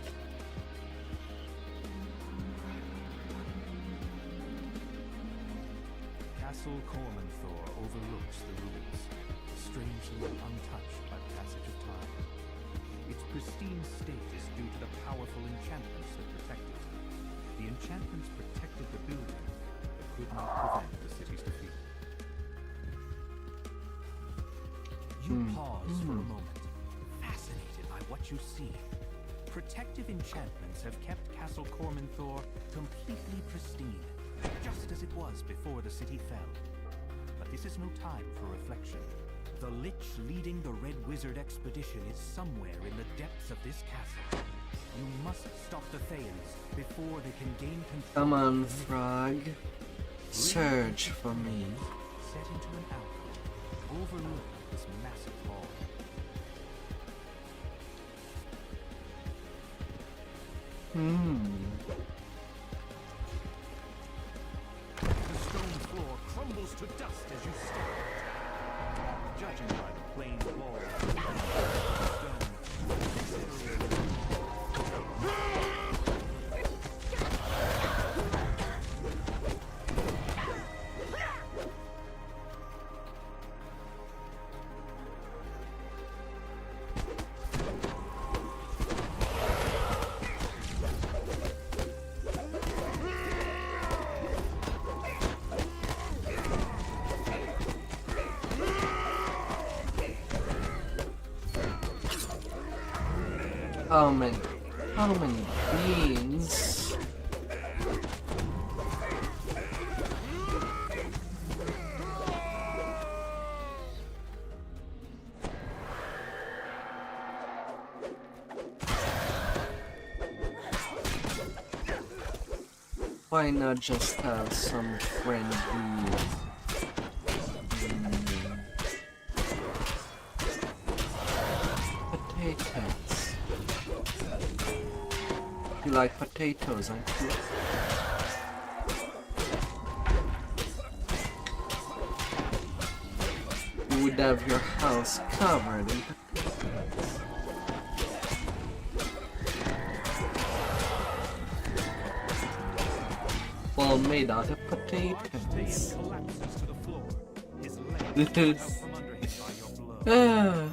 Castle Cormanthor overlooks the ruins, strangely untouched by the passage of time. Its pristine state is due to the powerful enchantments that protect it. The enchantments protected the building, but could not prevent the city's defeat. You pause for a moment, fascinated by what you see. Protective enchantments have kept Castle Cormanthor completely pristine, just as it was before the city fell. But this is no time for reflection. The Lich leading the Red Wizard expedition is somewhere in the depths of this castle. You must stop the Thayans before they can gain control. Come on, frog. Search for me. Set into an alcove, overlooking this massive hall. The stone floor crumbles to dust as you step. Judging by the plain walls and stone, this area how many beans? Why not just have some friendly potatoes? You like potatoes, aren't you? You would have your house covered in potatoes. Well, made out of potatoes. collapses to the floor. His legs This come is... out from under him by your blow.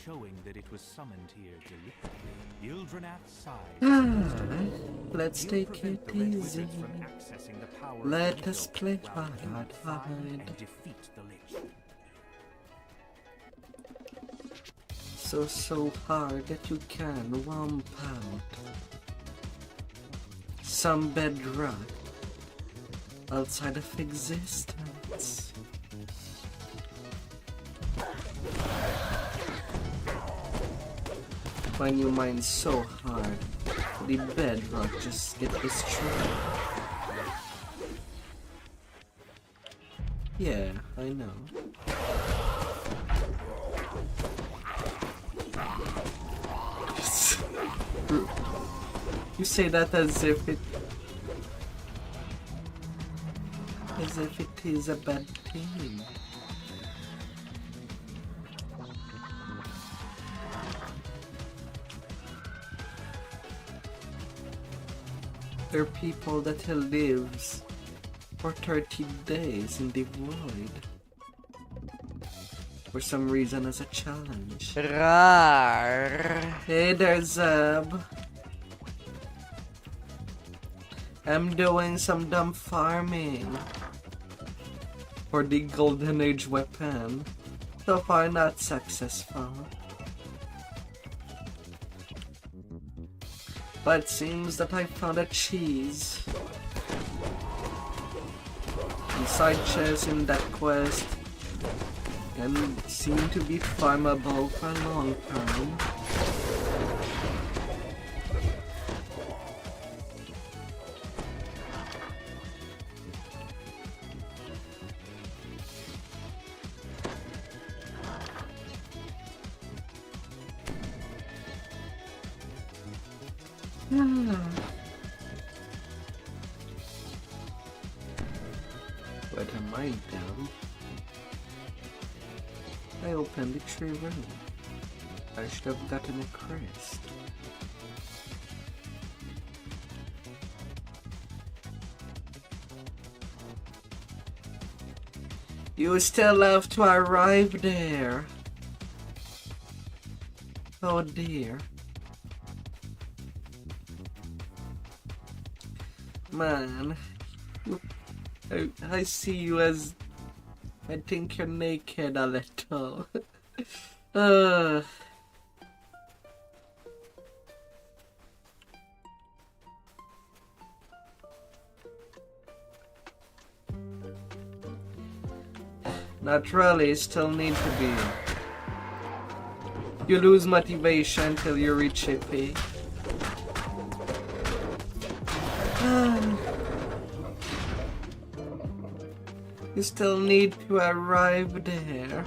Showing that it was summoned here deliberately. Ildranath sighs. Let's take it easy. Let us play hard. And defeat the Lich. So hard that you can womp out some bedrock outside of existence. When you mine so hard, the bedrock just get destroyed. Yeah, I know. You say that as if it is a bad thing. There are people that lives for 30 days in the void for some reason as a challenge. Rar. Hey there, Zeb. I'm doing some dumb farming for the Golden Age weapon. So far not successful. But it seems that I found a cheese inside chest in that quest and seem to be farmable for a long time. What am I down? I opened the tree room. I should have gotten a crest. You still have to arrive there. Oh dear. Man, I see you as... I think you're naked a little. Not really, still need to be. You lose motivation till you reach AP. You still need to arrive there.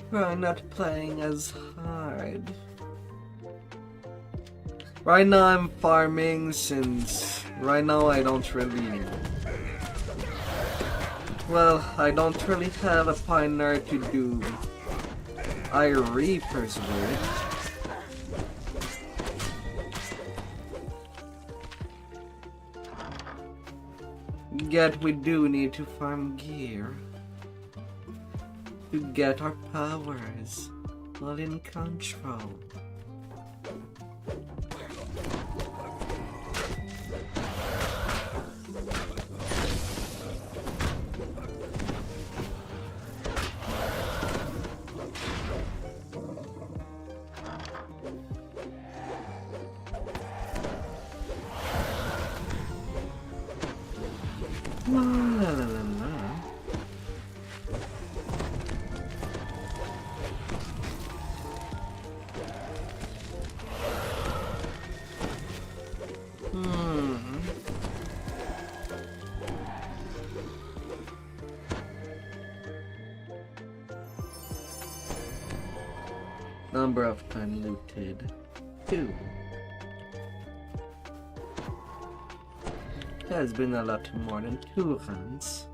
We're not playing as hard. Right now I'm farming since right now I don't really... Well, I don't really have a pioneer to do Reapers with. Yet we do need to farm gear to get our powers all in control. Number of time looted 2. There's been a lot more than 2 runs.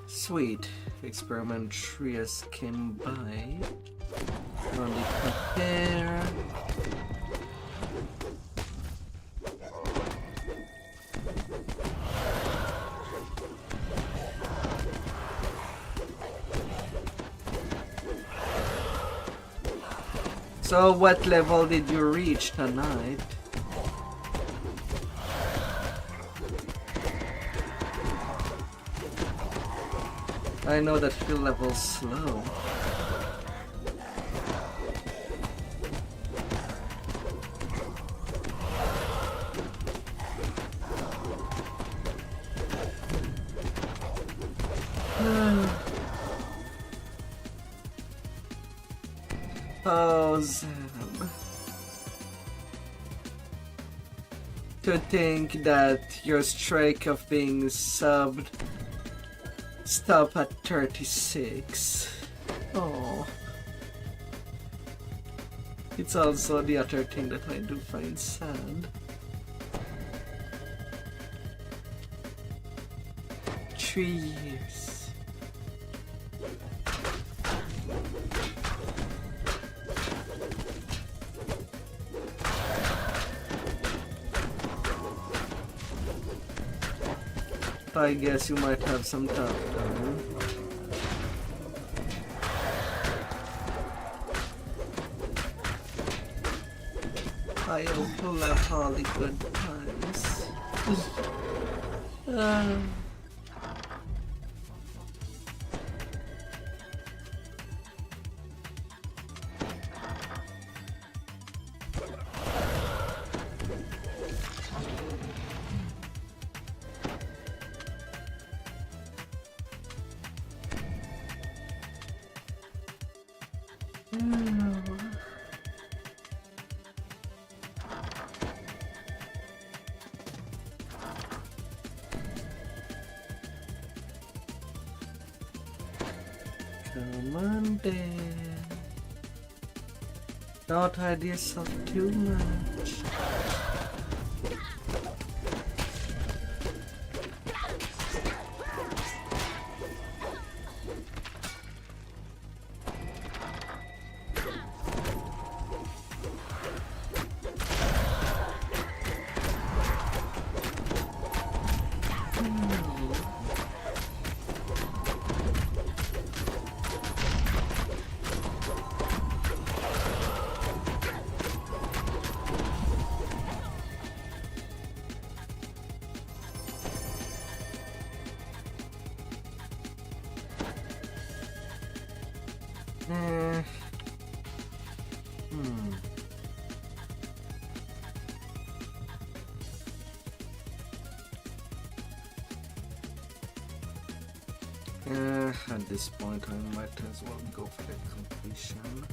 Sweet. Experiment 3 has came by. Only compare. So what level did you reach tonight? I know that field level's slow. Oh, Zam. To think that your streak of being subbed stop at 36. Oh. It's also the other thing that I do find sad. 3 years. I guess you might have some tough time. I hope you'll have all the good times. Come on then. Don't hide yourself too much. At this point I might as well go for the completion.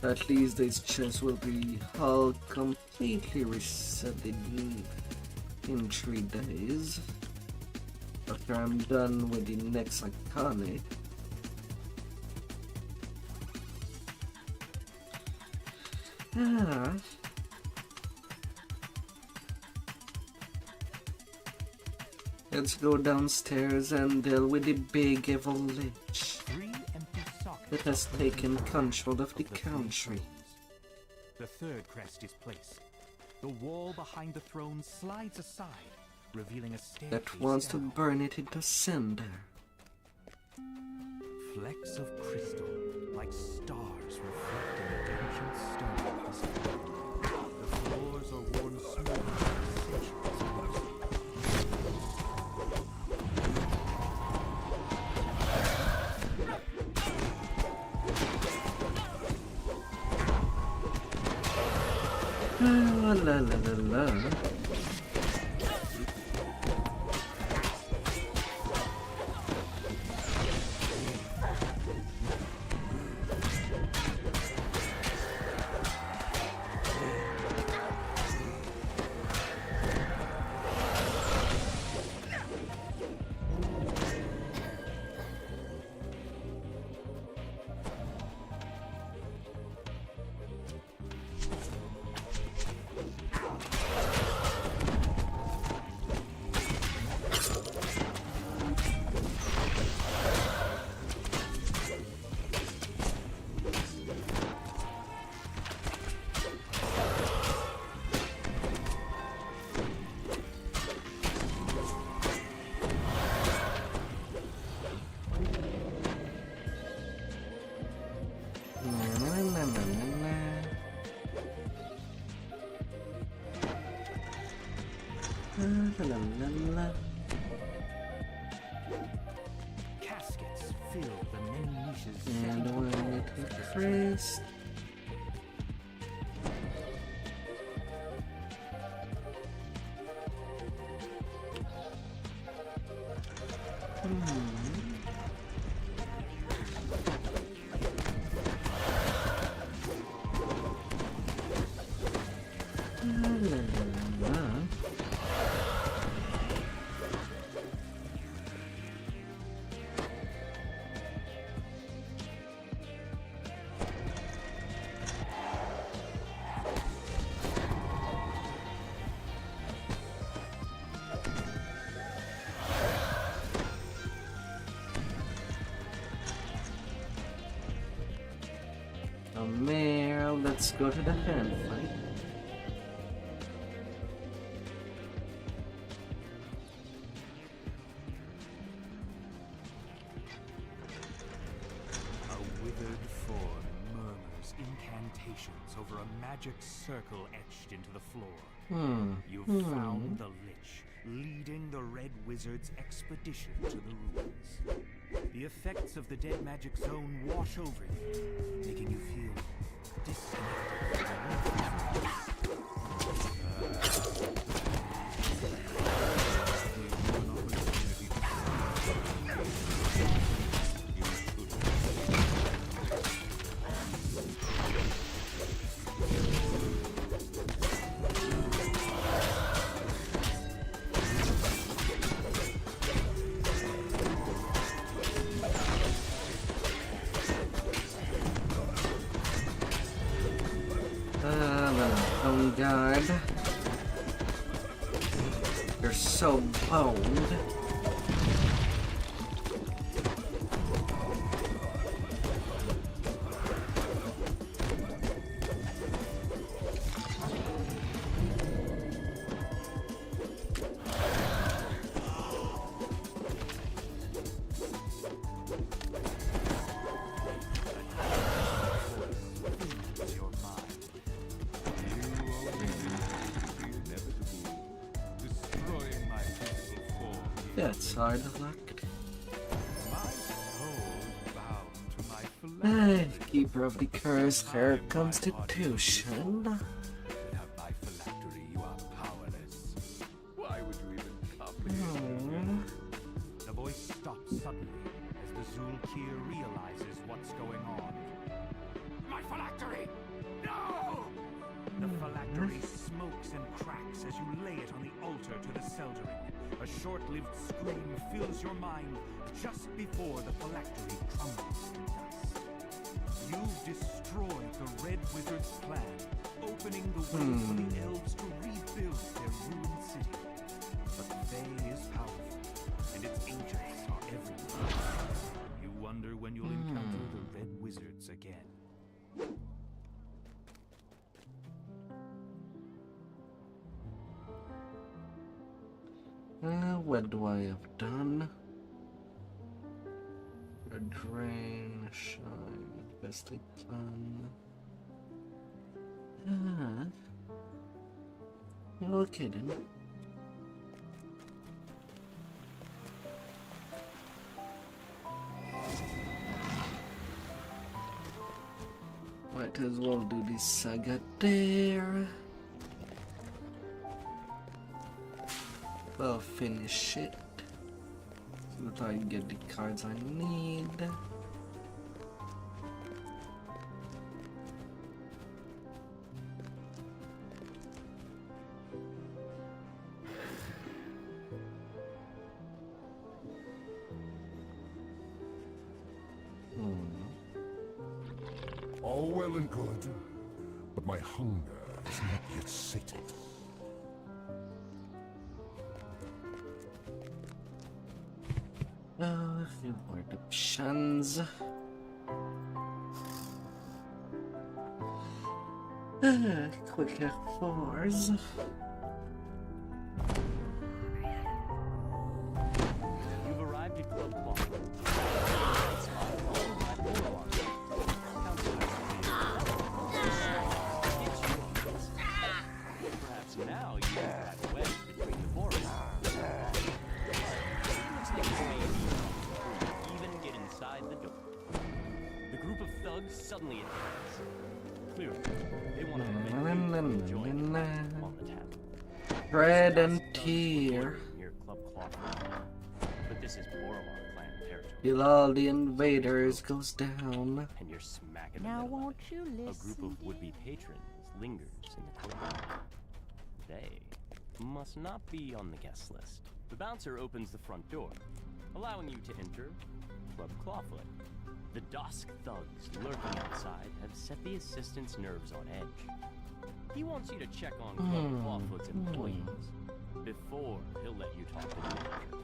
At least this chest will be all completely reset in 3 days. After I'm done with the next iconic. Let's go downstairs and deal with the big evil lich that has taken control of the country. The third crest is placed. The wall behind the throne slides aside, revealing a staircase that wants to down. burn it into cinder. Flecks of crystal, like stars reflecting the ancient stone. The floors are worn smooth by centuries of use. La la la la. La, la, la. Caskets fill the many niches. And set we're into gonna walls take of this first. Mare, let's go to the fan fight. A withered form murmurs incantations over a magic circle etched into the floor. You've found the Lich, leading the Red Wizard's expedition to the ruins. The effects of the dead magic zone wash over you, making you feel disconnected from the world. Oh god. You're so boned. That's hard luck. Hey, keeper of the curse, her constitution. Without my phylactery, you are powerless. Why would you even comprehend? The voice stops suddenly as the Zulkir realizes what's going on. My phylactery! No! The phylactery smokes and cracks as you lay it on the altar to the Seldering. A short-lived scream fills your mind just before the phylactery crumbles to dust. You've destroyed the Red Wizard's plan, opening the way for the elves to rebuild their ruined city. But the Fae is powerful, and its agents are everywhere. You wonder when you'll encounter the Red Wizards again. What do I have done? A drain, shine, best I can. You're kidding. Might as well do this saga there. I'll finish it so that I get the cards I need. All well and good, but my hunger is not yet sated. A few more options. Quick F4s. You've arrived at Club Ball. Perhaps now you can drive west between the forests. group of thugs suddenly attacks. Clearly, they want to prevent you from joining on the tap. Bread and tea. Near Club Clawfoot. But this is Boromar clan territory. Kill all the invaders goes down. And you're smack in the Now middle of won't it. you A listen? group of would-be patrons lingers in the courtyard. They must not be on the guest list. The bouncer opens the front door, allowing you to enter Club Clawfoot. The Dusk thugs lurking outside have set the assistant's nerves on edge. He wants you to check on Club Clawfoot's employees before he'll let you talk to the manager.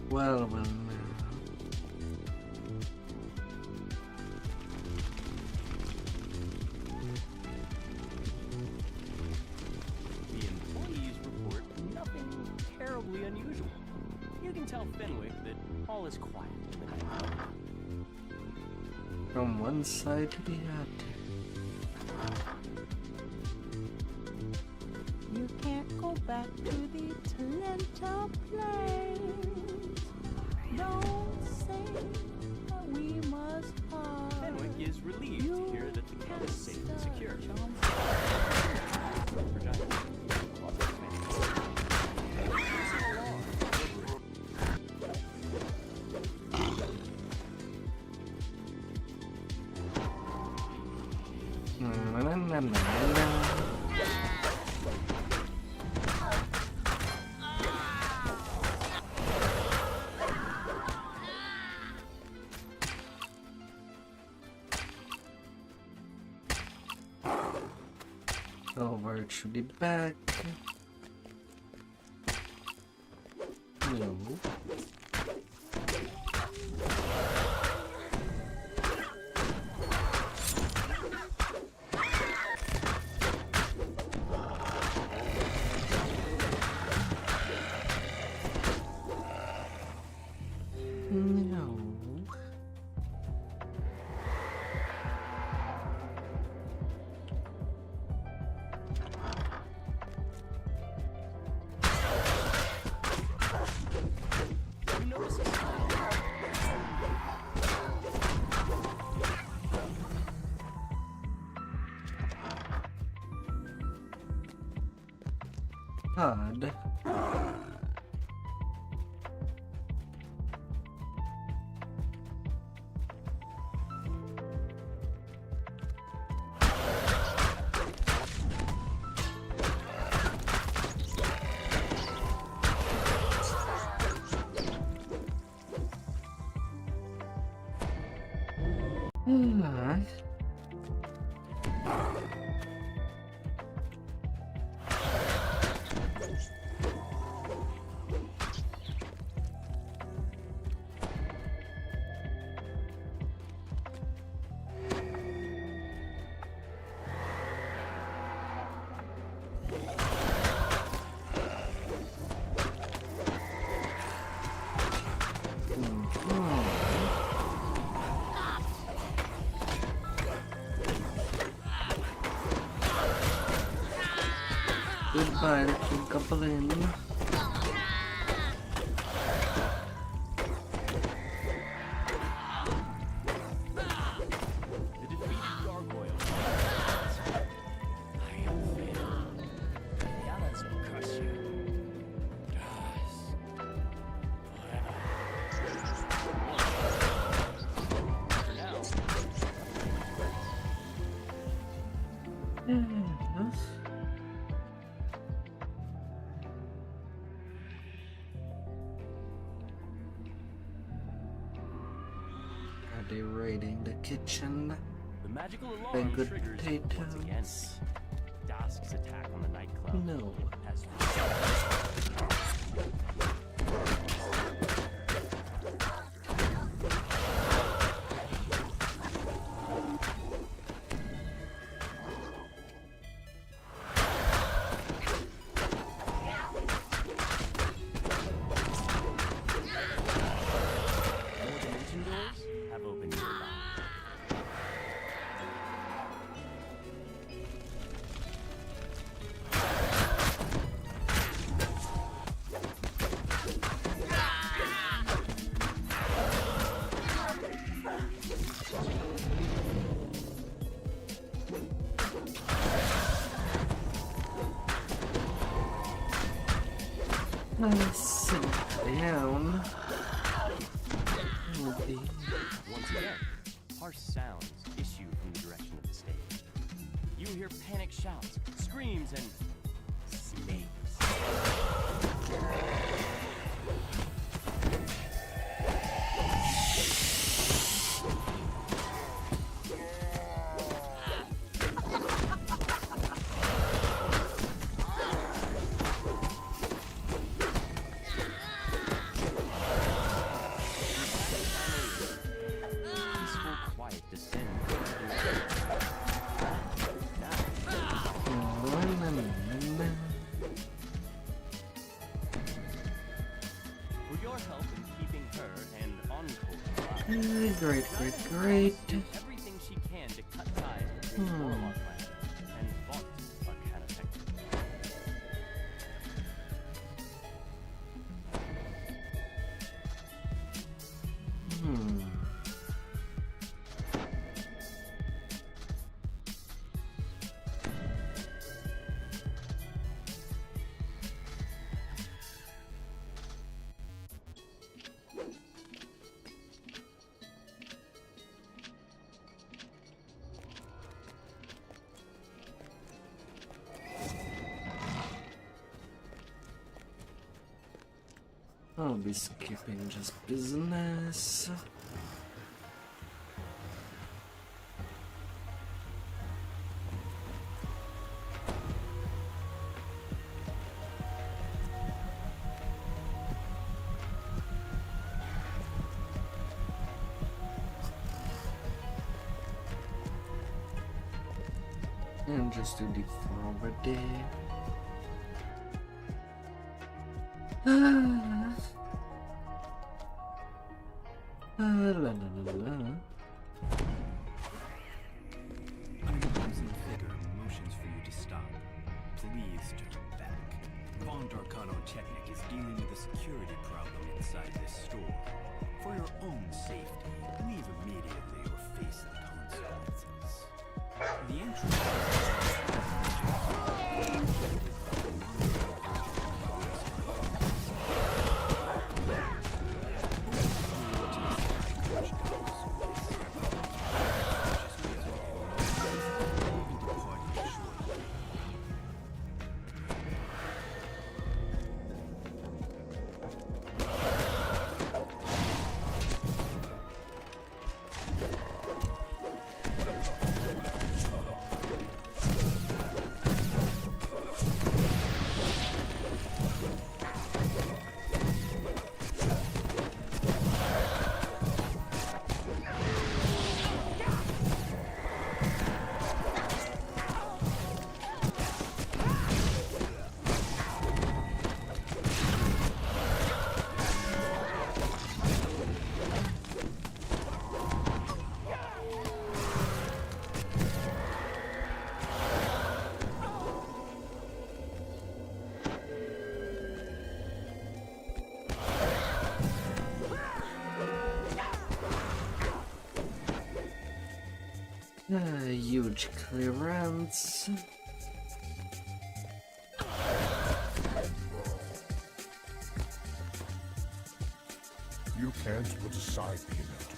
Well. The employees report nothing terribly unusual. You can tell Fenwick that all is quiet in the nightclub. From one side to the other. You can't go back to the Talenta place. Don't say that we must part. Fenwick is relieved to hear that the camp is safe and secure. Over to the back. No. No. Odd. Goodbye, little goblin. The defeated gargoyle. I am failed. The others will crush you. Are they raiding the kitchen? The magical Been alarm good triggers potatoes. once again. Dusk's attack on the nightclub No. has Sit down. Okay. Once again, harsh sounds issue from the direction of the stage. You hear panic shouts, screams, and snakes. Great. Everything she can to cut ties between Warlock Land and Vaunt Arcanatecture. I'll be skipping just business. And just do the forward day. Imposing figure motions for you to stop. Please turn back. Vaunt Arcanotechnic is dealing with a security problem inside this store. For your own safety, leave immediately or face the consequences. The entrance Huge clearance. You can't put aside the inevitable.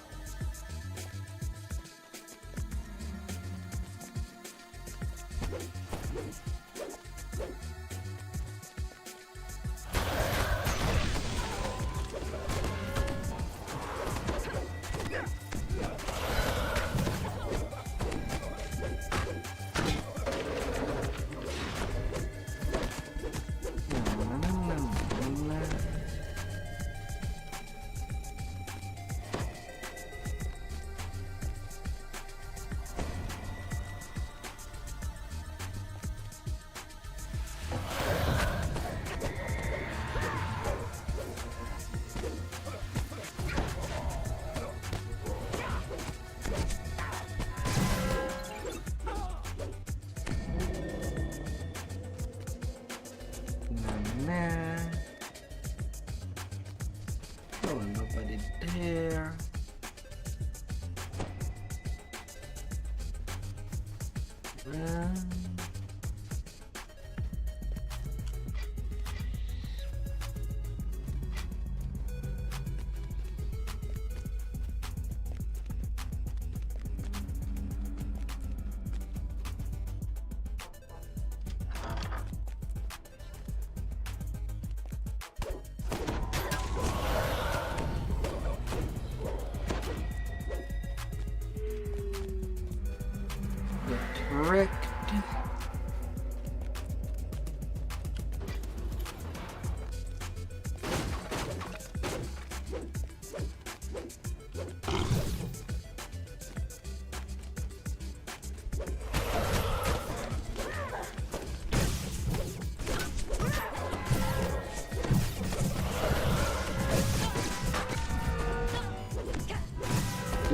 Oh, nobody there.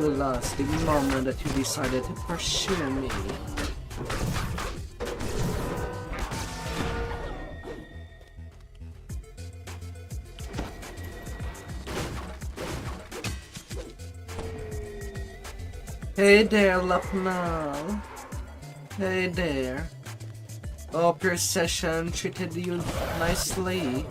really lost the moment that you decided to pursue me. Hey there, Lucknow. Hey there. Hope your session treated you nicely.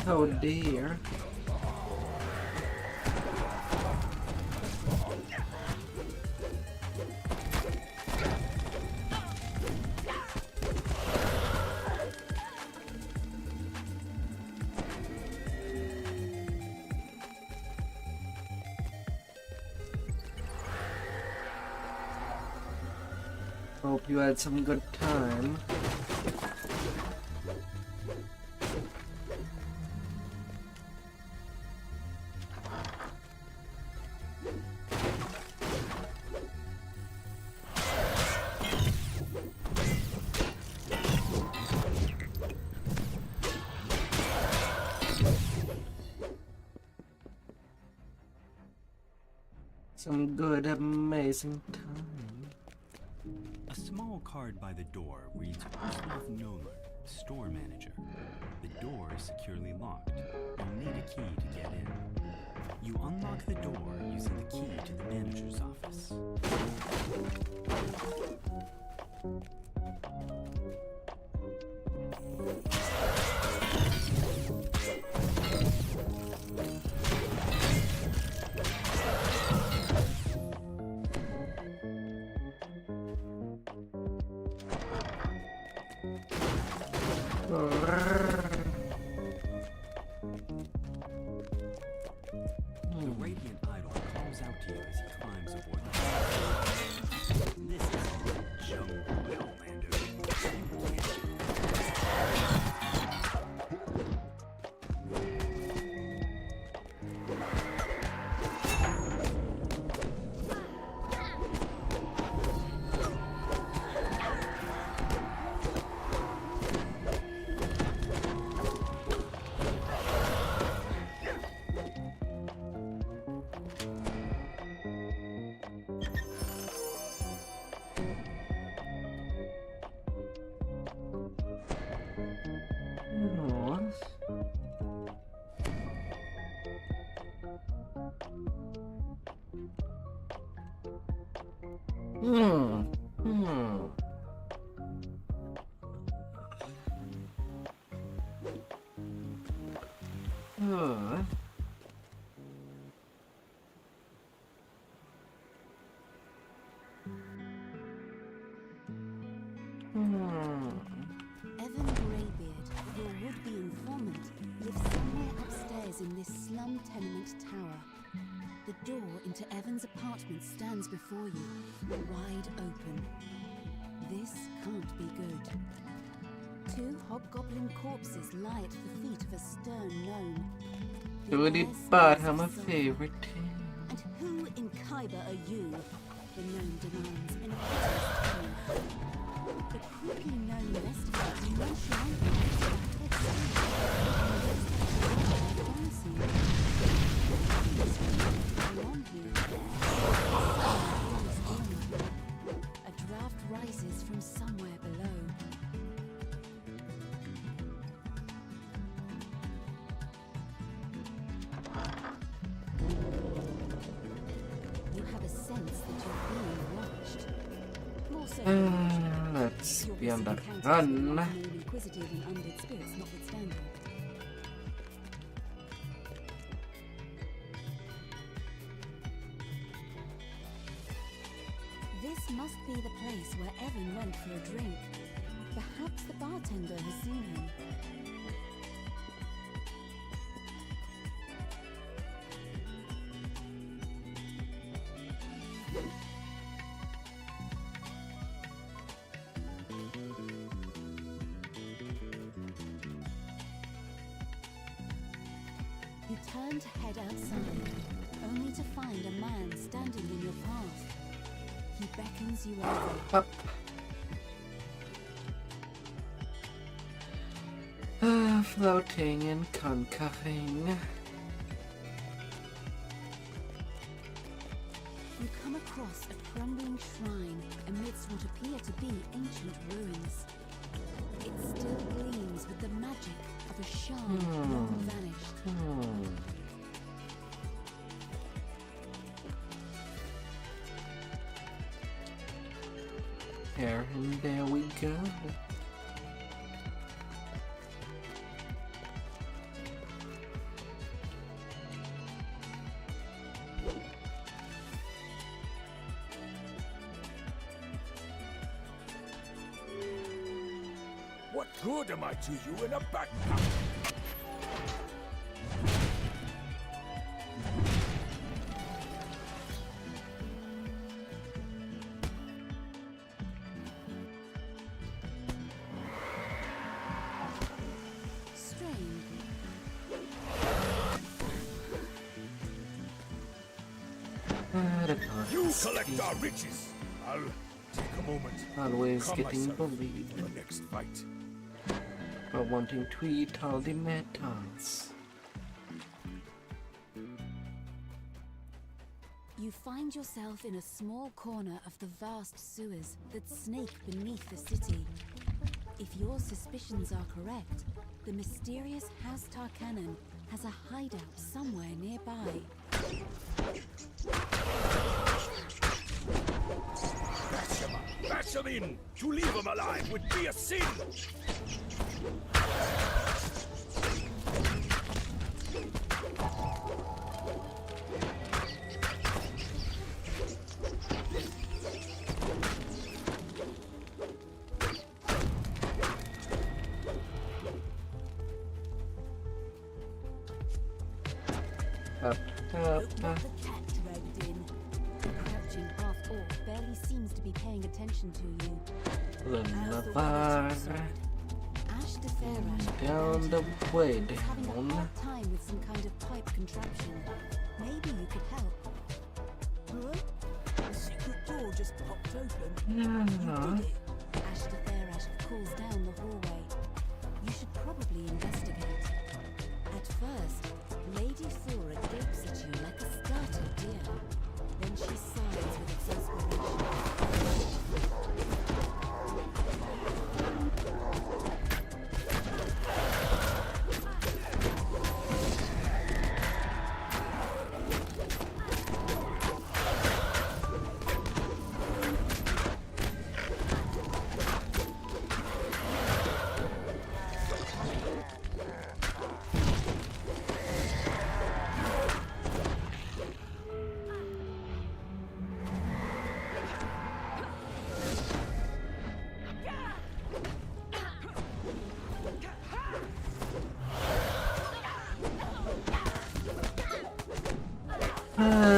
Oh dear. Hope you had some good time. Some good, amazing time. A small card by the door reads Ursula Noller, store manager. The door is securely locked. You'll need a key to get in. You unlock the door using the key to the manager's office. The radiant idol calls out to you as he climbs aboard the ship. This is jungle, Evan Greybeard, your would-be informant, lives somewhere upstairs in this slum tenement tower. The door into Evan's apartment stands before you, wide open. This can't be good. 2 hobgoblin corpses lie at the feet of a stern gnome. Really bad, I'm a favorite. And who in Khyber are you? The gnome demands in a piteous tone. The creepy gnome investigates nonchalantly a draft rises from somewhere below. You have a sense that you're being watched. More so Let's be on that run. inquisitive and undead spirits notwithstanding. This must be the place where Evan went for a drink. Perhaps the bartender has seen him. You turn to head outside, only to find a man standing in your path. He beckons you over. Up. floating and conquering. You come across a crumbling shrine amidst what appear to be ancient ruins. It still gleams with the magic of a shard long vanished. Here, and there we go. What good am I to you in a backpack? Strange. You collect our riches. I'll take a moment. Always Calm getting myself bullied for the next fight. for wanting to eat all the metals. You find yourself in a small corner of the vast sewers that snake beneath the city. If your suspicions are correct, the mysterious House Tarkanan has a hideout somewhere nearby. Bash them in! To leave them alive would be a sin! Up. The cat dragged in. The crouching half-orc barely seems to be paying attention to you. Navar. Ash de Ferash Down the way having a down. hard time with some kind of pipe contraption. Maybe you could help. Huh? The secret door just popped open. Yeah. You did it. Ash de Ferash calls down the hallway. You should probably investigate. At first, Lady Thora gapes at you like a startled deer. Then she sighs with exasperation.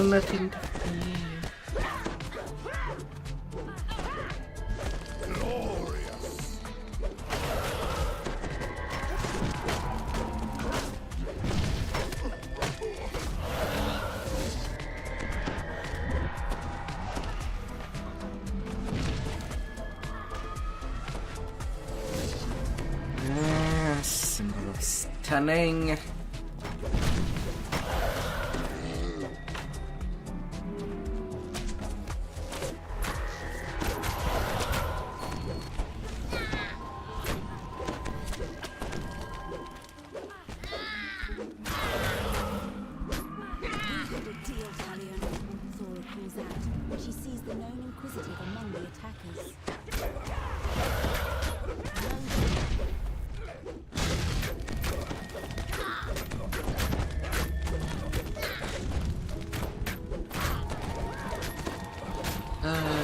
Nothing to fear. Glorious! Symbol of stunning.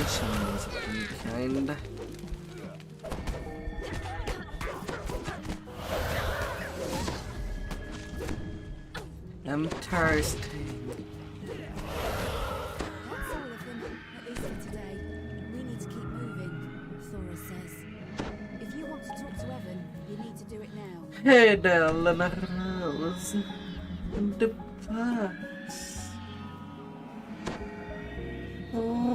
Someone's pretty kind. I'm thirsty. That's all of them, at least for today. We need to keep moving, Thora says. If you want to talk to Evan, you need to do it now. Hey there, Lena Rose. The box. Oh.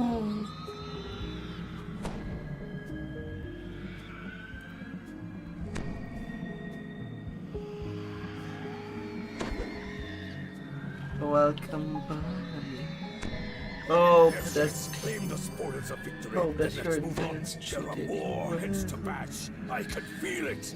welcome by. Oh, that's claim the spoils of victory. oh, that's Then your let's move on. advanced There are cheated. more heads to match. I can feel it.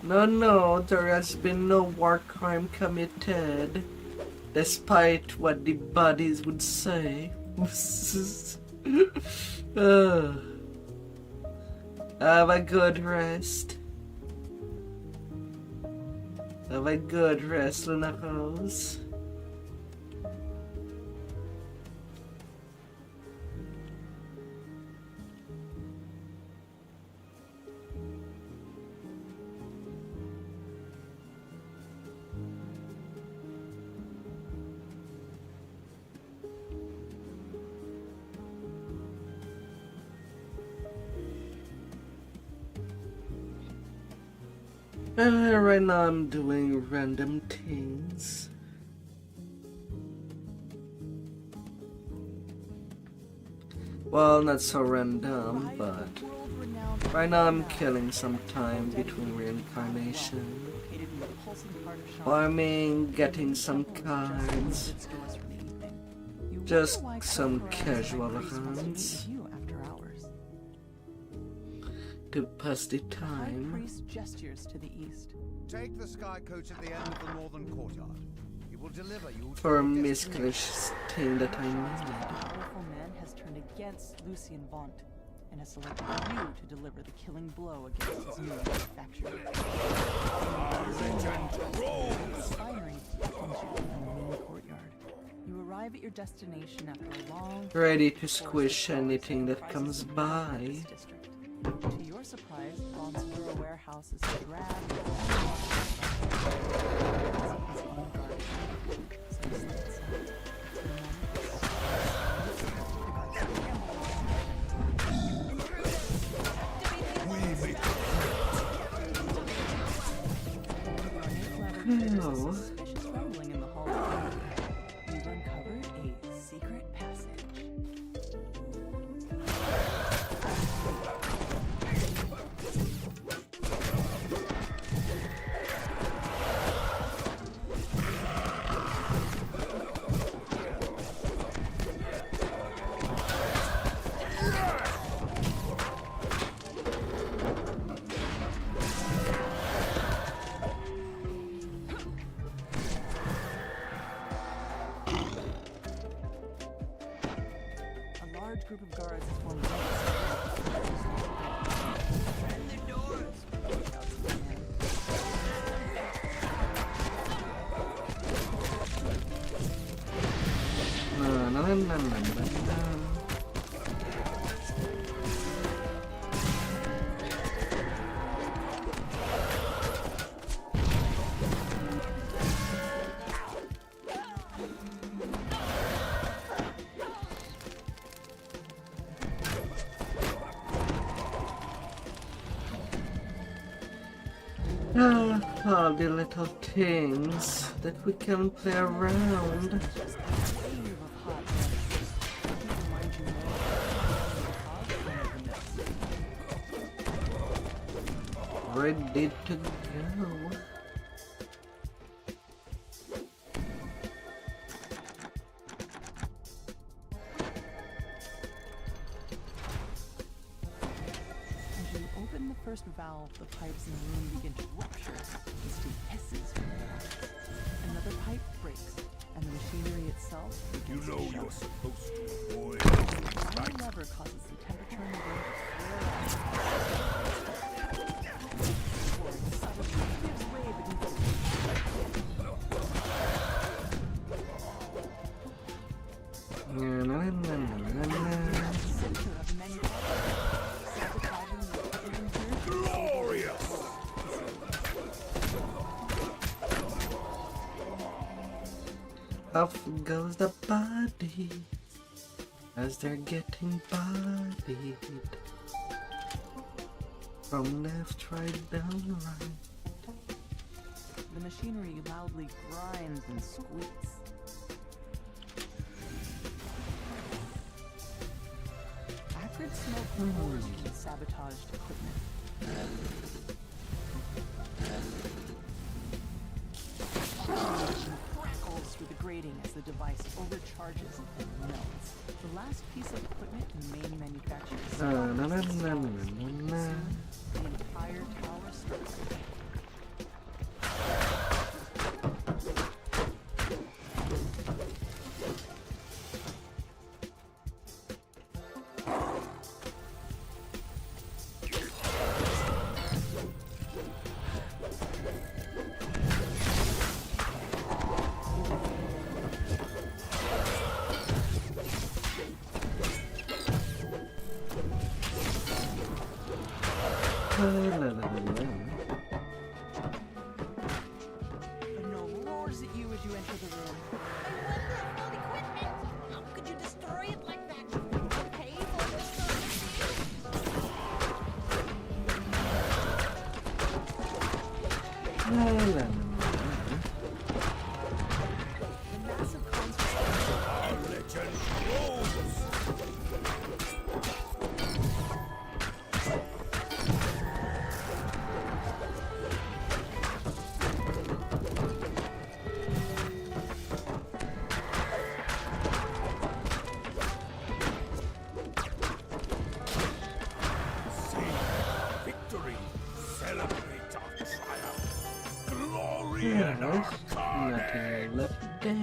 No, there has been no war crime committed, despite what the bodies would say. Have a good rest. Have a good rest, Luna Rose. Right now I'm doing random things. Well, not so random, but right now I'm killing some time between reincarnation, farming, getting some cards, just some casual runs to pass the time. Priest gestures to the east. Take the sky coach at the end of the northern courtyard. He will deliver you For a to your misclish thing that I A needed. powerful man has turned against Lucien Vaunt and has selected you to deliver the killing blow against his new manufacturer. Refinery beckons you from the main courtyard. You arrive at your destination after a long Ready to squish anything that comes by. To your surprise, Vaught's Euro warehouse is drab Hello. suspicious rumbling in the hall. You've uncovered a secret passage. A large group of guards has formed All the little things that we can play around. Ready to go. As you open the first valve, the pipes in the room begin to rupture as steam hisses from their mouths. Another pipe breaks, and the machinery itself begins to shudder. You're supposed to boil. A tiny lever causes the temperature in the room to flare up. Suddenly gives way beneath the center of the manufacturing, sabotaging the equipment here. Glorious! Off goes the body as they're getting bodied. From left, right, down, right. The machinery loudly grinds and squeaks. Acrid smoke pours from sabotaged equipment. Crackles through the grating as the device overcharges and melts. The last piece of equipment in main manufacturing the entire tower starts. No roars at you as you enter the room. How could you destroy it like that? Okay, for The massive construct. Our legend grows! Victory! Celebrate our triumph! Glory and our carnage! Nothing left there.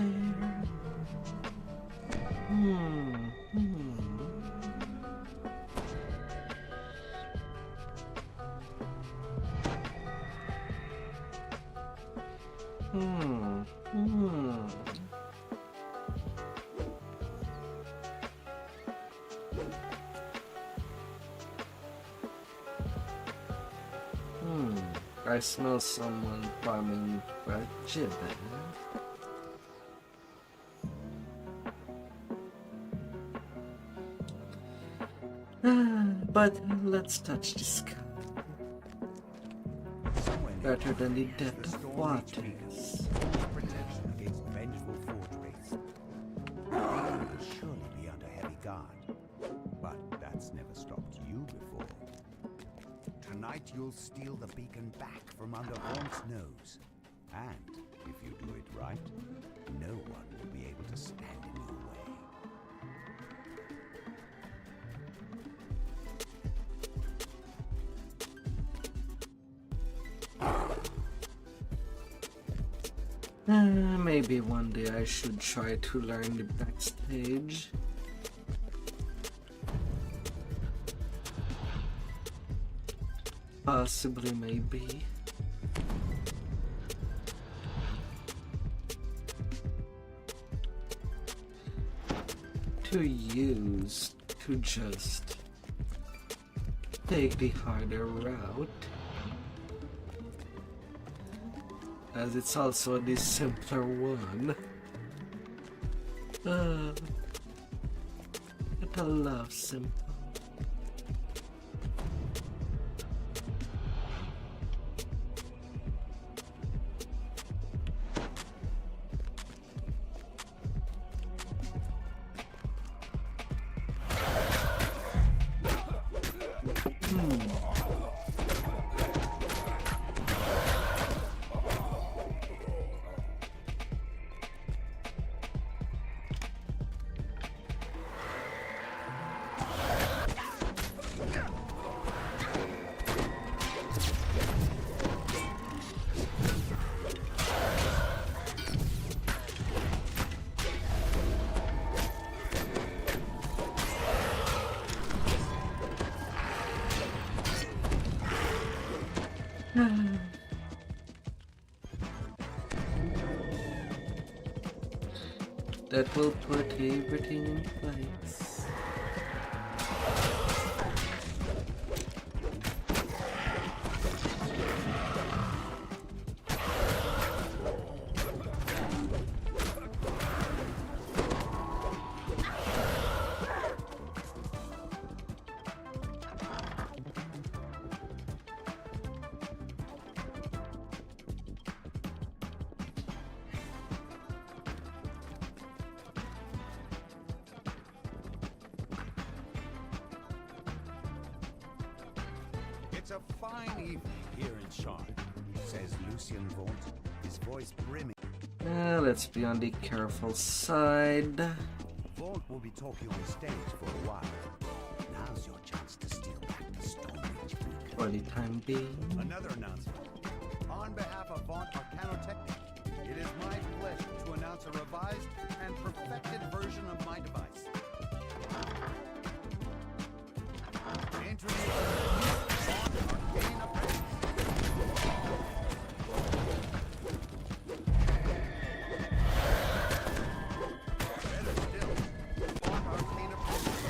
I smell someone farming for gibbet. But let's touch the sky. Better than the depth of waters. Protection against vengeful forgeries. The beacon will surely be under heavy guard. But that's never stopped you before. Tonight you'll steal the beacon back from under Vaughnt's nose. And if you do it right, no one will be able to stand in your way. Maybe one day I should try to learn the backstage. Possibly, maybe. To use to just take the harder route, as it's also the simpler one. But I love simple. That will put everything in place. It's a fine evening here in Charlotte, says Lucien Vaunt, his voice brimming. Let's be on the careful side. Vaunt will be talking on stage for a while. Now's your chance to steal back the Stormreach beacon. For the time being. Another announcement. On behalf of Vaunt Arcanotechnic, it is my pleasure to announce a revised and perfected version of my device. Introducing Vaunt Arcane Apprentice. Better still, Vaunt Arcane Apprentice.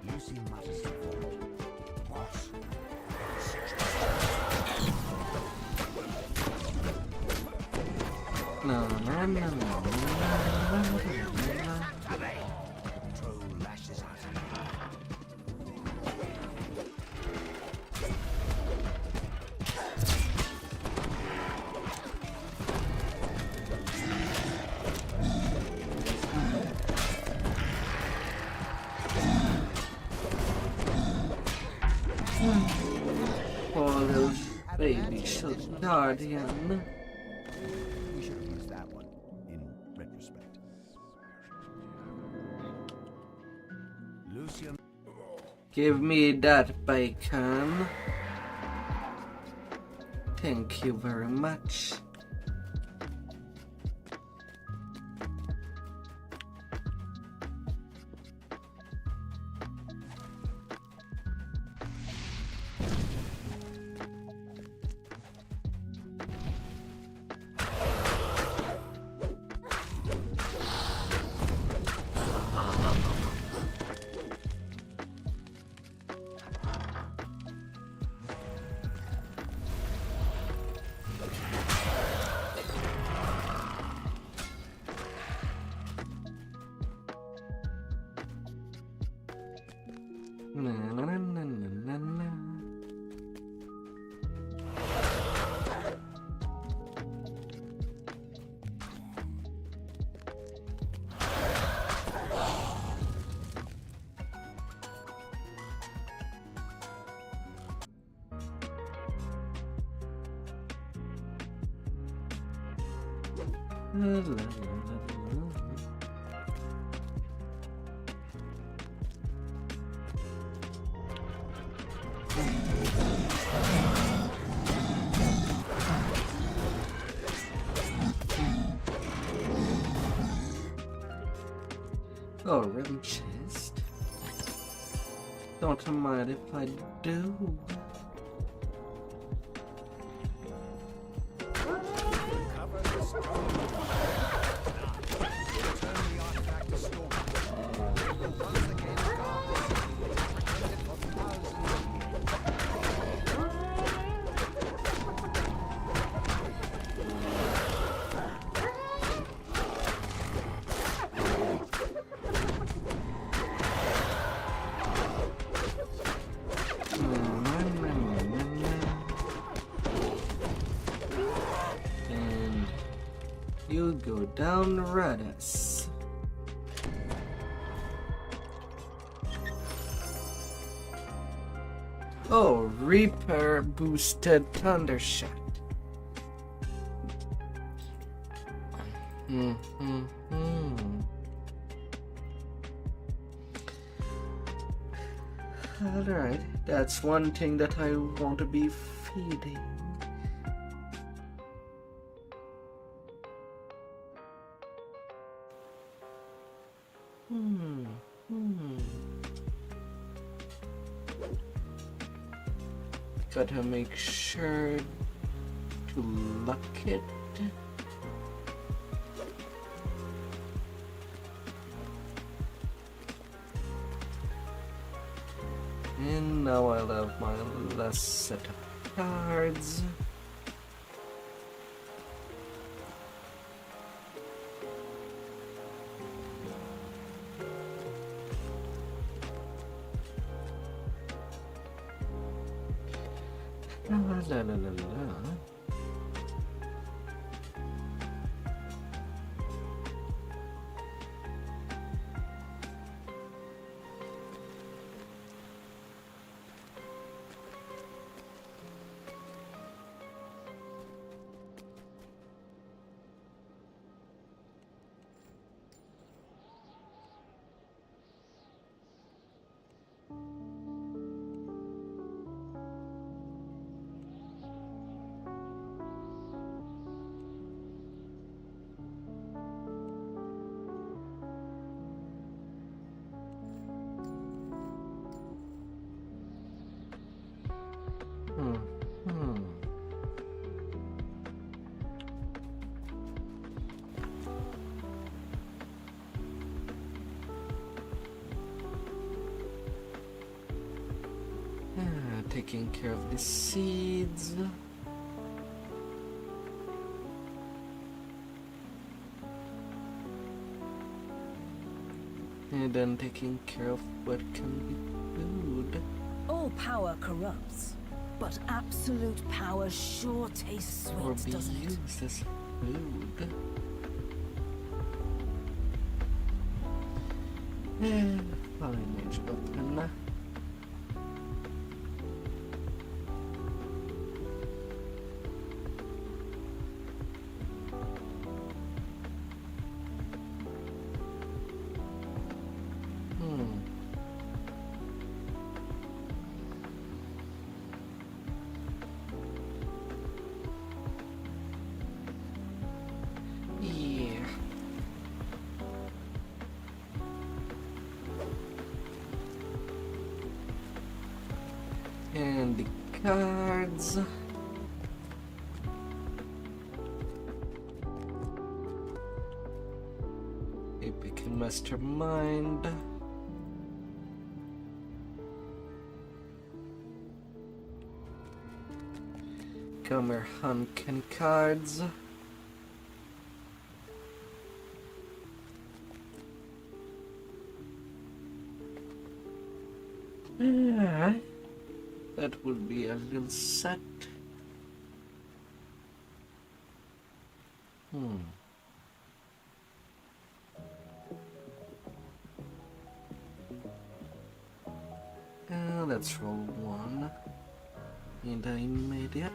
Lucy mutters to Vaunt. Boss. No, no, no, no, no, no. Troll lashes out at him. Poor little baby should guardian. We should have used that one in retrospect. Lucian. Give me that bacon. Thank you very much. Na, na, na, na, na, na. La, la, la, la, la. Oh, rim chest. Don't mind if I do. Cover the storm. Turn the artifact to storm. It will once again guard the city, protect it for thousands of years. And you go down Radis. Oh, Reaper boosted Thundershot. Alright, that's one thing that I want to be feeding. Gotta make sure to lock it. And now I'll have my last set of cards. La la la la la. Taking care of the seeds. And then taking care of what can be food. All power corrupts, but absolute power sure tastes Or sweet, be doesn't it? used as food. Fine, age open. Yeah. And the cards. Epic Mastermind. Comer Hunkin cards. That would be a little set. Let's roll one. And I made it.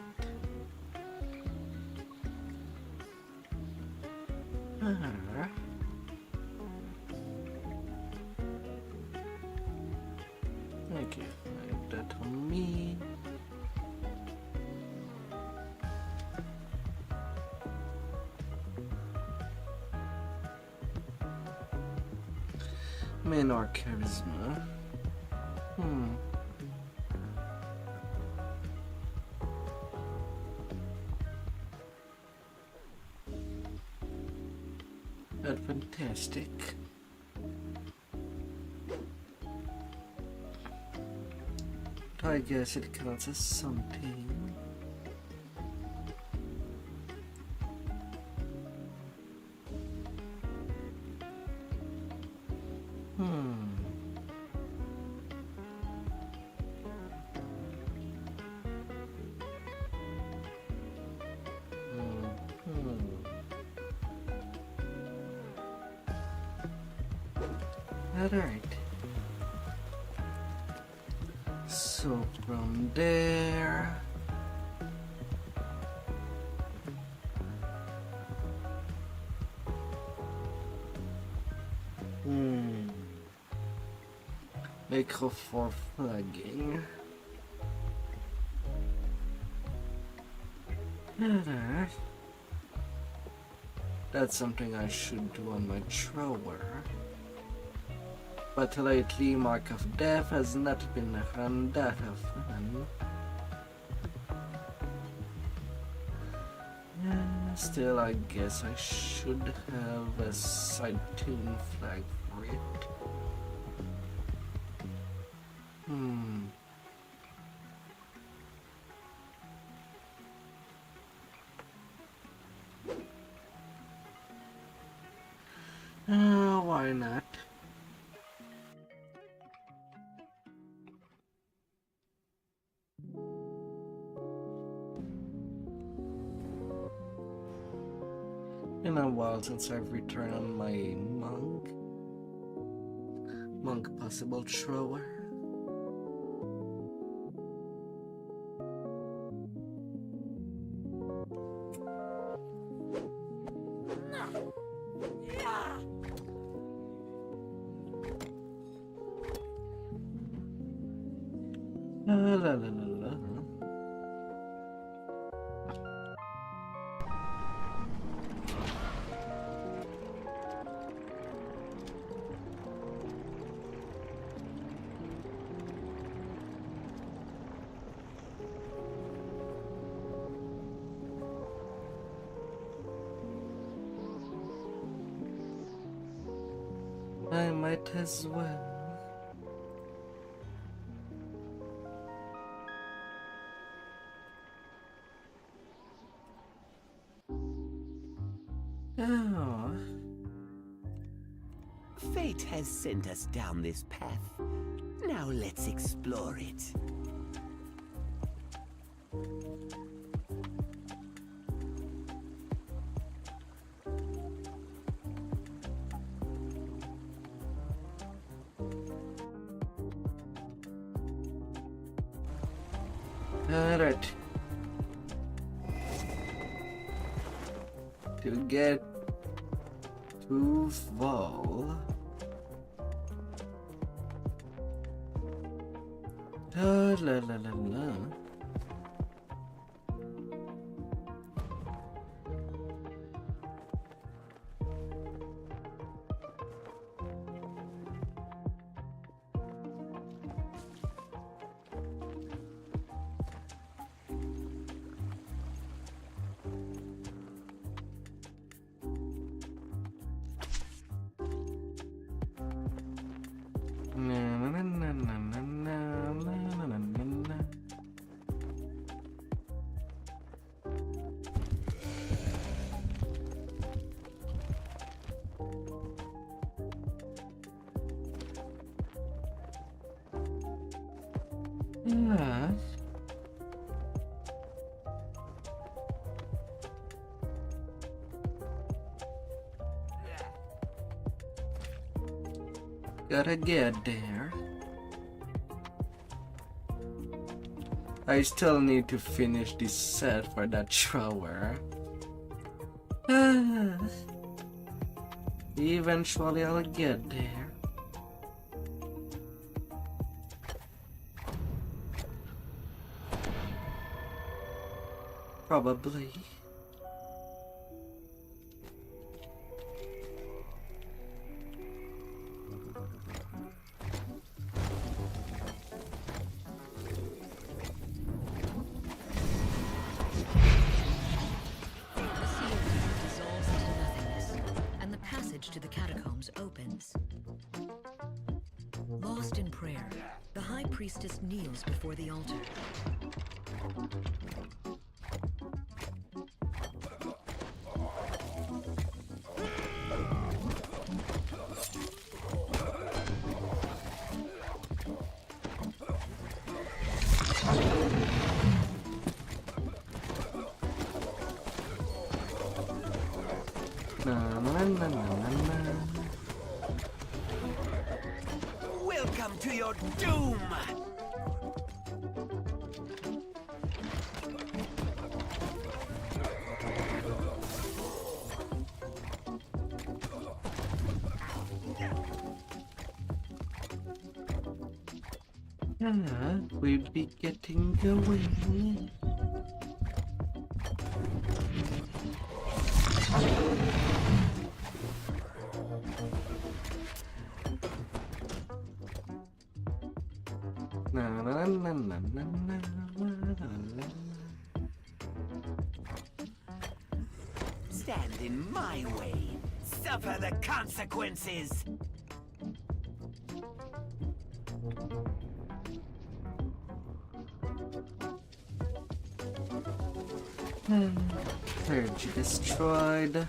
Okay, I have that on me. Menor charisma. That's fantastic. But I guess it counts as something. Alright. So from there... Macro for flagging. Alright. That's something I should do on my thrower. But lately, Mark of Death has not been run that often. Still, I guess I should have a side tune flag for it. Why not? Been a while since I've returned on my monk possible thrower. La la la la. I might as well. Oh. Fate has sent us down this path. Now let's explore it. Alright. To get to Vol. La la la la la. Yes. Gotta get there. I still need to finish this set for that thrower. Eventually I'll get there. Probably. To the catacombs opens. Lost in prayer, the high priestess kneels before the altar. Welcome to your doom! We'll be getting away. Stand in my way. Suffer the consequences. Purge destroyed.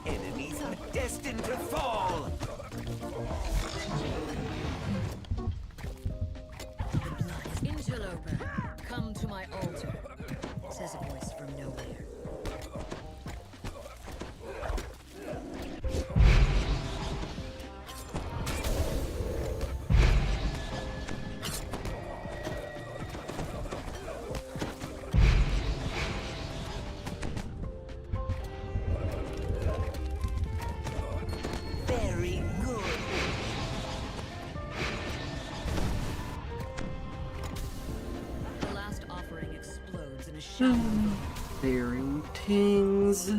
Enemies are destined to fall. Angelo Clearing things.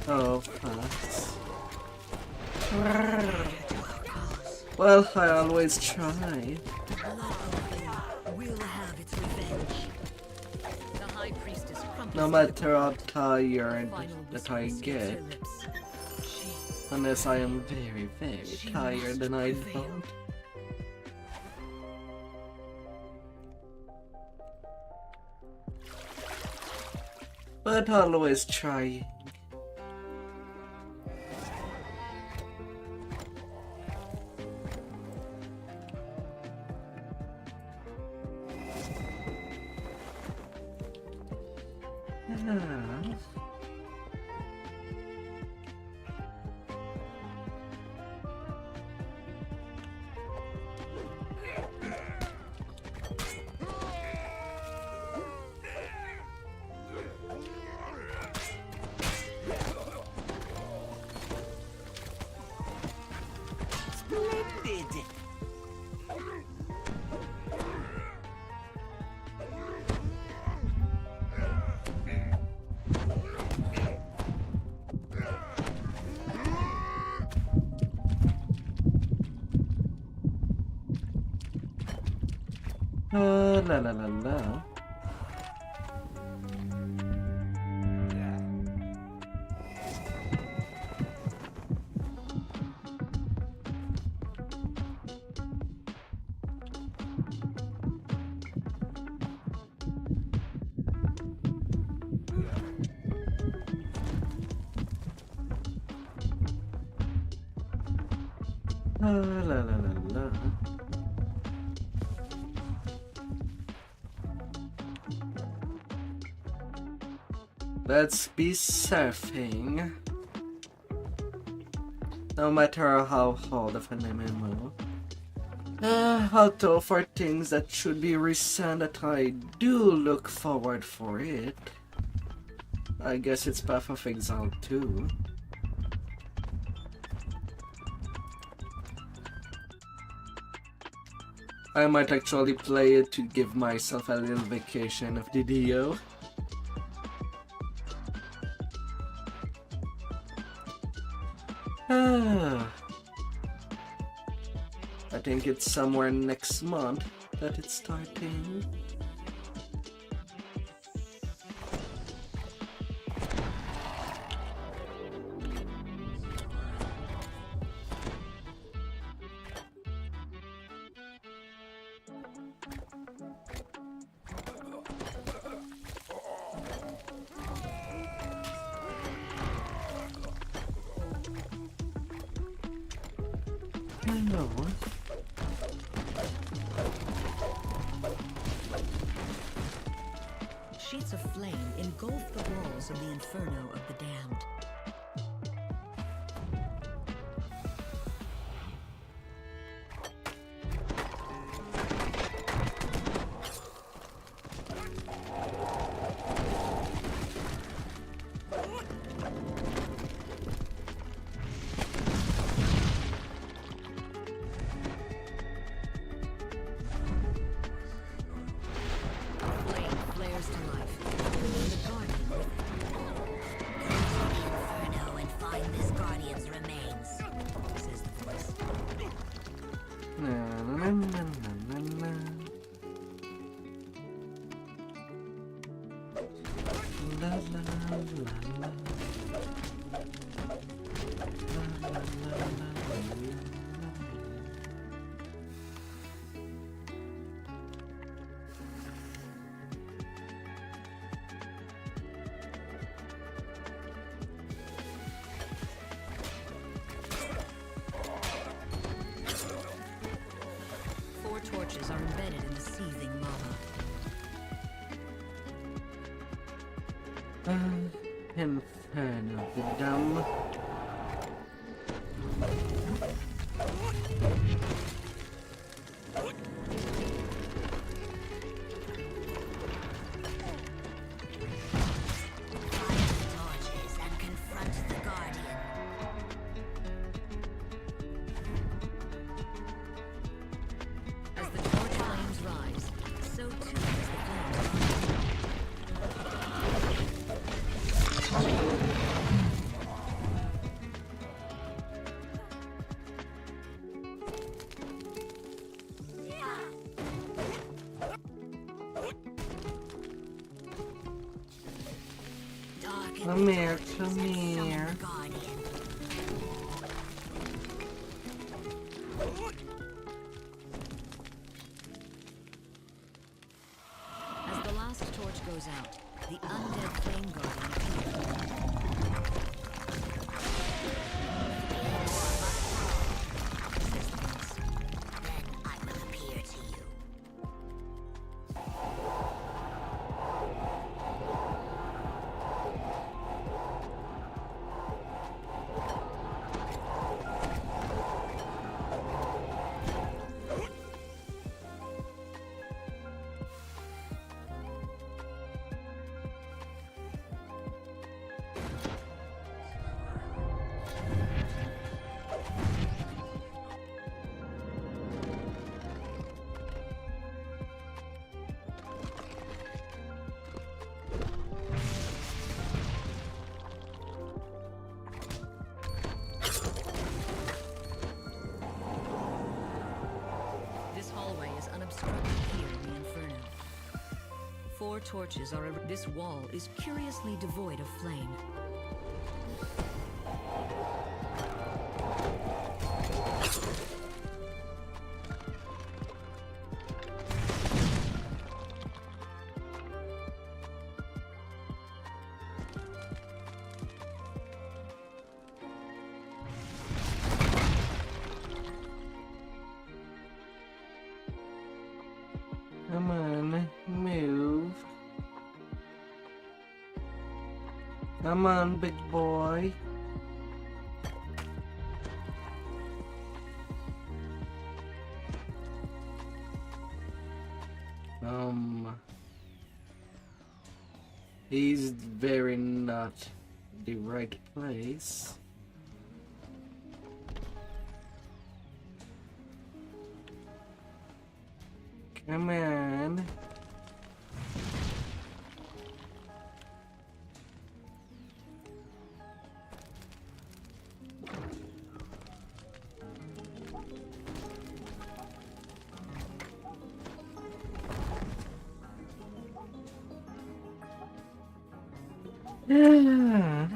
Oh, facts. Well, I always try. Will have its revenge. The High Priestess crumples No matter how tired that I get. Unless I am very, very tired and I don't. But always trying. Splendid! La la la la. La la la la. Let's be surfing. No matter how hard of an MMO. Although for things that should be recent that I do look forward for it. I guess it's Path of Exile 2. I might actually play it to give myself a little vacation of DDO. I think it's somewhere next month that it's starting. Hello. Sheets of flame engulf the walls of the inferno of the damned. Torches are embedded in the seething lava. Inferno, the dumb. Torches and Come here, come here. As the last torch goes out, the undead flame guardian then I will appear to you. This hallway is unobstructed here in the Inferno. 4 torches are. This wall is curiously devoid of flame. Come on, move. Come on, big boy. He's very not the right place. Come on. Yeah.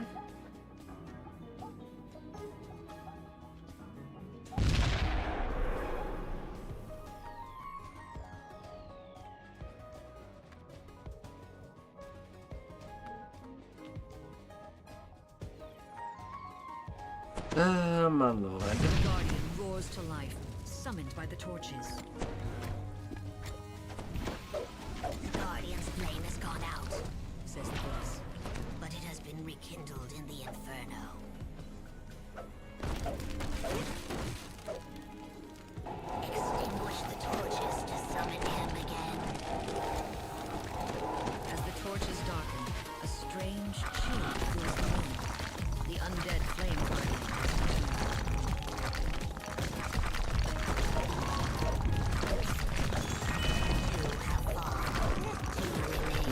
My lord. The Guardian roars to life, summoned by the torches. The Guardian's flame has gone out, says the voice, but it has been rekindled in the Inferno. Extinguish the torches to summon him again. As the torches darken, a strange chill fills the room. The undead flame guardian.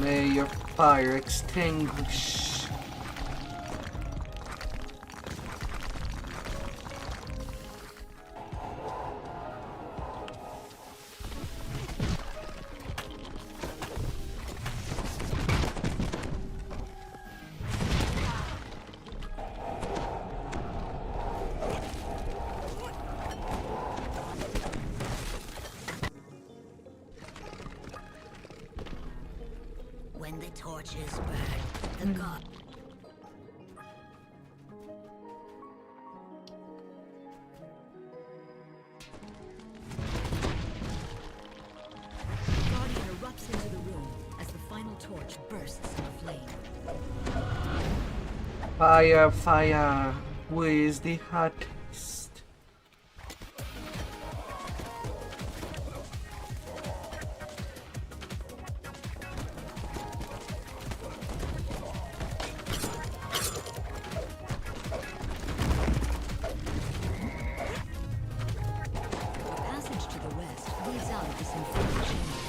May your fire extinguish. When the torches burn, the god. The Guardian erupts into the room as the final torch bursts into flame. Fire, fire. Who is the hottest? The passage to the west leads out of this infernal chamber.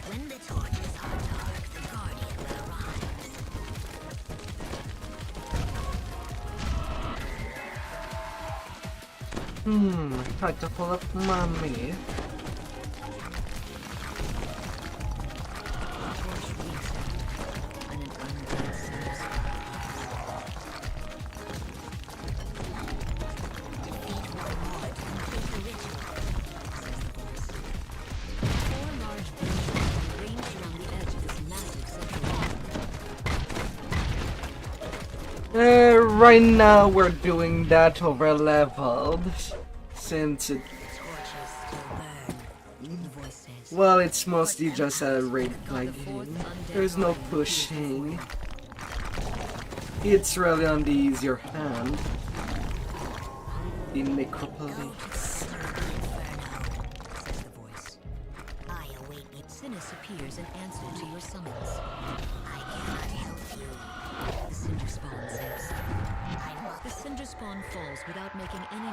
When the torches are dark, the Guardian will arrive. Tried to pull up mommy. The torch reads out, and an right now we're doing that over leveled, since it. Well, it's mostly just a raid game. There's no pushing. It's really on the easier hand. The necropolis. Sinus appears in answer to your summons. I cannot help you. The Cinder Spawn says. The Cinder Spawn falls without making any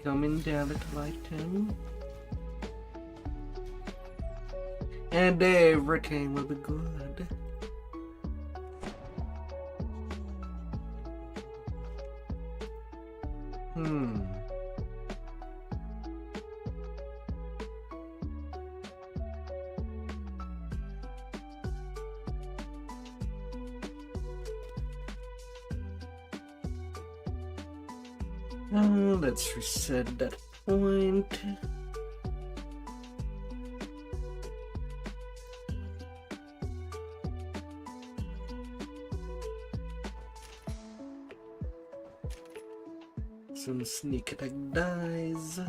Coming down, little item. And everything will be good. Let's reset that point. Some sneak attack dies.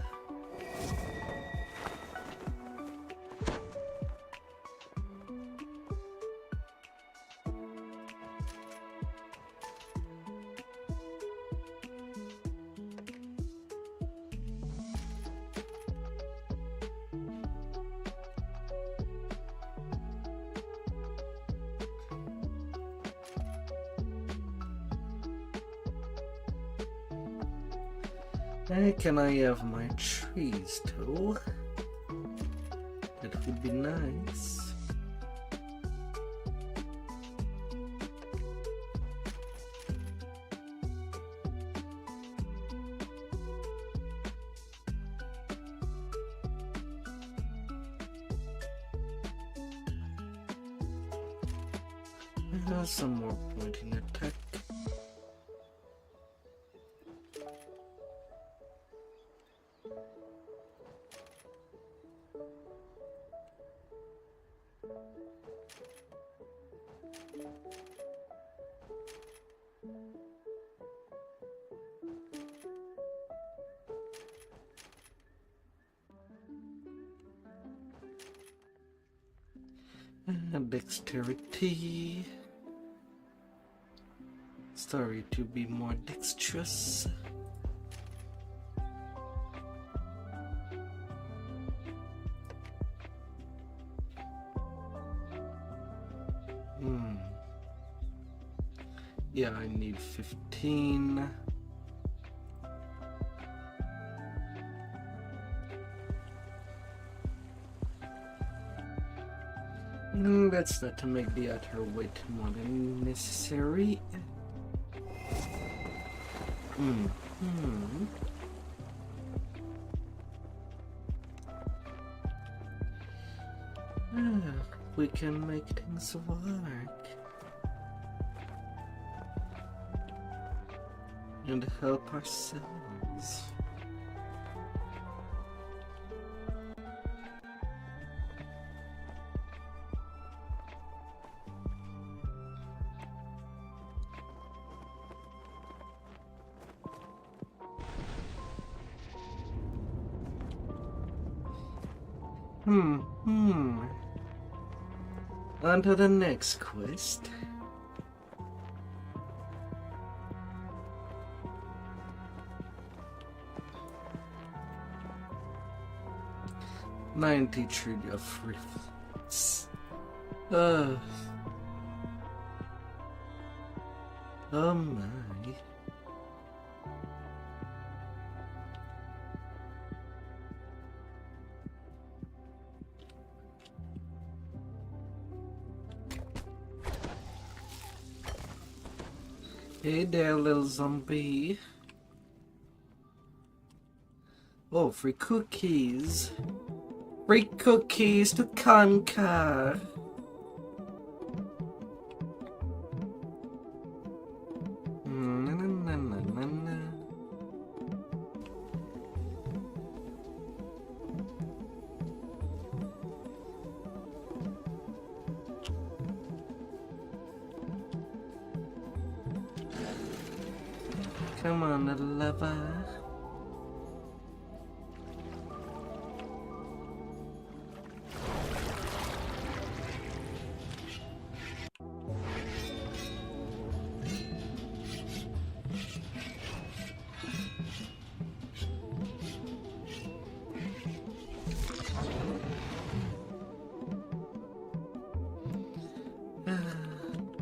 Can I have my trees too? That would be nice. Some more pointing attack. Dexterity. Sorry, to be more dexterous. Yeah, I need 15. That's not to make the other weight more than necessary. We can make things work. And help ourselves. On to the next quest. $93 of reflex. Oh my. Hey there, little zombie. Oh, free cookies. Free cookies to conquer. Come on, little lover.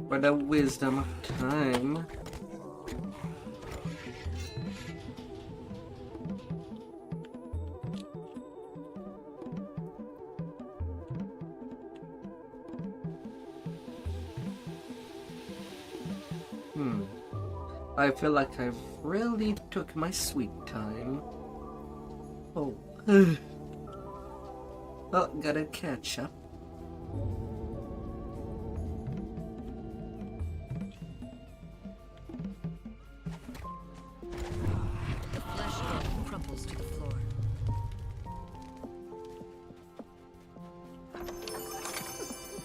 For the wisdom of time. I feel like I've really took my sweet time. Oh. Oh, gotta catch up. The flesh bone crumples to the floor.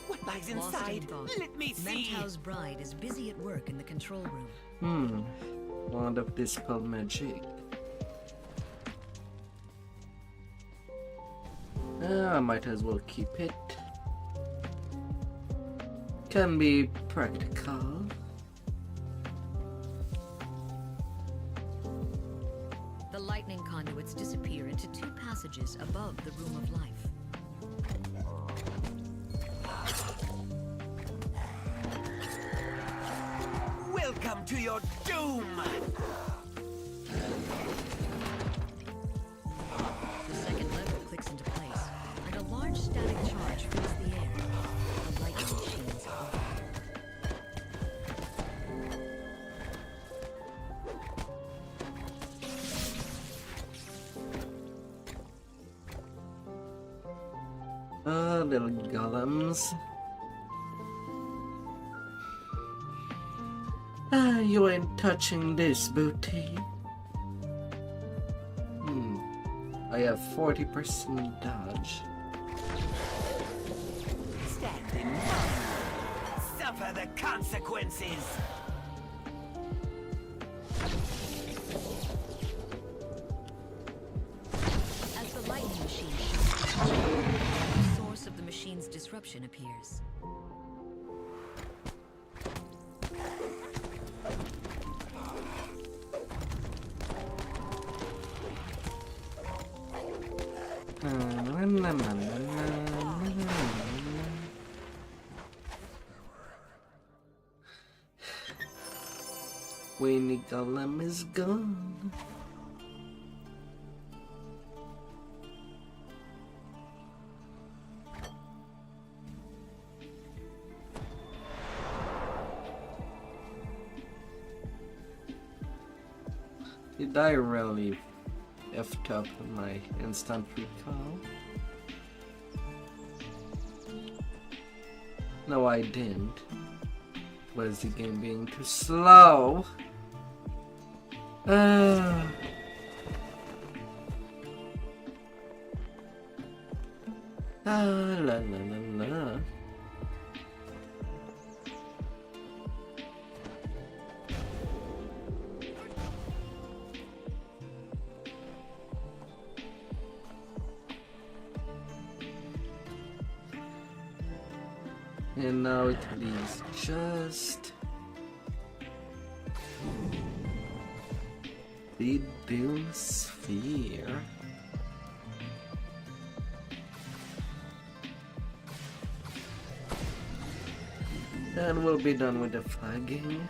What lies Lost inside? in thought, Let me see. Mentau's bride is busy at work in the control room. Wand of Dispel Magic. I might as well keep it. Can be practical. The lightning conduits disappear into two passages above the Room of Life. Welcome to your doom! The second lever clicks into place, and a large static charge fills the air. The lightning machines open. Little golems. You ain't touching this booty. I have 40% dodge. Stand in line. Suffer the consequences. As the lightning machine shoots, the source of the machine's disruption appears. Weenie Golem is gone. Did I really effed up my instant recall? No, I didn't. Was the game being too slow? La la la la. And now it leaves just the Doom Sphere. And we'll be done with the flagging.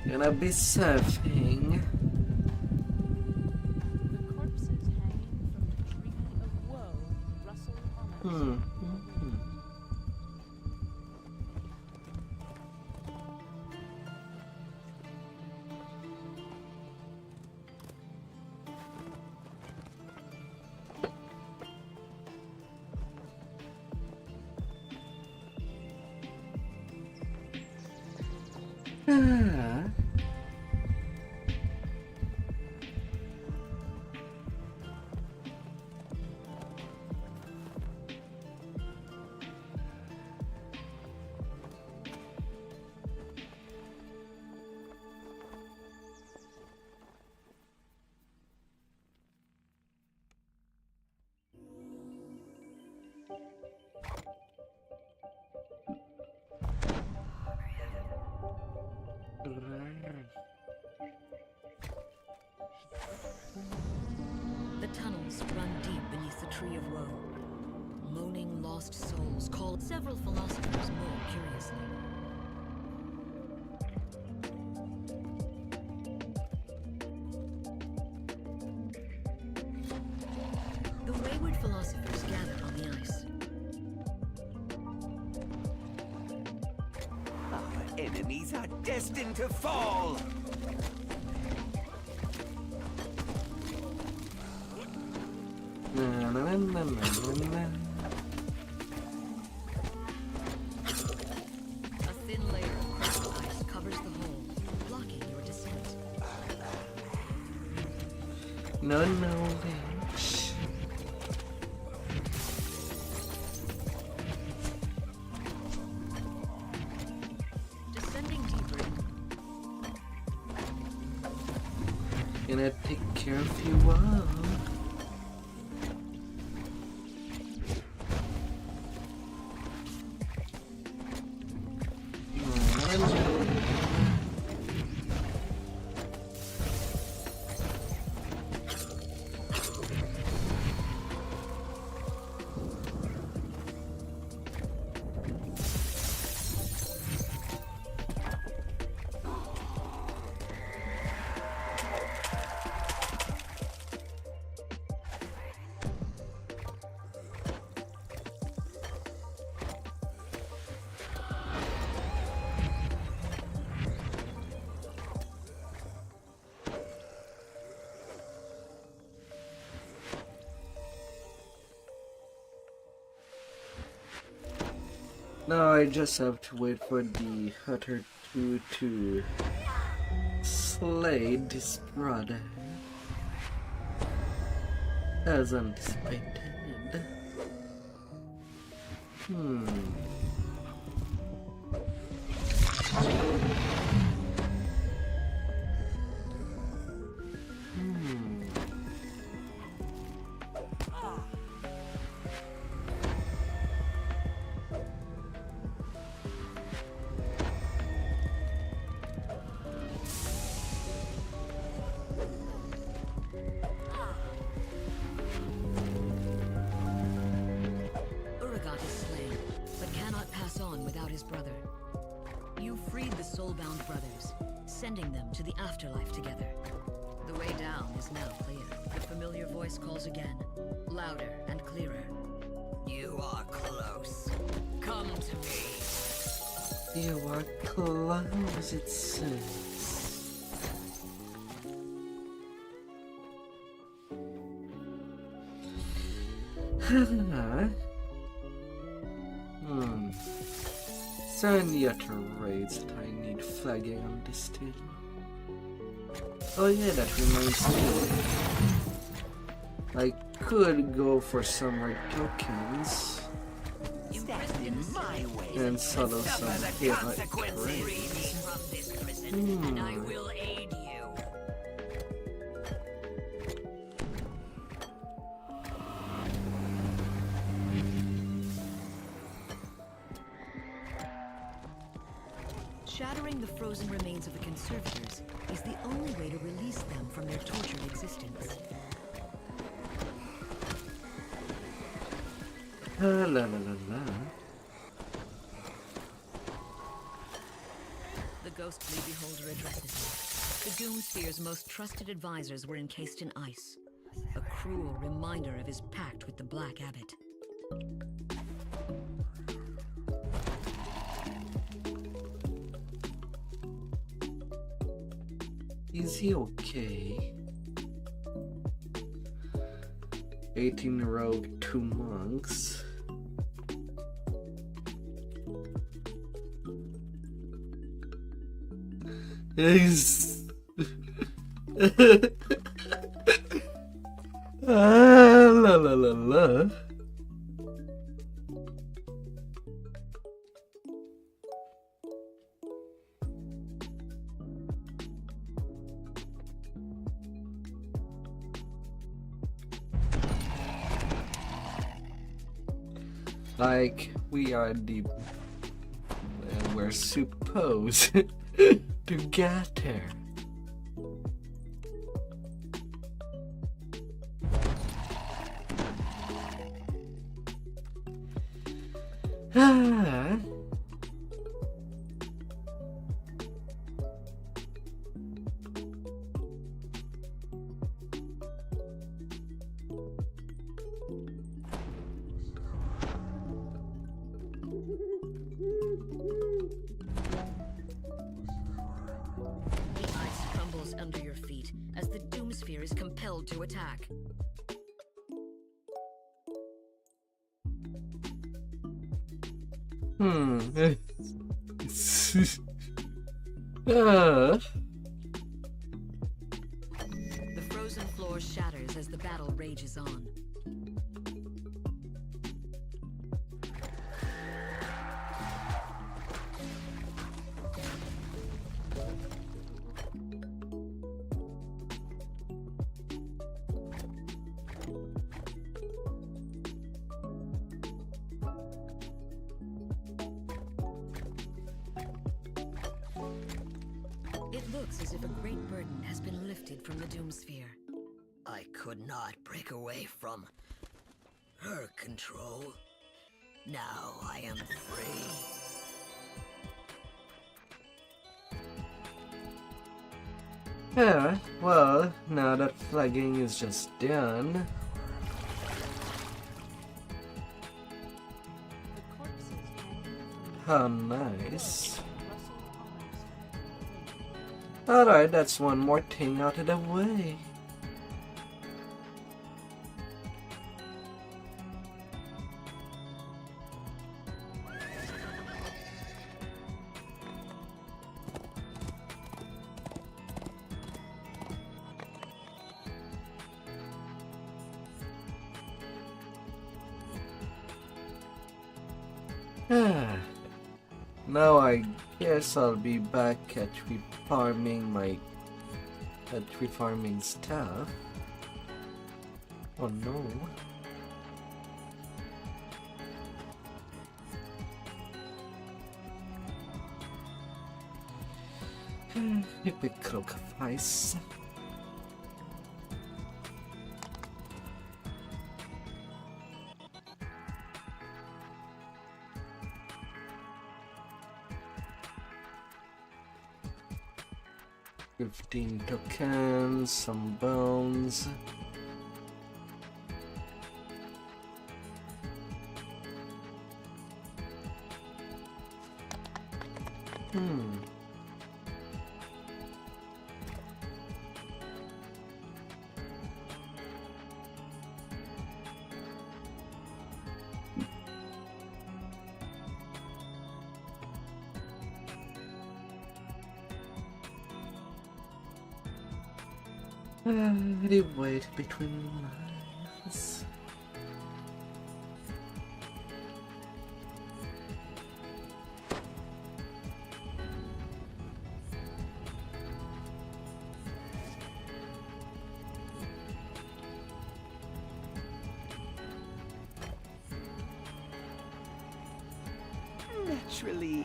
Gonna be surfing. The corpses hanging from the tree of woe rustle on us. The tunnels run deep beneath the Tree of Woe. Moaning lost souls call several philosophers more curiously. The wayward philosophers gather on the ice. Our enemies are destined to fall! A thin layer of crushed ice covers the hole, blocking your descent. No knowledge. Descending deeper. Gonna take care of you all. Now I just have to wait for the Hunter 2 to slay this brother. As anticipated. Uragat is slain, but cannot pass on without his brother. You freed the soul-bound brothers, sending them to the afterlife together. The way down is now clear. The familiar voice calls again, louder and clearer. You are close. Come to me. You are close, it says. So any other raids that I need flagging on this team? Oh yeah, that reminds me. I could go for some more tokens and settle some chaotic raids. And I will aid you. Shattering the frozen remains of the conservators is the only way to release them from their tortured existence. La la la la. The ghostly beholder addresses you. The Doomsphere's most trusted advisors were encased in ice. A cruel reminder of his pact with the Black Abbot. Is he okay? 18 rogue, 2 monks. La la la la. Like we are the we're supposed to get there. Ah. The ice crumbles under your feet as the doom sphere is compelled to attack. Ah. The frozen floor shatters as the battle rages on. It looks as if a great burden has been lifted from the doom sphere. I could not break away from her control. Now I am free. Yeah, well, now that flagging is just done. How nice. Alright, that's one more thing out of the way. Now I guess I'll be back at refarming stuff. Oh no. Typical device. $15 tokens, some bones. The wait between lines. Naturally,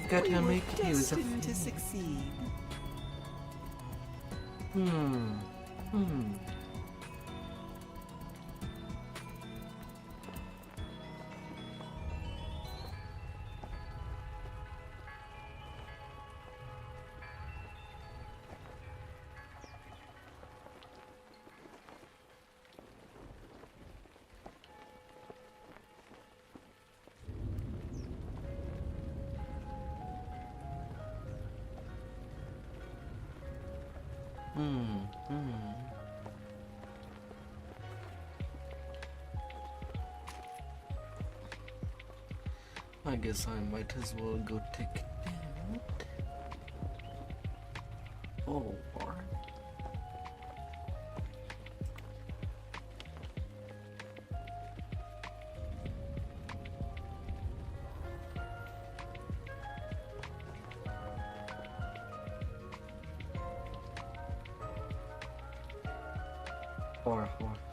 Gotta we were make use of destined to succeed. I guess I might as well go take it out. 4.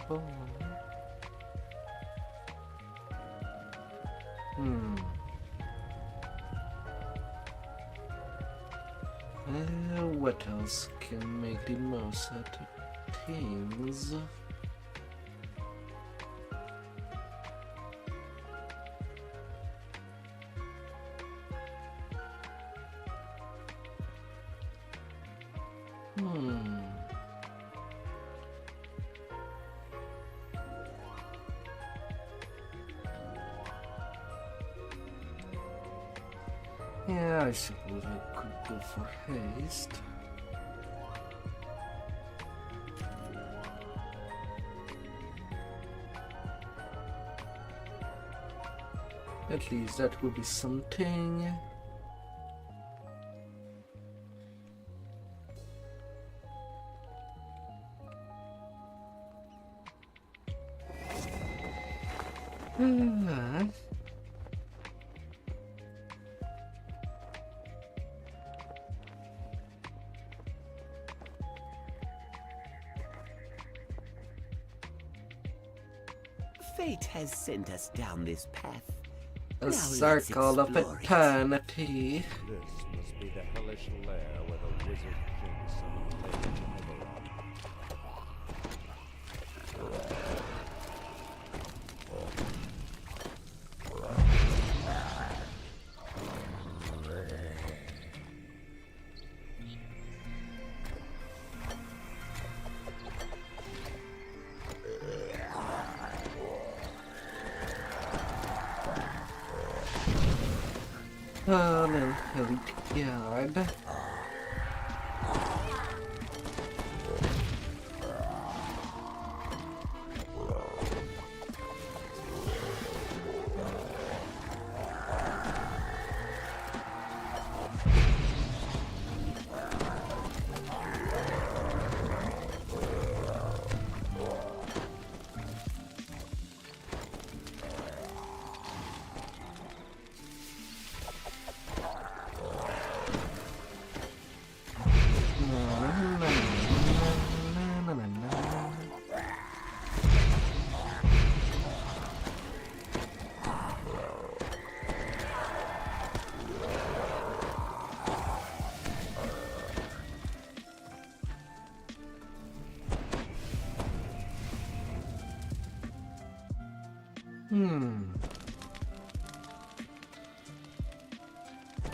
Four. What else can make the most out of things? Yeah, I suppose I could go for haste. At least that would be something. Fate has sent us down this path. A circle of eternity. This must be the hellish lair where the wizard king summoned Little hilly yard.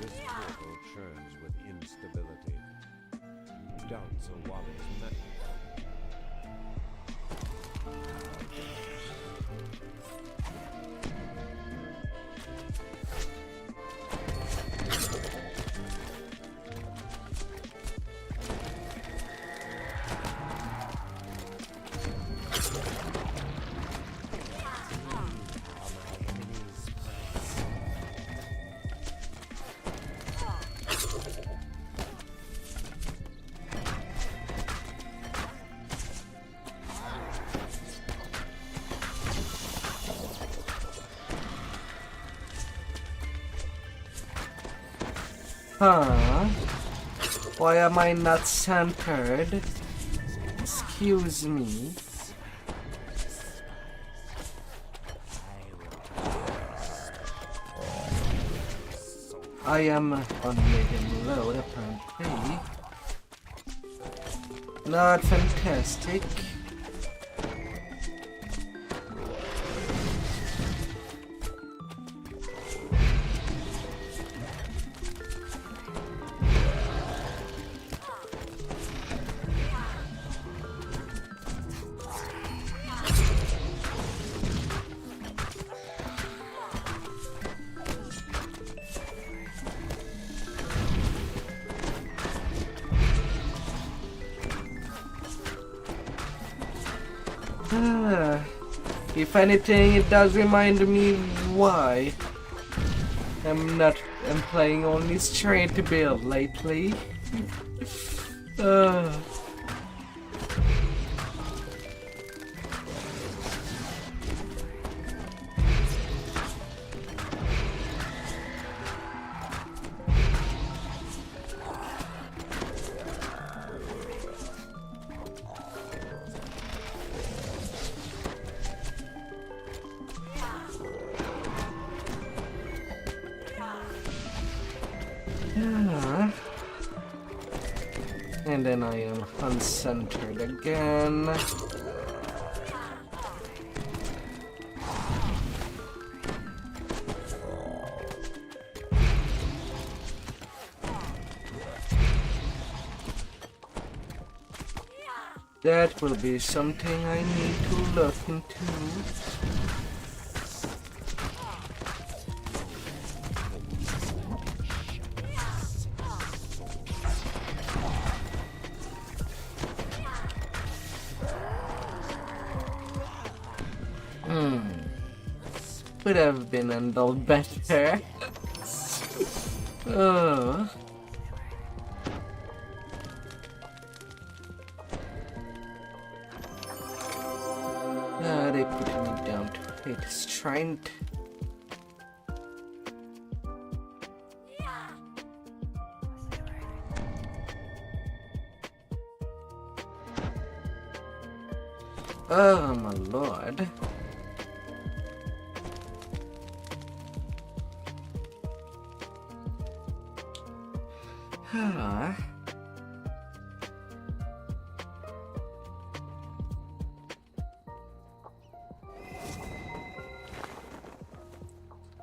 This portal churns with instability. Doubts are Wally's methods. Huh? Why am I not centered? Excuse me. I am on medium load apparently. Not fantastic. If anything, it does remind me why I'm playing only straight build lately. And then I am uncentered again. That will be something I need to look into. Could have been handled better. Oh. They put me down to hit strength. Oh my lord.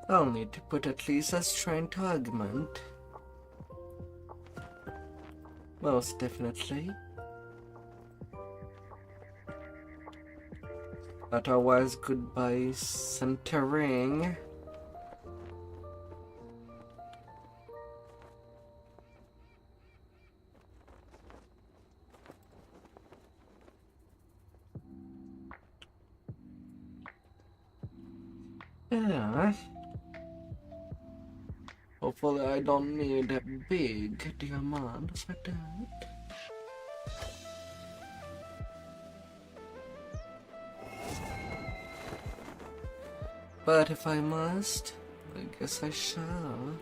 I'll need to put at least a strength to augment. Most definitely. Otherwise, goodbye centering. Yeah. Hopefully I don't need a big diamond for that. But if I must, I guess I shall.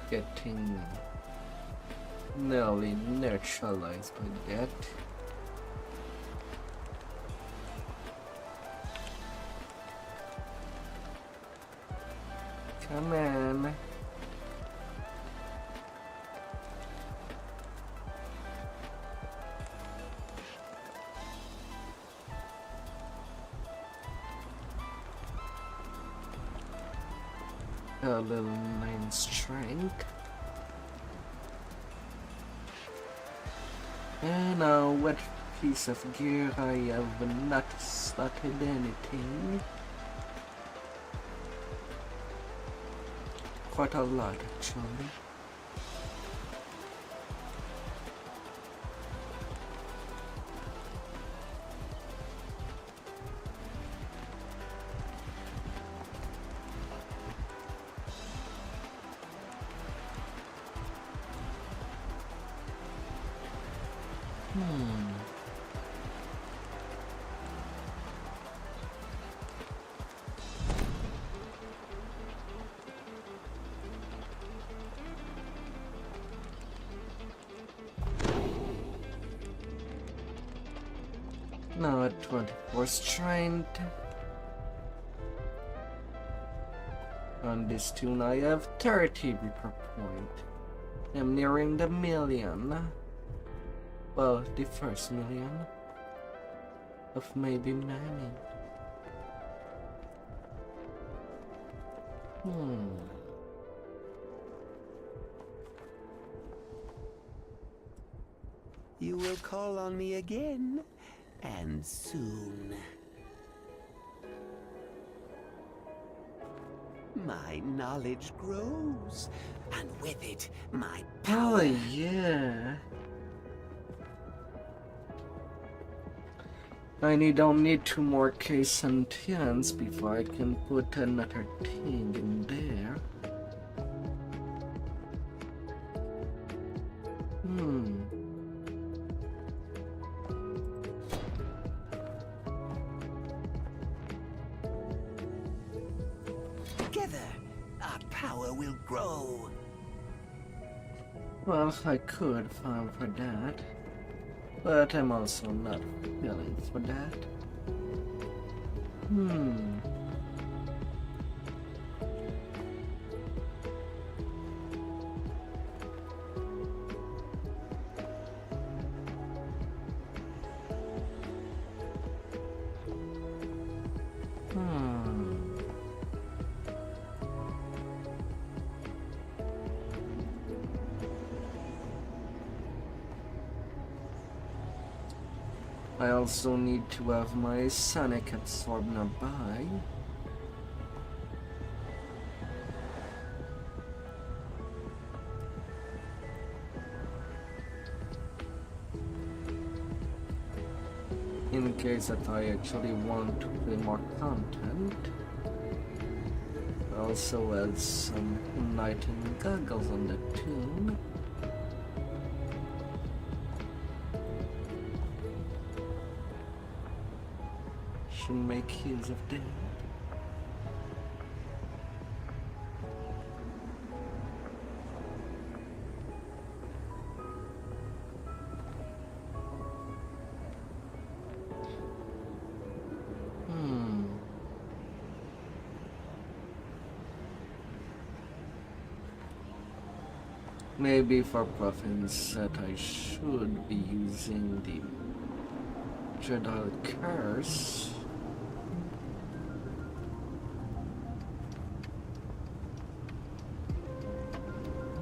Getting nearly neutralized by that. Come on. A little 9 strength. And now, what piece of gear I have not spotted anything. Quite a lot, actually. Now at 24 strength. On this tune I have 30 per point. I'm nearing the million. Well, the first million. Of maybe many. You will call on me again, and soon. my knowledge grows, and with it, my Oh power. yeah. Don't need 2 more sentience before I can put another thing in there. Together, our power will grow. Well, I could farm for that, but I'm also not feeling for that. I also need to have my sonic absorb nearby. In case that I actually want to play more content. I also add some lighting goggles on the tune. Should make use of that. Maybe for province that I should be using the Jedi Curse.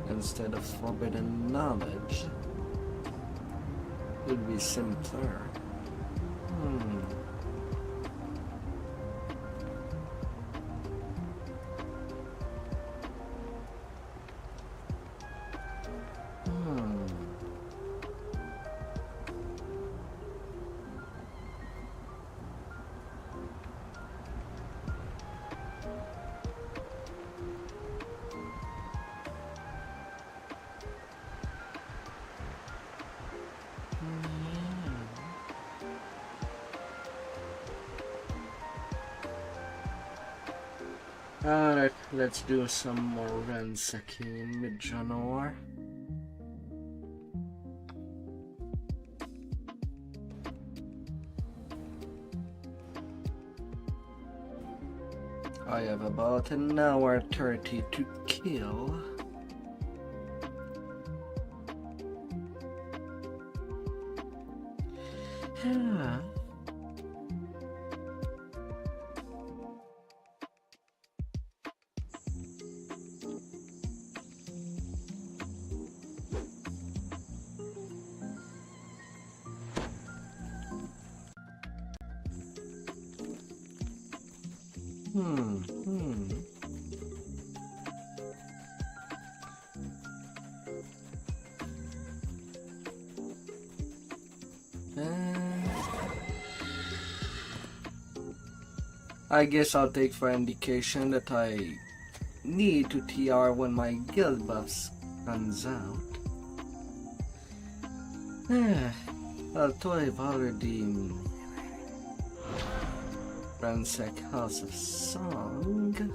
Instead of forbidden knowledge. Would be simpler. Alright, let's do some more ransacking in mid-January. I have about an hour 30 to kill. Yeah. I guess I'll take for indication that I need to TR when my guild buffs runs out. Although I've already ransacked House of Song.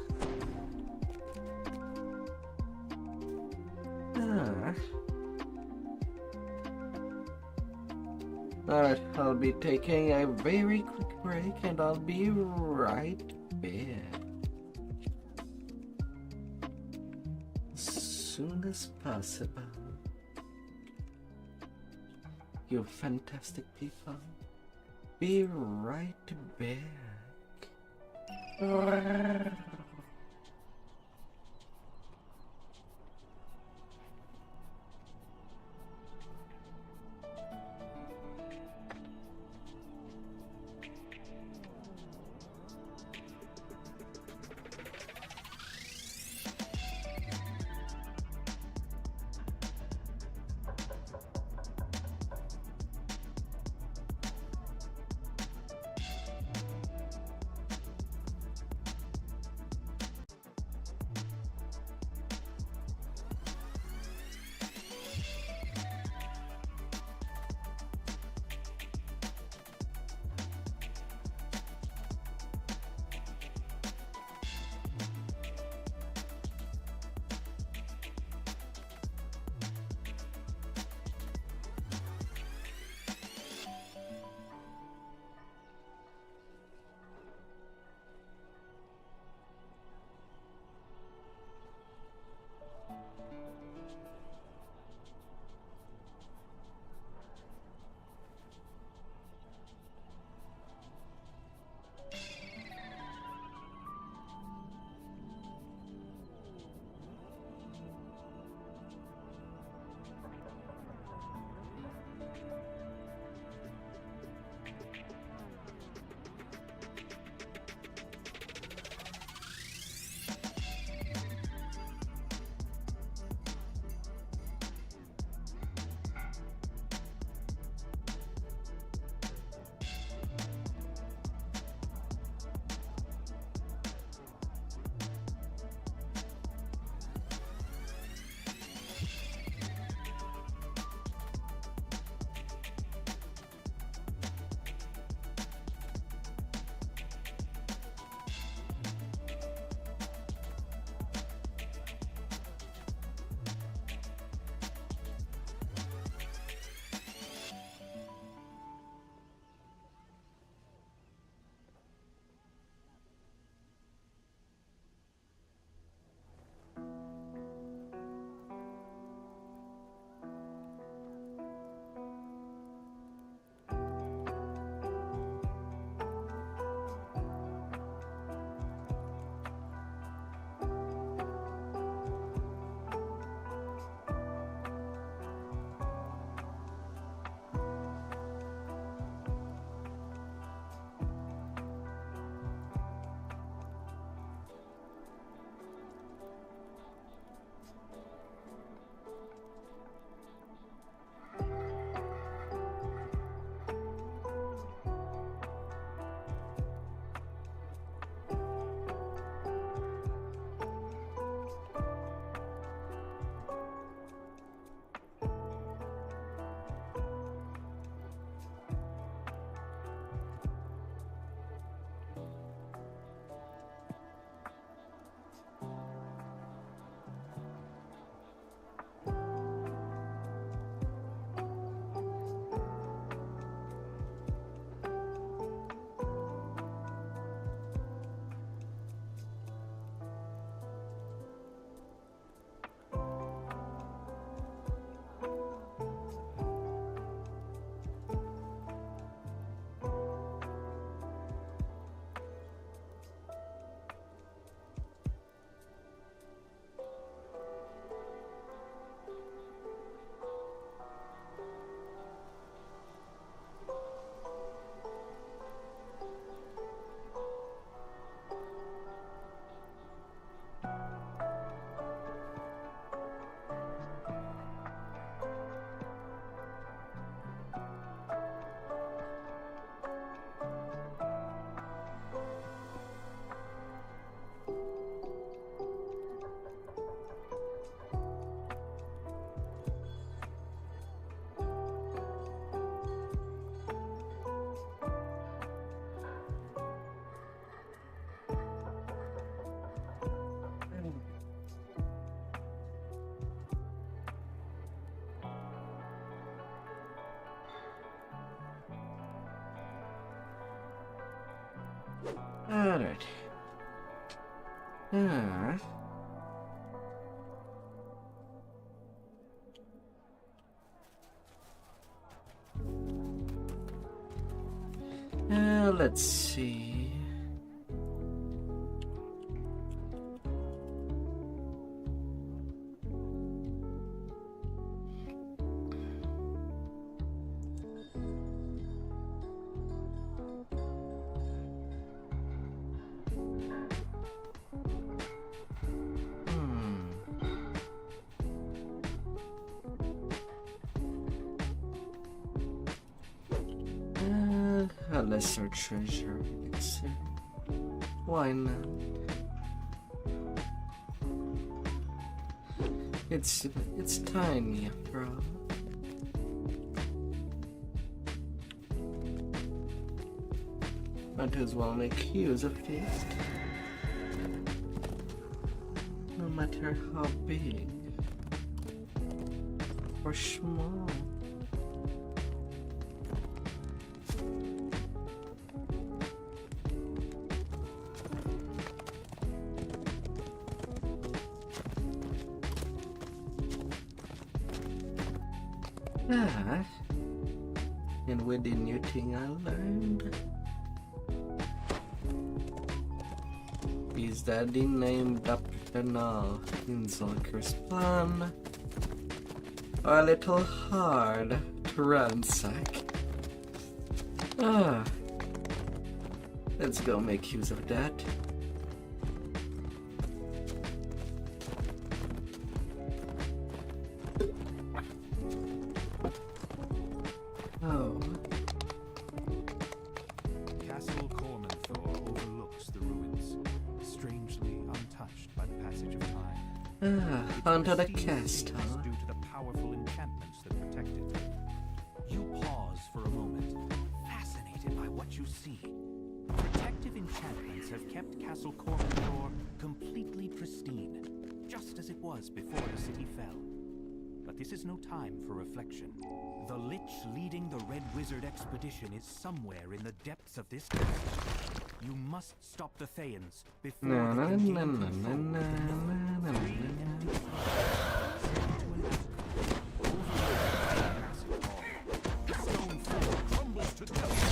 Alright, I'll be taking a very quick break and I'll be right back. As soon as possible. You fantastic people. Be right back. Alright. Let's see. A lesser treasure. Let's see. Why not? It's tiny, bro. Might as well make use of it. No matter how big or small. And with the new thing I learned is that the name Dr. Null in Zolker's plan are a little hard to ransack. Let's go make use of that. Onto the castle. Due to the powerful enchantments that protect it. You pause for a moment, fascinated by what you see. Protective enchantments have kept Castle Cormanthor completely pristine, just as it was before the city fell. But this is no time for reflection. The Lich leading the Red Wizard expedition is somewhere in the depths of this castle. You must stop the Thayans before they can gain control. The stone floor crumbles to dust.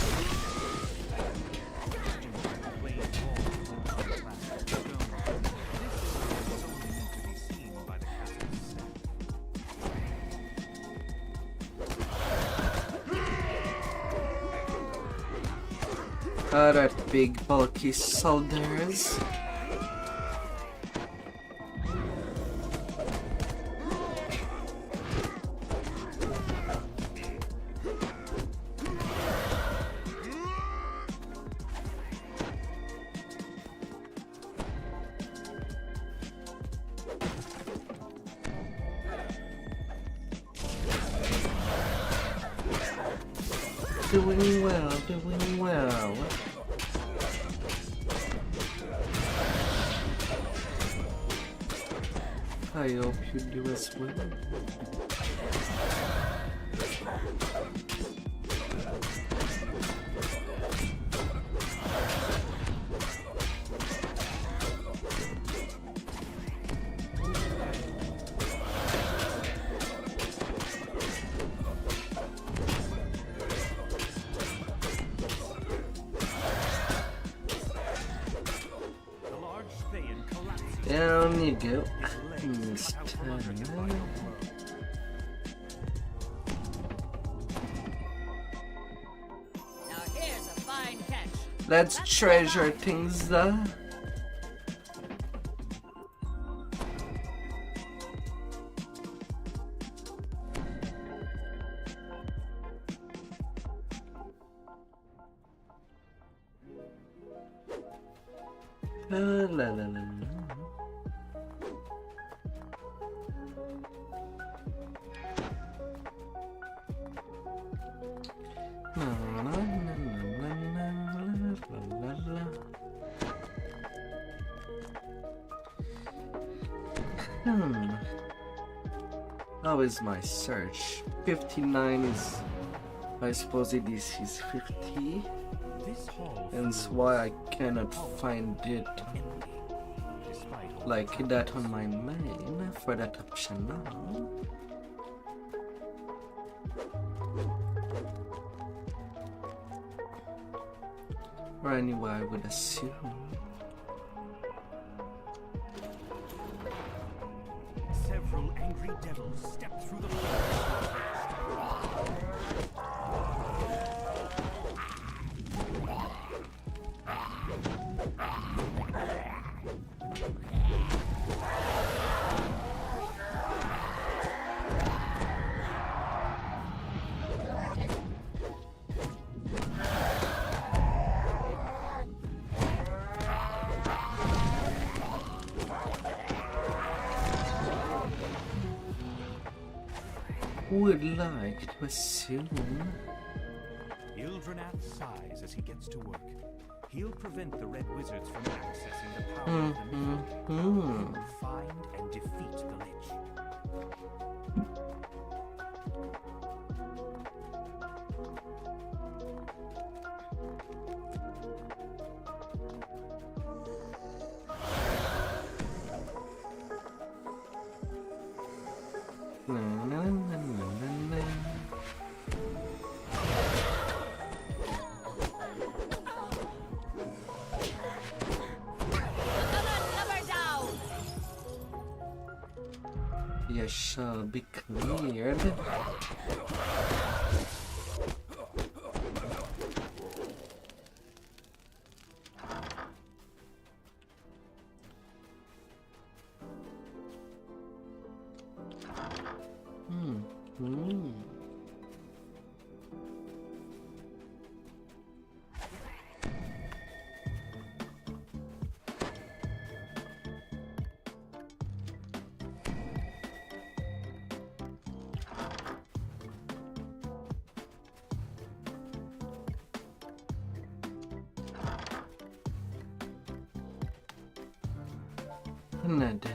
Alright, big bulky soldiers. Doing well, doing well. I hope you do as well. Down you go. This time. Now here's a fine catch. Let's treasure things though. La la la la. How is my search? 59 is... I suppose it is 50. This hall That's why I cannot find it like that on my main for that option now. Or anyway, I would assume. Several angry devils step through the flames. Would like to assume. Ildranath sighs as he gets to work. He'll prevent the Red Wizards from accessing the power of the Mythic. He'll find and defeat the Lich. You shall be cleared. Nada.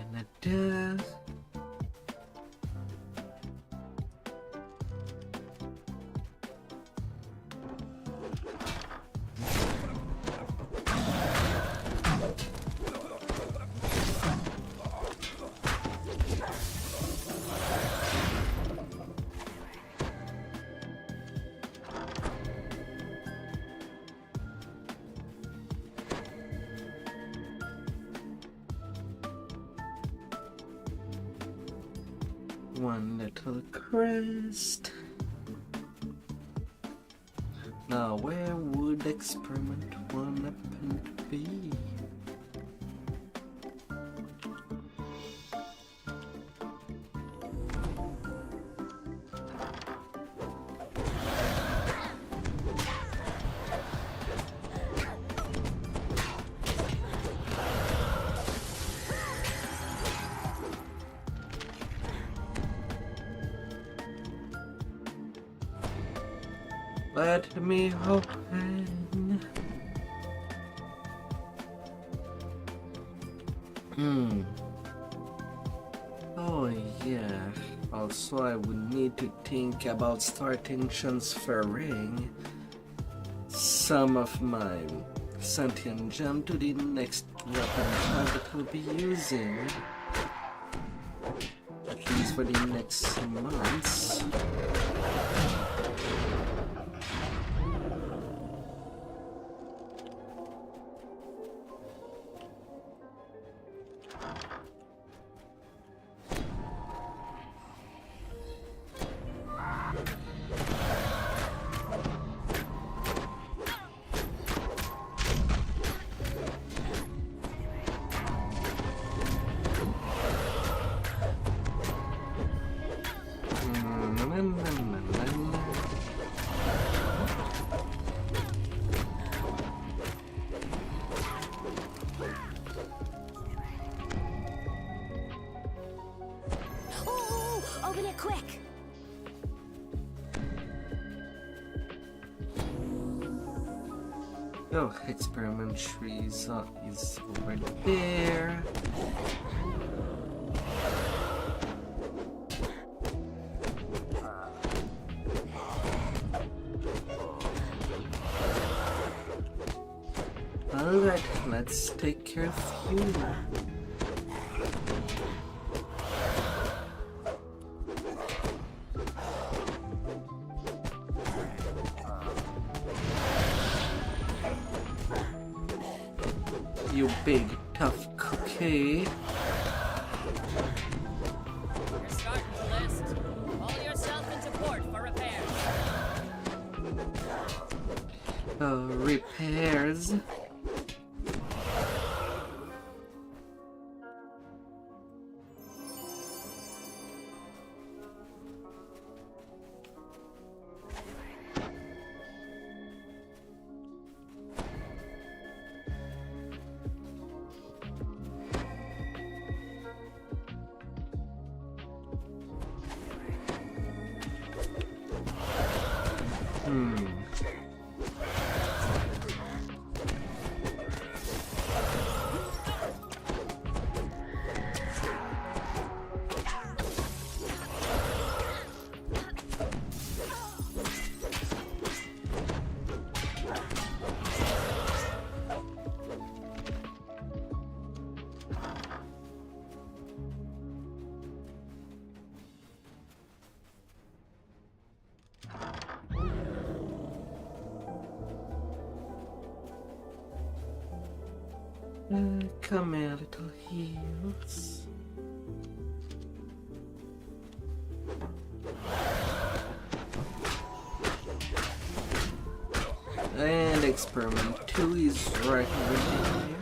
One little crest. Now, where would experiment 1 happen to be? Let me open. Oh yeah. Also, I would need to think about starting transferring some of my sentient gem to the next weapon that I'll be using. At least for the next months. Open it quick! Oh, experiment trees is over there. Alright, let's take care of you. You big tough cookie. You're starting to list. Haul yourself into port for repairs. Repairs. Come here, little heels. And experiment 2 is right over here.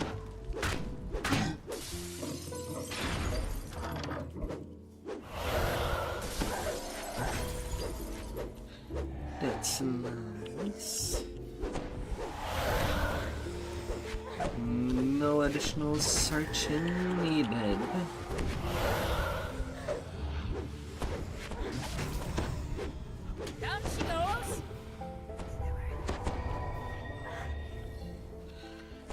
That's nice. No additional searching needed. Down she goes.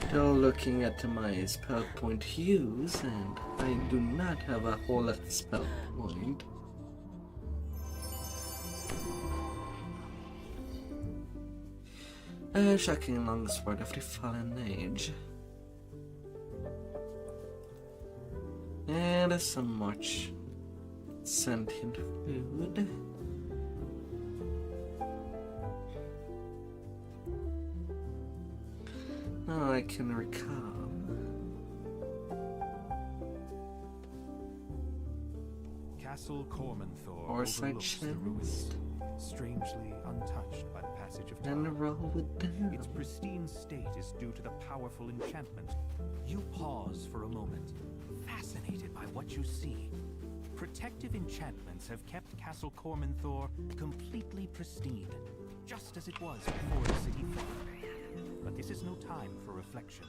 Still looking at my spell point use, and I do not have a whole lot of spell point. Shocking longsword of the fallen age. And some much sentient food. Now I can recall. Castle Cormanthor Foresight overlooks the ruins, strangely untouched by the passage of time. And roll with them. Its pristine state is due to the powerful enchantment. You pause for a moment, fascinated by what you see. Protective enchantments have kept Castle Cormanthor completely pristine, just as it was before the city fell. But this is no time for reflection.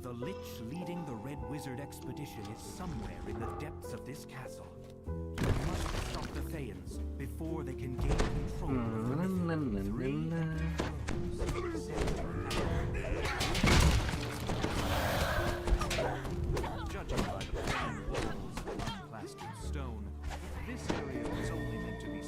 The Lich leading the Red Wizard expedition is somewhere in the depths of this castle. You must stop the Thayans before they can gain control of the Judging by the plain walls and plastered stone, this area was only meant to be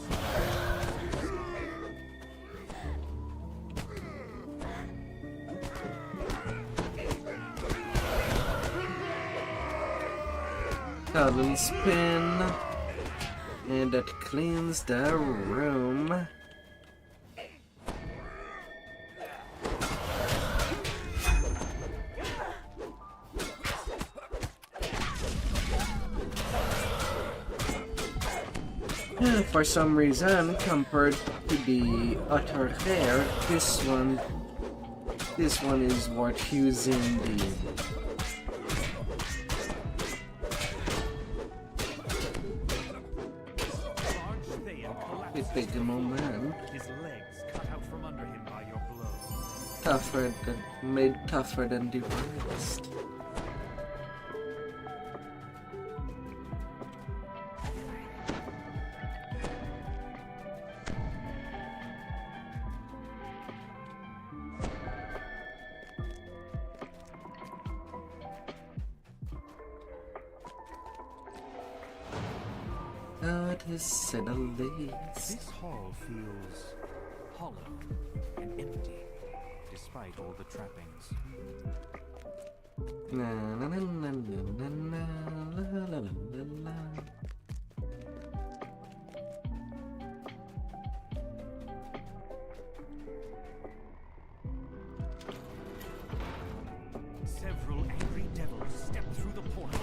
Double spin, and that cleans the room. For some reason, compared to the other hair, this one is worth using the big moment. his legs cut out from under him by your blow. Made tougher than the rest. To say the least. This hall feels hollow and empty, despite all the trappings. Na na na na na na la la la la la. Several angry devils step through the portal.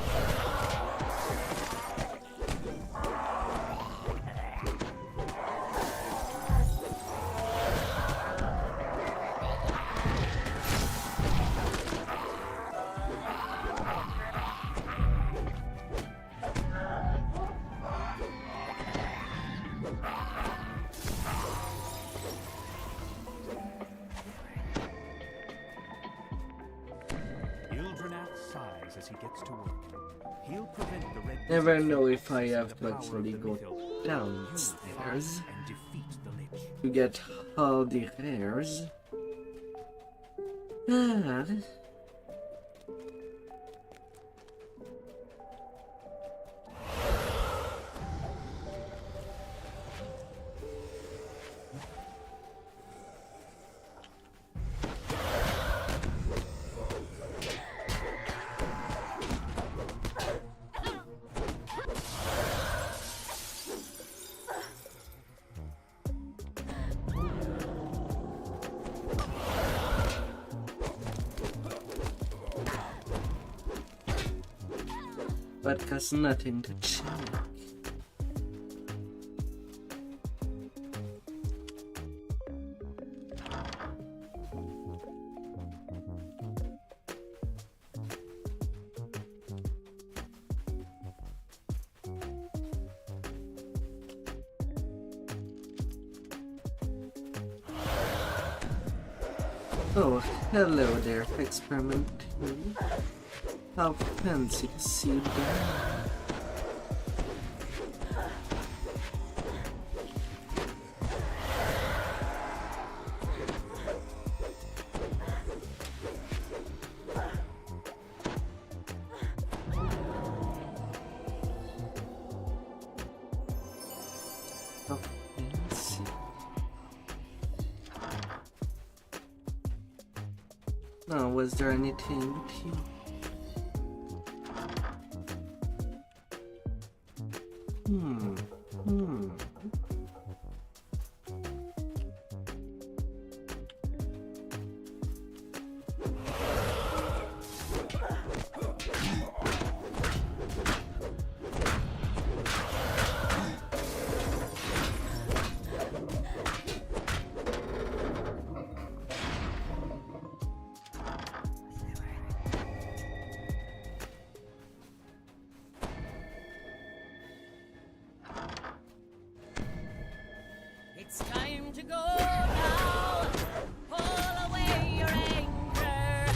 As he gets to work, he'll prevent the red Never know if I have to actually go downstairs and defeat the lich. to get all the rares. Ah. But there's nothing to check. Oh, hello there, Experiment 2. How fancy to see you there. How fancy. Oh, was there anything with you? It's time to go now. Pull away your anger.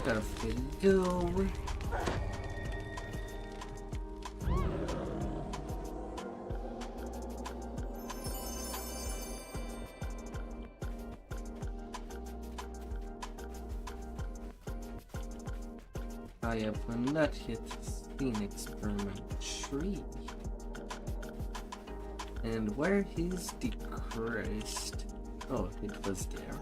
Off we go. I have not yet seen Experiment 3. And where is the crest? Oh, it was there.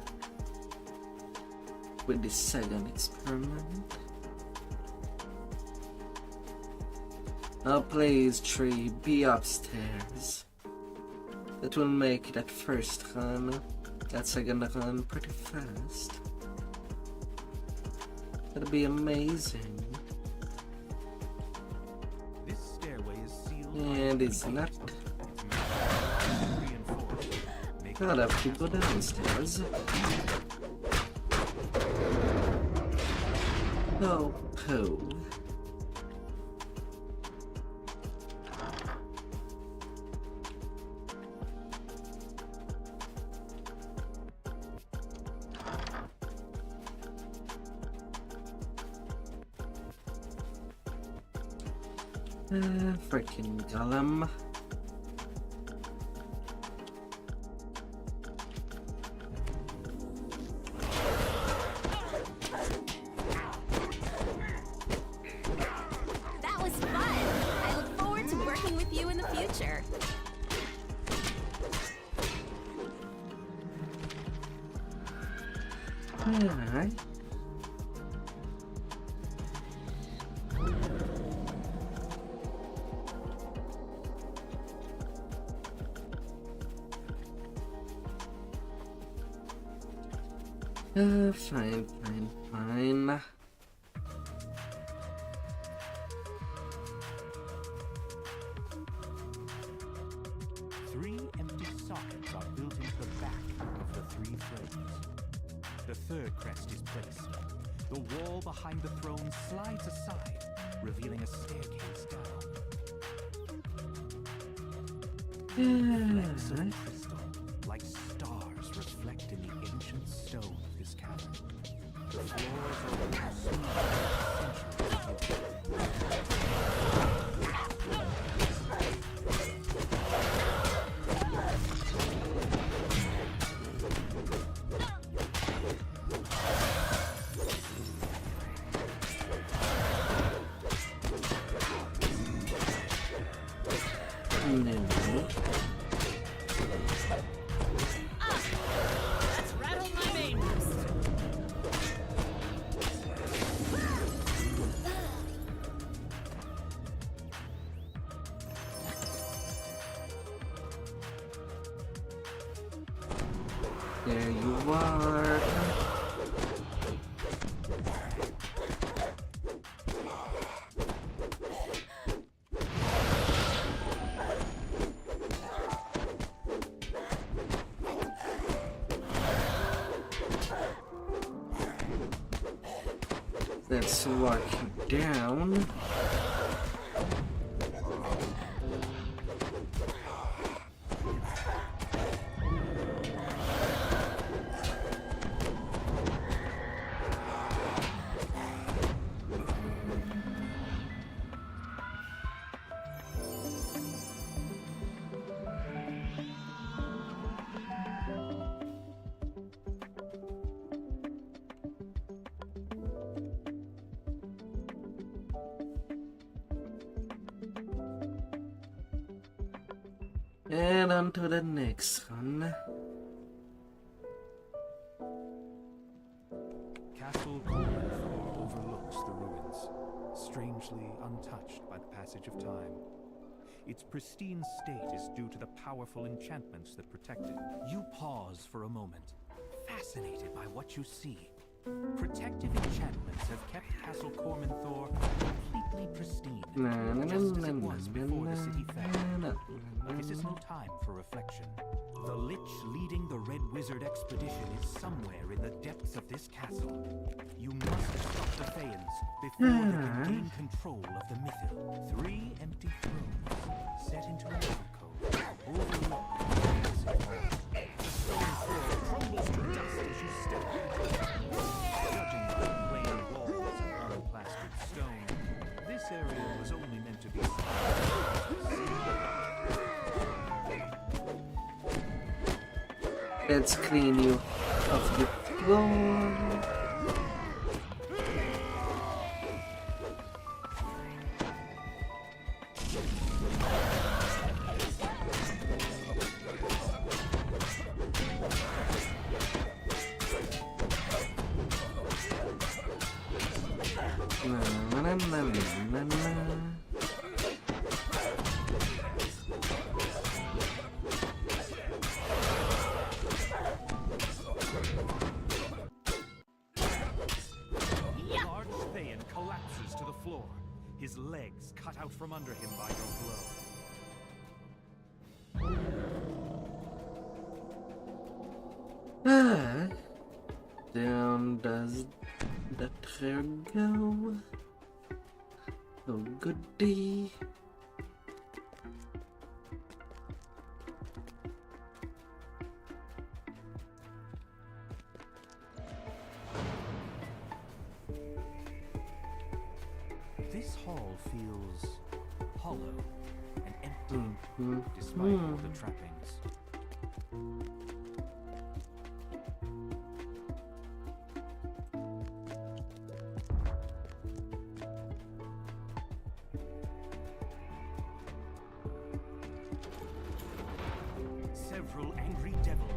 With the second experiment. Now please, 3, be upstairs. That will make that first run, that second run pretty fast. That'll be amazing. This stairway is sealed. And it's not. I'll have to go downstairs. Oh, poo. Freaking golem. Alright. Fine. 3 empty sockets are built into the back of the 3 frames. The third crest is placed. The wall behind the throne slides aside, revealing a staircase down. Flecks of crystal, like stars, reflect in the ancient stone of this cavern. The floors are almost smooth, centuries. Let's rattle my main boost. There you are. Let's lock you down. And on to the next one. Castle Cormanthor overlooks the ruins, strangely untouched by the passage of time. Its pristine state is due to the powerful enchantments that protect it. You pause for a moment, fascinated by what you see. Protective enchantments have kept Castle Cormanthor completely pristine, just as it was before the city fell. This is no time for reflection. The Lich leading the Red Wizard expedition is somewhere in the depths of this castle. You must stop the Thayians before they can gain control of the Mythil. 3 empty thrones set into an alcove overlook the massive hall. The stone floor crumbles to dust as you step into it. Judging by the plain walls and unplastered stone, this area was only meant to be Let's clean you off the floor. his legs cut out from under him by your blow. Down does the trail go. Oh goody. This hall feels hollow and empty, despite all the trappings. Several angry devils.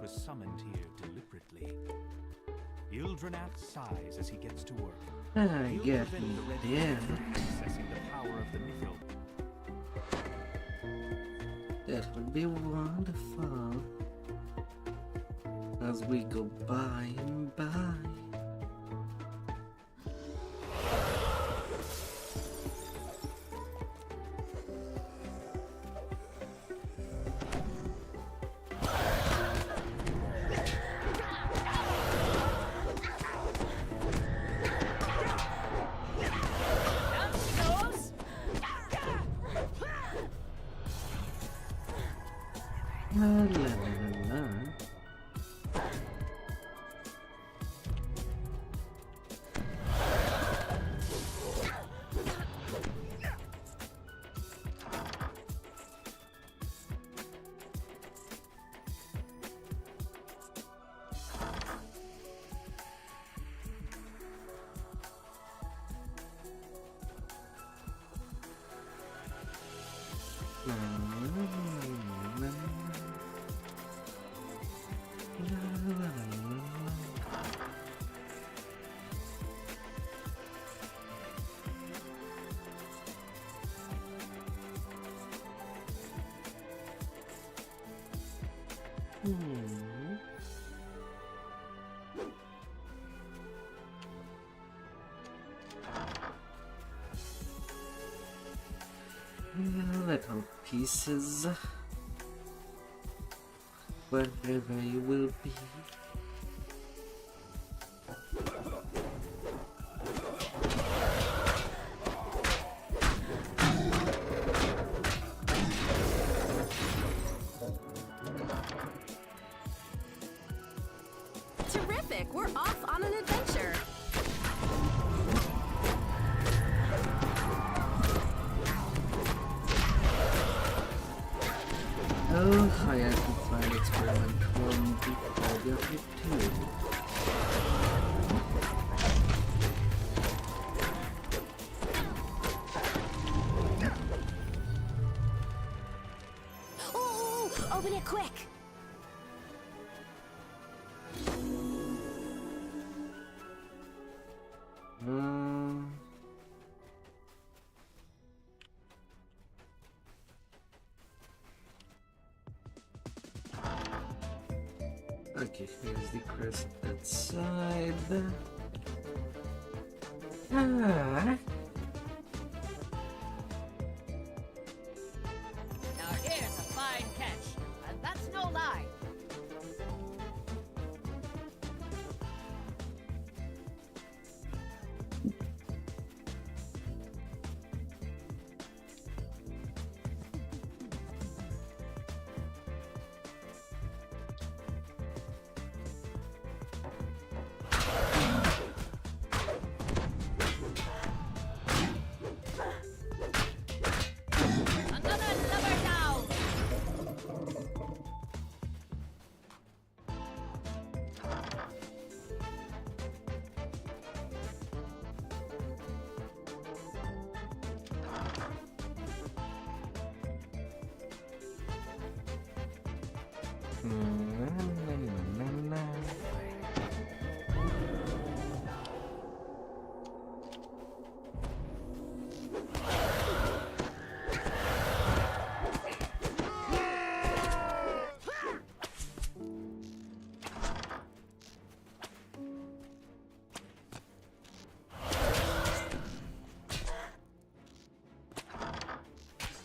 was summoned here deliberately. Ildrenat sighs as he gets to work. I He'll get prevent the Red yeah. Queen from accessing the power of the Mythil. That would be wonderful as we go by and by. La la la la. Little pieces, wherever you will be. Terrific! We're off on an adventure! Oh, I had to find experiment 1 before the other 2. Oh, open it quick! Okay, here's the crest outside. Ah. Now here's a fine catch, and that's no lie.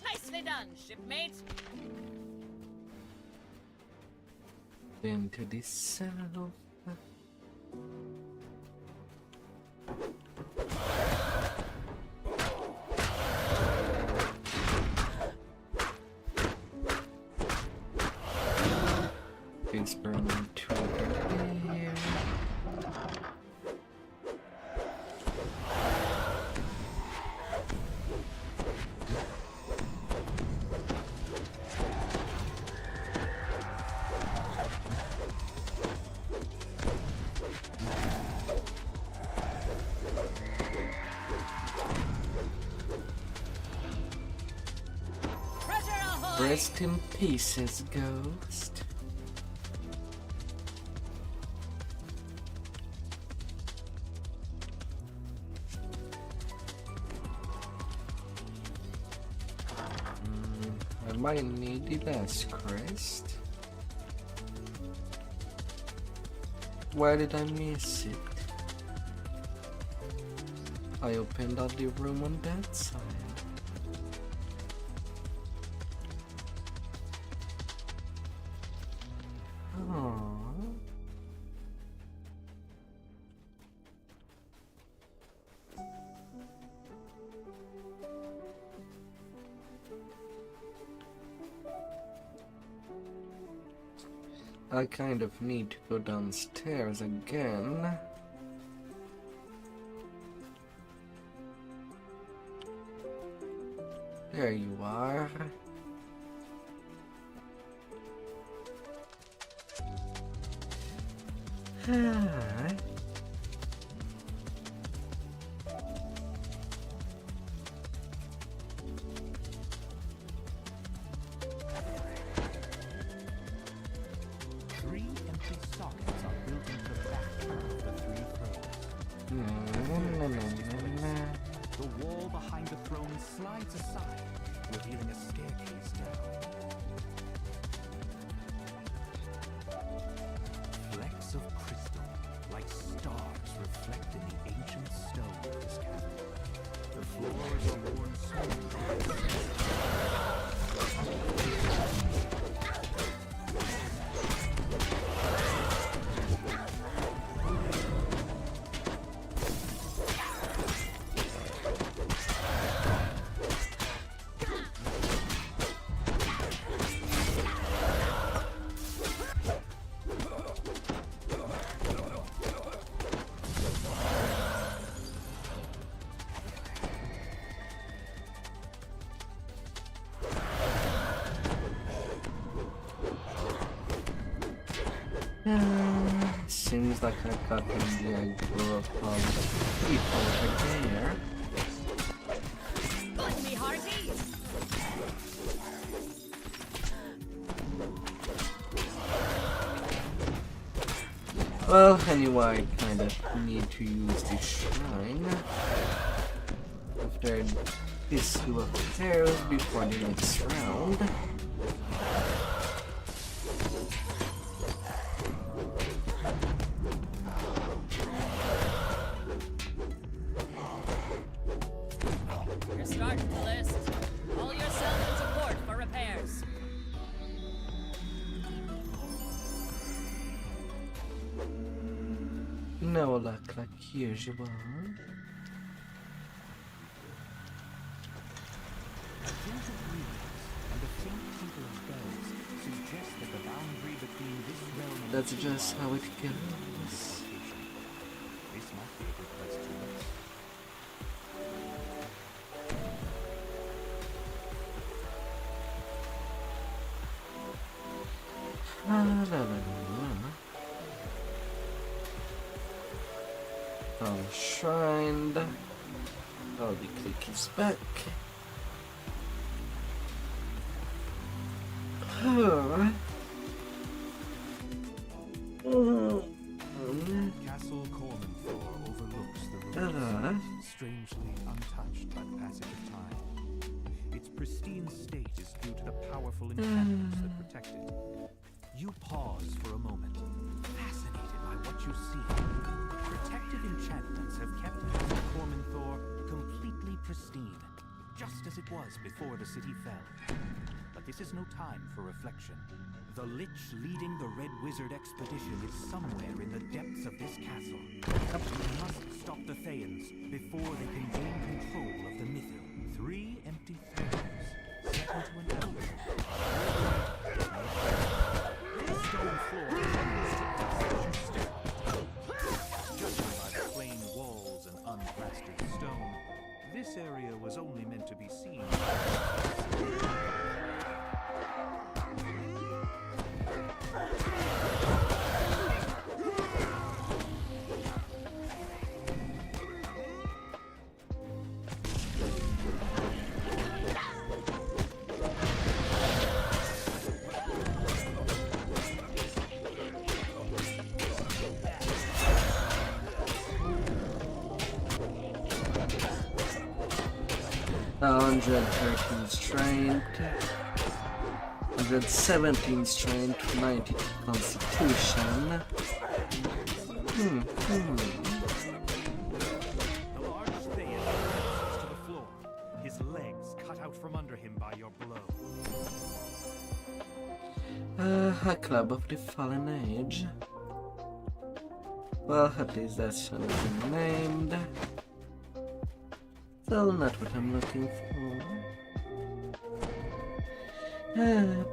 Nicely done, shipmate. Into the south. Experiment 2 here. Rest in pieces, ghost. might need the last crest. Why did I miss it? I opened up the room on that side. I kind of need to go downstairs again. There you are. Hi. Seems like I got the idea of people over there. Good me hearties! Well, anyway, I kind of need to use the shrine after this two upstairs before the next round. No luck like usual. That's just how it goes. Enshrined. Oh, the click is back. Castle Cormanthor overlooks the ruins, strangely untouched by the passage of time. Its pristine state is due to the powerful enchantments that protect it. You pause for a moment, fascinated by what you see. Protective enchantments have kept Castle Cormanthor completely pristine, just as it was before the city fell. But this is no time for reflection. The Lich leading the Red Wizard expedition is somewhere in the depths of this castle. You must stop the Thayans before they can gain control of the Mythil. 3 empty thrones set into an alcove. The stone floor trembles to dust as you step. Judging by the plain walls and unplastered stone, this area was only meant to be seen. Hundred persons trained. 117 strength, 92 constitution. The large Thayan collapses to the floor, his legs cut out from under him by your blow. A club of the fallen age. Well, at least that shall be named. Still not what I'm looking for.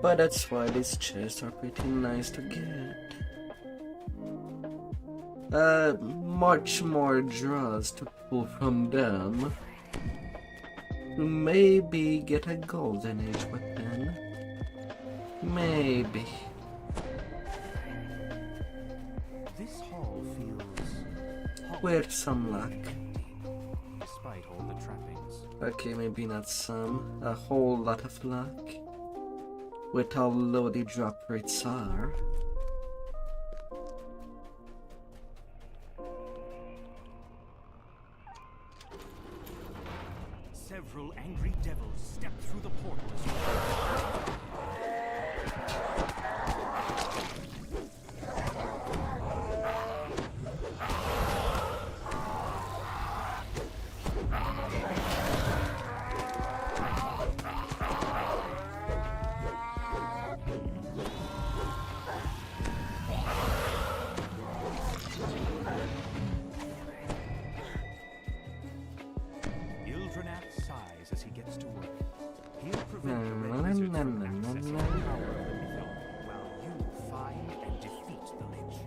But that's why these chests are pretty nice to get. Much more draws to pull from them. Maybe get a golden age weapon. Maybe. This hall feels With some luck. despite all the trappings. Okay, maybe not some. A whole lot of luck. With how low the drop rates are. Several angry devils step through the portals. Ildrenath sighs as he gets to work. He'll prevent the red wizards from accessing the power of the Mythil, while you find and defeat the Lich.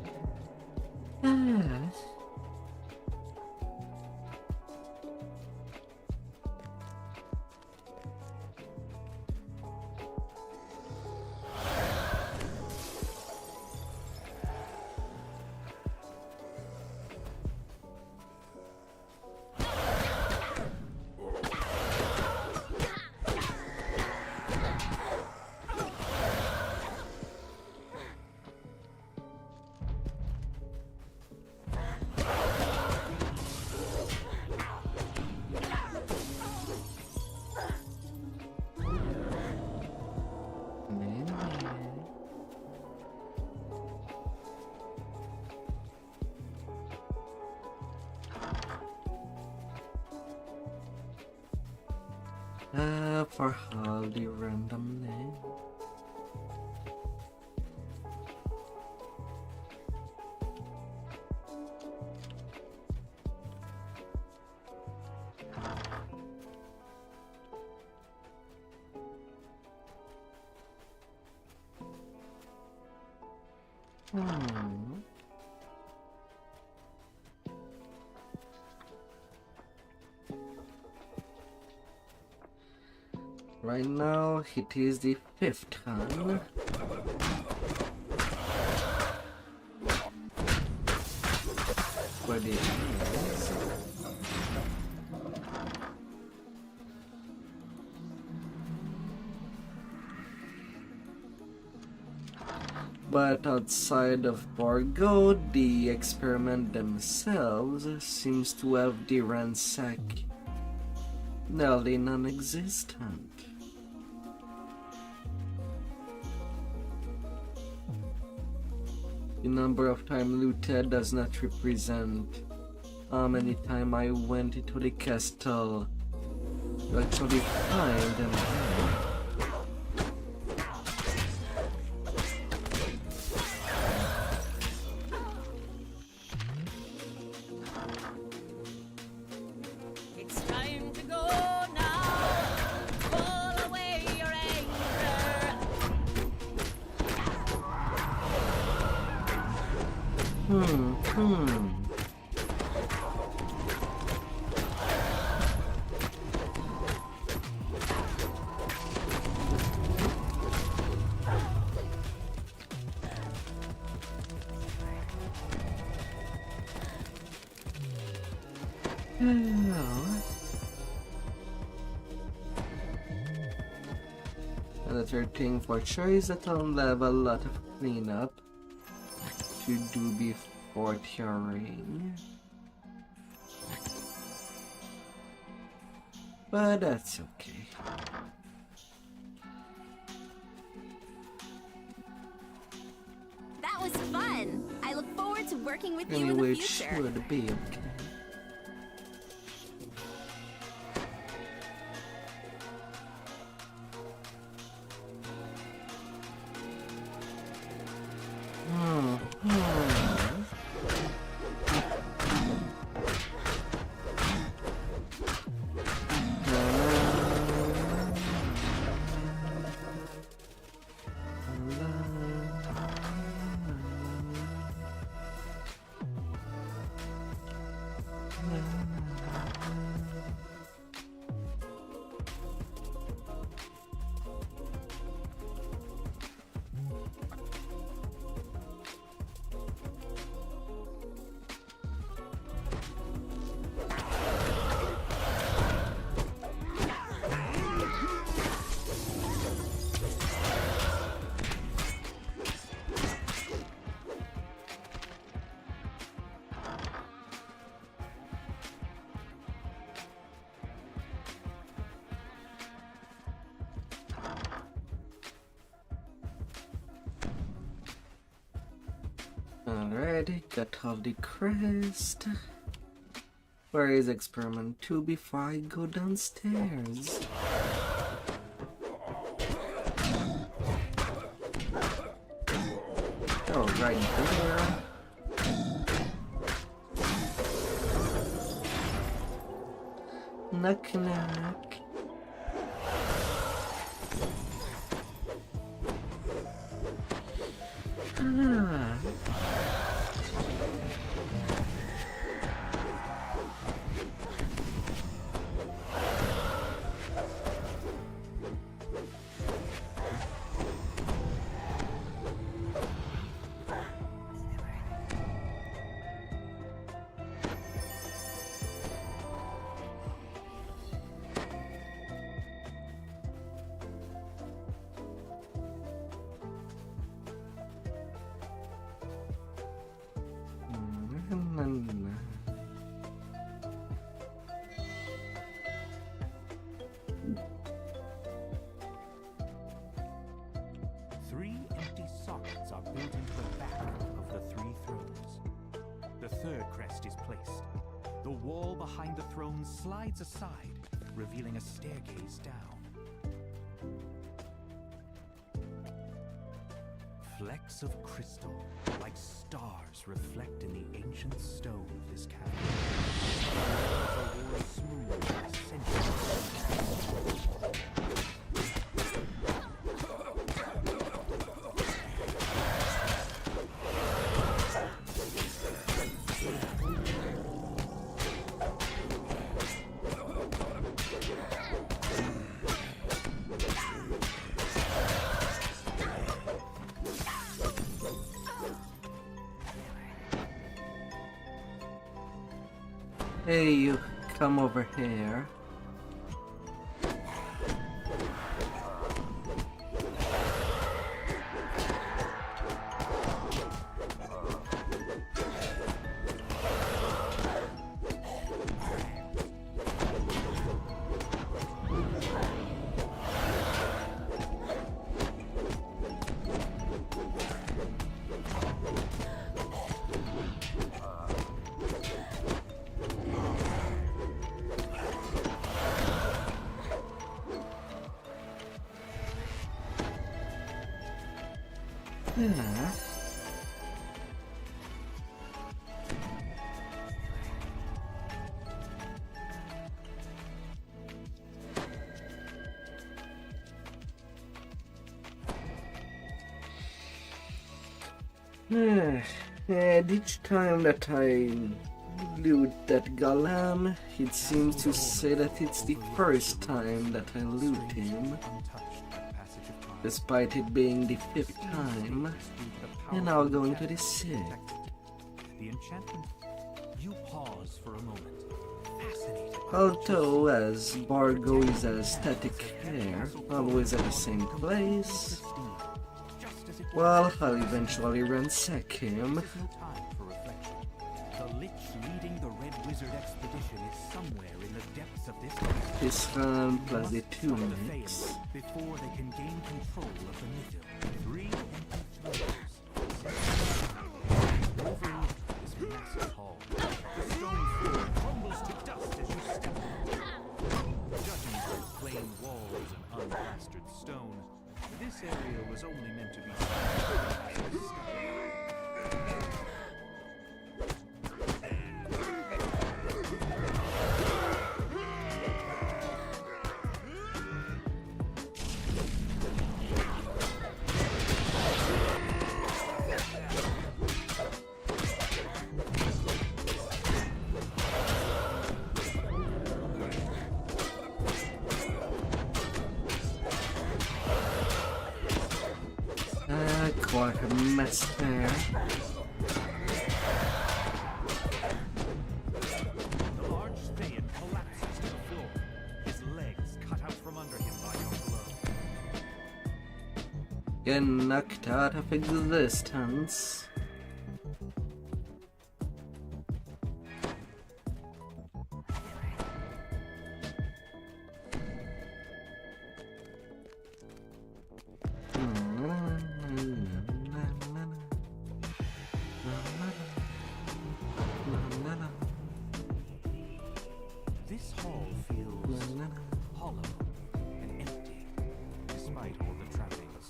For Haldi randomly. Right now, it is the 5th time. Where the enemies. But outside of Borgo, the experiment themselves seems to have the ransack nearly non-existent. The number of time looted does not represent how many time I went into the castle to actually find them. It's time to go now. Pull away your anger. Another thing for sure is that I'll have a lot of cleanup to do before curing. But that's okay. forward to working with you in Anyway, the it future. should be okay. Alrighty, got all the crest. Where is experiment 2 before I go downstairs? Oh, right there. Knock knock. Ah. Three empty sockets are built into the back of the 3 thrones. The 3rd crest is placed. The wall behind the throne slides aside, revealing a staircase down. Flecks of crystal, like stars, reflect in the ancient stone of this cavern. The wall is smooth as centuries. Hey, you come over here. Yeah. And each time that I loot that golem, it seems to say that it's the first time that I loot him, despite it being the 5th time, and now going to the 6th. The enchantment. You pause for a moment, fascinated. Although, as Bargo is a static hair, always at the same place, well, I'll eventually ransack him. The Lich leading the Red Wizard expedition is somewhere in the depths of this His hand plus the tunics. before they can gain control of the Mythil. 3 empty thrones. Over a mess there. The large Thayan collapses to the floor, his legs cut out from under him by your blow. Getting knocked out of existence. This hall feels hollow and empty, despite all the trappings.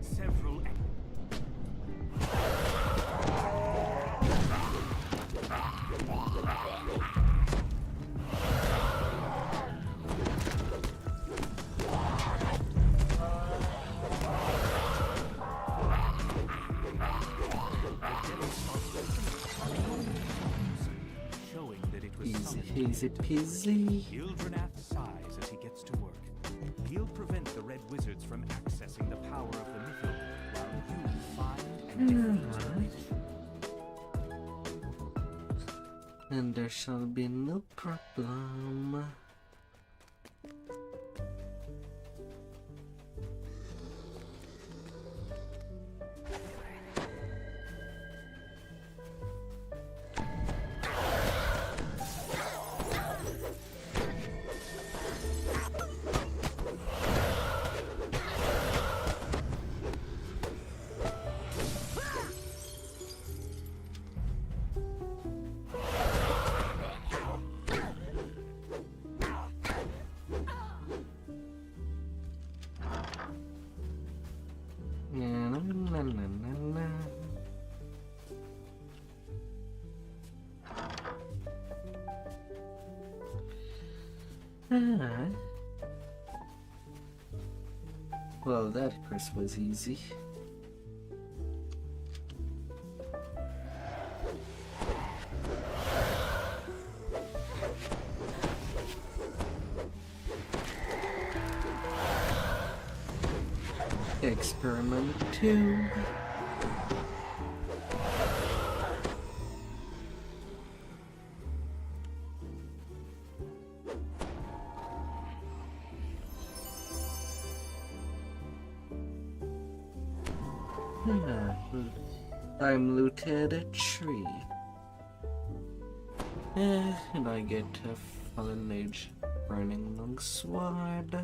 Several showing that it was Easy summoned. peasy peasy. Ildranath sighs as he gets to work. He'll prevent the Red Wizards from accessing the power of the Mythic while you find and defeat the Lich. And there shall be no problem. Well, that quest was easy. Experiment 2. I'm looted a tree. And I get a Fallen Age Burning Long Sword.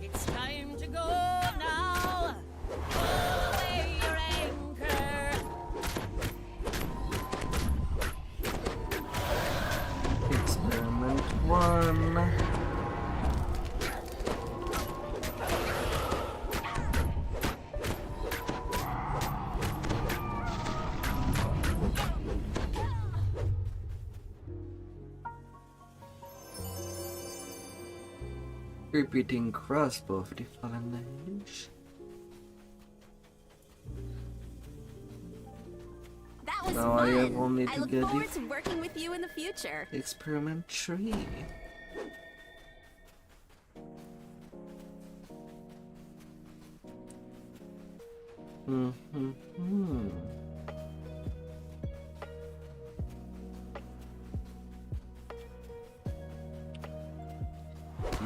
It's time to go now. Pull away your anchor. Experiment 1. Repeating crossbow of the Fallen Age. That was Now fun. I have only I to look get forward it. to working with you in the future. Experiment 3.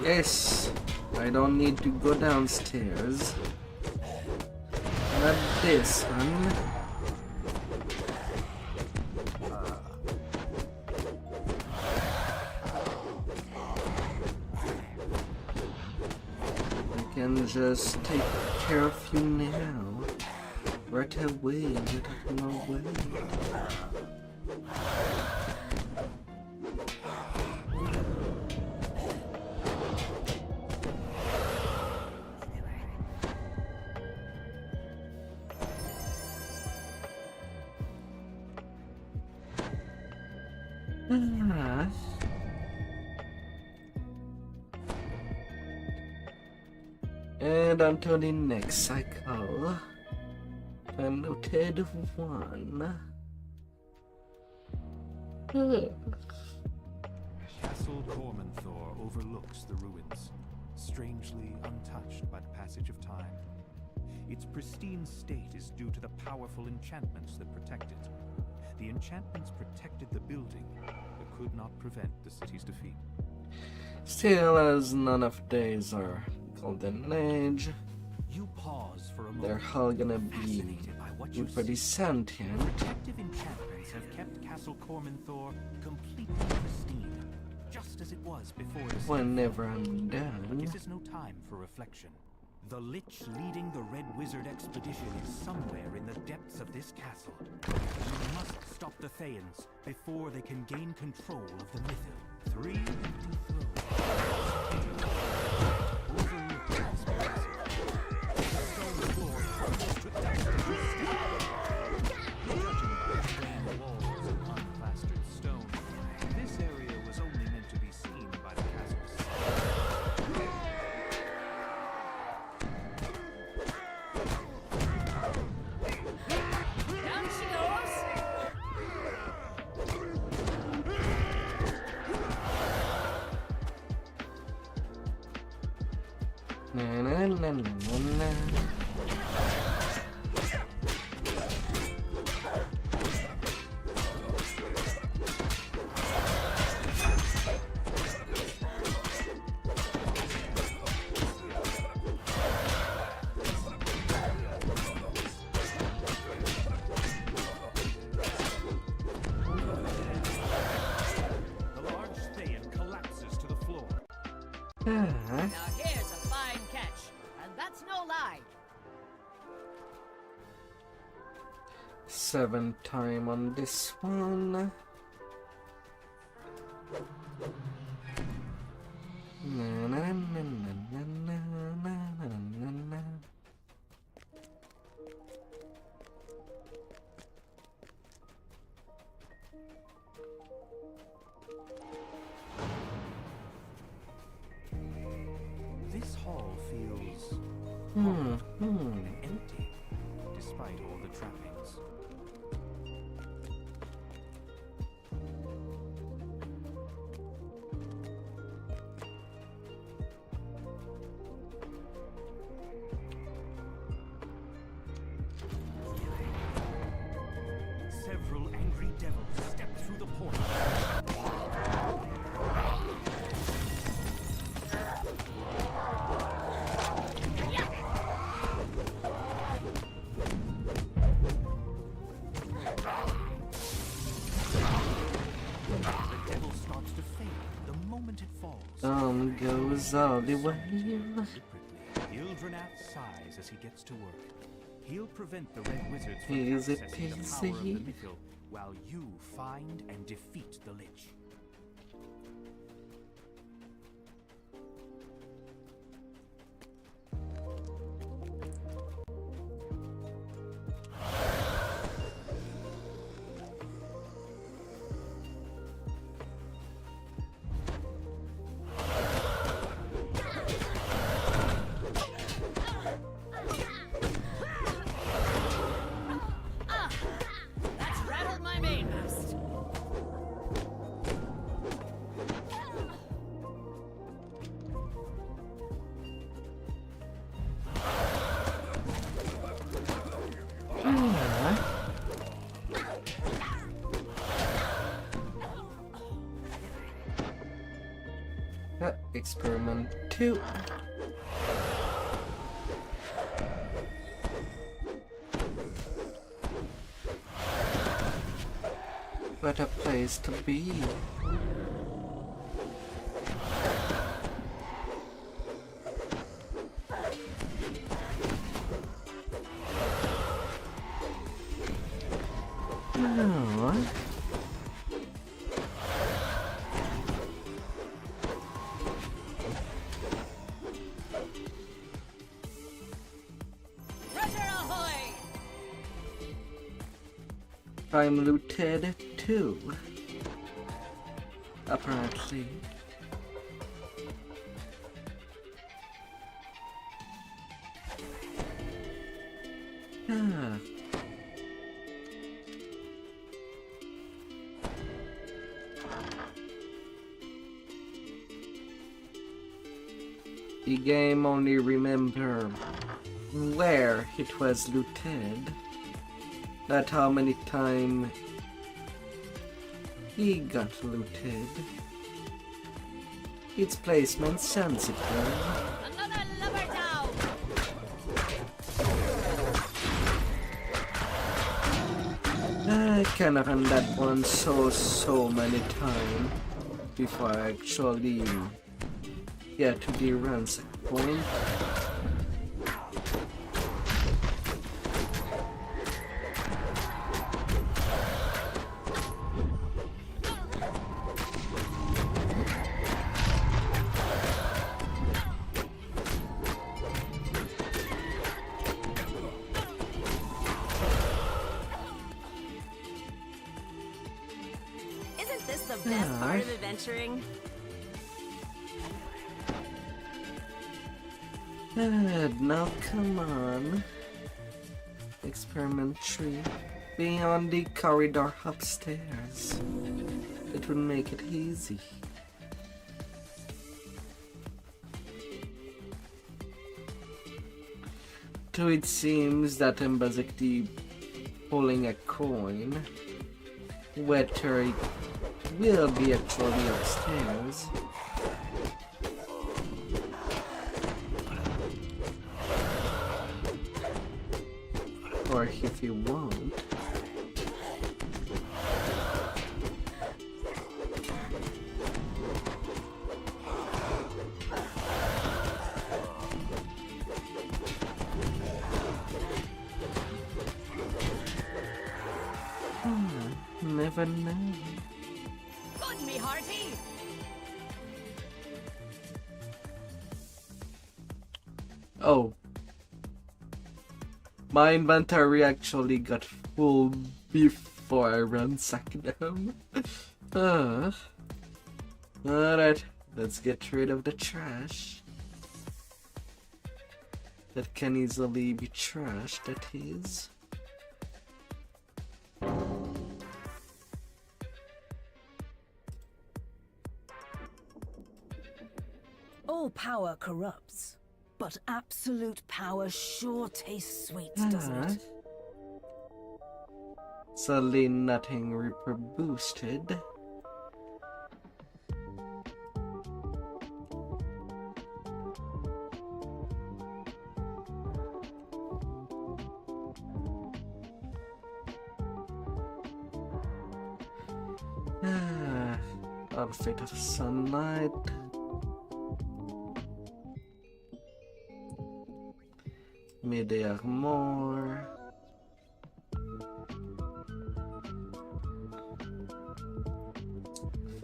Yes, I don't need to go downstairs. Not this one. can just take care of you now. Right away, without no wait. And until the next cycle, a noted one. Castle Cormanthor overlooks the ruins, strangely untouched by the passage of time. Its pristine state is due to the powerful enchantments that protect it. The enchantments protected the building, but could not prevent the city's defeat. Still, as none of days are golden age, You pause for a moment, they're all gonna be fascinated by what you pretty see. sentient. Protective enchantments have kept Castle Cormanthor completely pristine, just as it was before the Whenever I'm But done. this is no time for reflection. The Lich leading the Red Wizard expedition is somewhere in the depths of this castle. You must stop the Thayans before they can gain control of the Mythil. 3 empty thrones. Overlook this place. The stone floor crumbles to dust as you step. Judging by the plain walls and unplastered stone, this area was only meant to be seen by the castle's Down she goes. Na, na, na, na, na. The large Thayan collapses to the floor. Now here's a fine catch, and that's no lie. 7 time on this one. Na, na, na, na, na, na, na, na, na, na. This hall feels Hmm, and empty, despite all the trappings. Several angry devils step through the portal. The devil starts to fade the moment it falls. Goes all the way. Ildranath sighs as he gets to work. He'll prevent the Red Wizards from Easy accessing the power of the peasy. Mythil while you find and defeat the Lich. That's rattled my mainmast. Experiment 2. What a place to be. I'm looted too. Apparently. Ah. The game only remember where it was looted, not how many times he got looted. Its placement sensitive. Another lover down. I can run that one so many times before I actually get to the ransack point. Isn't this the best part of adventuring? Now come on. Experiment 3. Beyond the corridor upstairs. It will make it easy. So it seems that I'm basically pulling a coin. Whether it will be actually upstairs. Or if you won't. Never know. Good, me hearty. Oh. My inventory actually got full before I ransacked them. Alright, let's get rid of the trash. That can easily be trashed, that is. All power corrupts, but absolute power sure tastes sweet, doesn't it? Suddenly nothing reaper boosted. Outfit of sunlight. Mid-air more.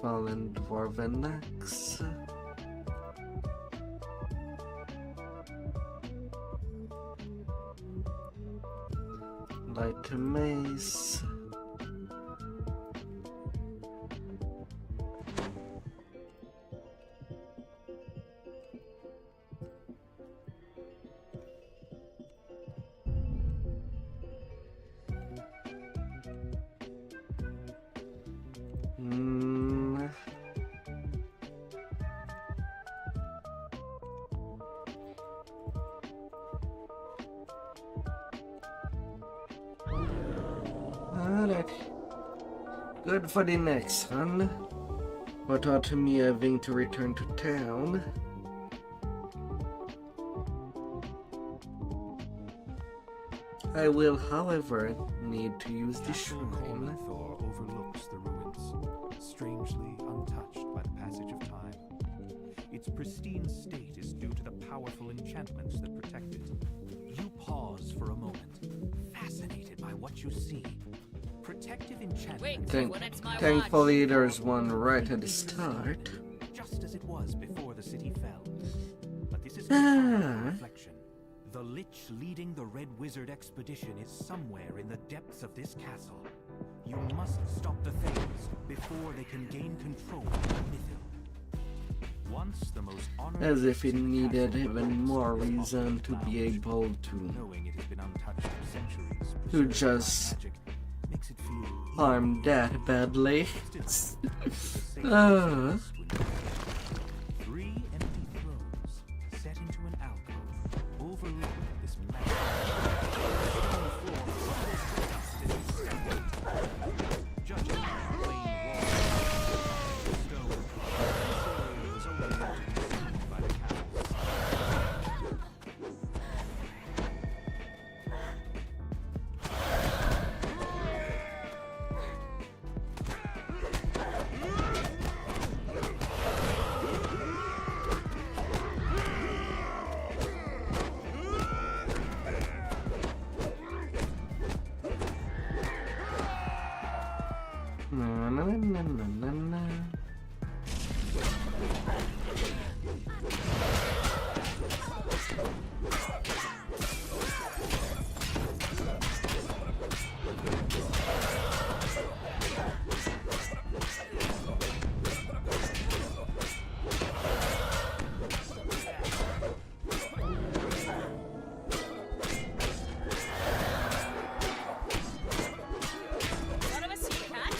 Fallen dwarven axe. Light mace. Alright. Good for the next one. Without me having to return to town. I will, however, need to use the shrine. Thor overlooks the ruins, strangely untouched by the passage of time. Its pristine state is due to the powerful enchantments that protect it. You pause for a moment, fascinated by what you see. Protective enchantments. Thankfully, there's one right at the start. Just as it was before the city fell. But this is reflection. The Lich leading the Red Wizard expedition is somewhere in the depths of this castle. You must stop the Thanes before they can gain control of the Mythil. Once the most honorable As if it castle needed is even more off reason the to be lounge. able to Knowing it has been untouched for centuries, to preserved by just magic, makes it feel harm that badly. Three empty thrones set into an alcove overlook this magic. Stone floor crumbles to dust as you step in. Judging by the plain walls of stone, this area was only meant to be seen by the castle's Na, na, na, na, na, na. What of a sea cat?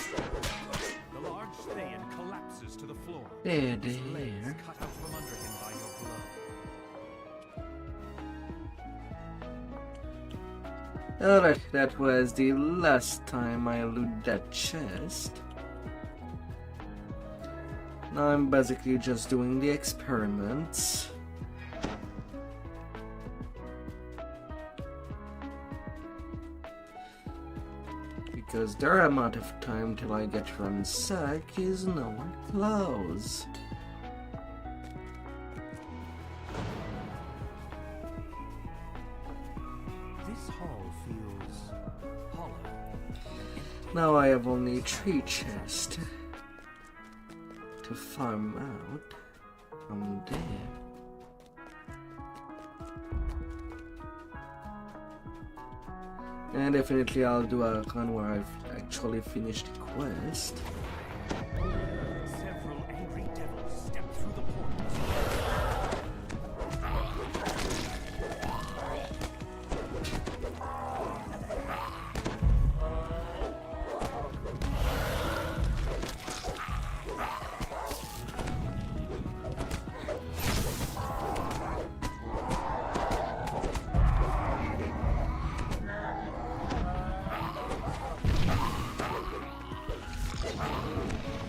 The large Thayan collapses to the floor. There, His legs there. cut out from under him by your blow. Alright, that was the last time I loot that chest. Now I'm basically just doing the experiments. Because their amount of time till I get ransack is nowhere close. This hall feels hollow. Now I have only 3 chests to farm out from there. And definitely I'll do a run where I've actually finished the quest. Several angry devils step through the portals.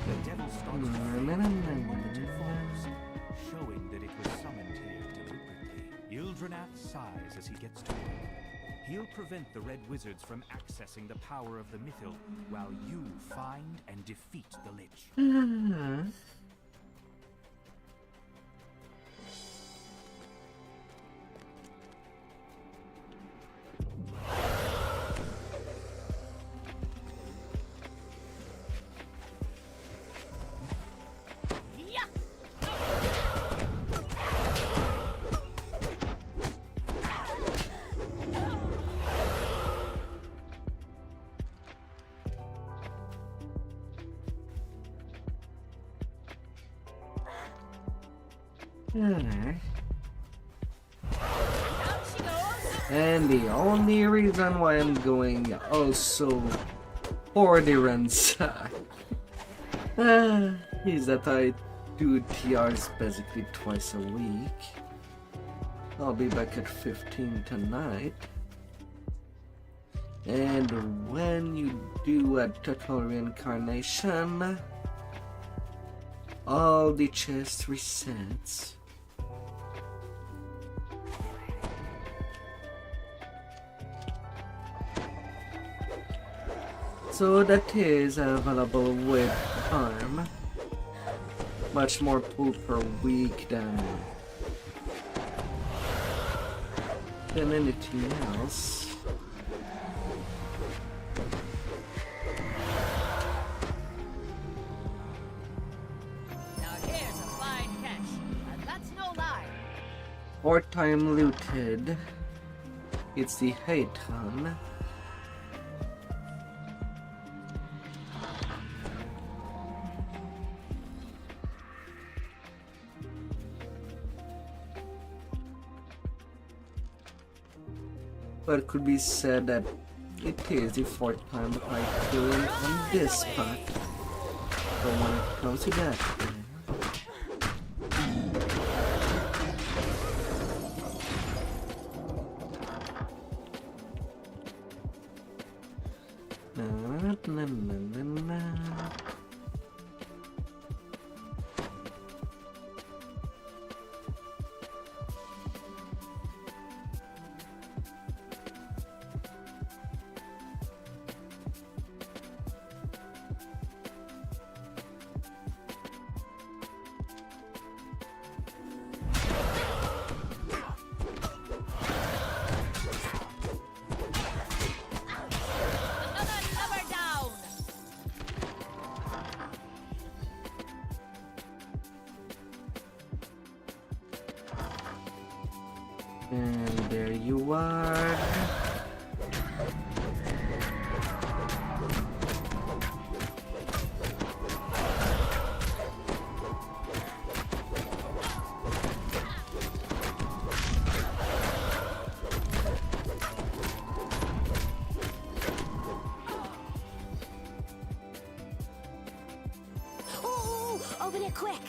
The devil starts to fade and it falls, showing that it was summoned here deliberately. Ildrenath sighs as he gets to work. He'll prevent the Red Wizards from accessing the power of the Mythil while you find and defeat the Lich. Yeah! And the only reason why I'm going also for the ransack is that I do TRs basically twice a week. I'll be back at 15 tonight. And when you do a total reincarnation, all the chest resets. So that is available with farm. Much more pull per week than anything else. Now here's a fine catch, and that's no lie. 4-time looted. It's the Hatron. But it could be said that it is the fourth time that I kill on this part. But when it comes to that, and there you are. Ooh, open it quick!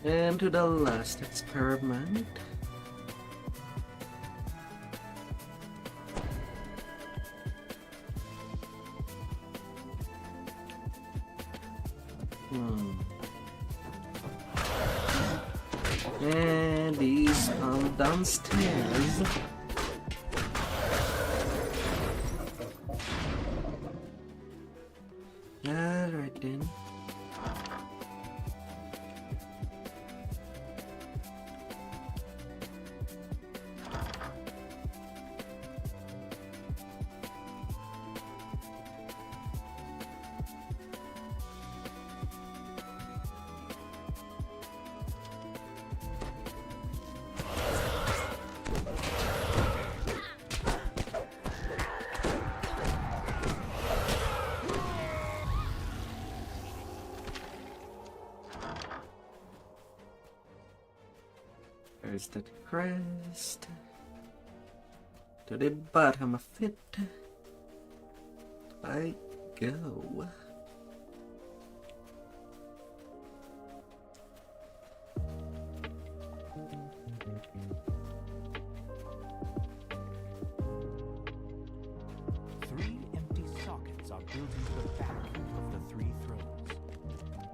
And to the last experiment. And he's downstairs. Alright then. There's that crest. To the bottom of it I go. Three empty sockets are built into the back of the three thrones.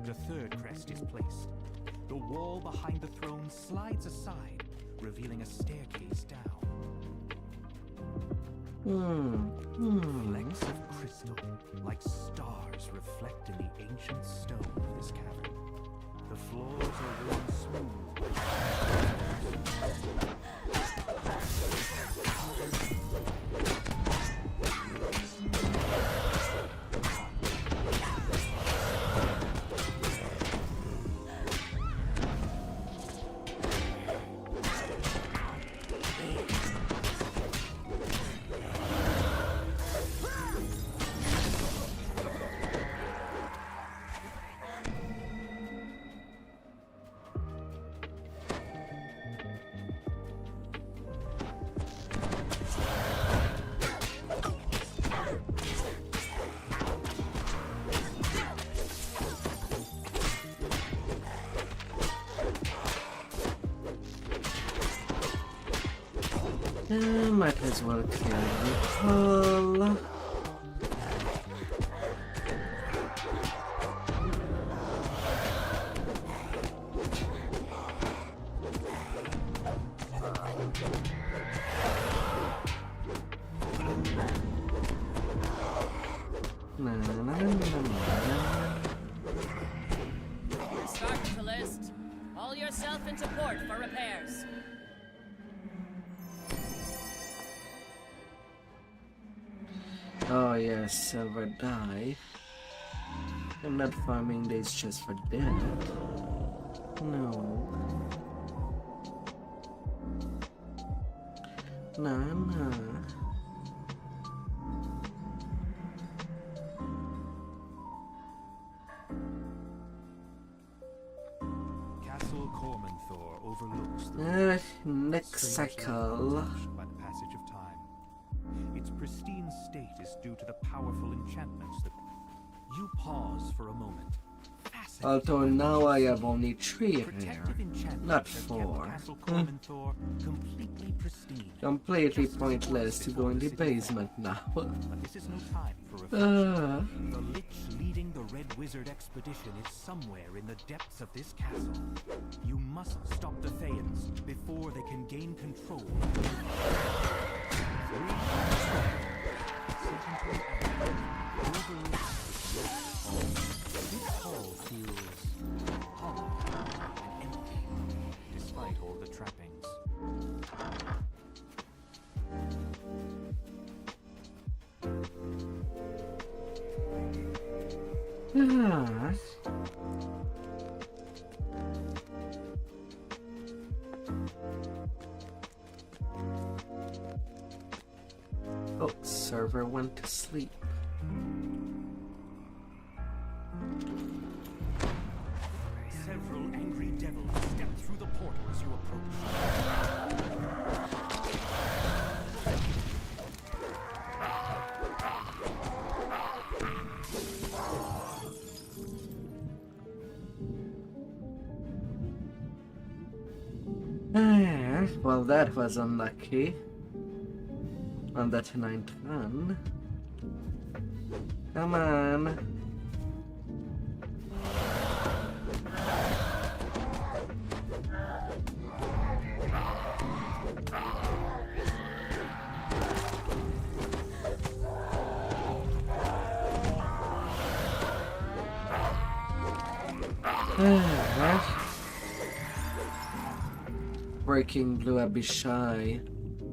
The third crest is placed. The wall behind the throne slides aside, revealing a staircase down. Flecks of crystal, like stars, reflect in the ancient stone of this cavern. The floors are worn smooth. Might as well kill the pull. You're starting to list. Haul yourself into port for repairs. Oh yes, silver die. I'm not farming this just for that. No. Nah. Sickle. By the passage of time. Its pristine state is due to the powerful enchantments that you pause for a moment. Although now I have only 3 here, Protective enchantments not have kept 4. Castle Cormanthor completely pristine. Completely pointless to go in the basement now. But this is no time for reflection. The Lich leading the Red Wizard expedition is somewhere in the depths of this castle. You must stop the Thayans before they can gain control. This hall feels hollow and empty, despite all the trappings. Oh, server went to sleep. Several angry devils step through the portal as you Well, that was unlucky. On that 9th run. Come on. Breaking Blue Abishai.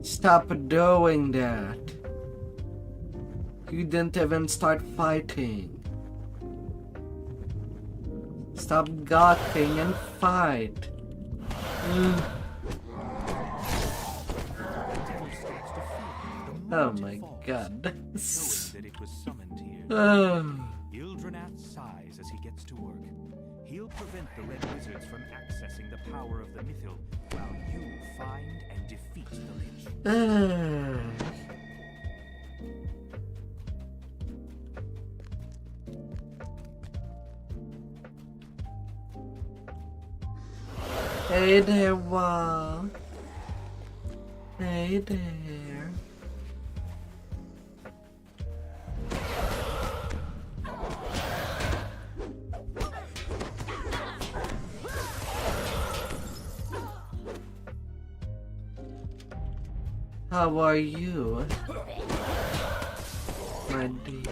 Stop doing that. You didn't even start fighting. Stop gothing and fight. Oh my god. that it was summoned here. Ildranath sighs as he gets to work. He'll prevent the Red Wizards from accessing the power of the Mythil, while you find and defeat the Lich. Hey there, Wall. Hey there. How are you, my dear?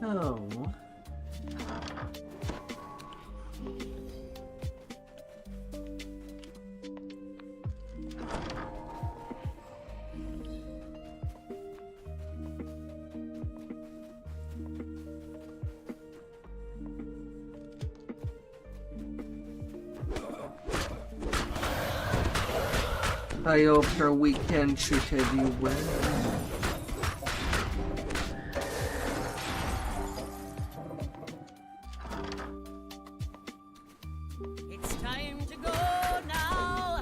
Oh. I hope your weekend treated you well. It's time to go now.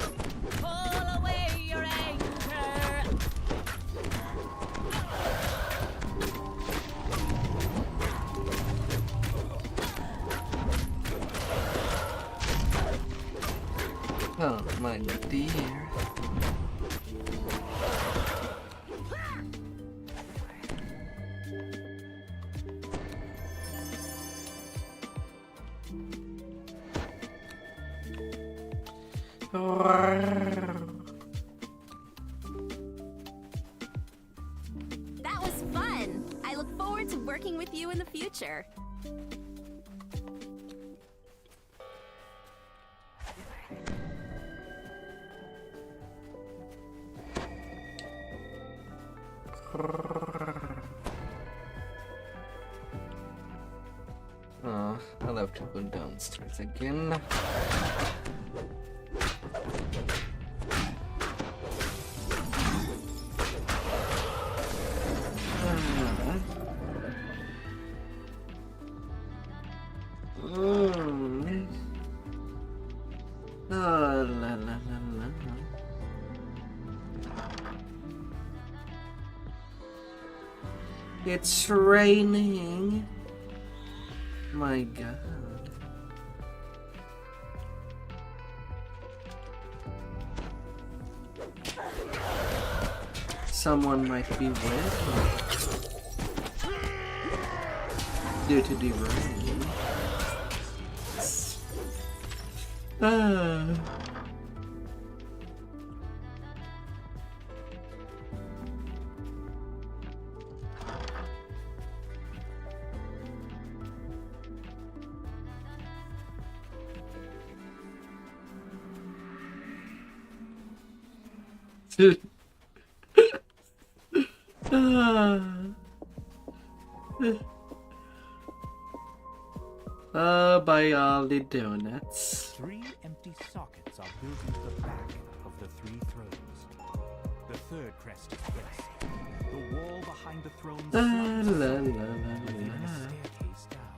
Pull away your anchor. Oh, my dear. That was fun. I look forward to working with you in the future. Oh, I'll have to go downstairs again. Oh, la la la la. It's raining. My God. Someone might be wet due to the rain. Buy all the donuts. 3 empty sockets are built into the back of the 3 thrones. The third crest is placed. The wall behind the throne slides leaving a staircase down.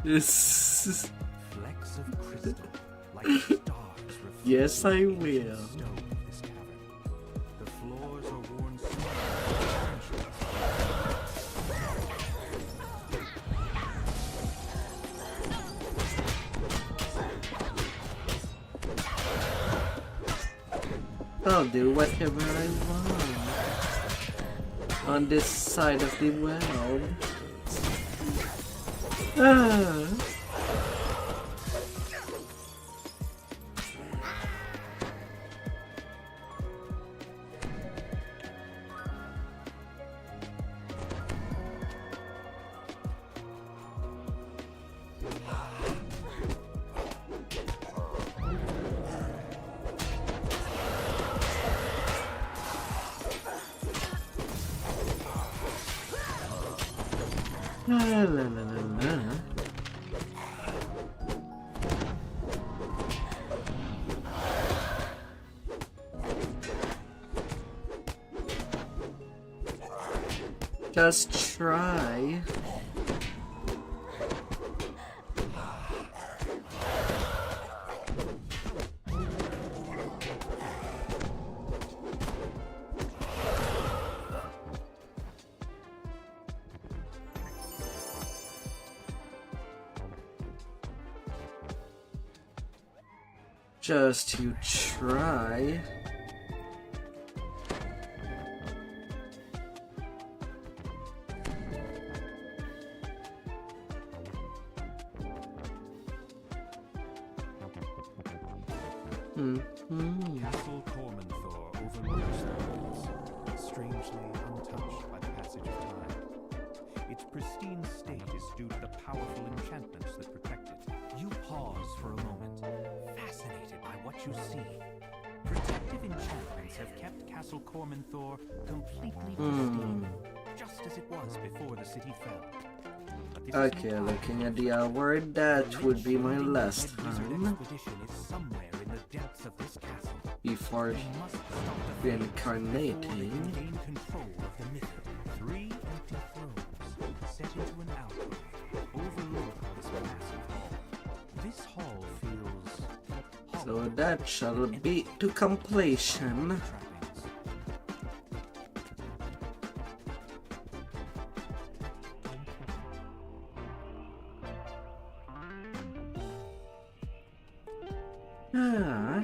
This. Flecks of crystal, like stars, reflect Yes, I the will. ancient stone of this cavern. The floors are worn smooth I'll do whatever I want on this side of the world. La la la la la. Just try. Just to try. Castle Cormanthor overlooks the hills, strangely untouched by the passage of time. Its pristine state is due to the powerful enchantments that protect it. You pause for a moment, fascinated by what you see. Protective enchantments have kept Castle Cormanthor completely pristine, just as it was before the city fell. But this is Okay, no looking at the word, that would be my last time expedition is somewhere in the depths of this castle. before reincarnating. Gain control of the mythic. 3 empty thrones set into an alcove overlook this massive hall. This hall feels So that shall be to completion. Ah.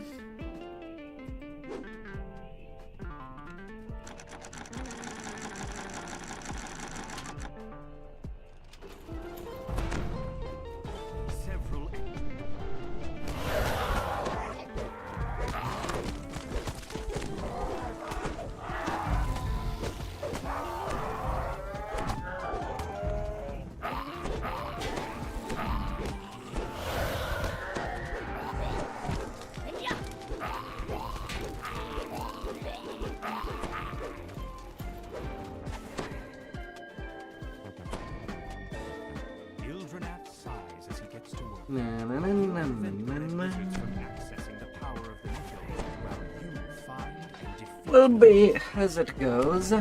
Na, na, na, na, na, na. Accessing the power of the mythic while you find and defeat. Will be as it goes.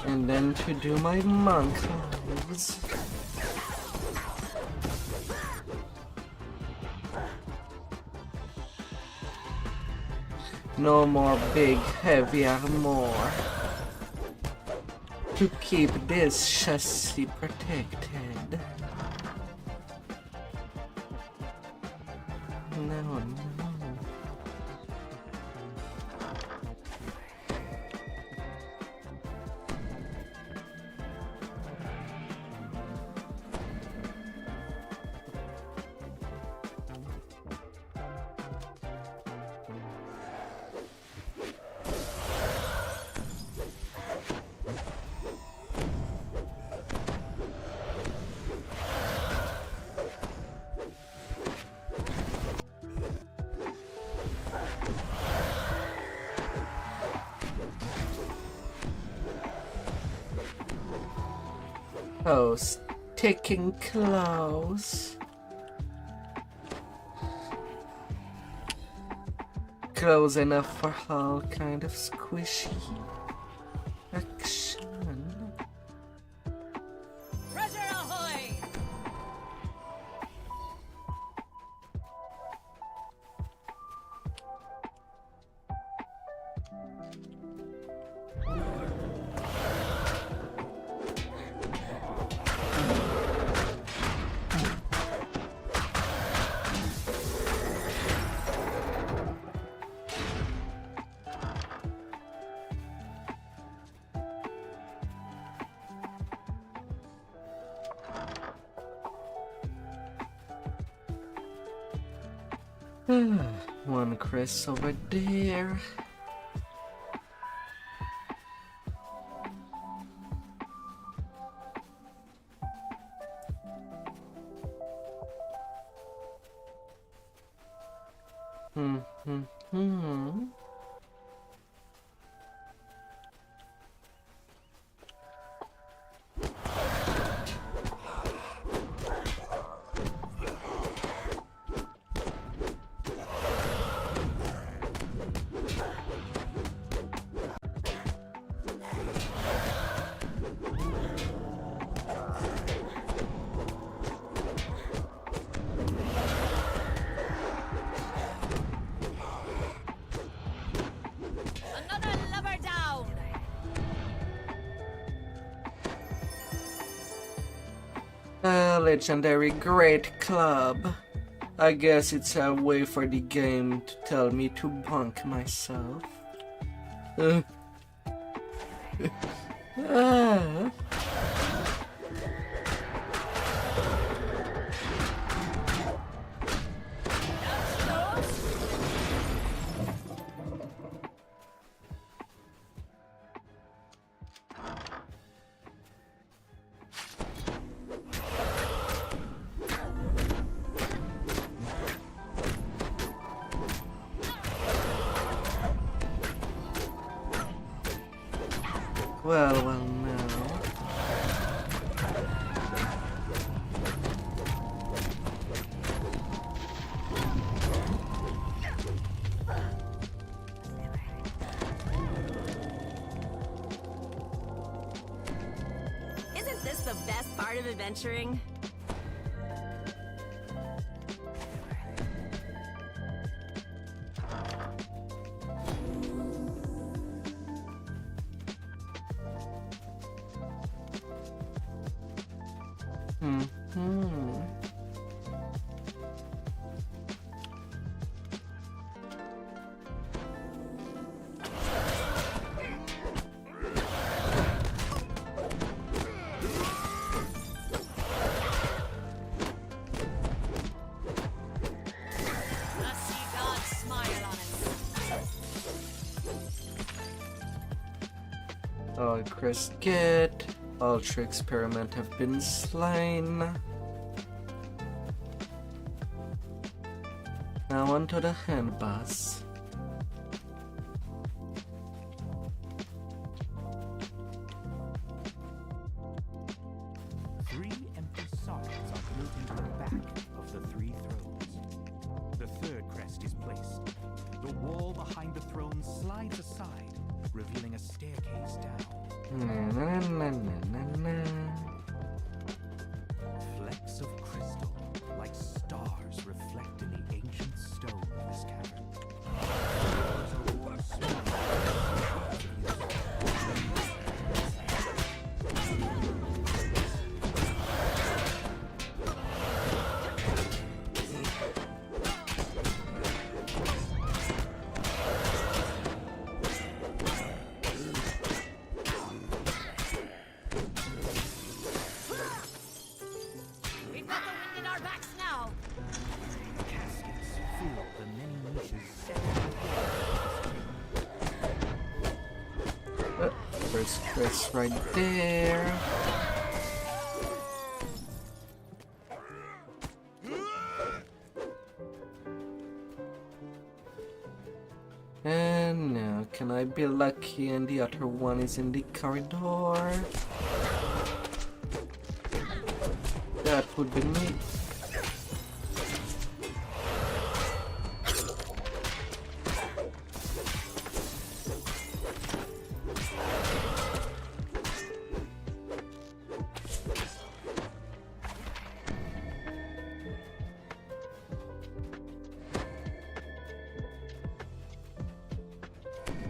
And then to do my monk moves. No more big heavy armor to keep this chassis protected. No, no. Oh, sticking close. Close enough for all kind of squishy action. Treasure ahoy! One Chris over there. Another lover down! A legendary great club. I guess it's a way for the game to tell me to bonk myself. Ah. Well, now. Isn't this the best part of adventuring? I see God smile on us. Oh, Chris, get Ultra experiment have been slain. Now onto the hand boss. Three empty sockets are built into the back of the three thrones. The third crest is placed. The wall behind the throne slides aside, revealing a staircase down. Flecks of crystal, like stars, reflect in the ancient stone of this cavern. Doors are worn small. We've got the wind in our backs now. Caskets fill the many niches set First crest right there. And now, can I be lucky and the other one is in the corridor? That would be me.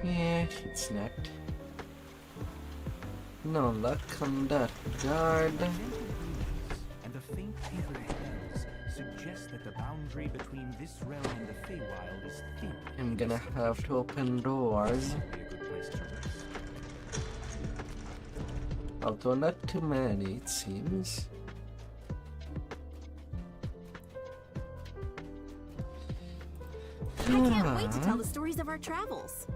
Yeah, it's not. No luck on that regard. and the faint tinkle of bells suggest that the boundary between this realm and the Feywild is thin. I'm gonna have to open doors. Be a good place to rest. Although not too many, it seems. I can't wait to tell the stories of our travels.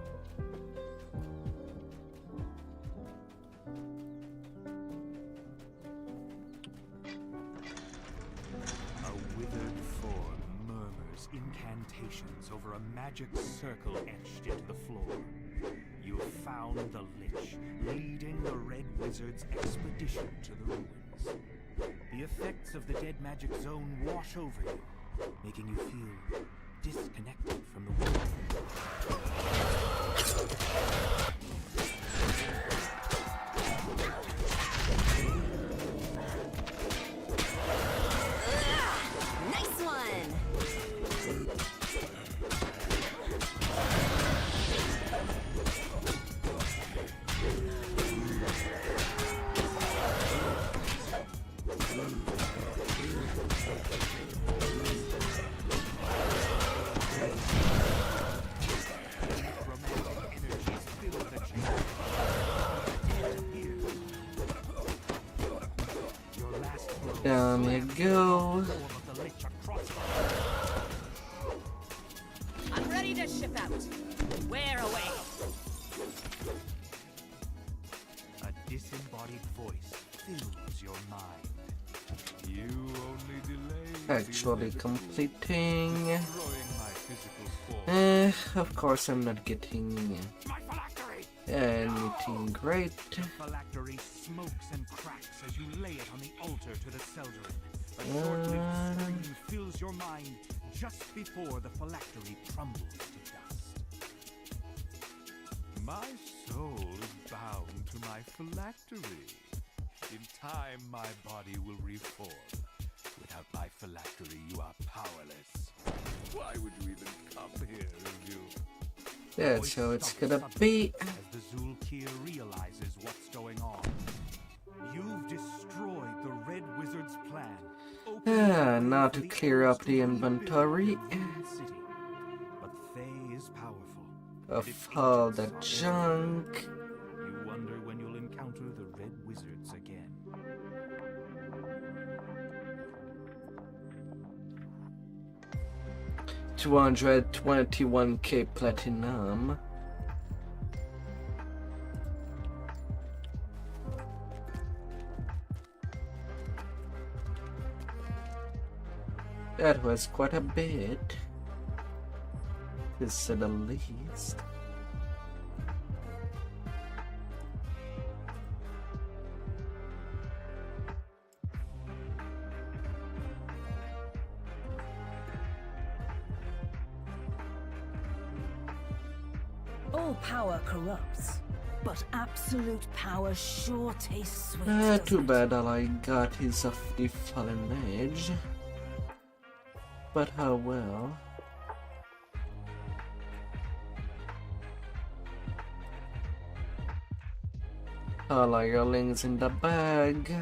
A withered form murmurs incantations over a magic circle etched into the floor. You have found the Lich, leading the Red Wizard's expedition to the ruins. The effects of the dead magic zone wash over you, making you feel disconnected from the world. Nice one! Down you go. I'm ready to ship out. Where away? A disembodied voice fills your mind. You only delay Actually completing. destroying my physical form. Of course I'm not getting anything great. The phylactery smokes and cracks as you lay it on the altar to the Seldarin. A short-lived scream fills your mind just before the phylactery crumbles to dust. My soul is bound to my phylactery. In time, my body will reform. Without my phylactery, you are powerless. Why would you even come here if you... That's how it's gonna be. As the Zulkir realizes what's going on. You've destroyed the Red Wizard's plan. Now to clear up the inventory But Faye is powerful. of all the junk. You wonder when you'll encounter the Red Wizards again. $221k platinum. That was quite a bit, to say the least. All power corrupts, but absolute power sure tastes sweet. Too bad all I got is of the fallen edge. But how well. All our yearlings in the bag.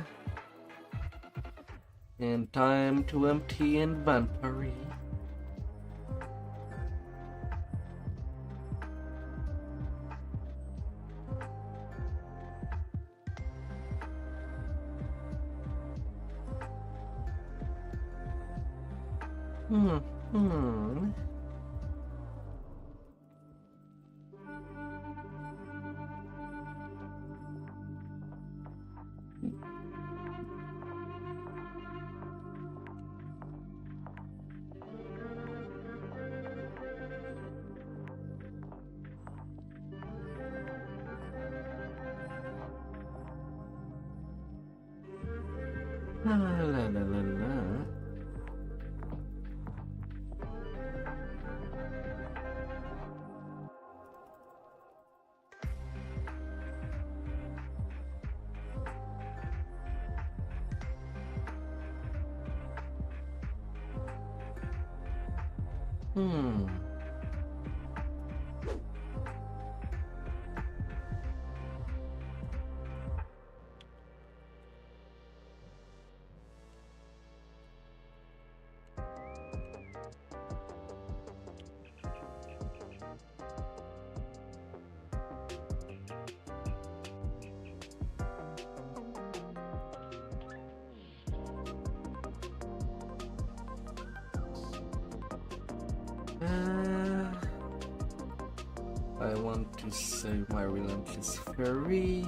And time to empty inventory. La la la la la. I want to save my relentless fury.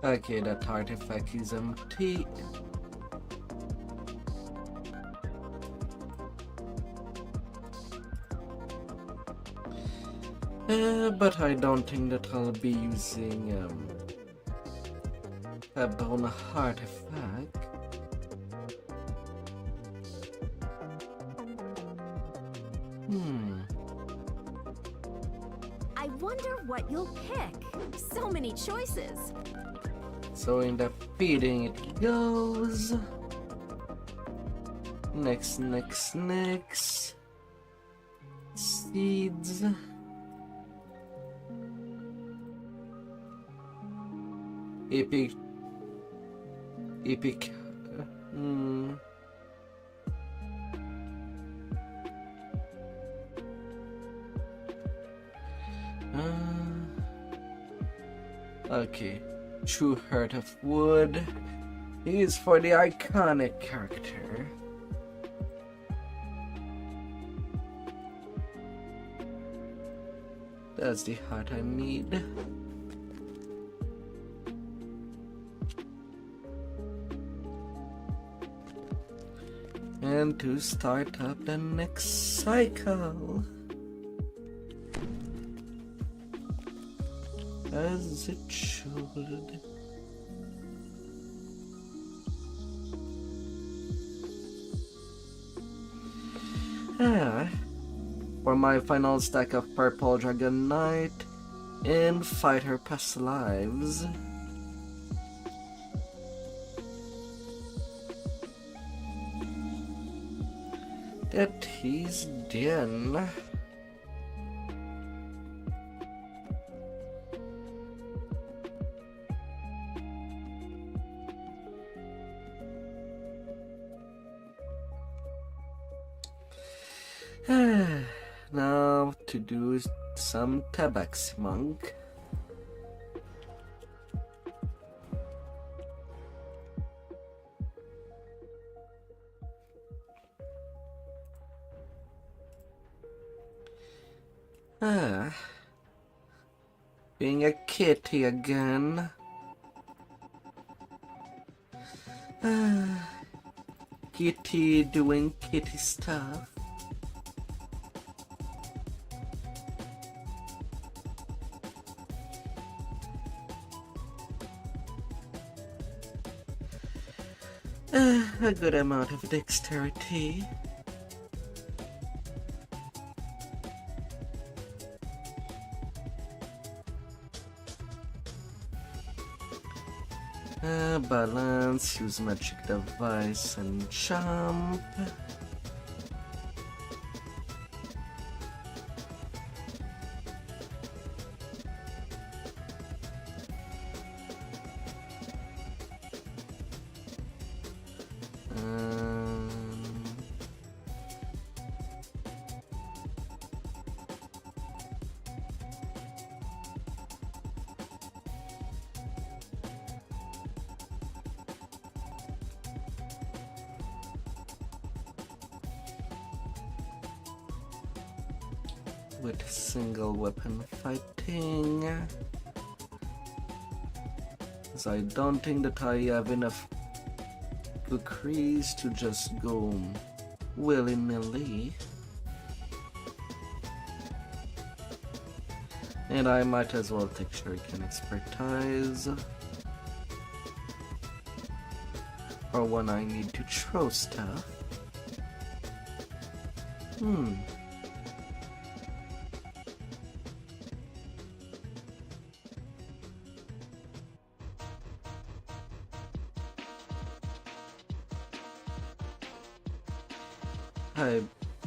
Okay, that artifact is empty. But I don't think that I'll be using a bone artifact. I wonder what you'll pick. So many choices. So in the feeding it goes. Next. Seeds. Epic. Okay. True Heart of Wood is for the iconic character. That's the heart I need. And to start up the next cycle. As it should. For my final stack of Purple Dragon Knight and Fighter Past Lives. That he's done. Now to do some Tabaxi Monk. Being a kitty again. Kitty doing kitty stuff. A good amount of dexterity. Balance, use magic device, and jump. With single weapon fighting, as I don't think that I have enough cookies to just go willy-nilly, and I might as well take shuriken expertise for when I need to throw stuff. I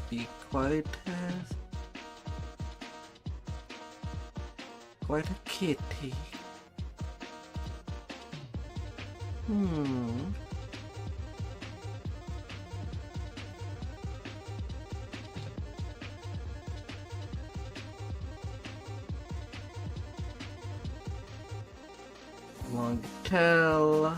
be quite a kitty. Long tail.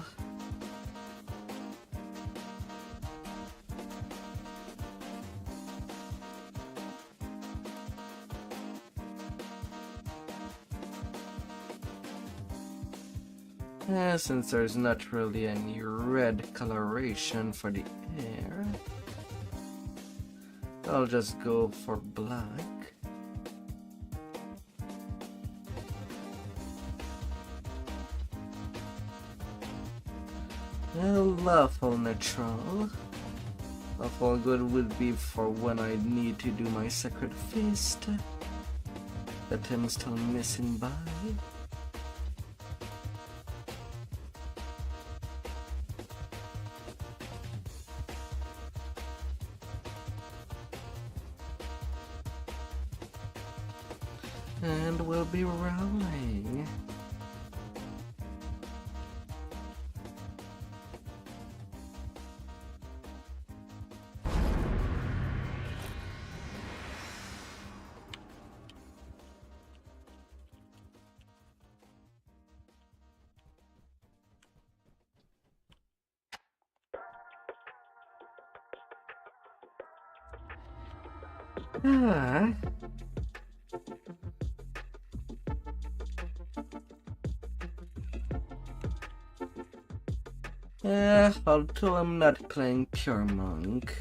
Since there's not really any red coloration for the hair, I'll just go for black. Lawful neutral. Lawful good would be for when I need to do my sacred fist that I'm still missing by. And we'll be rolling. Although I'm not playing pure monk.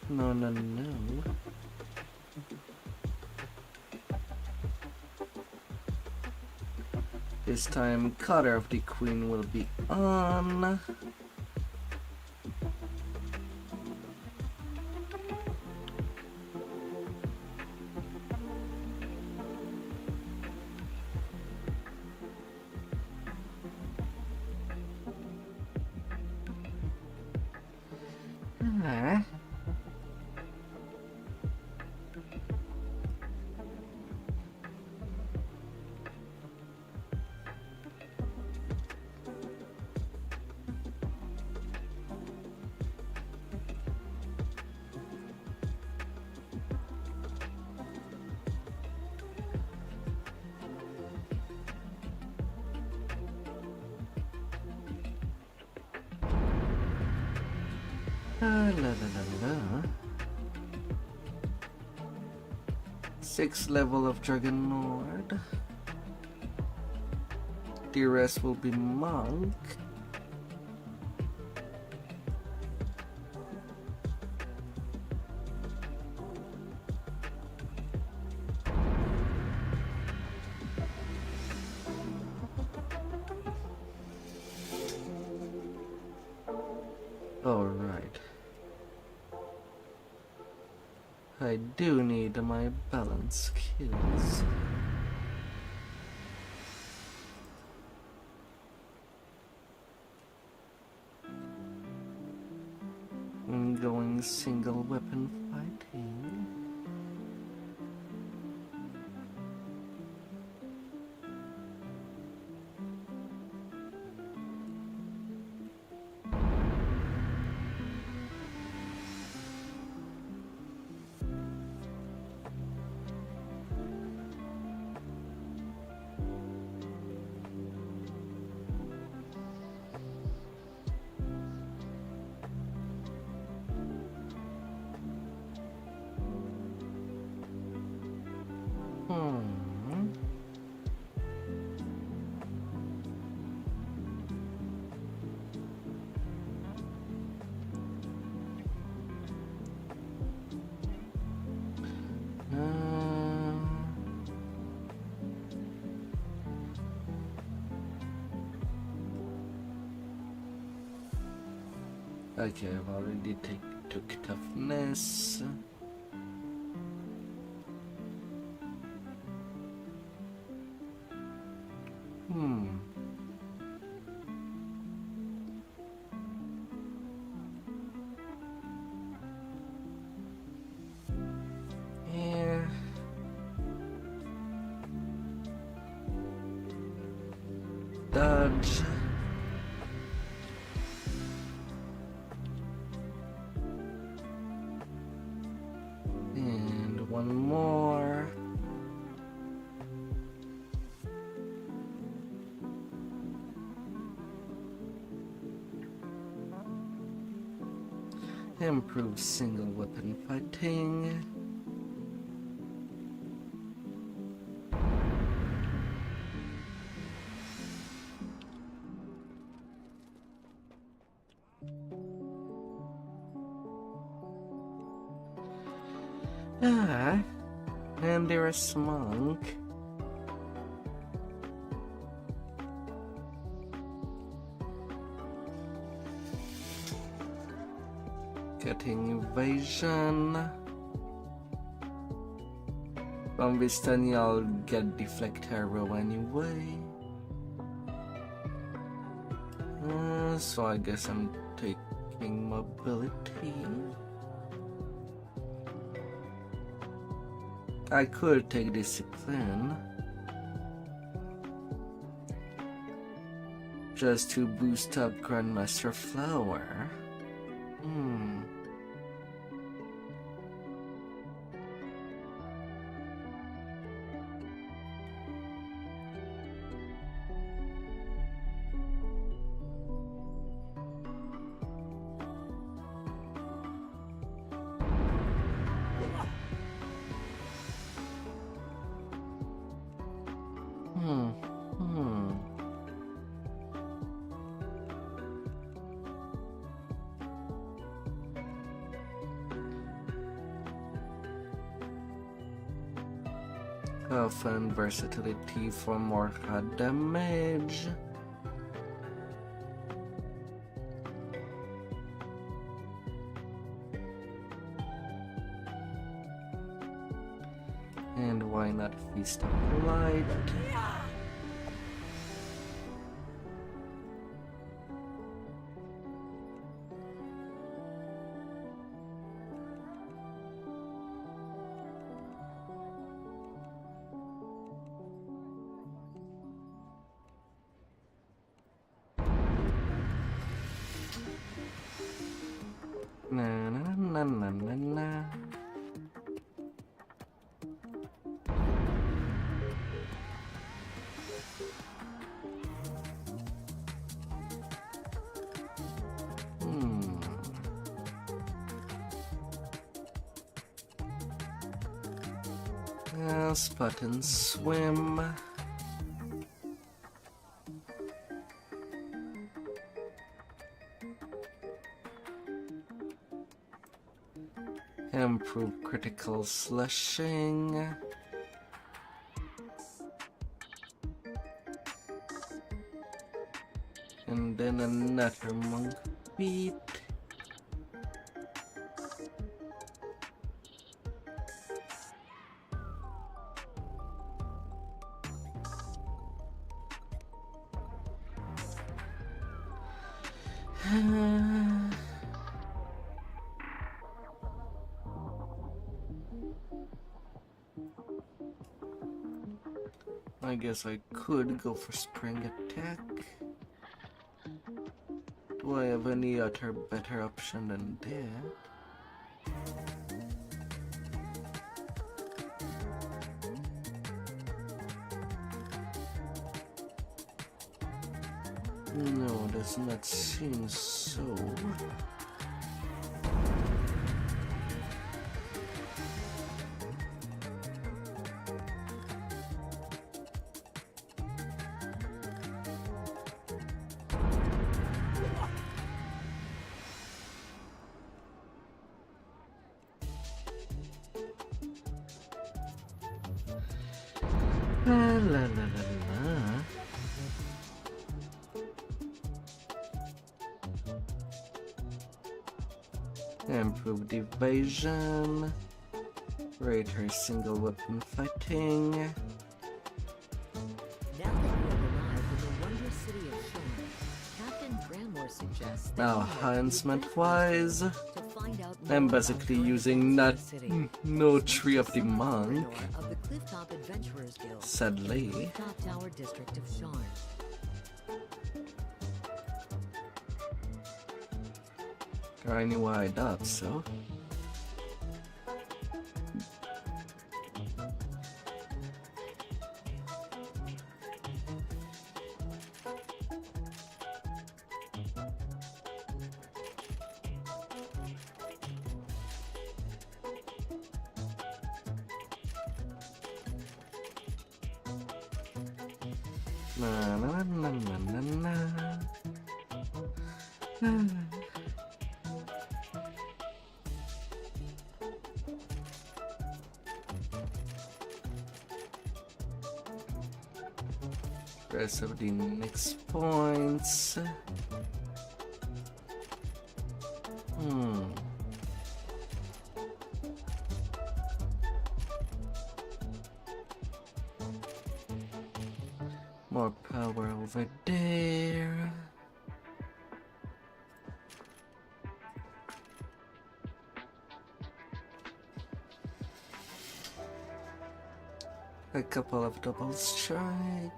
No. This time, Color of the Queen will be on. La. 6th level of Dragon Lord. The rest will be monk. Alright. I do need my balance skills. I'm going single weapon fighting. Okay, I've already took toughness. Yeah. Dodge. And one more. Improve single weapon fighting. And there's monk. Getting evasion. From this turn, I'll get deflect arrow anyway. So I guess I'm taking mobility. I could take discipline just to boost up Grandmaster Flower. Health and versatility for more hard damage. And why not Feast of Light? Na. Spot and swim. Improve critical slashing. And then another monk beat. I guess I could go for spring attack. Do I have any other better option than that? No, does not seem so. La la la la. Improved evasion. Greater single weapon fighting. Now that you have arrived in the wondrous city of Shorn, Captain Gramore suggests that Now, you enhancement wise, to find out more I'm about basically joining using the city. no tree of the monk. Of the Clifftop Adventurers Guild, Sadly. Clifftop Tower District of Sharn. I knew I doubt so. Na na na na na na. Rest of the next points. More power over there. A couple of double strike.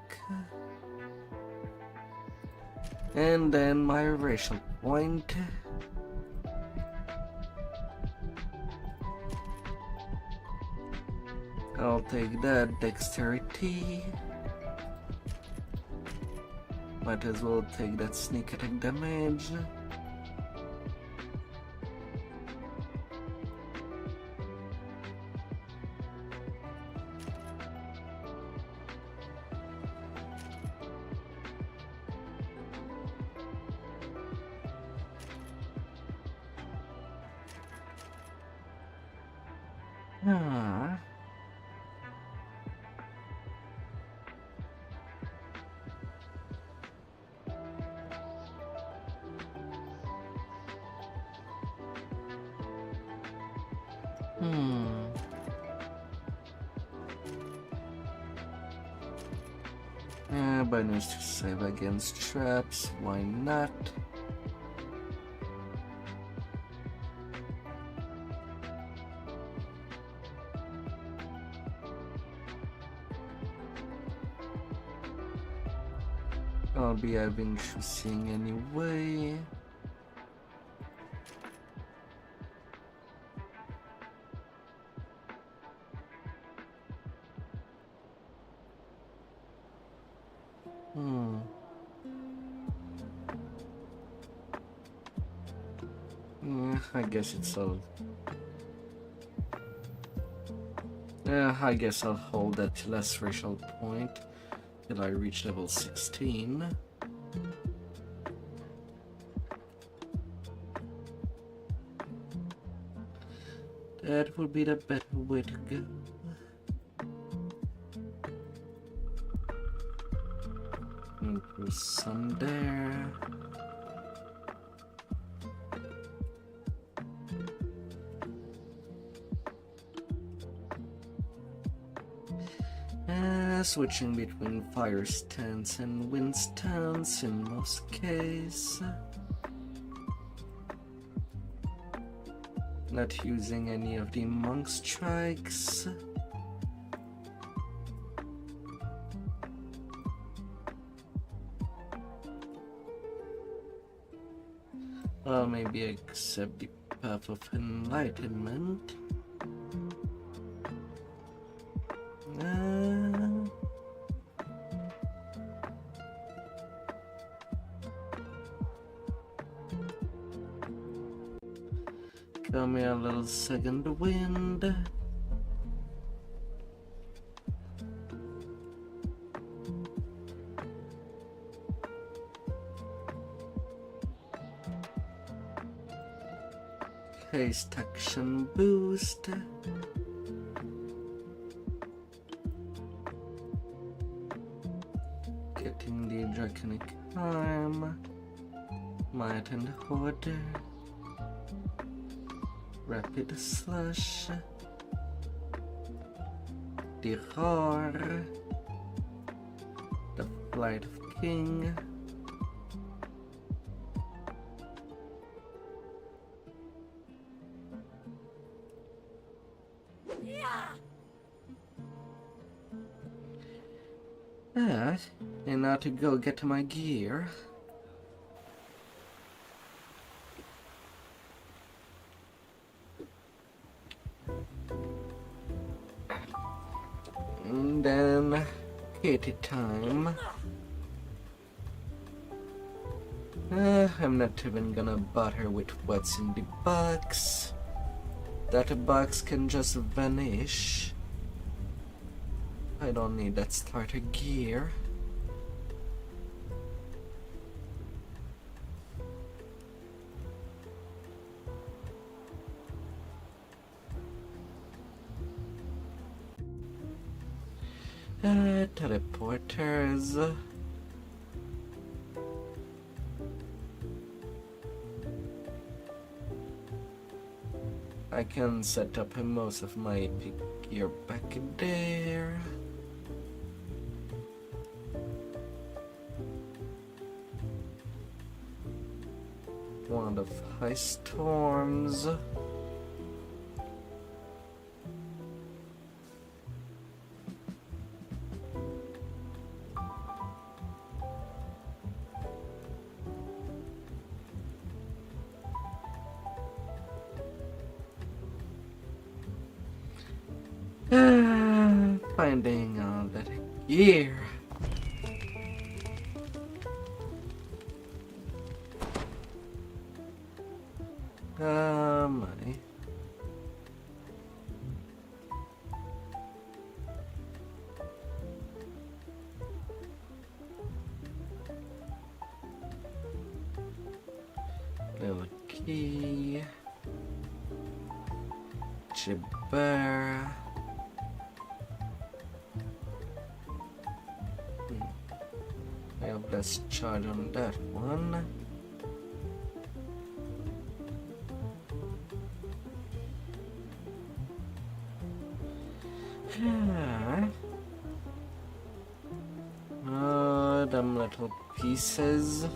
And then my racial point. I'll take that dexterity. Might as well take that sneak attack damage. Ah. Bonus to save against traps, why not? I'll be having shooting anyway. I guess it's all I guess I'll hold that till a threshold point till I reach level 16. That would be the better way to go. And there's some there. Switching between fire stance and wind stance in most cases. Not using any of the monk strikes. Or maybe accept the path of enlightenment. Give me a little second wind. Haste action boost. Getting the draconic arm. Might and order. Rapid slash. The roar. The flight of king. And now to go get my gear. And then kitty time. I'm not even gonna bother with what's in the box. That box can just vanish. I don't need that starter gear. Teleporters. I can set up most of my epic gear back there. Wand of High Storms. Finding all that gear. Money. Little key. Jibber. Well, let's charge on that one. Them little pieces.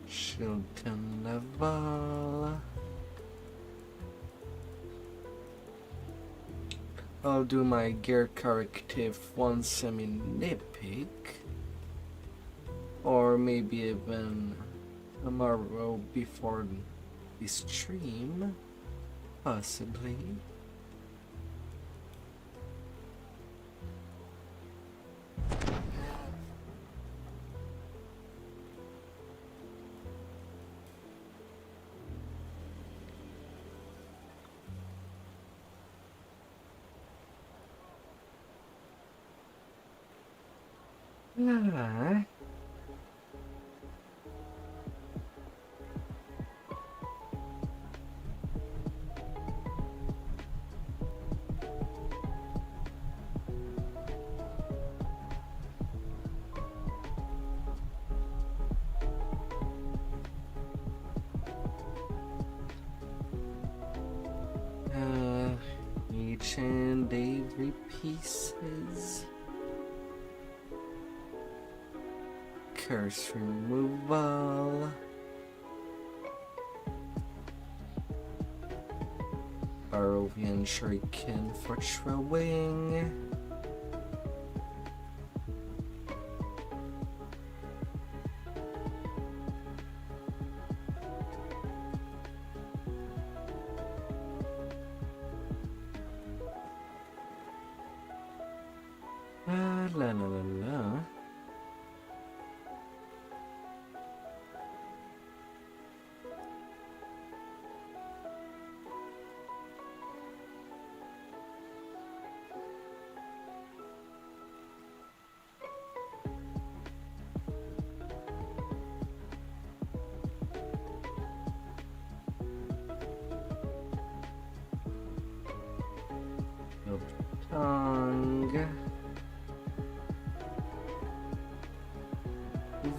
Shilton level. I'll do my gear corrective once I'm in Epic, or maybe even tomorrow before the stream, possibly. Ah. Each and every pieces. Curse removal. Barovian Shuriken for throwing. La la la la. Tongue.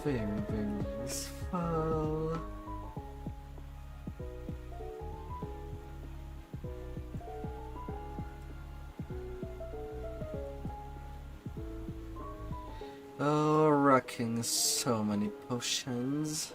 Very, very useful. Oh, rocking so many potions.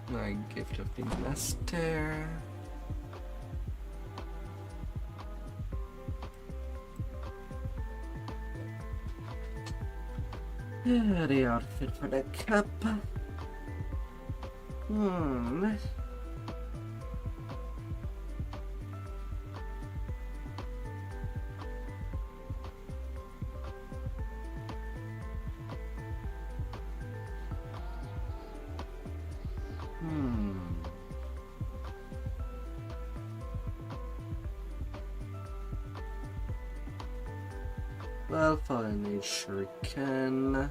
My gift of the master. The outfit for the cup. Well, Fallen Age Shuriken.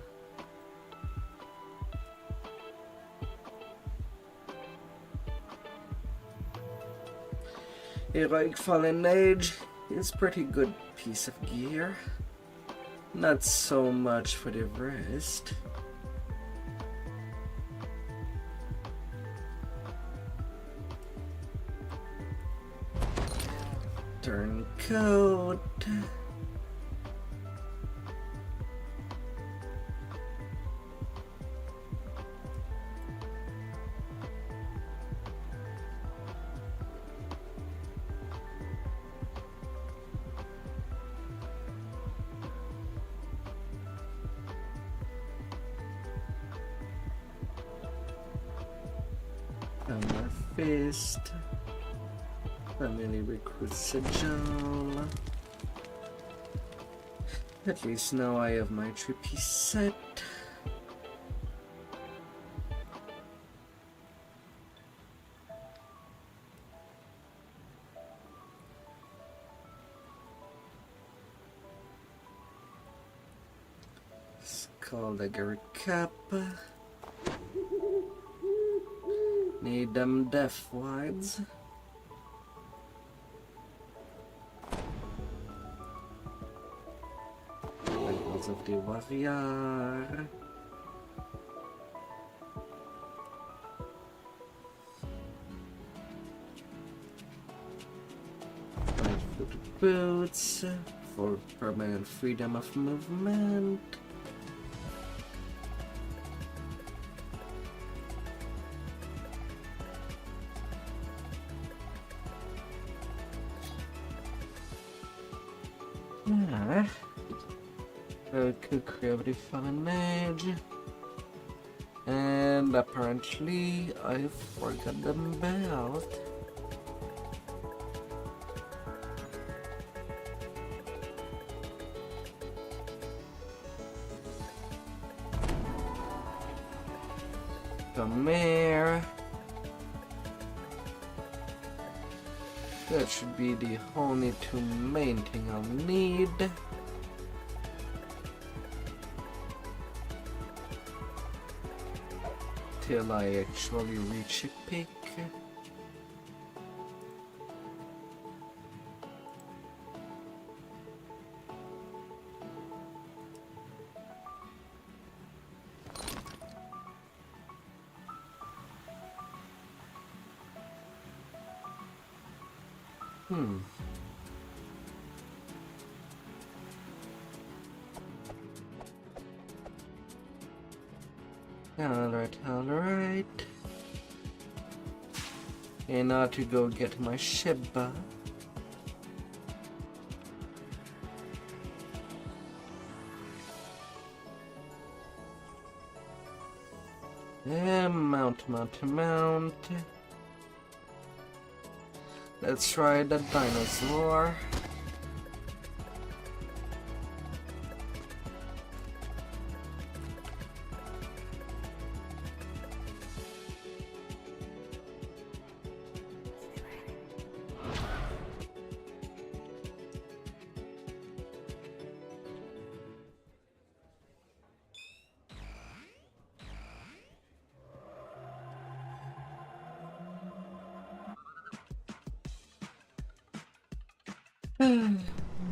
Heroic Fallen Age is pretty good piece of gear. Not so much for the rest. Turncoat. Hammer Fist. Family Recruit Sigil. At least now I have my 3-piece set. Skulldagger Cap. Need them death wides. Levels of the warrior. Right-foot boots for permanent freedom of movement. Could gravity Fallen Age. And apparently I forgot the belt. Come here. That should be the only two main thing I'll need. Till I actually reach a peak. Alright. And now to go get my Sheba. And mount. Let's try the dinosaur.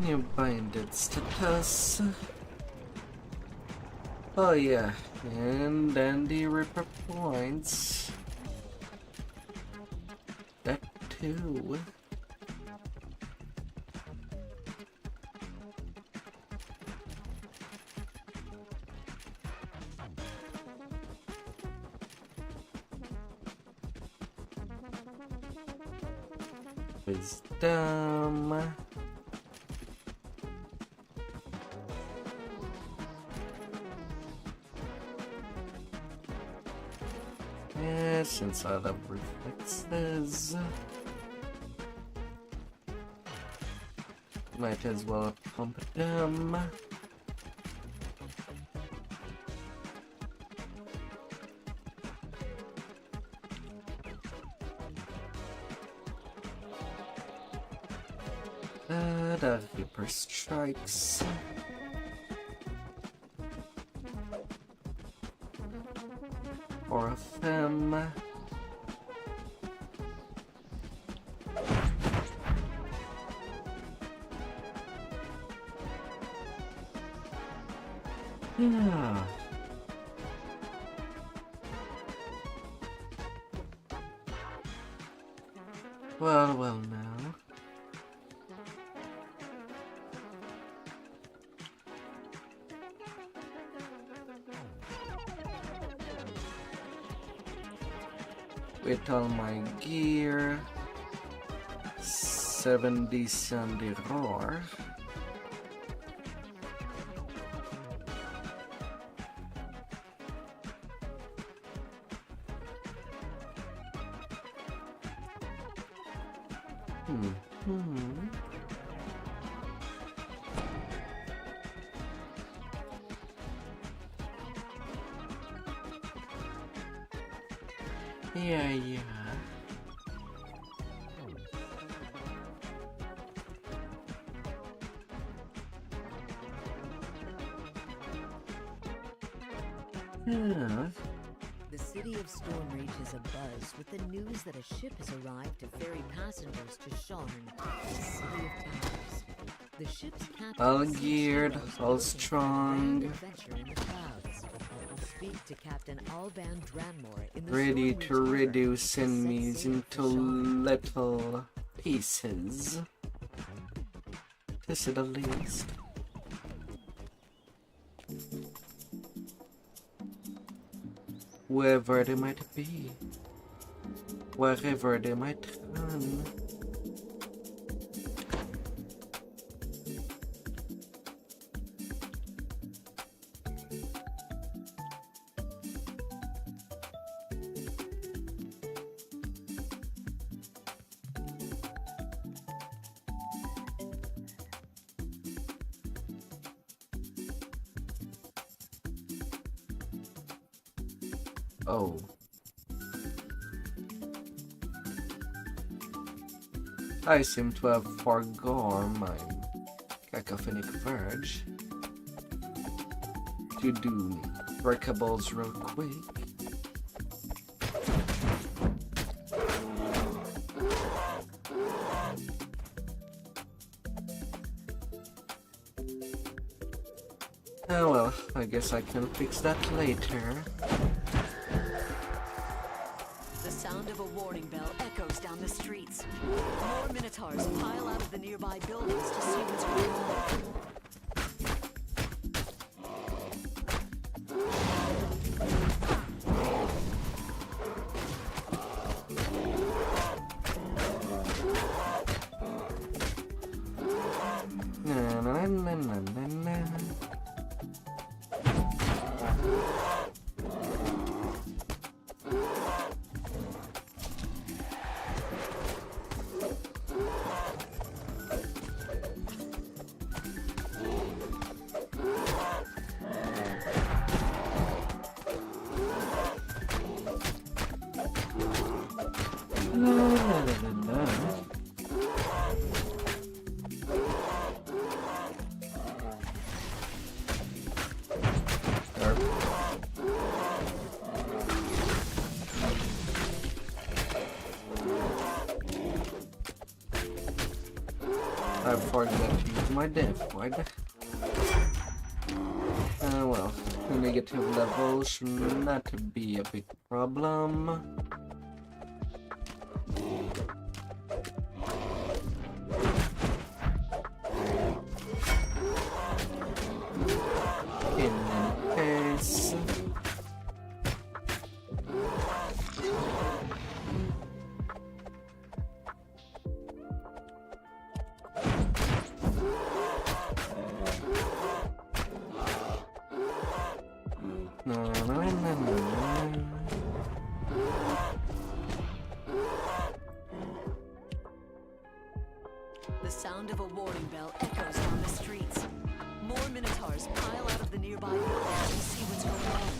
New binded status. Oh yeah, and then the Ripper points. That too. Wisdom. Since I love reflexes, might as well pump them. The Reaper strikes. Or a femme. Yeah. Well now. With all my gear, 70 Sandy Roar. Yeah. The city of Stormreach is abuzz with the news that a ship has arrived to ferry passengers to Sharn, the city of towers. The ship's captain, all geared, all strong, adventure in the clouds. Speak to Captain Alban Dranmore in the ready Stormreach to Harbor reduce to set enemies sail into for Sharn. little pieces, to say the least. Wherever they might be, wherever they might run. Oh, I seem to have forgone my cacophonic verge to do breakables real quick. Oh well, I guess I can fix that later. The sound of a warning bell echoes down the streets. More minotaurs pile out of the nearby buildings to see what's going on. I forgot to use my death point. Well, negative levels should not be a big problem. In any case. The sound of a warning bell echoes down the streets. More minotaurs pile out of the nearby buildings to see what's going on.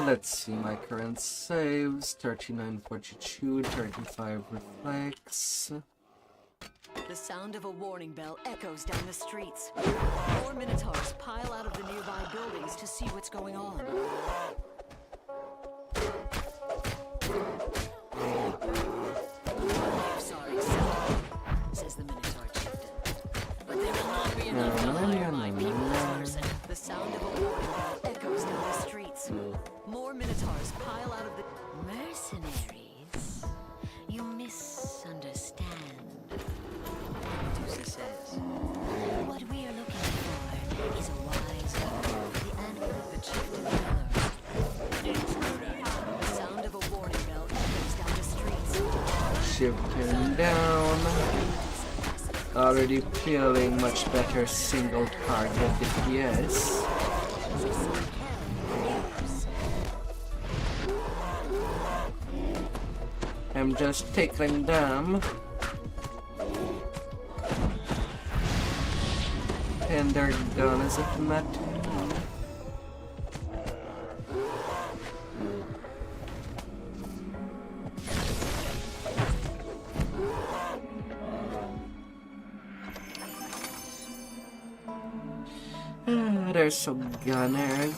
Let's see my current saves. 39 fortitude, 35 reflex. The sound of a warning bell echoes down the streets. More minotaurs pile out of the nearby buildings to see what's going on. Sorry, says the minotaur chieftain. But there will not be enough to hire my people's person. The sound of a warning bell echoes down the streets. More minotaurs pile out of the... Mercenaries? You misunderstand. Medusa says. What we are looking for is a wise leader of the animal. The chieftain bellowed. The sound of a warning bell echoes down the streets. Shifting down. Already feeling much better single target DPS. I'm just tickling them. And they're gone as if not. There's some gunners.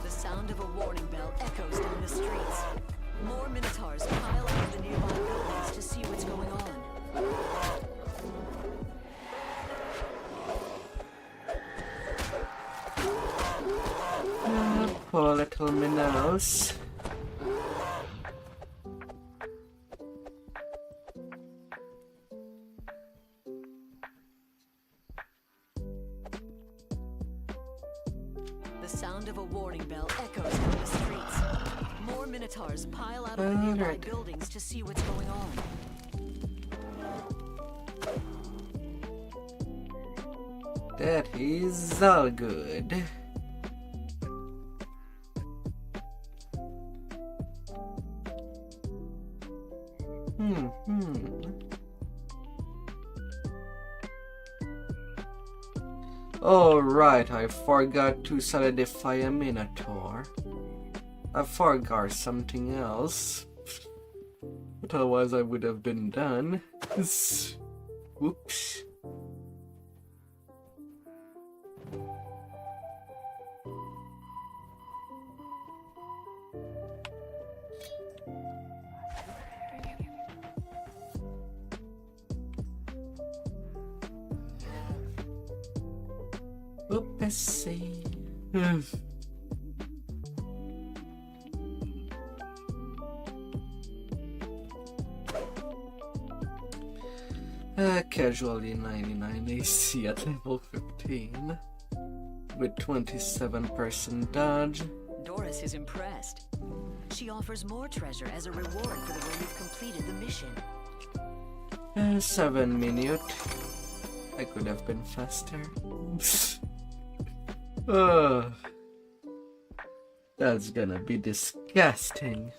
The sound of a warning bell echoes down the streets. More minotaurs pile out of the nearby buildings to see what's going on. critical me now. The sound of a warning bell echoes from the streets. More minotaurs pile out of the nearby Alright. buildings to see what's going on. That is all good. Oh right, I forgot to solidify a minotaur. I forgot something else. But otherwise I would have been done. Whoops. Oopsie. Casually 99 AC at level 15 with 27% dodge. Doris is impressed. She offers more treasure as a reward for the way you've completed the mission. 7 minutes. I could have been faster. That's gonna be disgusting.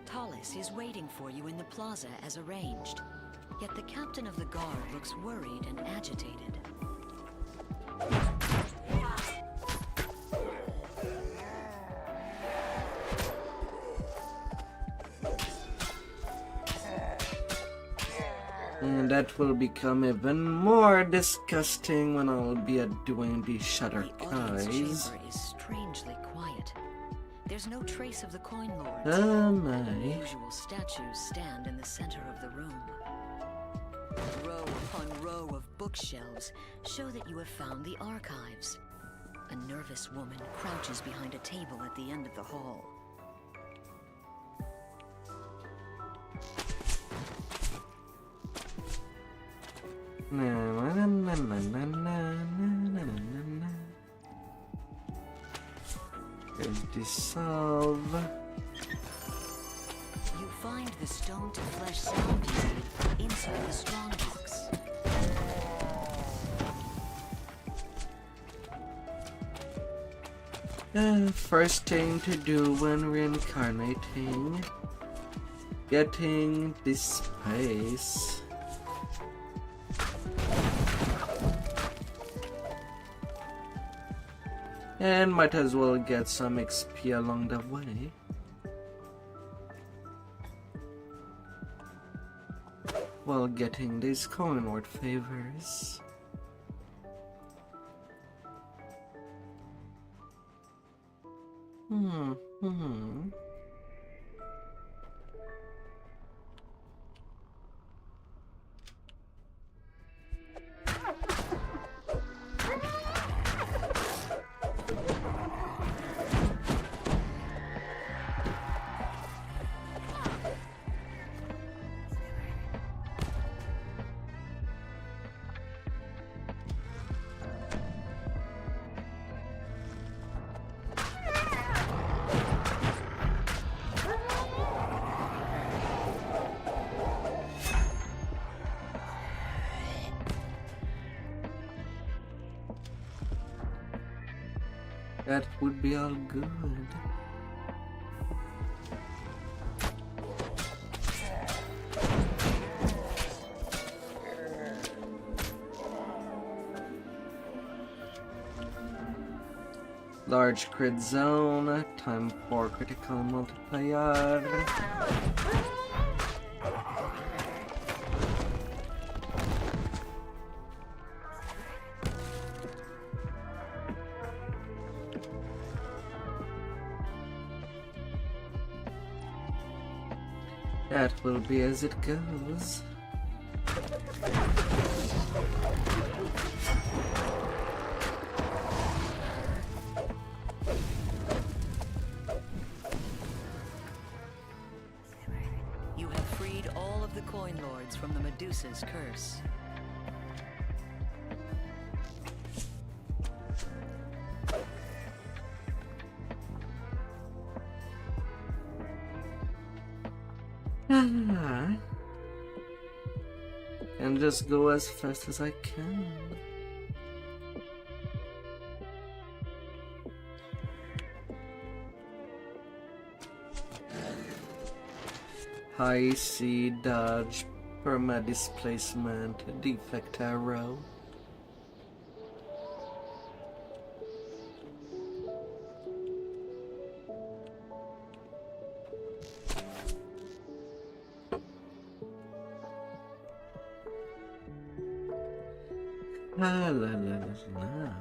Tallis is waiting for you in the plaza as arranged. Yet the captain of the guard looks worried and agitated. And that will become even more disgusting when I'll be doing the shutter Audience eyes. chamber is strangely quiet. There's no trace of the coin lords. Oh my. The usual statues stand in the center of the room. Row upon row of bookshelves show that you have found the archives. A nervous woman crouches behind a table at the end of the hall. There's dissolve. You find the stone to flesh sound bead inside the strongbox. First thing to do when reincarnating, getting this space. And might as well get some XP along the way. While getting these coin lord favors. That would be all good. Large crit zone, time for critical multiplier. That will be as it goes. You have freed all of the coin lords from the Medusa's curse. And just go as fast as I can. High C, dodge, perma displacement, deflect arrow. La la la la.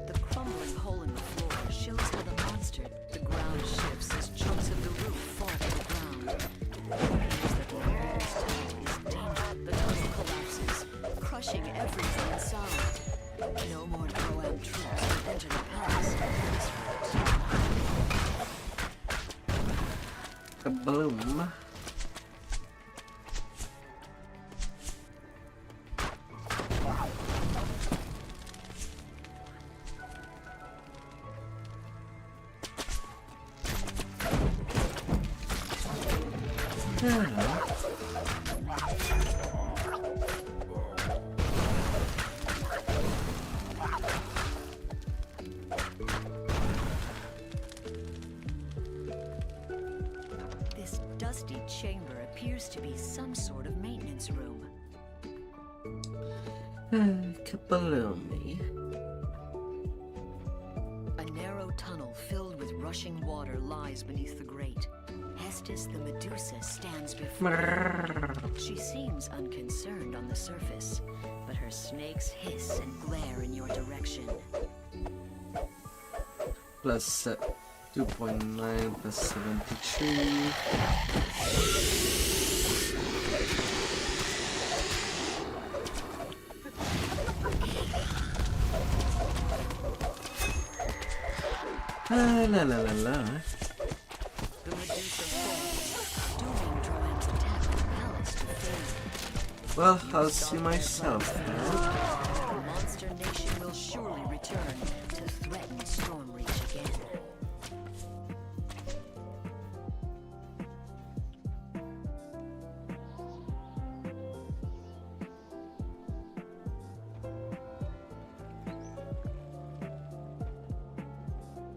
The crumbling hole in the floor shows how the monster, the ground shifts as chunks of the roof fall to the ground. It appears that the Emperor's tunnel is dangerous. The tunnel collapses, crushing everything inside. No more Pro-Am troops can enter the palace from this route. Kabloom. This dusty chamber appears to be some sort of maintenance room. Kabaloomy. A narrow tunnel filled with rushing water lies beneath the grate. Hestis the Medusa stands before you. She seems unconcerned on the surface, but her snakes hiss and glare in your direction. Plus 2.9 plus 73. La la la la. The Medusa falls, dooming Troyan's attack on the palace to fail. Well, I'll see myself now. The monster nation will surely return to threaten Stormreach again.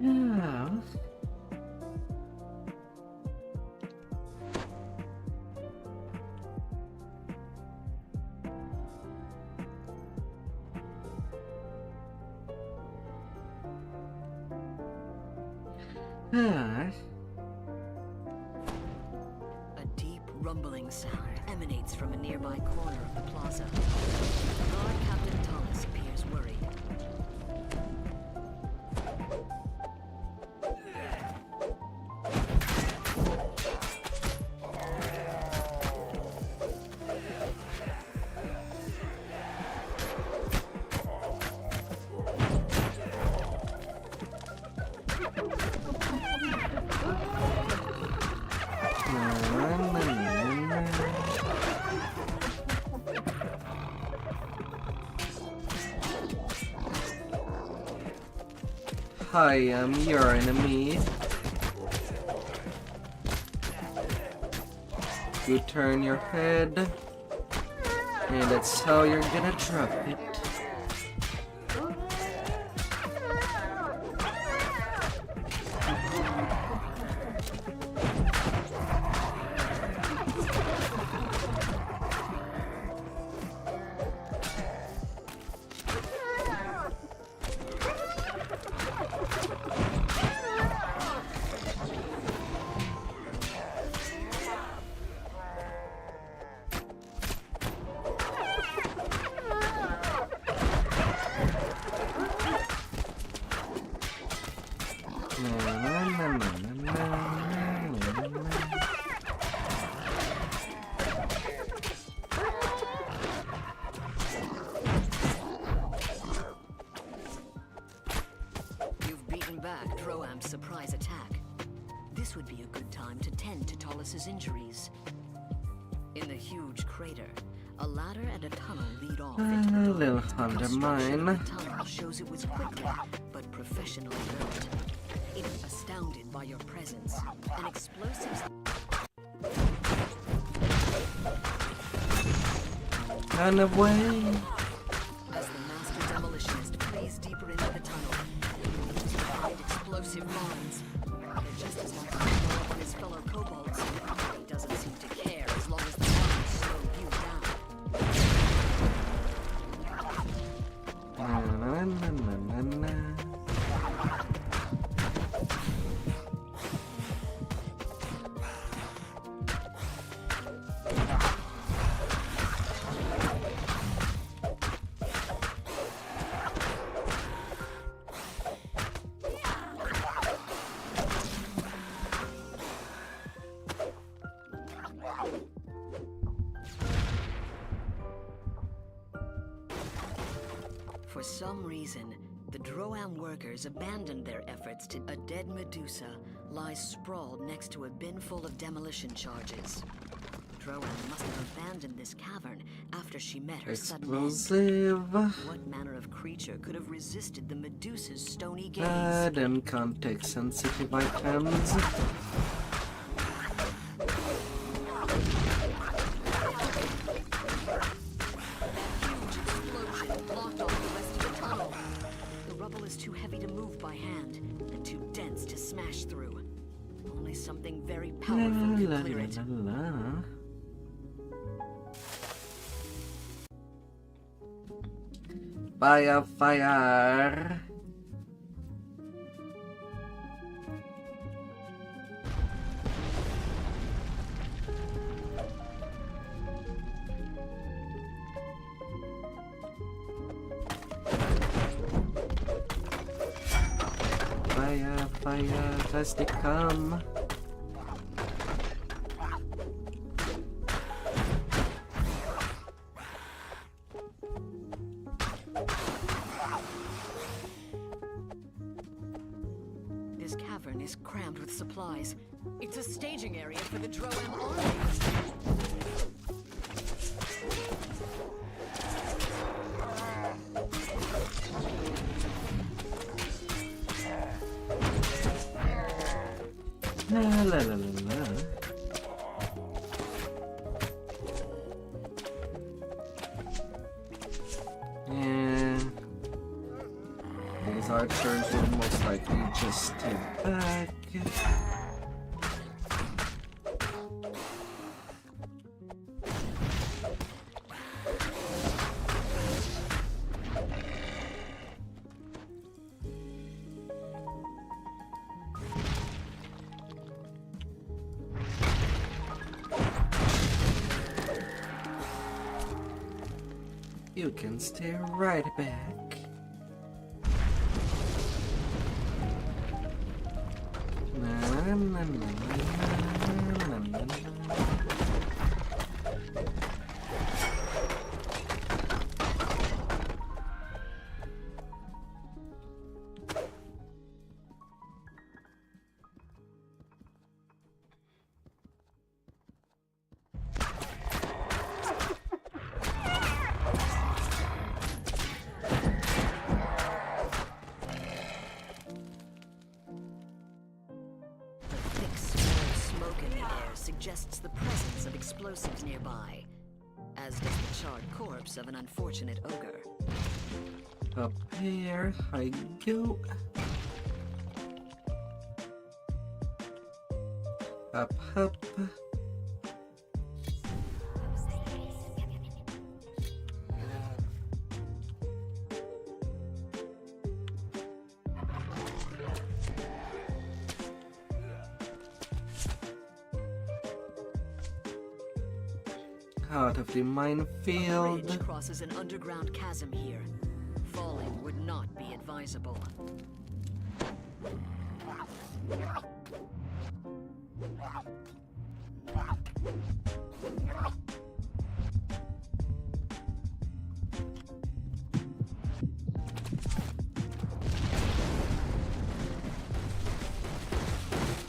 Yeah. Ah. A deep rumbling sound emanates from a nearby corner of the plaza. Guard Captain Thomas appears worried. I am your enemy. You turn your head, and that's how you're gonna drop it. You've beaten back Droam's surprise attack. This would be a good time to tend to Tollis's injuries. In the huge crater, a ladder and a tunnel lead off into the little door. under Construction mine. of the tunnel shows it was quickly but professionally built. It is astounded by your presence. An explosive Run away. as the master demolitionist plays deeper into the tunnel. He find explosive mines. They're just as likely to blow up on his fellow kobolds. He doesn't seem to care as long as the mines slow you down. For some reason, the Droam workers abandoned their efforts to... A dead Medusa lies sprawled next to a bin full of demolition charges. Droam must have abandoned this cavern after she met her sudden end. Explosive. What manner of creature could have resisted the Medusa's stony gaze? Bad and context sensitive items. Blocked off the rest of the tunnel. The rubble is too heavy to move by hand and too dense to smash through. Only something very powerful can clear it. Fire, fire. Fire, fire, has to come. This cavern is crammed with supplies. It's a staging area for the Droam armies. La la la la la. Yeah. These archers will most likely just stay back. You can stay right back. Na, na, na, na, na, na, na, na. Suggests the presence of explosives nearby, as does the charred corpse of an unfortunate ogre. Up here I go. Up, up. Out of the A minefield. ridge crosses an underground chasm here. Falling would not be advisable.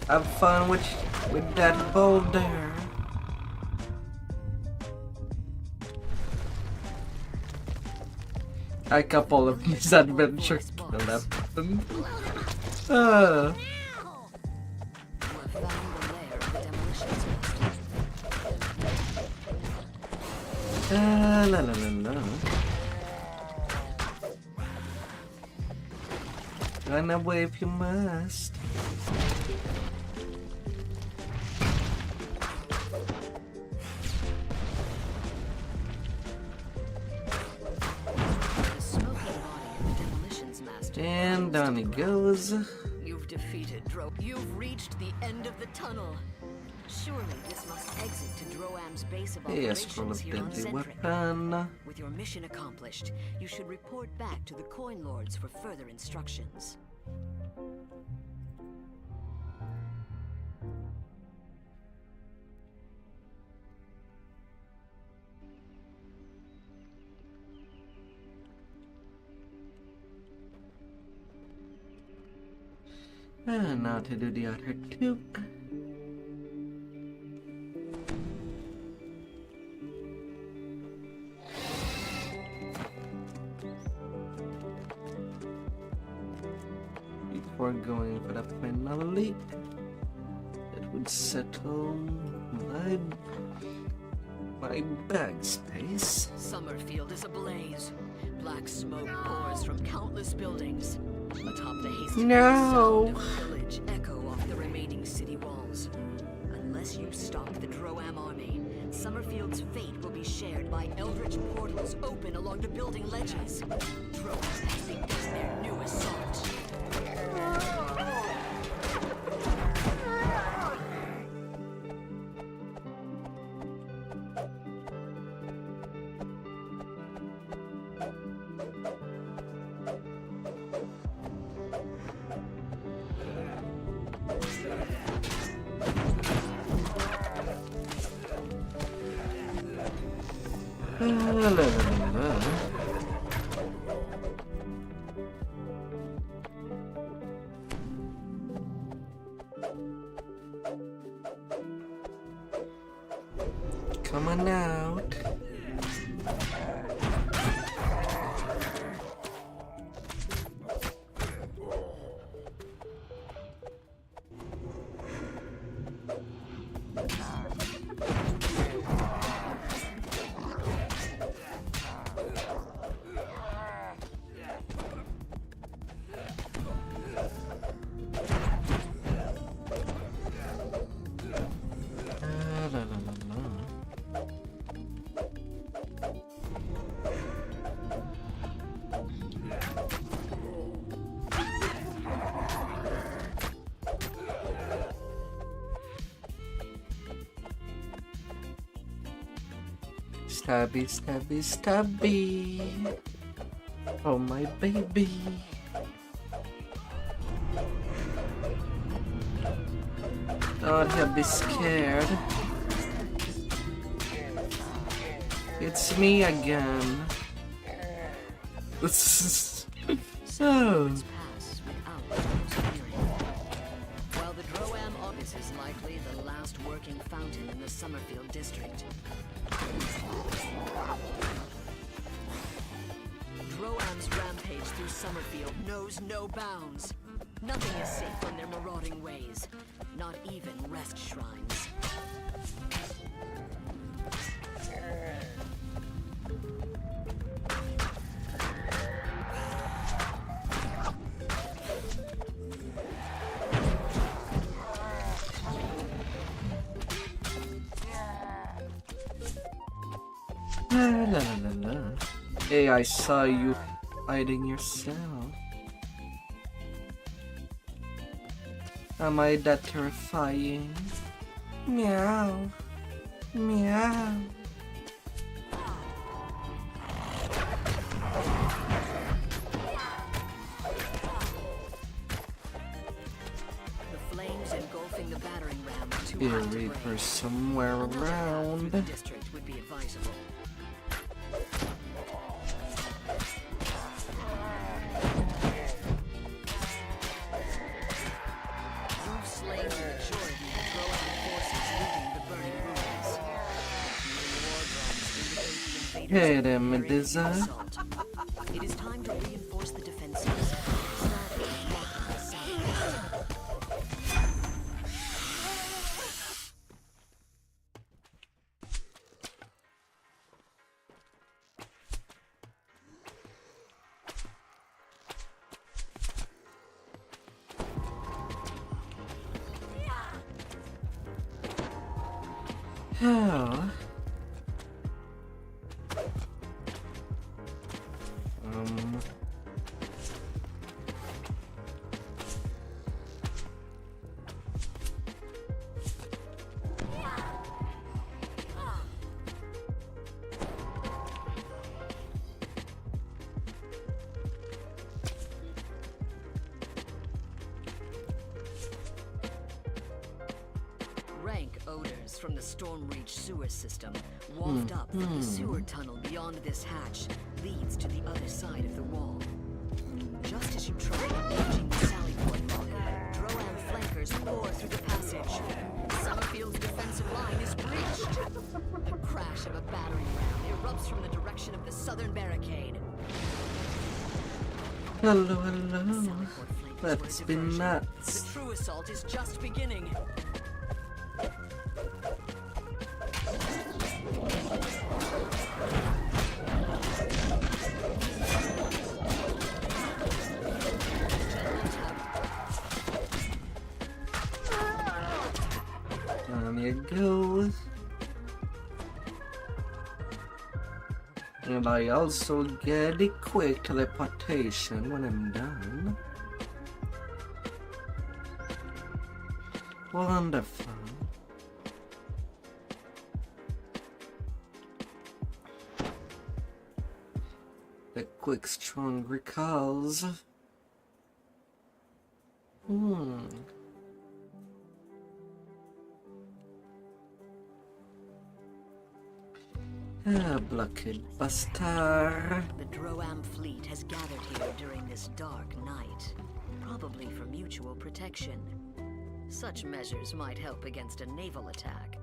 Have fun with that boulder. A couple of misadventures left them. La la la la. Run away if you must. And down he goes. You've defeated You've reached the end of the tunnel. Surely this must exit to Droam's base of operations here on Centric. With your mission accomplished, you should report back to the Coin Lords for further instructions. And now to do the other two. Before going for the final leap, it would settle my bag space. Summerfield is ablaze. Black smoke pours from countless buildings. Atop the hasty sound of the village echo off the remaining city walls. Unless you stop the Droam army, Summerfield's fate will be shared by eldritch portals open along the building ledges. Droam has begun their new assault. Come on out. Stabby, stabby, stabby. Oh, my baby. Don't be scared. It's me again. So. While the Droam office is likely the last working fountain in the Summerfield district. Droam's rampage through Summerfield knows no bounds. Nothing is safe from their marauding ways, not even rest shrines. La la la la. Hey, I saw you hiding yourself. Am I that terrifying? Meow. Meow. The flames engulfing the battering ram are too Be a hot to reaper break. somewhere Another path through around. the district would be advisable. You've slain the majority of the Drowan forces looting the burning ruins. War drums indicate the invaders Hey are there, preparing the Medusa. assault. It is time to reinforce the defenses. Starting with the southwest. Oh. Rank odors from the Stormreach sewer system waft up from the sewer tunnel beyond this hatch leads to the other side of the wall. Just as you try engaging the sally port lock, Drowan flankers pour through the passage. Summerfield's defensive line is breached. A crash of a battering ram erupts from the direction of the southern barricade. Hello, hello. Let's be nuts. The true assault is just beginning. Down you go. And I also get a quick teleportation when I'm done. Wonderful. The quick, strong recalls. Blockade Buster. The Droam fleet has gathered here during this dark night, probably for mutual protection. Such measures might help against a naval attack.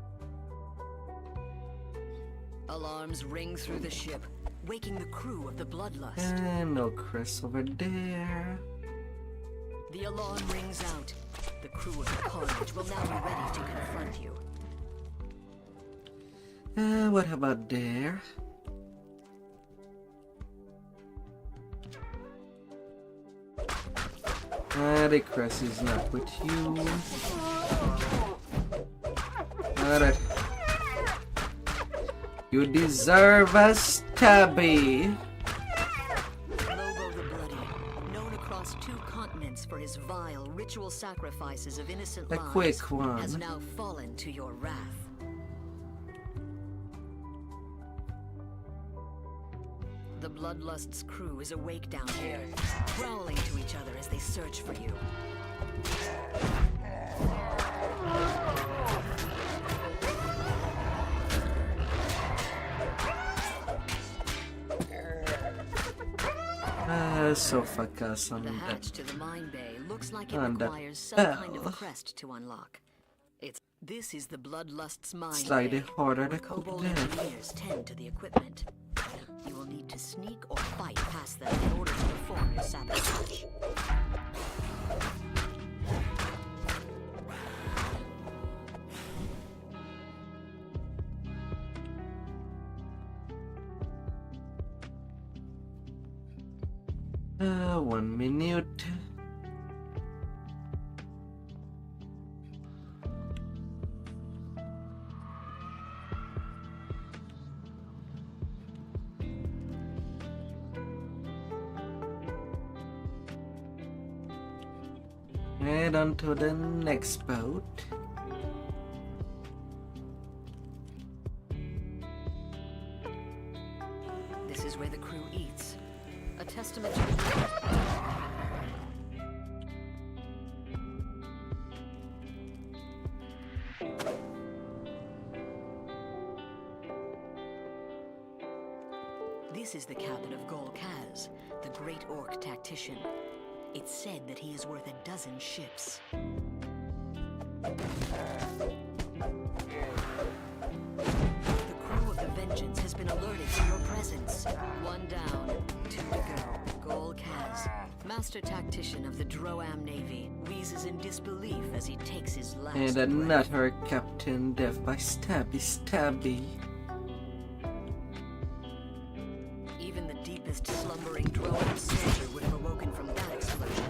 Alarms ring through the ship, waking the crew of the Bloodlust. And no Chris over there. The alarm rings out. The crew of the Carnage will now be ready to confront you. What about there? The Chris is not with you. Alright. You deserve a stabby. Lobo the Bloody, known across 2 continents for his vile ritual sacrifices of innocent A lives, quick one. has now fallen to your wrath. The Bloodlust's crew is awake down here, growling to each other as they search for you. So fuck us on The that. hatch to the mine bay looks like it On that requires some kind bell. of crest to unlock. This is the Bloodlust's mine Slightly bay, harder where to cook Kobold down. engineers tend to the equipment. You will need to sneak or fight past them in order to perform your sabotage. One minute. Head on to the next boat. This is where the crew eats. A testament to This is the cabin of Gol Kaz, the great orc tactician. It's said that he is worth 12 ships. The crew of the Vengeance has been alerted to your presence. 1 down, 2 to go. Gol Kaz, master tactician of the Droam Navy, wheezes in disbelief as he takes his last And breath. another captain death by stabby. Even the deepest slumbering Droam soldier would have awoken from that explosion.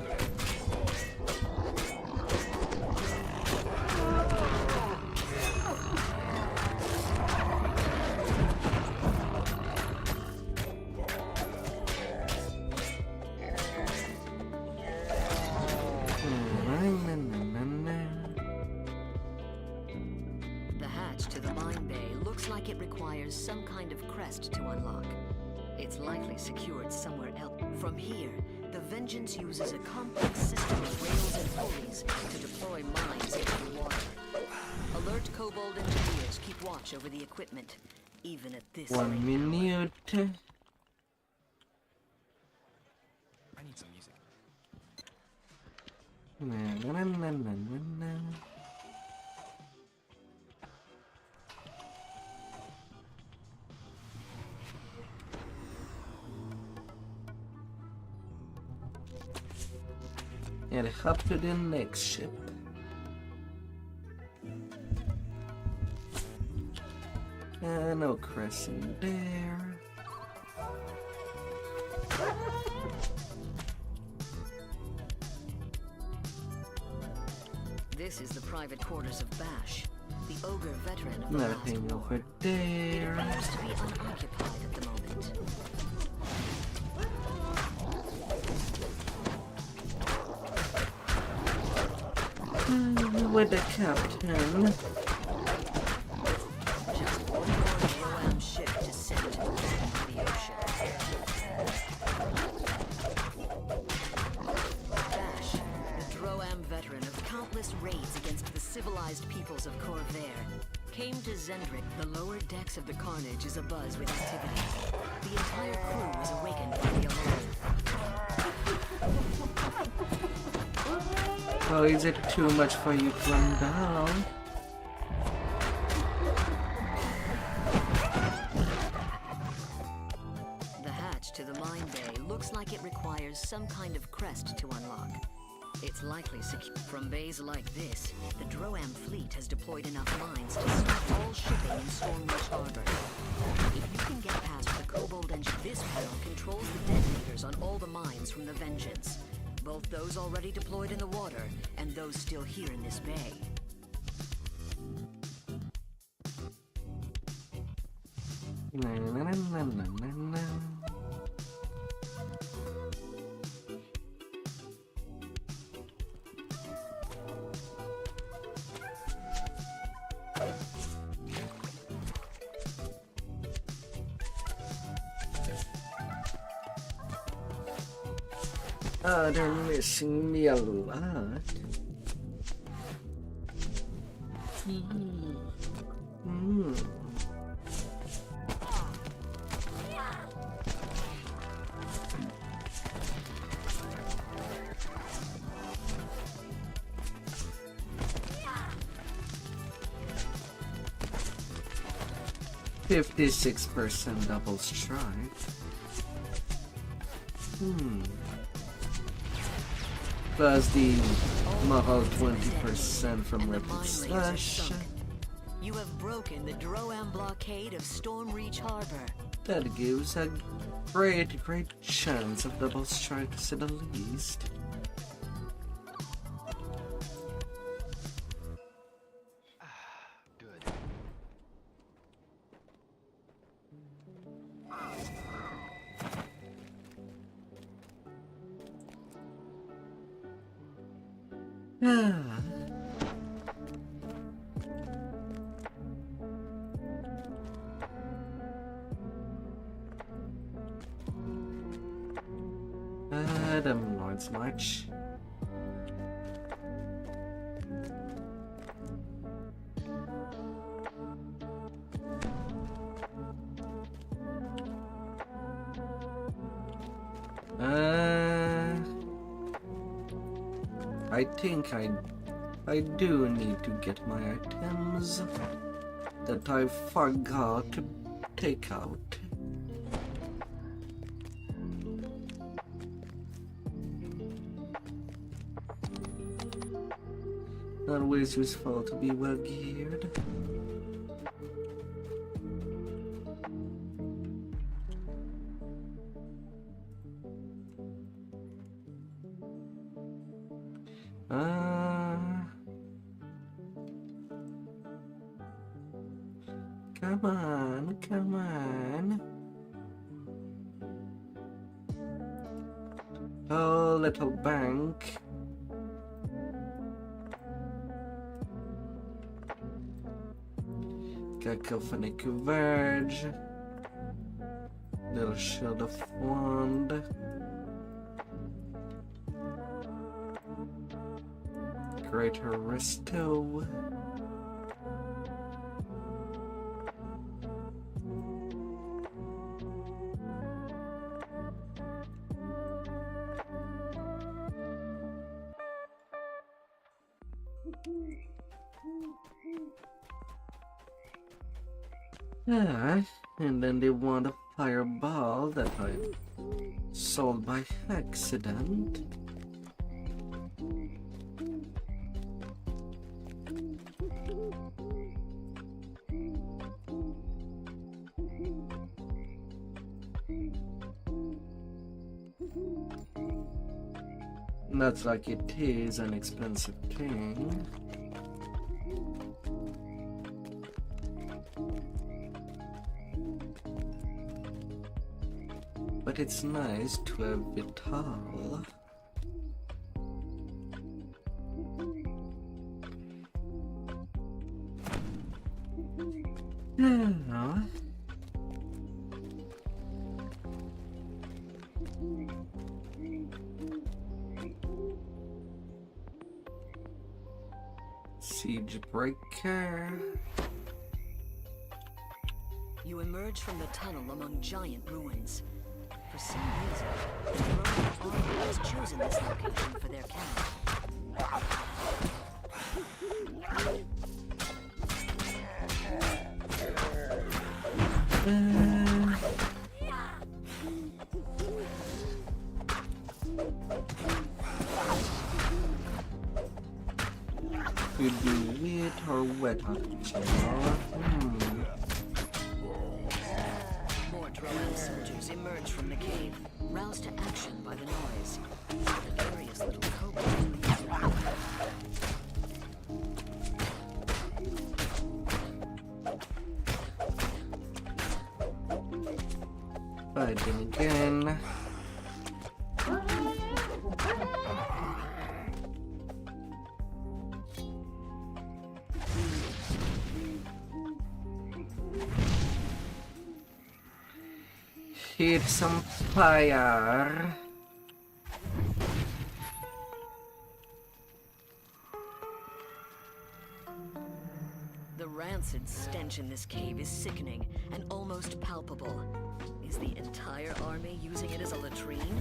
The hatch to the mine bay looks like it requires some kind of crest to unlock. It's likely secured somewhere else. From here, the Vengeance uses a complex system of rails and pulleys to deploy mines into the water. Alert Kobold engineers keep watch over the equipment, even at this 1 minute. I need some music. And hop to the next ship. No crescent there. This is the private quarters of Bash, the ogre veteran of the last Nothing war. over It there. appears to be unoccupied at the moment. With the captain. Just one more Droam ship to send into the ocean. Bash, the Droam veteran of countless raids against the civilized peoples of Corvair, came to Zendrick. The lower decks of the Carnage is abuzz with activity. The entire crew was awakened by the alarm. Oh, is it too much for you to run down? The hatch to the mine bay looks like it requires some kind of crest to unlock. It's likely secure. From bays like this, the Droam fleet has deployed enough mines to stop all shipping in Stormwatch Harbor. If you can get past the Kobold engine, this panel controls the detonators on all the mines from the Vengeance. Both those already deployed in the water, and those still here in this bay. They're missing me a lot. Mm. 56% double strike. Plus the Mahal 20% from Rapid Slash. You have broken the Droam blockade of Stormreach Harbor. That gives a great chance of double strike to say the least. Adam Lord's March. I think I do need to get my items that I forgot to take out. Always useful to be well geared. Come on, come on. Oh, little bank. Cacophonic Verge. Little Shield of Wand. Greater Resto. And then they want a fireball that I sold by accident. Not like it is an expensive thing. But it's nice to have Vital. Siege Breaker. You emerge from the tunnel among giant ruins. For some reason, the Roman army has chosen this location for their camp. You do it or wet hot channel. More Drow soldiers emerge from the cave, roused to action by the noise. The curious little kobold leads the way. Fighting again. Hit some fire. The rancid stench in this cave is sickening and almost palpable. Is the entire army using it as a latrine?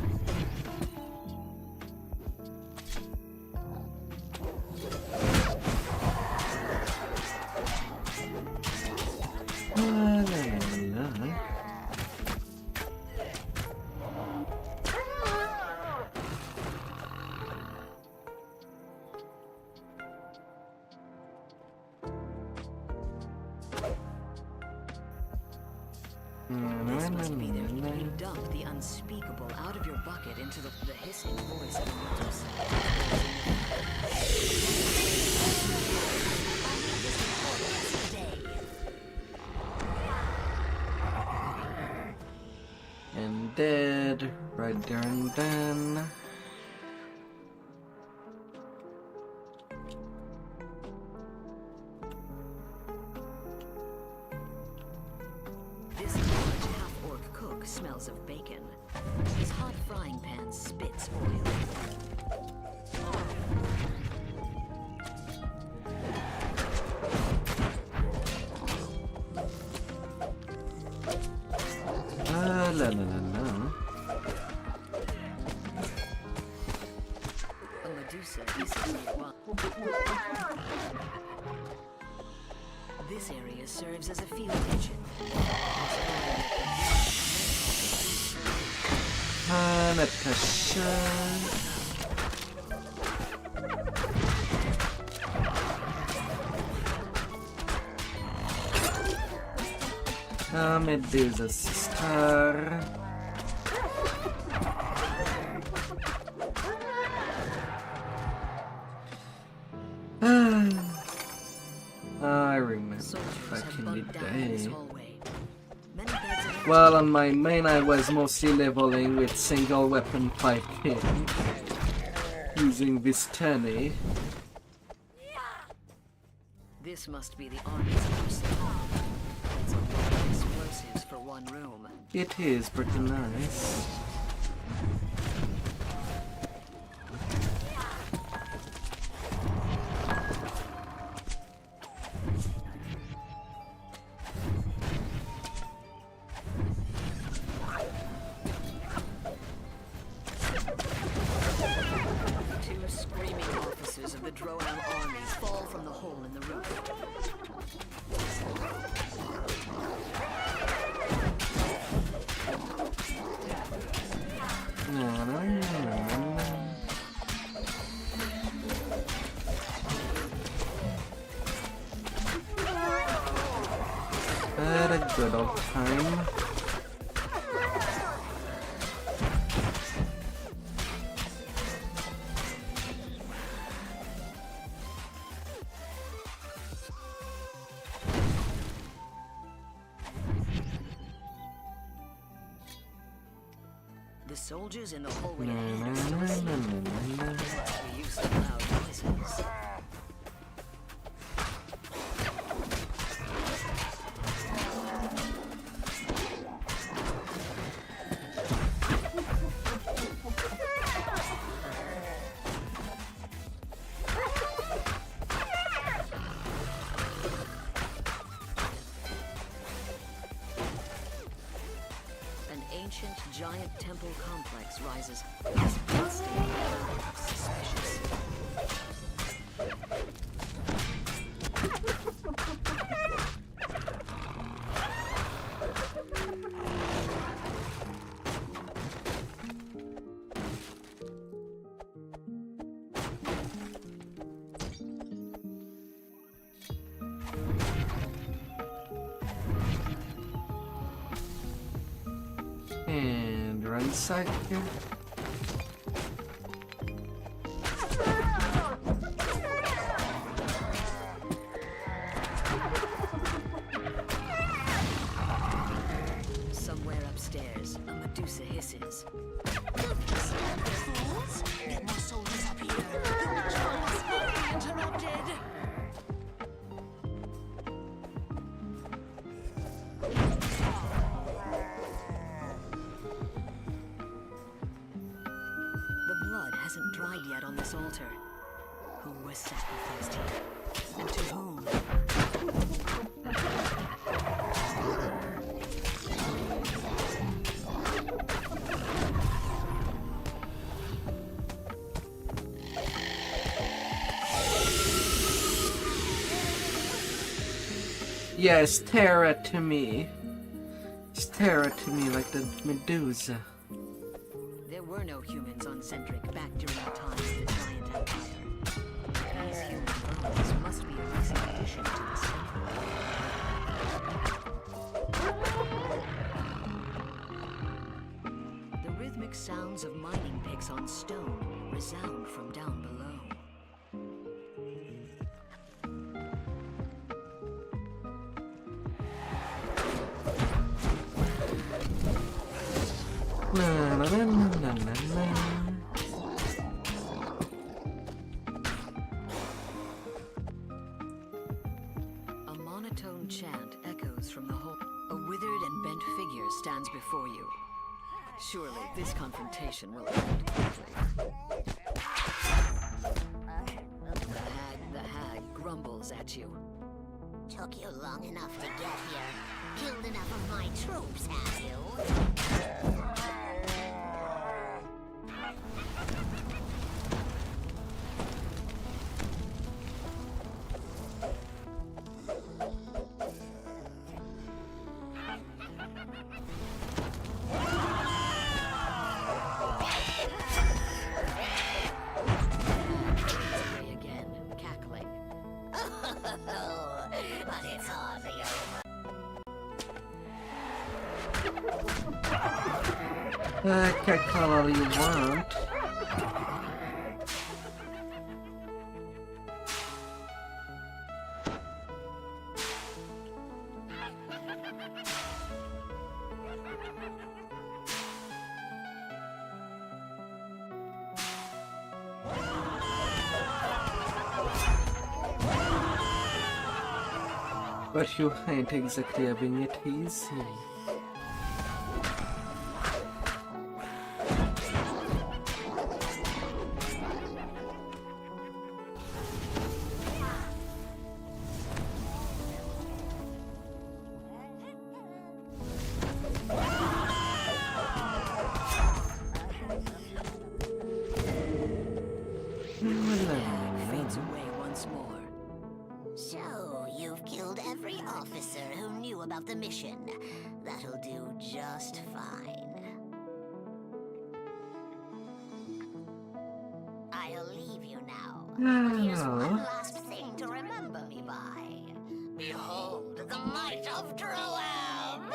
This must be their way to dump the unspeakable out of your bucket into the hissing voice of Medusa. And dead, right there and then. This large half-orc cook smells of bacon. His hot frying pan spits oil. La la la. A Medusa is This area serves as a field kitchen. Medusa sister. I remember back in the day. Well, on my main I was mostly leveling with single weapon fighting using Vistani. This must be the army's arsenal. That's a lot of explosives for one room. It is pretty nice. Two screaming officers of the Drow armies fall from the hole in the roof. Had a good old time. The soldiers in the hallway ahead are still asleep. We used to loud noises. An ancient giant temple complex rises as bloodstained and suspicious. And right side here. Somewhere upstairs, a Medusa hisses. Get more soldiers up here. The ritual must not be interrupted. The blood hasn't dried yet on this altar. Who was sacrificed here? And to whom? Yeah, stare it to me. Stare it to me like the Medusa. There were no humans on Centric back during the time of the Giant Empire. These human bones must be a recent addition to the Central. The rhythmic sounds of mining picks on stone resound from down below. Na, na, na, na, na, na. A monotone chant echoes from the whole. A withered and bent figure stands before you. Surely this confrontation will end quickly. The hag grumbles at you. Took you long enough to get here. Killed enough of my troops, have you? but it's hardly over. Can call all you want. But you ain't exactly having it easy. Fades away once more. So, you've killed every officer who knew about the mission. That'll do just fine. I'll leave you now. But here's one last thing to remember me by. Behold the might of Droam!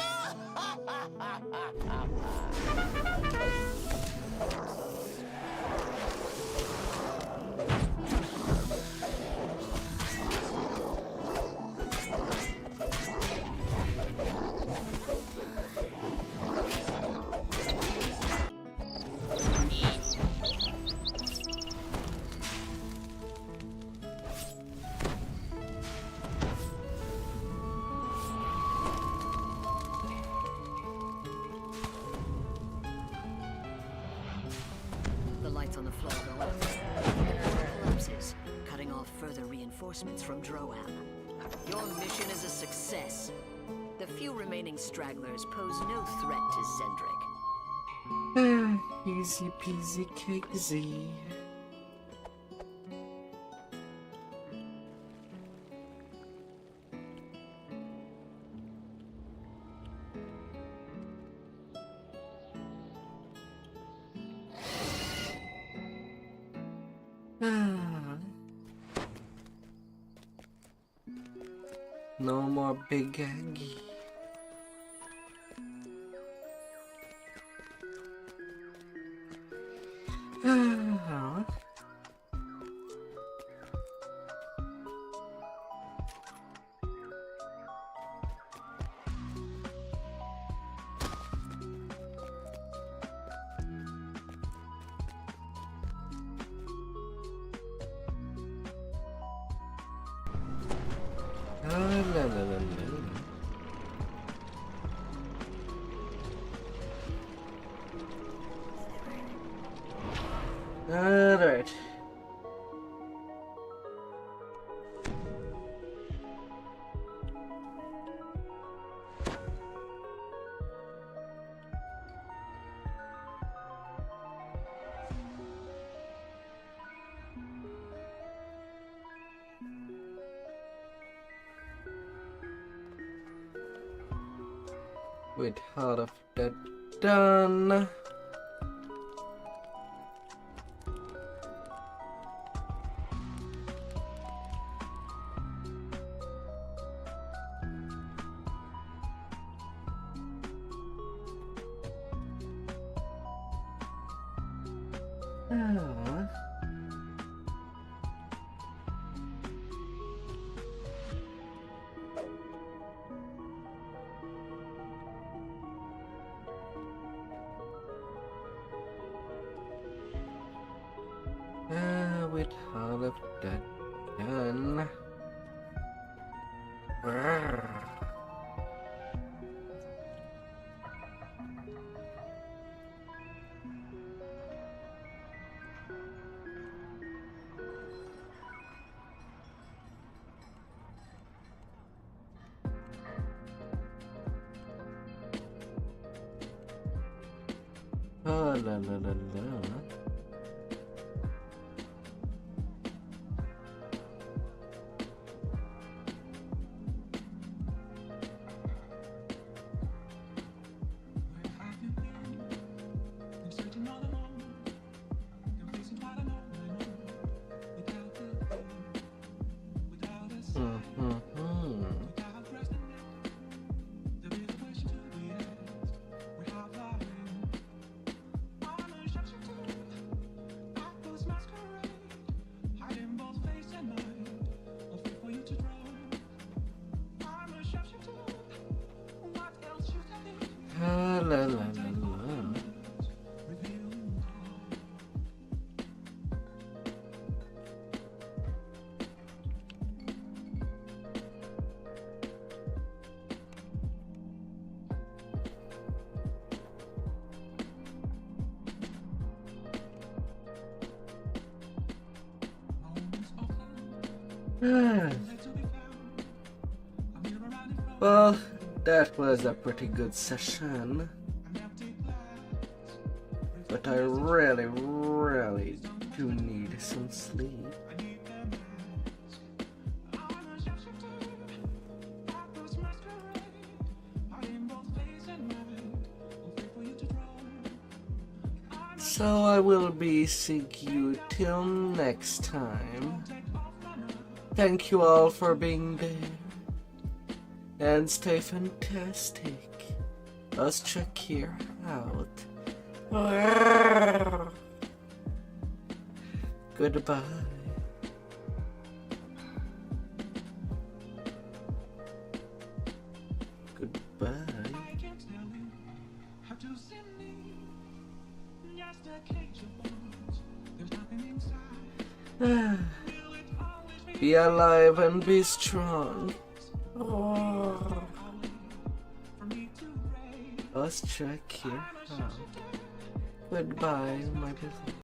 The lights on the floor go out. The energy collapses, cutting off further reinforcements from Droam. Your mission is a success. The few remaining stragglers pose no threat to Cendric. Easy peasy cakesy. No more big Aggie. La, la, la, la. Alright. With half of that done. With all of that done. Oh la la la la. la la la la. Well, that was a pretty good session. But I really, really do need some sleep. So I will be seeing you till next time. Thank you all for being there. And stay fantastic. Let's check here out. Goodbye. Goodbye. Be alive and be strong. Let's check here out. Goodbye, my little